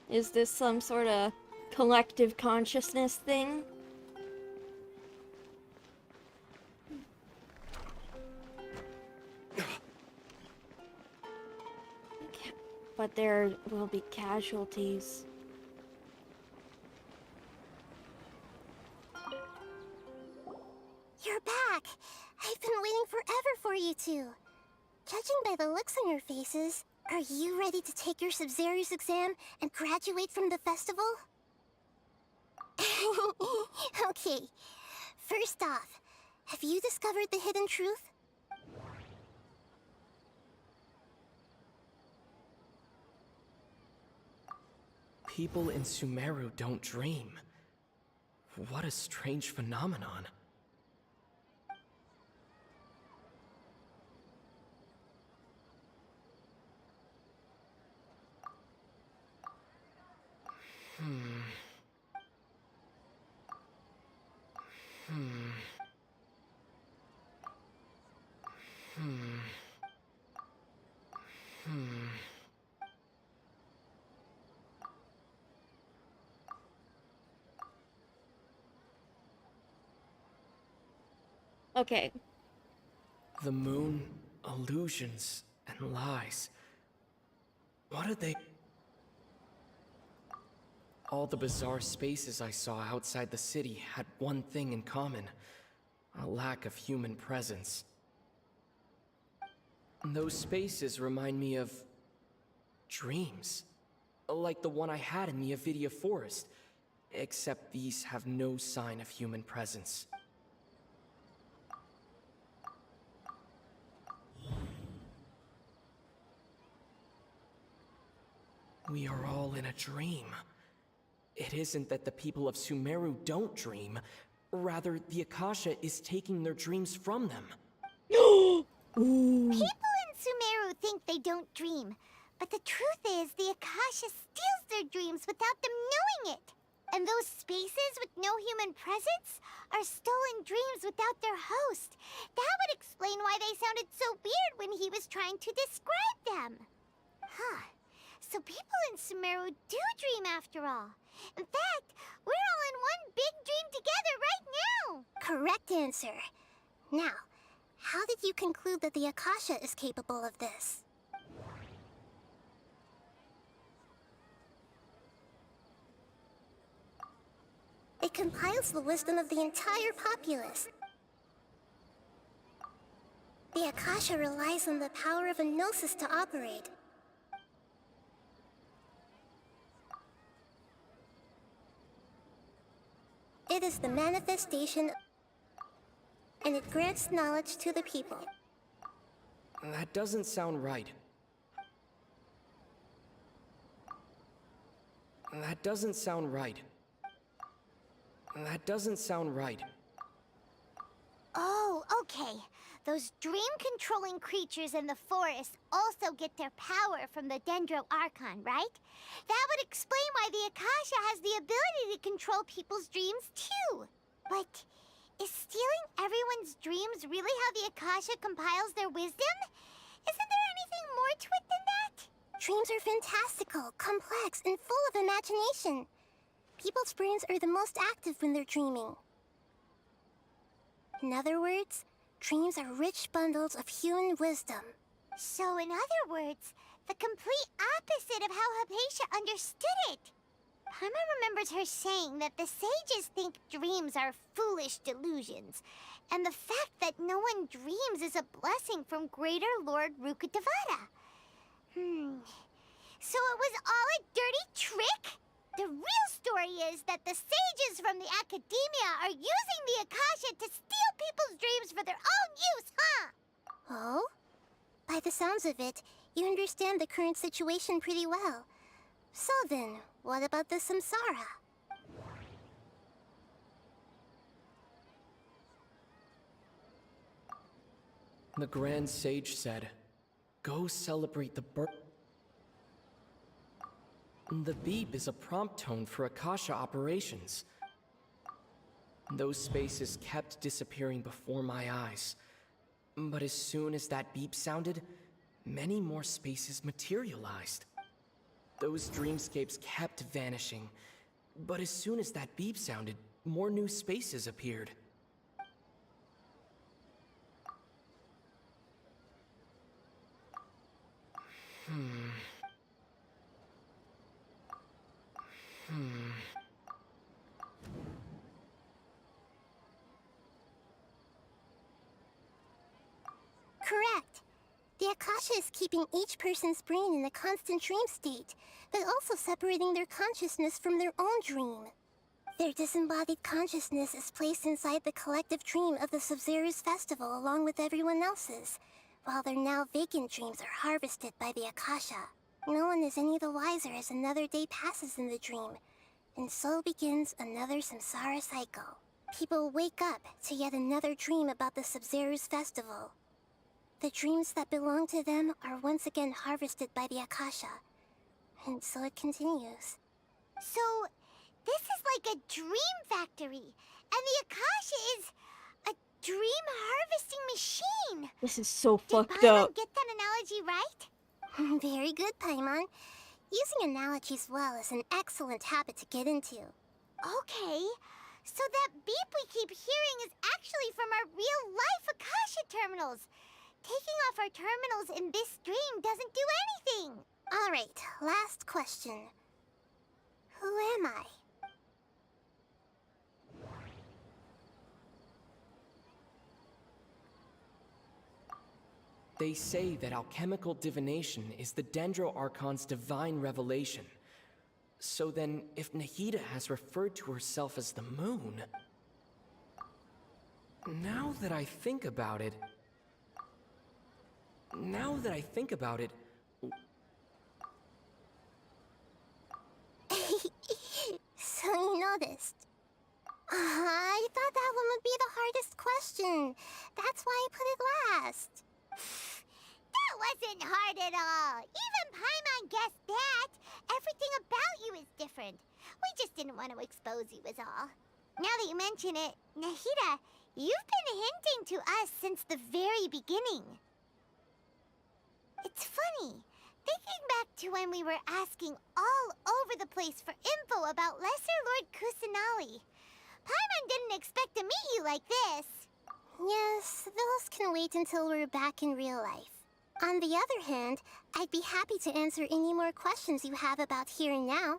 Is this some sort of collective consciousness thing? But there will be casualties. You're back! I've been waiting forever for you two. Judging by the looks on your faces, are you ready to take your Sub-Zero's exam and graduate from the festival? Okay, first off, have you discovered the hidden truth? People in Sumeru don't dream. What a strange phenomenon. Hmm. Hmm. Hmm. Hmm. Okay. The moon, illusions, and lies. What are they? All the bizarre spaces I saw outside the city had one thing in common: a lack of human presence. Those spaces remind me of dreams, like the one I had in the Avidia Forest, except these have no sign of human presence. We are all in a dream. It isn't that the people of Sumeru don't dream, rather the Akasha is taking their dreams from them. People in Sumeru think they don't dream, but the truth is the Akasha steals their dreams without them knowing it. And those spaces with no human presence are stolen dreams without their host. That would explain why they sounded so weird when he was trying to describe them. Huh. So people in Sumeru do dream after all. In fact, we're all in one big dream together right now. Correct answer. Now, how did you conclude that the Akasha is capable of this? It compiles the wisdom of the entire populace. The Akasha relies on the power of a gnosis to operate. It is the manifestation, and it grants knowledge to the people. That doesn't sound right. That doesn't sound right. That doesn't sound right. Oh, okay. Those dream-controlling creatures in the forest also get their power from the Dendro Archon, right? That would explain why the Akasha has the ability to control people's dreams, too. But is stealing everyone's dreams really how the Akasha compiles their wisdom? Isn't there anything more to it than that? Dreams are fantastical, complex, and full of imagination. People's brains are the most active when they're dreaming. In other words, dreams are rich bundles of human wisdom. So in other words, the complete opposite of how Hypatia understood it. Paimon remembers her saying that the sages think dreams are foolish delusions, and the fact that no one dreams is a blessing from Greater Lord Rukkhadevata. So it was all a dirty trick? The real story is that the sages from the Academia are using the Akasha to steal people's dreams for their own use, huh? Oh? By the sounds of it, you understand the current situation pretty well. So then, what about the Samsara? The Grand Sage said, "Go celebrate the birth." The beep is a prompt tone for Akasha operations. Those spaces kept disappearing before my eyes. But as soon as that beep sounded, many more spaces materialized. Those dreamscapes kept vanishing. But as soon as that beep sounded, more new spaces appeared. Correct. The Akasha is keeping each person's brain in a constant dream state, but also separating their consciousness from their own dream. Their disembodied consciousness is placed inside the collective dream of the Sub-Zero's festival along with everyone else's, while their now vacant dreams are harvested by the Akasha. No one is any the wiser as another day passes in the dream, and so begins another samsara cycle. People wake up to yet another dream about the Sub-Zero's festival. The dreams that belong to them are once again harvested by the Akasha, and so it continues. So, this is like a dream factory, and the Akasha is a dream harvesting machine. This is so Did fucked Paimon up. get that analogy right? Very good, Paimon. Using analogies well is an excellent habit to get into. Okay, so that beep we keep hearing is actually from our real-life Akasha terminals. Taking off our terminals in this dream doesn't do anything. Alright, last question. Who am I? They say that alchemical divination is the Dendro Archon's divine revelation. So then, if Nahida has referred to herself as the moon... Now that I think about it... So you noticed. I thought that one would be the hardest question. That's why I put it last. That wasn't hard at all. Even Paimon guessed that. Everything about you is different. We just didn't want to expose you is all. Now that you mention it, Nahida, you've been hinting to us since the very beginning. It's funny. Thinking back to when we were asking all over the place for info about Lesser Lord Kusanali. Paimon didn't expect to meet you like this. Yes, those can wait until we're back in real life. On the other hand, I'd be happy to answer any more questions you have about here and now.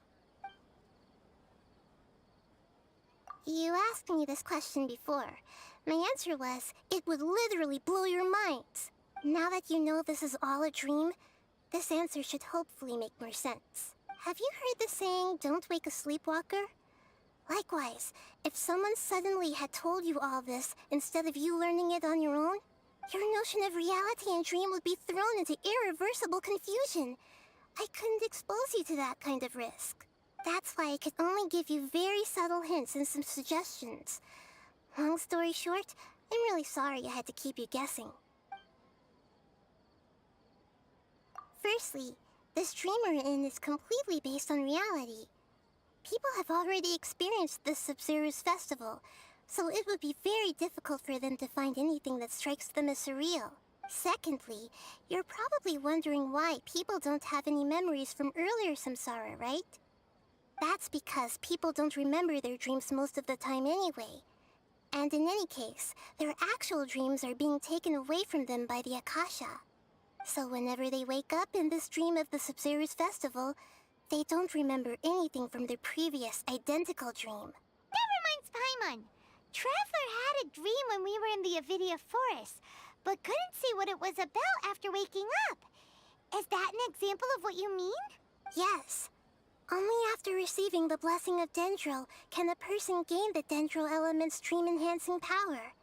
You asked me this question before. My answer was, it would literally blow your minds. Now that you know this is all a dream, this answer should hopefully make more sense. Have you heard the saying, don't wake a sleepwalker? Likewise, if someone suddenly had told you all this instead of you learning it on your own, your notion of reality and dream would be thrown into irreversible confusion. I couldn't expose you to that kind of risk. That's why I could only give you very subtle hints and some suggestions. Long story short, I'm really sorry I had to keep you guessing. Firstly, this dream we're in is completely based on reality. People have already experienced this Sub-Zero's festival, so it would be very difficult for them to find anything that strikes them as surreal. Secondly, you're probably wondering why people don't have any memories from earlier samsara, right? That's because people don't remember their dreams most of the time anyway. And in any case, their actual dreams are being taken away from them by the Akasha. So whenever they wake up in this dream of the Sub-Zero's festival, they don't remember anything from their previous identical dream. That reminds Paimon. Traveler had a dream when we were in the Avidia Forest, but couldn't see what it was about after waking up. Is that an example of what you mean? Yes. Only after receiving the blessing of Dendro can a person gain the Dendro element's dream-enhancing power.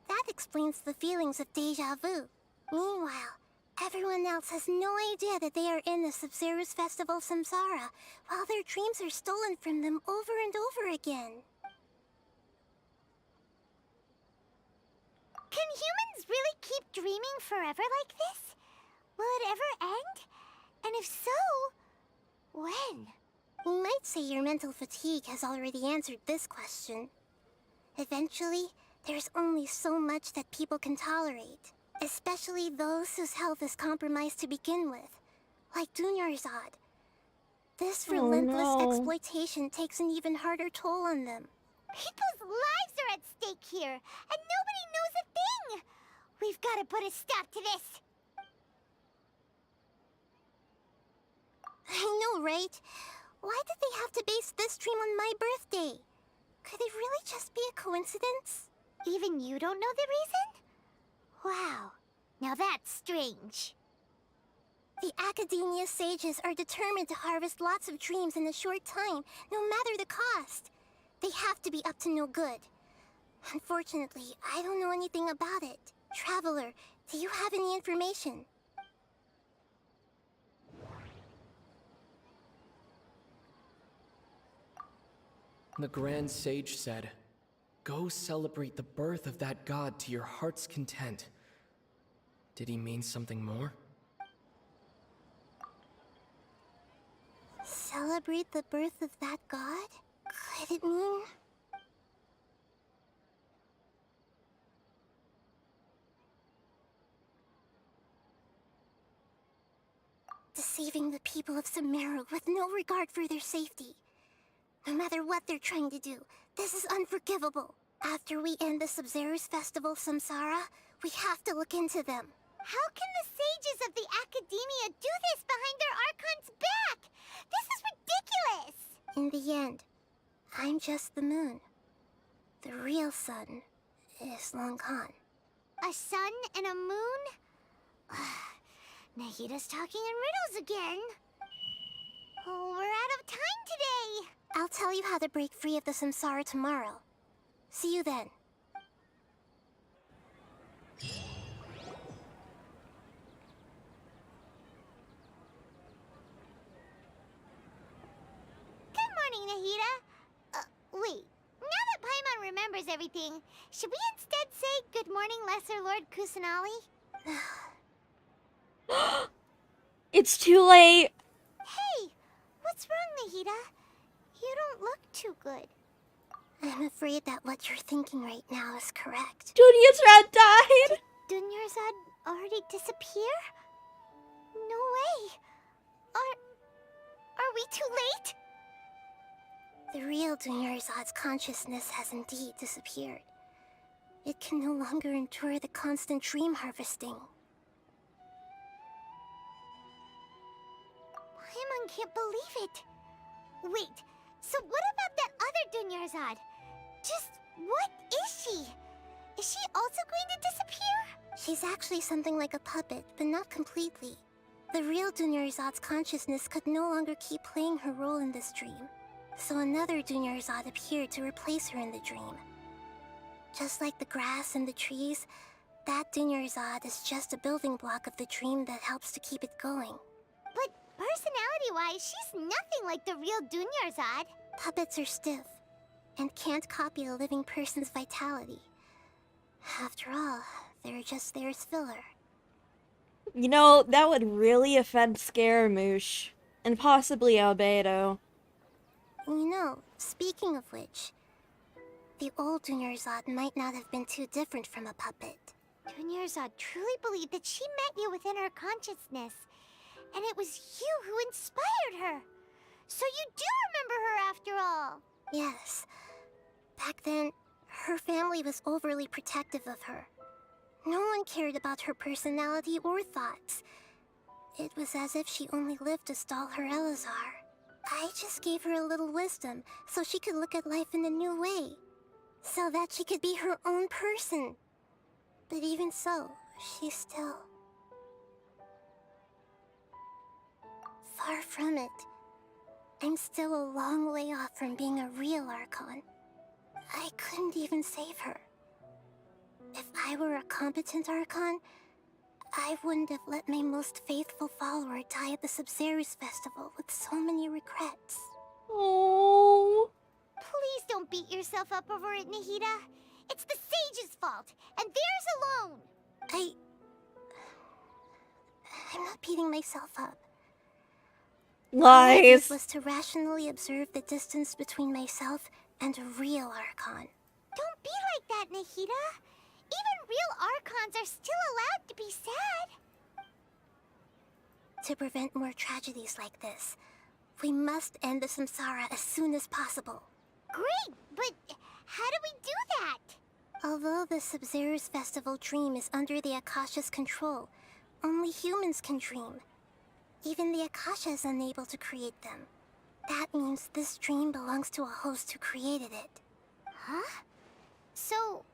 That explains the feelings of Deja Vu. Meanwhile, everyone else has no idea that they are in the Sub-Zero's festival samsara, while their dreams are stolen from them over and over again. Can humans really keep dreaming forever like this? Will it ever end? And if so, when? You might say your mental fatigue has already answered this question. Eventually, there's only so much that people can tolerate, especially those whose health is compromised to begin with, like Dunyarzad. This relentless exploitation takes an even harder toll on them. People's lives are at stake here, and nobody knows a thing! We've got to put a stop to this! I know, right? Why did they have to base this dream on my birthday? Could it really just be a coincidence? Even you don't know the reason? Wow, now that's strange. The Academia sages are determined to harvest lots of dreams in a short time, no matter the cost. They have to be up to no good. Unfortunately, I don't know anything about it. Traveler, do you have any information? The Grand Sage said, "Go celebrate the birth of that god to your heart's content." Did he mean something more? Celebrate the birth of that god? Could it mean... deceiving the people of Sumeru with no regard for their safety. No matter what they're trying to do, this is unforgivable. After we end the Sub-Zero's festival, Samsara, we have to look into them. How can the sages of the Academia do this behind their Archon's back? This is ridiculous! In the end, I'm just the moon. The real sun is long gone. A sun and a moon? Nahida's talking in riddles again. Oh, we're out of time today. I'll tell you how to break free of the Samsara tomorrow. See you then. Good morning, Nahida. Wait. Now that Paimon remembers everything, should we instead say good morning, Lesser Lord Kusanali? It's too late. Hey, what's wrong, Nahida? You don't look too good. I'm afraid that what you're thinking right now is correct. Dunyarzad died! Dunyarzad already disappear? No way. Are we too late? The real Dunyarzad's consciousness has indeed disappeared. It can no longer endure the constant dream harvesting. Paimon can't believe it. Wait, so what about that other Dunyarzad? Just what is she? Is she also going to disappear? She's actually something like a puppet, but not completely. The real Dunyarzad's consciousness could no longer keep playing her role in this dream. So another Dunyarzad appeared to replace her in the dream. Just like the grass and the trees, that Dunyarzad is just a building block of the dream that helps to keep it going. But personality-wise, she's nothing like the real Dunyarzad. Puppets are stiff, and can't copy a living person's vitality. After all, they're just there as filler. You know, that would really offend Scaramouche. And possibly Albedo. You know, speaking of which, the old Dunyarzad might not have been too different from a puppet. Dunyarzad truly believed that she met you within her consciousness, and it was you who inspired her. So you do remember her after all. Yes. Back then, her family was overly protective of her. No one cared about her personality or thoughts. It was as if she only lived to stall her Elazar. I just gave her a little wisdom so she could look at life in a new way. So that she could be her own person. But even so, she's still... far from it. I'm still a long way off from being a real Archon. I couldn't even save her. If I were a competent Archon, I wouldn't have let my most faithful follower die at the Sub-Zero's festival with so many regrets. Oh. Please don't beat yourself up over it, Nahida. It's the sage's fault, and theirs alone. I'm not beating myself up. Lies. All I did was to rationally observe the distance between myself and a real Archon. Don't be like that, Nahida. Even real Archons are still allowed to be sad. To prevent more tragedies like this, we must end the Samsara as soon as possible. Great, but how do we do that? Although the Sub-Zero's festival dream is under the Akasha's control, only humans can dream. Even the Akasha is unable to create them. That means this dream belongs to a host who created it. Huh? So,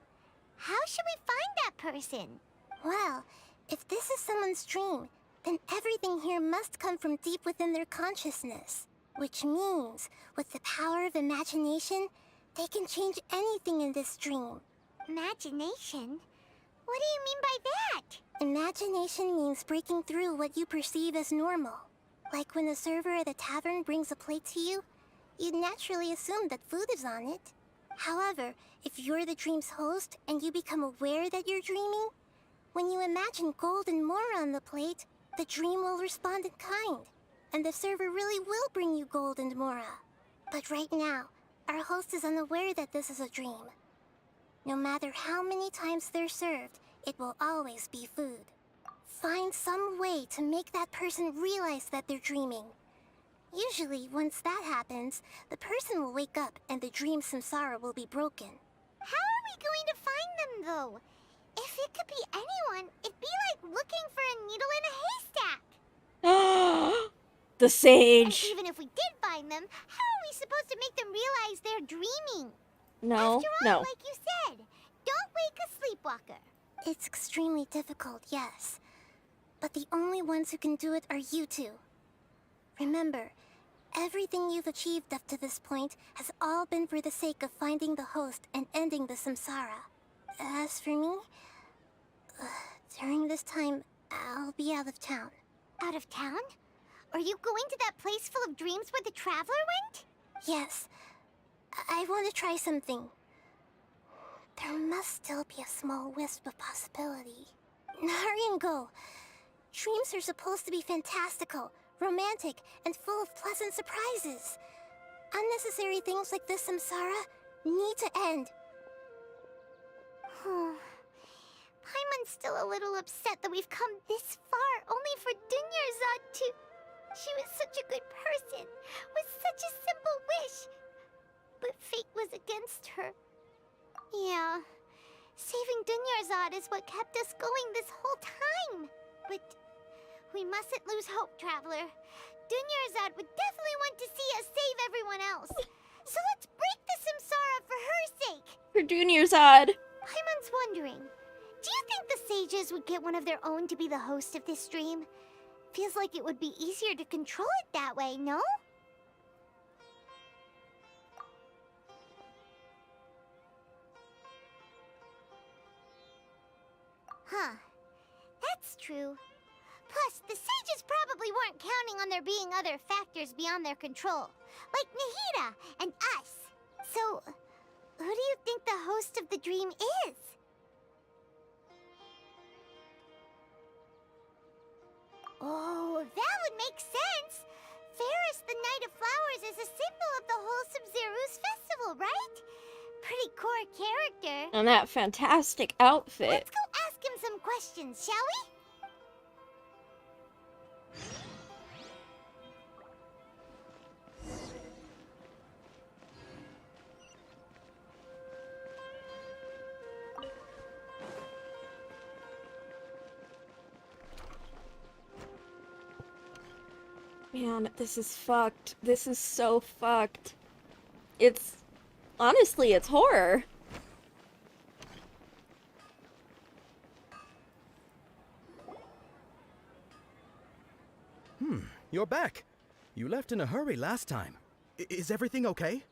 how should we find that person? Well, if this is someone's dream, then everything here must come from deep within their consciousness. Which means, with the power of imagination, They can change anything in this dream. Imagination? What do you mean by that? Imagination means breaking through what you perceive as normal. Like when the server at a tavern brings a plate to you, you'd naturally assume that food is on it. However, if you're the dream's host and you become aware that you're dreaming, when you imagine gold and more on the plate, the dream will respond in kind, and the server really will bring you gold and mora. But right now, our host is unaware that this is a dream. No matter how many times they're served, it will always be food. Find some way to make that person realize that they're dreaming. Usually, once that happens, the person will wake up and the dream samsara will be broken. How are we going to find them, though? If it could be anyone, it'd be like looking for a needle in a haystack. The sage. And even if we did find them, how are we supposed to make them realize they're dreaming? No, After all, no. like you said, don't wake a sleepwalker. It's extremely difficult, yes. But the only ones who can do it are you two. Remember, everything you've achieved up to this point has all been for the sake of finding the host and ending the samsara. As for me, during this time, I'll be out of town. Out of town? Are you going to that place full of dreams where the traveler went? Yes. I want to try something. There must still be a small wisp of possibility. Hurry and go. Dreams are supposed to be fantastical, romantic, and full of pleasant surprises. Unnecessary things like this samsara need to end. Paimon's still a little upset that we've come this far only for Dunyarzad to... She was such a good person, with such a simple wish. But fate was against her. Yeah, saving Dunyarzad is what kept us going this whole time. But we mustn't lose hope, Traveler. Dunyarzad would definitely want to see us save everyone else. So let's break the samsara for her sake. For Dunyarzad. Paimon's wondering, do you think the sages would get one of their own to be the host of this dream? Feels like it would be easier to control it that way, no? Huh. That's true. Plus, the sages probably weren't counting on there being other factors beyond their control, like Nahida and us. So, who do you think the host of the dream is? Oh, that would make sense. Fairest the Night of Flowers is a symbol of the whole Sumeru's festival, right? Pretty core character. And that fantastic outfit. Let's go ask him some questions, shall we? Man, this is fucked. This is so fucked. It's... Honestly, it's horror. You're back. You left in a hurry last time. Is everything okay?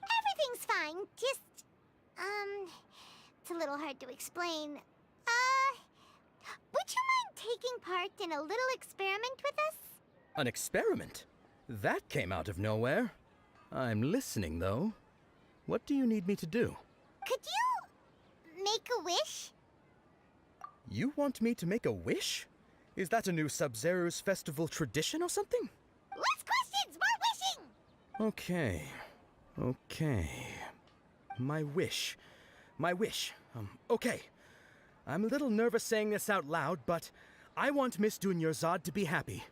Everything's fine. Just, it's a little hard to explain. Would you mind taking part in a little experiment with us? An experiment? That came out of nowhere. I'm listening, though. What do you need me to do? Could you make a wish? You want me to make a wish? Is that a new Sub-Zero's festival tradition or something? Less questions, more wishing! Okay. My wish. Okay. I'm a little nervous saying this out loud, but I want Miss Dunyarzad to be happy.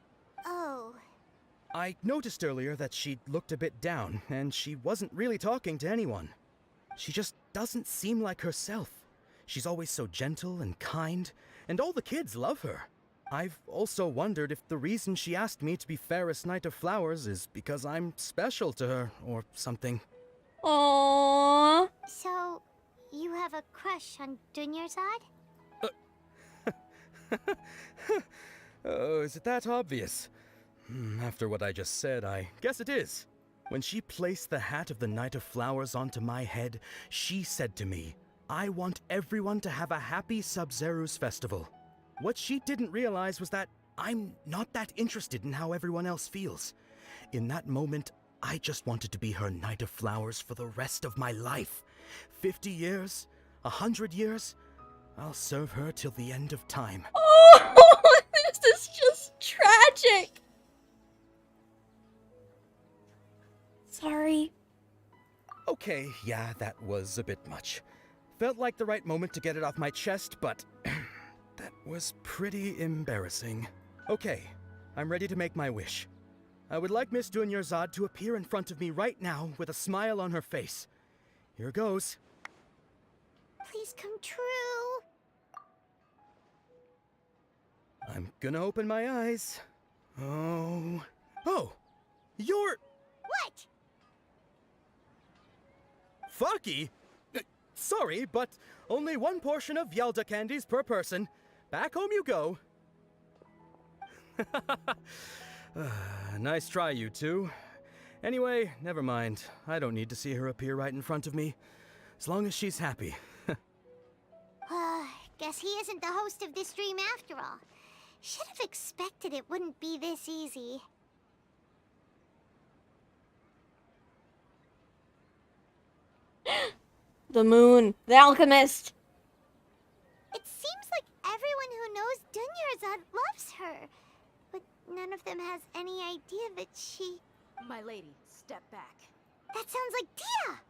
Oh. I noticed earlier that she looked a bit down, and she wasn't really talking to anyone. She just doesn't seem like herself. She's always so gentle and kind, and all the kids love her. I've also wondered if the reason she asked me to be Fairest Night of Flowers is because I'm special to her, or something. Aww. So, you have a crush on Dunyarzad? Oh, is it that obvious? After what I just said, I guess it is. When she placed the hat of the Knight of Flowers onto my head, she said to me, I want everyone to have a happy Sub-Zeru's festival. What she didn't realize was that I'm not that interested in how everyone else feels. In that moment, I just wanted to be her Knight of Flowers for the rest of my life. 50 years, 100 years, I'll serve her till the end of time. Oh, this is just tragic. Sorry. Okay, yeah, that was a bit much. Felt like the right moment to get it off my chest, but that was pretty embarrassing. Okay, I'm ready to make my wish. I would like Miss Dunyarzad to appear in front of me right now with a smile on her face. Here goes. Please come true. I'm gonna open my eyes. Oh, you're... What? Faki? Sorry, but only one portion of Yalda candies per person. Back home you go. Nice try, you two. Anyway, never mind. I don't need to see her appear right in front of me. As long as she's happy. Guess he isn't the host of this dream after all. Should have expected it wouldn't be this easy. The moon. The alchemist. It seems like everyone who knows Dunyarzad loves her. But none of them has any idea that she... My lady, step back. That sounds like Dia!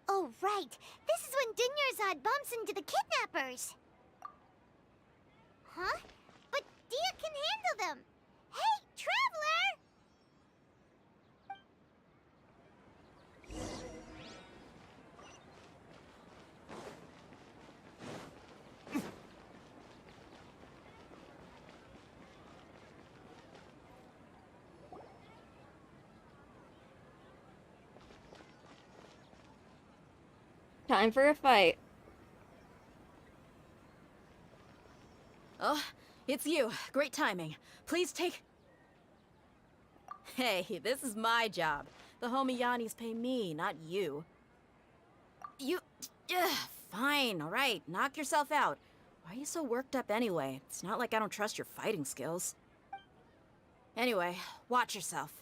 Oh, right. This is when Dunyarzad bumps into the kidnappers. Huh? But Dia can handle them. Hey, Traveler! Time for a fight. Oh, it's you. Great timing. Please take... Hey, this is my job. The Homiyanis pay me, not you. You... Fine, alright. Knock yourself out. Why are you so worked up anyway? It's not like I don't trust your fighting skills. Anyway, watch yourself.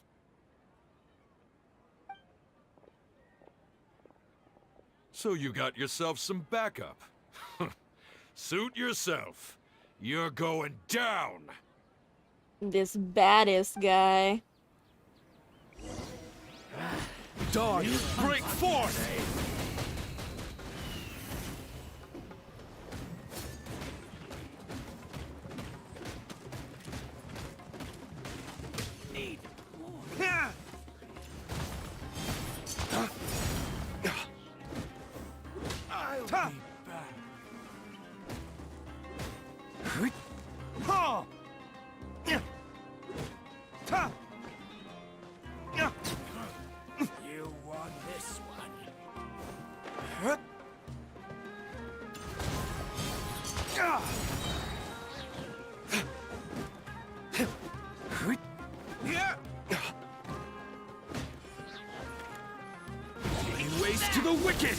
So you got yourself some backup. Suit yourself. You're going down. This baddest guy. Dawn, break forth! Need I'll be back. You won this one. Laying waste to the wicked!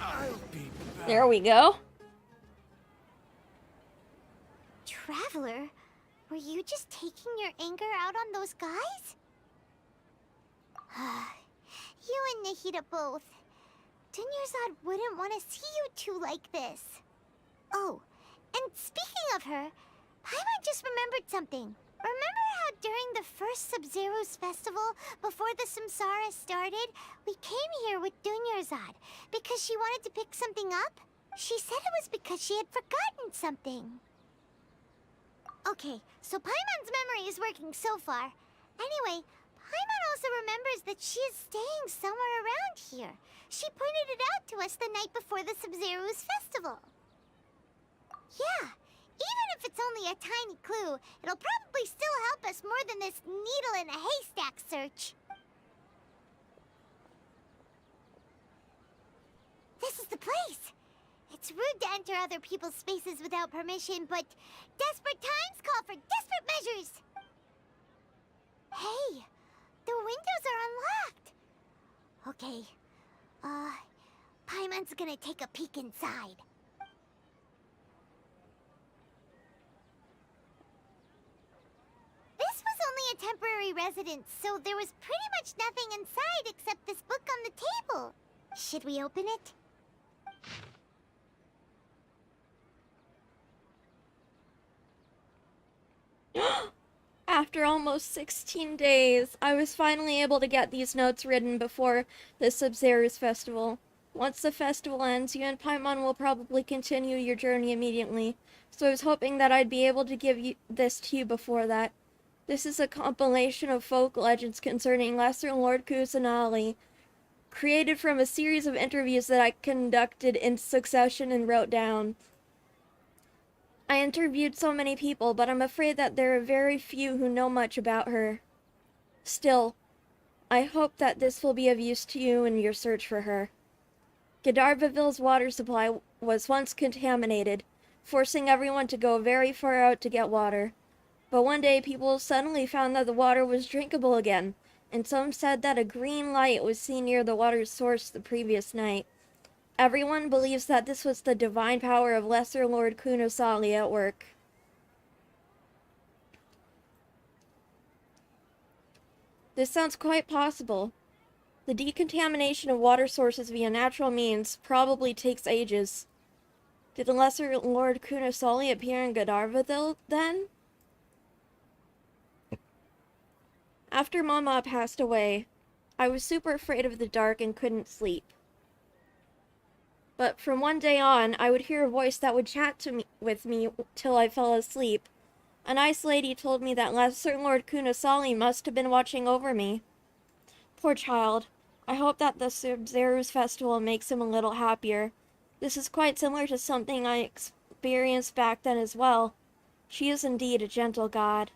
I'll be back. There we go. Traveler, were you just taking your anger out on those guys? You and Nahida both. Dunyarzad wouldn't want to see you two like this. Oh, and speaking of her, Paimon just remembered something. Remember how during the first Sub-Zeru's festival, before the Samsara started, we came here with Dunyarzad because she wanted to pick something up? She said it was because she had forgotten something. Okay, so Paimon's memory is working so far. Anyway, Paimon also remembers that she is staying somewhere around here. She pointed it out to us the night before the Sub-Zeru's festival. Yeah, even if it's only a tiny clue, it'll probably still help us more than this needle in a haystack search. This is the place. It It's rude to enter other people's spaces without permission, but desperate times call for desperate measures! Hey, the windows are unlocked! Okay, Paimon's gonna take a peek inside. This was only a temporary residence, so there was pretty much nothing inside except this book on the table. Should we open it? After almost 16 days, I was finally able to get these notes written before the Sumeru's festival. Once the festival ends, you and Paimon will probably continue your journey immediately, so I was hoping that I'd be able to give this to you before that. This is a compilation of folk legends concerning Lesser Lord Kusanali, created from a series of interviews that I conducted in succession and wrote down. I interviewed so many people, but I'm afraid that there are very few who know much about her. Still, I hope that this will be of use to you in your search for her. Gandharvaville's water supply was once contaminated, forcing everyone to go very far out to get water. But one day people suddenly found that the water was drinkable again, and some said that a green light was seen near the water's source the previous night. Everyone believes that this was the divine power of Lesser Lord Kunosali at work. This sounds quite possible. The decontamination of water sources via natural means probably takes ages. Did the Lesser Lord Kunosali appear in Gandharvaville then? After Mama passed away, I was super afraid of the dark and couldn't sleep. But from one day on, I would hear a voice that would chat with me till I fell asleep. A nice lady told me that Lesser Lord Kunosali must have been watching over me. Poor child. I hope that the Sumeru's festival makes him a little happier. This is quite similar to something I experienced back then as well. She is indeed a gentle god.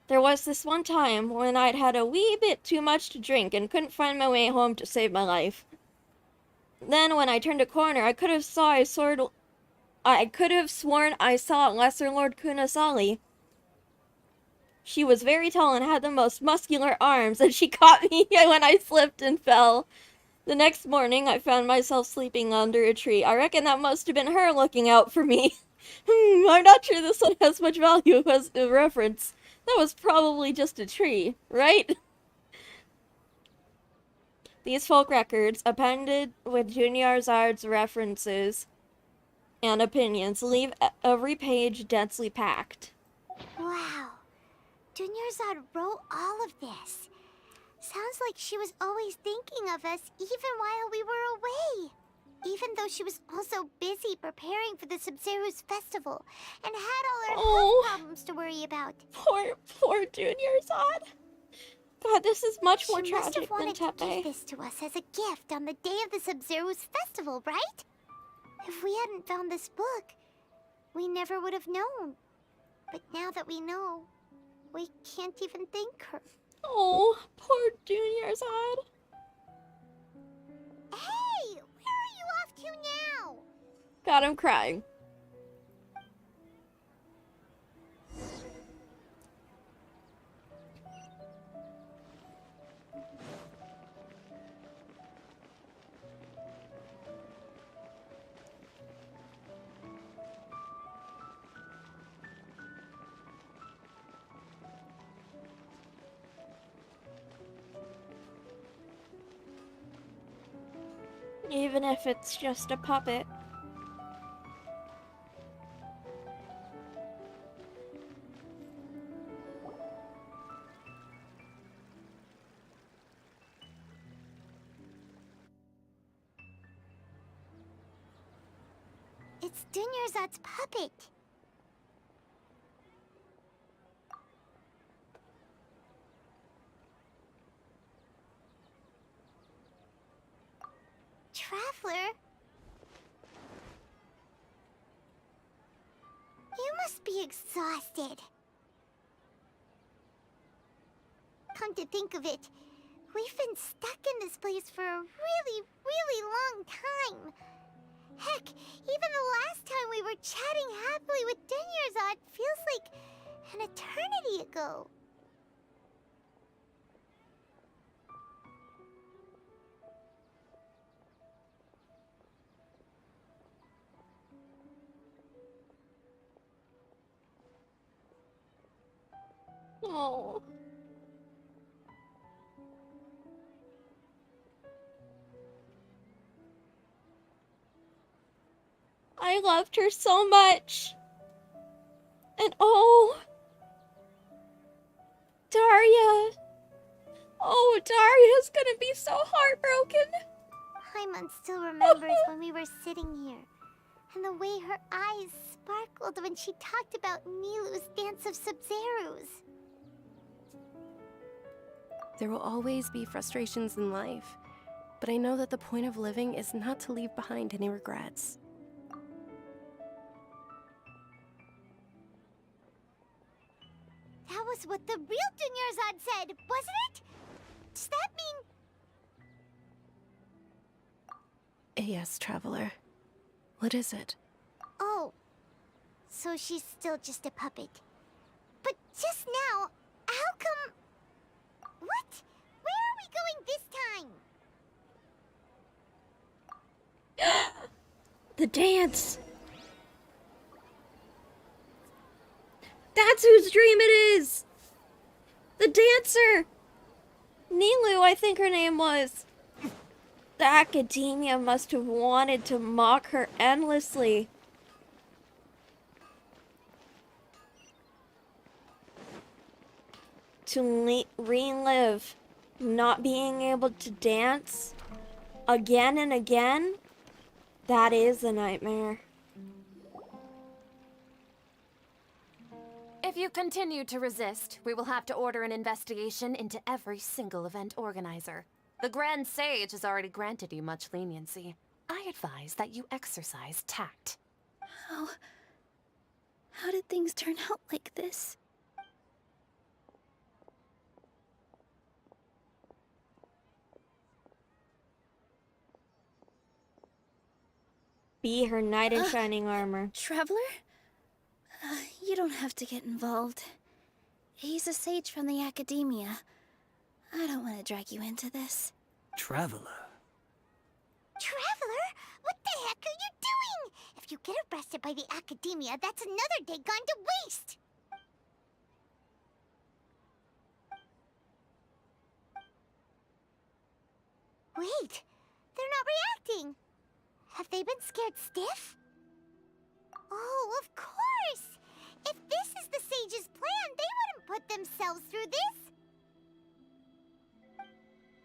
There was this one time when I'd had a wee bit too much to drink and couldn't find my way home to save my life. Then, when I turned a corner, I could have sworn I saw Lesser Lord Kunosali. She was very tall and had the most muscular arms, and she caught me when I slipped and fell. The next morning, I found myself sleeping under a tree. I reckon that must have been her looking out for me. I'm not sure this one has much value as a reference. That was probably just a tree, right? These folk records, appended with Dunyarzad's references and opinions, leave every page densely packed. Wow. Dunyarzad wrote all of this. Sounds like she was always thinking of us even while we were away. Even though she was also busy preparing for the Sumeru's festival and had all her health problems to worry about. Poor Dunyarzad. God, this is much more tragic than Tepe. She must have wanted to Tepe. give this to us as a gift on the day of the Sumeru's festival, right? If we hadn't found this book, we never would have known. But now that we know, we can't even thank her. Oh, poor Dunyarzad. Hey! Where are you off to now? God, I'm crying. Even if it's just a puppet. It's Dunyarzad's puppet. Traveler? You must be exhausted. Come to think of it, We've been stuck in this place for a really, really long time. Heck, even the last time we were chatting happily with Dunyarzad feels like an eternity ago. Oh. I loved her so much. And oh, Daria. Oh, Daria's gonna be so heartbroken. Paimon still remembers when we were sitting here, and the way her eyes sparkled when she talked about Nilu's Dance of Sub-Zerus. There will always be frustrations in life, but I know that the point of living is not to leave behind any regrets. That was what the real Dunyarzad said, wasn't it? Does that mean... Yes, Traveler. What is it? Oh, so she's still just a puppet. But just now, how come... What? Where are we going this time? The dance. That's whose dream it is. The dancer. Nilu, I think her name was. The academia must have wanted to mock her endlessly. To relive not being able to dance again and again, that is a nightmare. If you continue to resist, we will have to order an investigation into every single event organizer. The Grand Sage has already granted you much leniency. I advise that you exercise tact. How did things turn out like this? Be her knight in shining armor. Traveler? You don't have to get involved. He's a sage from the academia. I don't want to drag you into this. Traveler? Traveler? What the heck are you doing? If you get arrested by the academia, that's another day gone to waste! Wait, they're not reacting. Have they been scared stiff? Oh, of course! If this is the sage's plan, they wouldn't put themselves through this.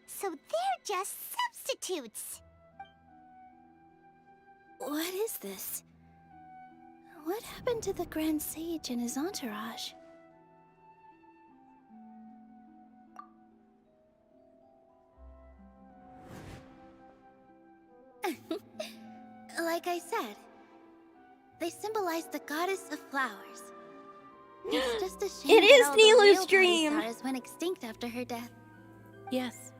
So they're just substitutes. What is this? What happened to the Grand Sage and his entourage? Like I said, they symbolize the goddess of flowers. It's just a shame It is that all the Nilu's real dream. body stars went extinct after her death. Yes.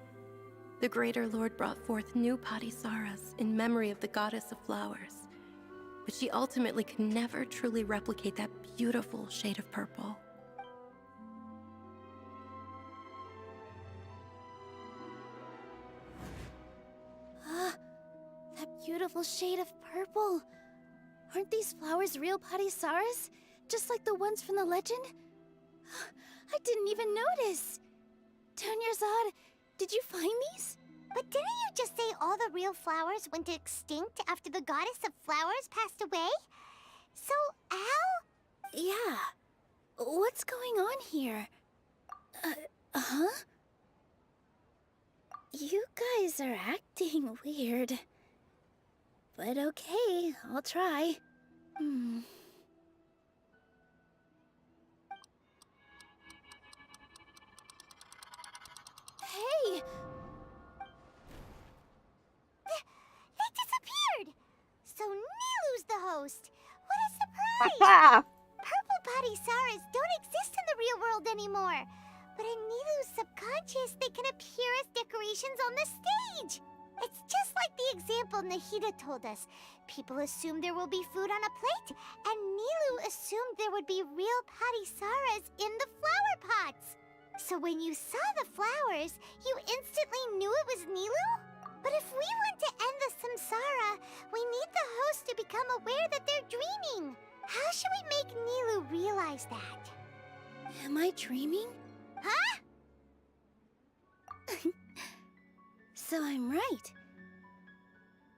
The Greater Lord brought forth new Padisaras in memory of the goddess of flowers. But she ultimately could never truly replicate that beautiful shade of purple. That beautiful shade of purple. Aren't these flowers real Padisaras? Just like the ones from the legend? I didn't even notice. Dunyarzad, did you find these? But didn't you just say all the real flowers went extinct after the goddess of flowers passed away? So, how? Yeah. What's going on here? Huh? You guys are acting weird. But okay, I'll try. Hey! They disappeared! So Nilu's the host! What a surprise! Purple Padisaras don't exist in the real world anymore. But in Nilu's subconscious, they can appear as decorations on the stage. It's just like the example Nahida told us. People assumed there will be food on a plate, and Nilu assumed there would be real patisaras in the flower pots. So when you saw the flowers, you instantly knew it was Nilu? But if we want to end the samsara, we need the host to become aware that they're dreaming. How should we make Nilu realize that? Am I dreaming? Huh? So I'm right.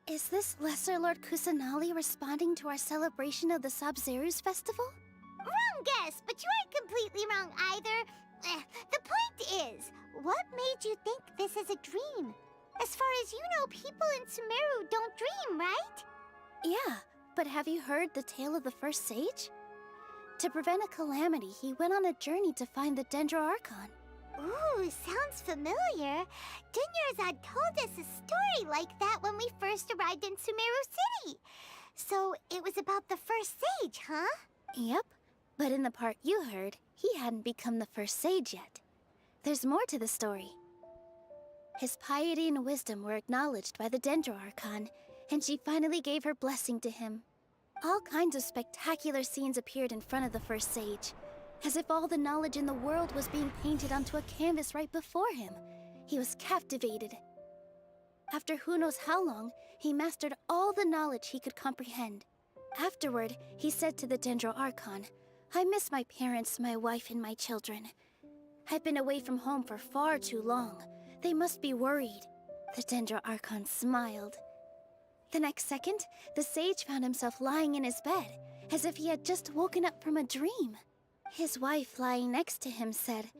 Is this Lesser Lord Kusanali responding to our celebration of the Sub-Zerus festival? Wrong guess, but you aren't completely wrong either. The point is, what made you think this is a dream? As far as you know, people in Sumeru don't dream, right? Yeah, but have you heard the tale of the first sage? To prevent a calamity, he went on a journey to find the Dendro Archon. Ooh, sounds familiar. Dunyarzad told us a story like that when we first arrived in Sumeru City. So it was about the first sage, huh? Yep, but in the part you heard, he hadn't become the first sage yet. There's more to the story. His piety and wisdom were acknowledged by the Dendro Archon, and she finally gave her blessing to him. All kinds of spectacular scenes appeared in front of the first sage, as if all the knowledge in the world was being painted onto a canvas right before him. He was captivated. After who knows how long, he mastered all the knowledge he could comprehend. Afterward, he said to the Dendro Archon, "I miss my parents, my wife, and my children. I've been away from home for far too long. They must be worried." The Dendro Archon smiled. The next second, the sage found himself lying in his bed, as if he had just woken up from a dream. His wife, lying next to him, said,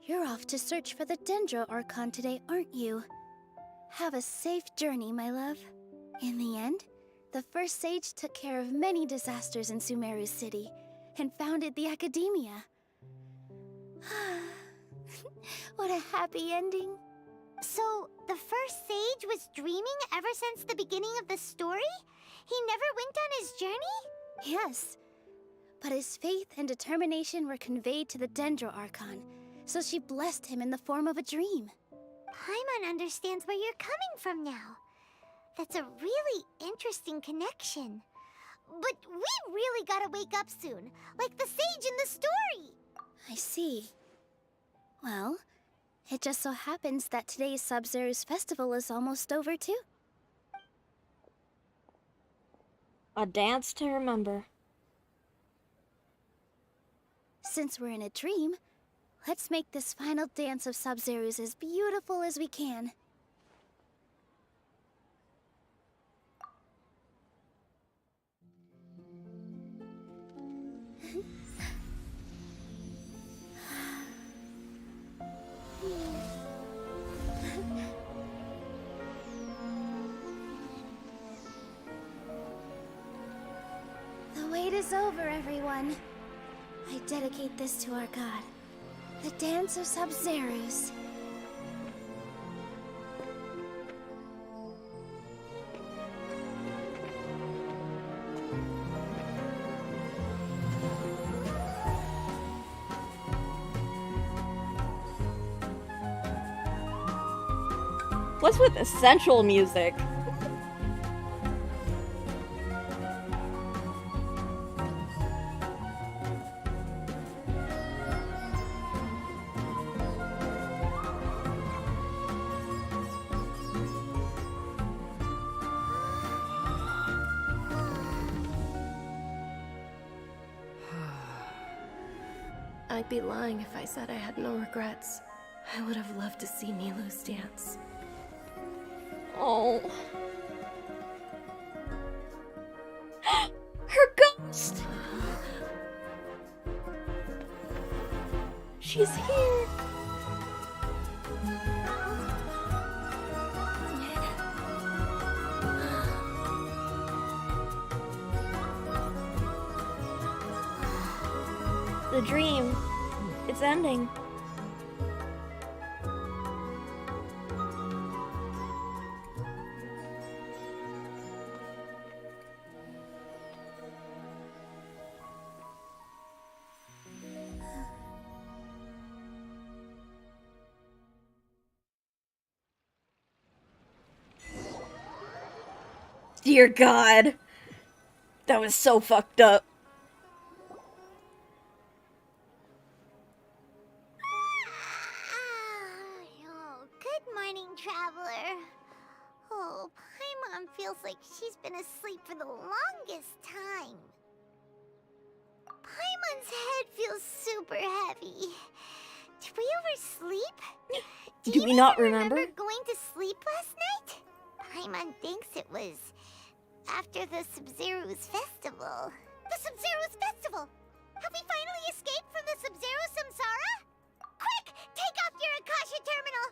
"You're off to search for the Dendro Archon today, aren't you? Have a safe journey, my love." In the end, the first sage took care of many disasters in Sumeru City, and founded the Academia. What a happy ending. So, the first sage was dreaming ever since the beginning of the story? He never went on his journey? Yes, but his faith and determination were conveyed to the Dendro Archon, so she blessed him in the form of a dream. Paimon understands where you're coming from now. That's a really interesting connection. But we really gotta wake up soon, like the sage in the story! I see. Well, it just so happens that today's Sub-Zerus festival is almost over too. A dance to remember. Since we're in a dream, let's make this final dance of Sub-Zerus as beautiful as we can. The wait is over, everyone. I dedicate this to our god, the dance of Sub-Zerus. What's with essential music? I'd be lying if I said I had no regrets. I would have loved to see Nilu's dance. Oh. Her ghost! She's here! The dream. It's ending. Dear God. That was so fucked up. Oh, good morning, traveler. Oh, Paimon feels like she's been asleep for the longest time. Paimon's head feels super heavy. Did we oversleep? Do we not remember? Going to sleep last night? Paimon thinks it was after the Sumeru's festival. The Sumeru's festival! Have we finally escaped from the Sumeru Samsara? Quick! Take off your Akasha terminal!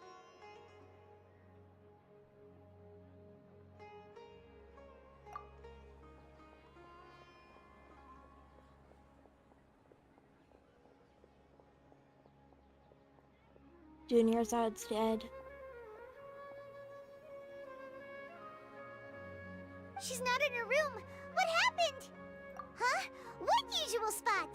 Dunyarzad's dead. She's not in her room. What happened? Huh? What usual spot?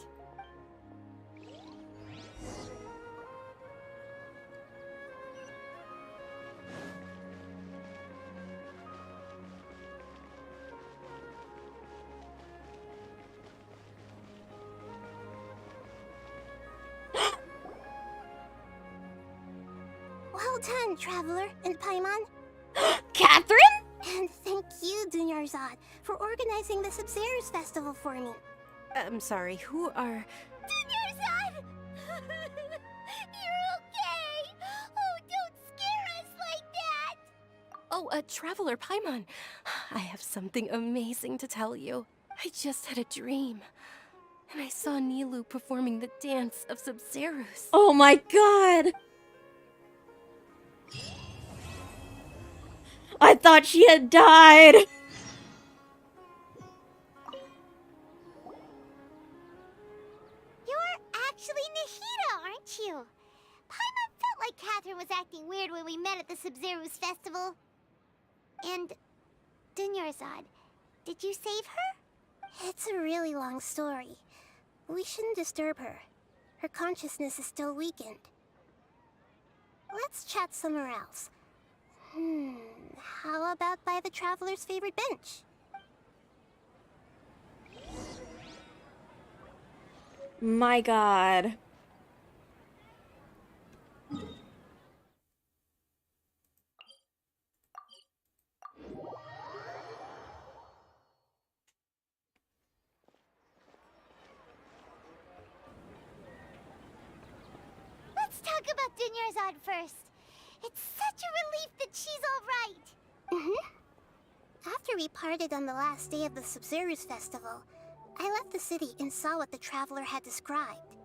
Well done, Traveler and Paimon. Catherine? And thank you, Dunyarzad, for organizing the Sumeru's festival for me. I'm sorry, who are... Dunyarzad! You're okay! Oh, don't scare us like that! Oh, Traveler Paimon. I have something amazing to tell you. I just had a dream. And I saw Nilou performing the dance of Sumeru's. Oh my God! I thought she had died! You're actually Nahida, aren't you? Paimon felt like Catherine was acting weird when we met at the Sumeru's festival. And Dunyarzad, did you save her? It's a really long story. We shouldn't disturb her. Her consciousness is still weakened. Let's chat somewhere else. How about by the Traveler's favorite bench? My God. Let's talk about Dunyarzad first. It's such a relief that she's all right. After we parted on the last day of the Sumeru's festival, I left the city and saw what the Traveler had described.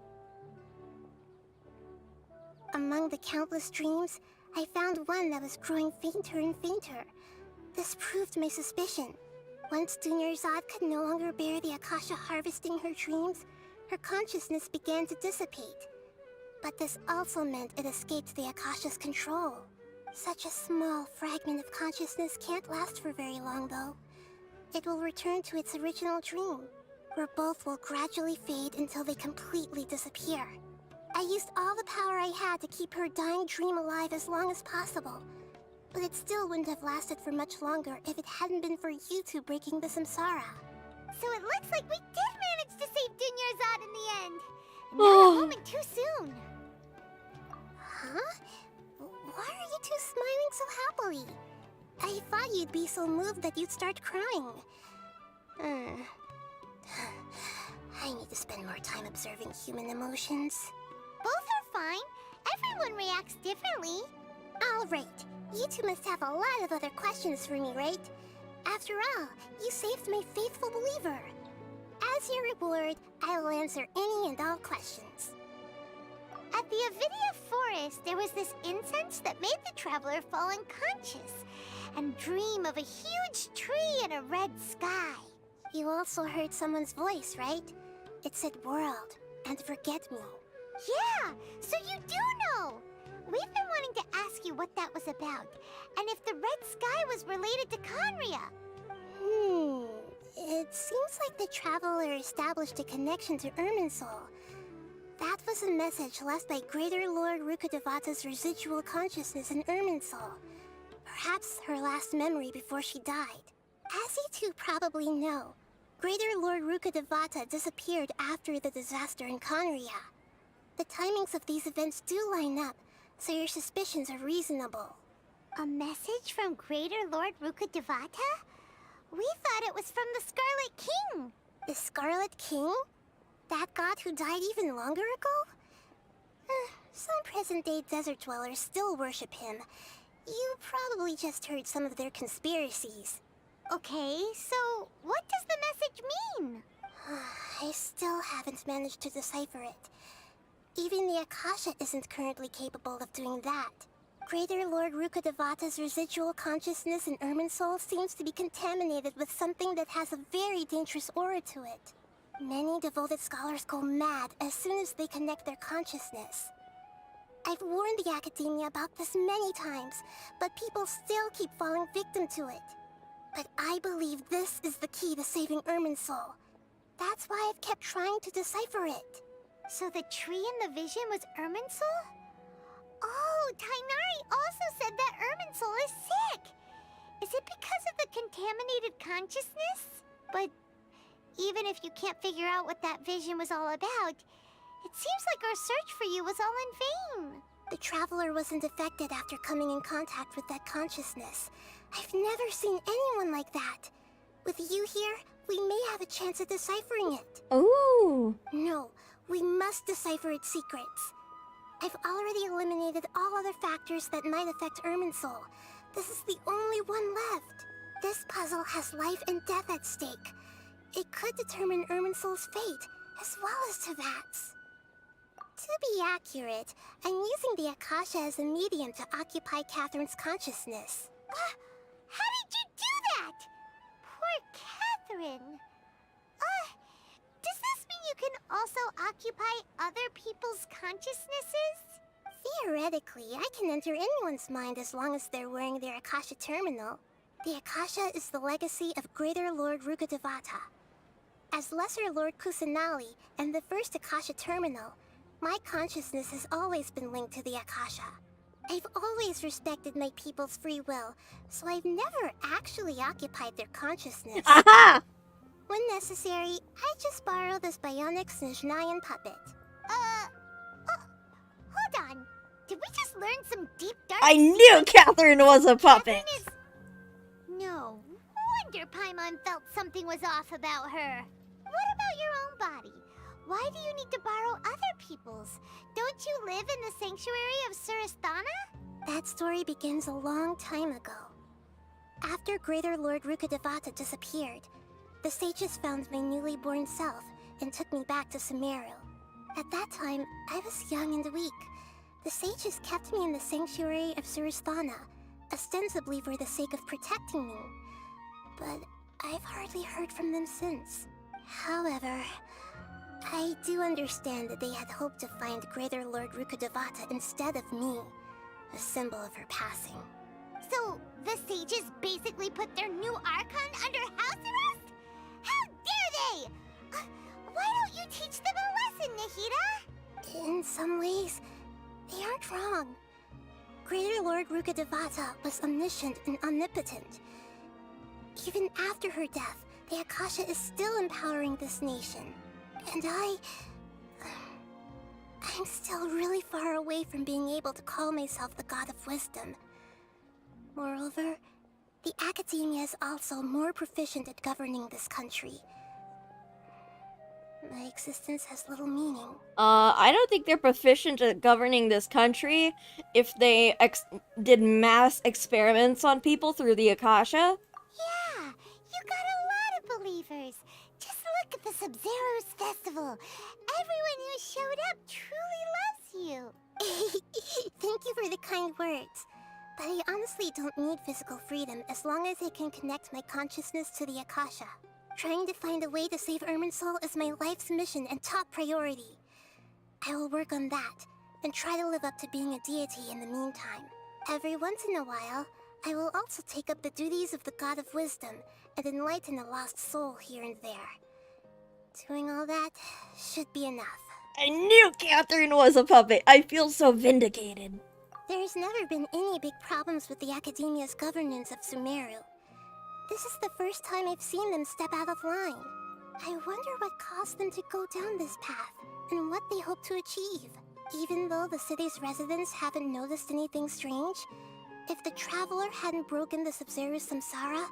Among the countless dreams, I found one that was growing fainter and fainter. This proved my suspicion. Once Dunyarzad could no longer bear the Akasha harvesting her dreams, her consciousness began to dissipate. But this also meant it escaped the Akasha's control. Such a small fragment of consciousness can't last for very long, though. It will return to its original dream, where both will gradually fade until they completely disappear. I used all the power I had to keep her dying dream alive as long as possible, but it still wouldn't have lasted for much longer if it hadn't been for you two breaking the samsara. So it looks like we did manage to save Dunyarzad in the end. And not a moment too soon. Huh? Why are you two smiling so happily? I thought you'd be so moved that you'd start crying. I need to spend more time observing human emotions. Both are fine. Everyone reacts differently. All right. You two must have a lot of other questions for me, right? After all, you saved my faithful believer. As your reward, I will answer any and all questions. At the Avidia forest, there was this incense that made the traveler fall unconscious and dream of a huge tree and a red sky. You also heard someone's voice, right? It said world and forget me. Yeah, so you do know! We've been wanting to ask you what that was about, and if the red sky was related to Conria. It seems like the Traveler established a connection to Irminsul. That was a message left by Greater Lord Rukkhadevata's residual consciousness in Irminsul. Perhaps her last memory before she died. As you two probably know, Greater Lord Rukkhadevata disappeared after the disaster in Conria. The timings of these events do line up, so your suspicions are reasonable. A message from Greater Lord Rukkhadevata? We thought it was from the Scarlet King. The Scarlet King? That god who died even longer ago? Some present-day desert dwellers still worship him. You probably just heard some of their conspiracies. Okay, so what does the message mean? I still haven't managed to decipher it. Even the Akasha isn't currently capable of doing that. Greater Lord Rukkhadevata's residual consciousness in Irminsul seems to be contaminated with something that has a very dangerous aura to it. Many devoted scholars go mad as soon as they connect their consciousness. I've warned the Academia about this many times, but people still keep falling victim to it. But I believe this is the key to saving Irminsul. That's why I've kept trying to decipher it. So the tree in the vision was Irminsul? Oh, Tainari also said that Irminsul is sick. Is it because of the contaminated consciousness? But even if you can't figure out what that vision was all about, it seems like our search for you was all in vain. The Traveler wasn't affected after coming in contact with that consciousness. I've never seen anyone like that. With you here, we may have a chance at deciphering it. Ooh. No, we must decipher its secrets. I've already eliminated all other factors that might affect Irminsul. This is the only one left. This puzzle has life and death at stake. It could determine Irminsul's fate, as well as Tevat's. To be accurate, I'm using the Akasha as a medium to occupy Catherine's consciousness. How did you do that? Poor Catherine. Does this mean you can also occupy other people's consciousnesses? Theoretically, I can enter anyone's mind as long as they're wearing their Akasha terminal. The Akasha is the legacy of Greater Lord Rukkhadevata. As Lesser Lord Kusanali and the first Akasha terminal, my consciousness has always been linked to the Akasha. I've always respected my people's free will, so I've never actually occupied their consciousness. Aha! When necessary, I just borrow this bionic Snezhnayan puppet. Hold on. Did we just learn some deep dark I knew Catherine was a puppet! No wonder Paimon felt something was off about her. What about your own body? Why do you need to borrow other people's? Don't you live in the sanctuary of Surasthana? That story begins a long time ago. After Greater Lord Rukkhadevata disappeared, the sages found my newly born self and took me back to Sumeru. At that time, I was young and weak. The sages kept me in the sanctuary of Surasthana, ostensibly for the sake of protecting me. But I've hardly heard from them since. However, I do understand that they had hoped to find Greater Lord Rukkhadevata instead of me, a symbol of her passing. So, the sages basically put their new Archon under house arrest? How dare they! Why don't you teach them a lesson, Nahida? In some ways, they aren't wrong. Greater Lord Rukkhadevata was omniscient and omnipotent. Even after her death, the Akasha is still empowering this nation. And I'm still really far away from being able to call myself the God of Wisdom. Moreover, the Academia is also more proficient at governing this country. My existence has little meaning. I don't think they're proficient at governing this country if they did mass experiments on people through the Akasha. Yeah, you got a lot of believers. Just look at the Sub-Zero's festival. Everyone who showed up truly loves you. Thank you for the kind words. But I honestly don't need physical freedom as long as I can connect my consciousness to the Akasha. Trying to find a way to save Irminsul is my life's mission and top priority. I will work on that, and try to live up to being a deity in the meantime. Every once in a while, I will also take up the duties of the God of Wisdom and enlighten a lost soul here and there. Doing all that should be enough. I knew Catherine was a puppet! I feel so vindicated. There's never been any big problems with the Academia's governance of Sumeru. This is the first time I've seen them step out of line. I wonder what caused them to go down this path, and what they hope to achieve. Even though the city's residents haven't noticed anything strange, if the traveler hadn't broken the Sumeru samsara,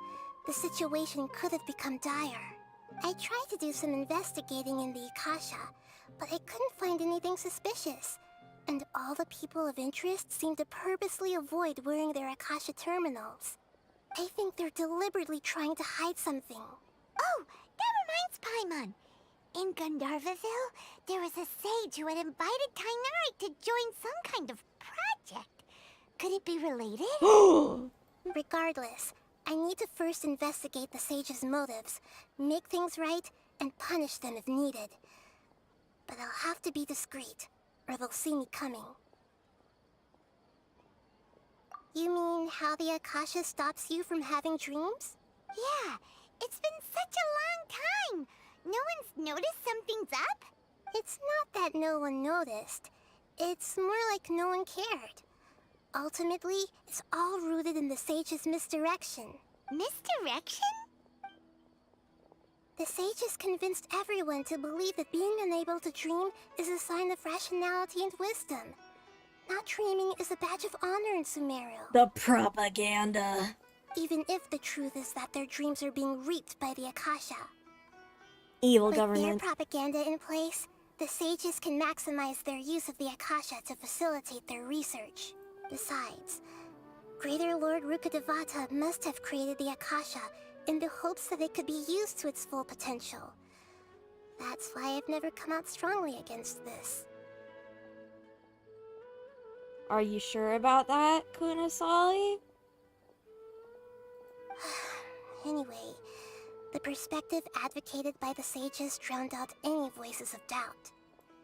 the situation could have become dire. I tried to do some investigating in the Akasha, but I couldn't find anything suspicious. And all the people of interest seem to purposely avoid wearing their Akasha terminals. I think they're deliberately trying to hide something. Oh, that reminds Paimon. In Gandharvaville, there was a sage who had invited Tainari to join some kind of project. Could it be related? Regardless, I need to first investigate the sage's motives, make things right, and punish them if needed. But I'll have to be discreet, or they'll see me coming. You mean how the Akasha stops you from having dreams? Yeah, it's been such a long time. No one's noticed something's up? It's not that no one noticed. It's more like no one cared. Ultimately, it's all rooted in the sage's misdirection. Misdirection? The sages convinced everyone to believe that being unable to dream is a sign of rationality and wisdom. Not dreaming is a badge of honor in Sumeru. The propaganda. Even if the truth is that their dreams are being reaped by the Akasha. Evil With government. their propaganda in place, the sages can maximize their use of the Akasha to facilitate their research. Besides, Greater Lord Rukkhadevata must have created the Akasha in the hopes that it could be used to its full potential. That's why I've never come out strongly against this. Are you sure about that, Kunasali? Anyway, the perspective advocated by the sages drowned out any voices of doubt.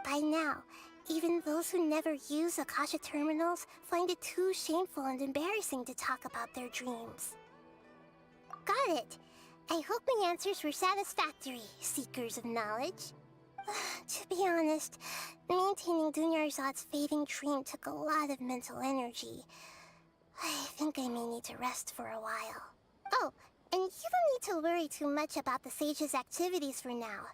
By now, even those who never use Akasha terminals find it too shameful and embarrassing to talk about their dreams. Got it. I hope my answers were satisfactory, seekers of knowledge. To be honest, maintaining Dunyarzad's fading dream took a lot of mental energy. I think I may need to rest for a while. Oh, and you don't need to worry too much about the sage's activities for now.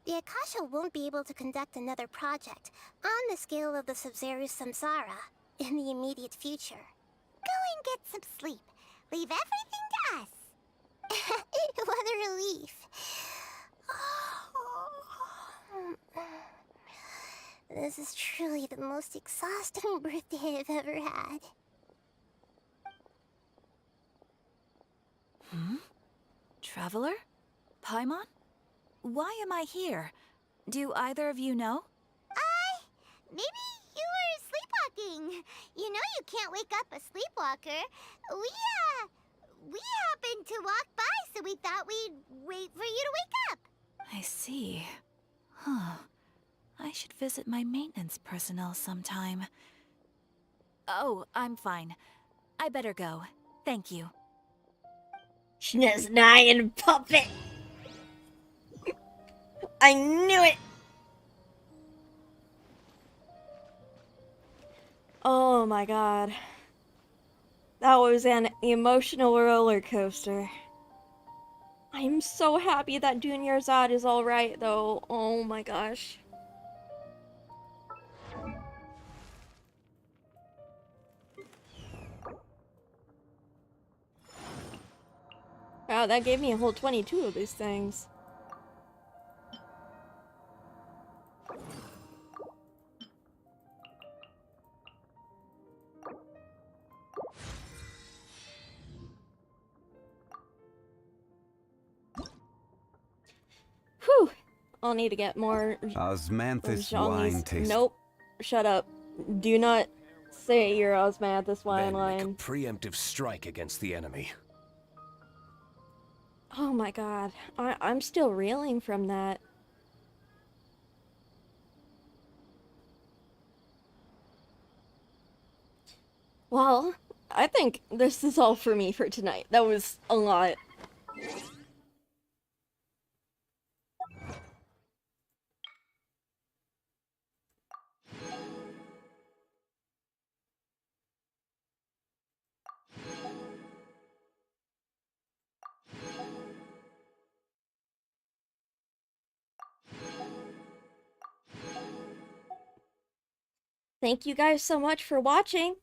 The Akasha won't be able to conduct another project on the scale of the Sumeru samsara in the immediate future. Go and get some sleep. Leave everything to us. What a relief. This is truly the most exhausting birthday I've ever had. Traveler? Paimon? Why am I here? Do either of you know? Maybe you were sleepwalking. You know you can't wake up a sleepwalker. We happened to walk by, so we thought we'd wait for you to wake up. I see. Huh. I should visit my maintenance personnel sometime. Oh, I'm fine. I better go. Thank you. Nyan puppet! I knew it! Oh my god. That was an emotional roller coaster. I'm so happy that Dunyarzad is alright though. Oh my gosh. Wow, that gave me a whole 22 of these things. Whew! I'll need to get more... Osmanthus wine tastes... Nope. Shut up. Do not say your Osmanthus wine Make a line. preemptive strike against the enemy. Oh my god. I'm still reeling from that. Well, I think this is all for me for tonight. That was a lot. thank you guys so much for watching.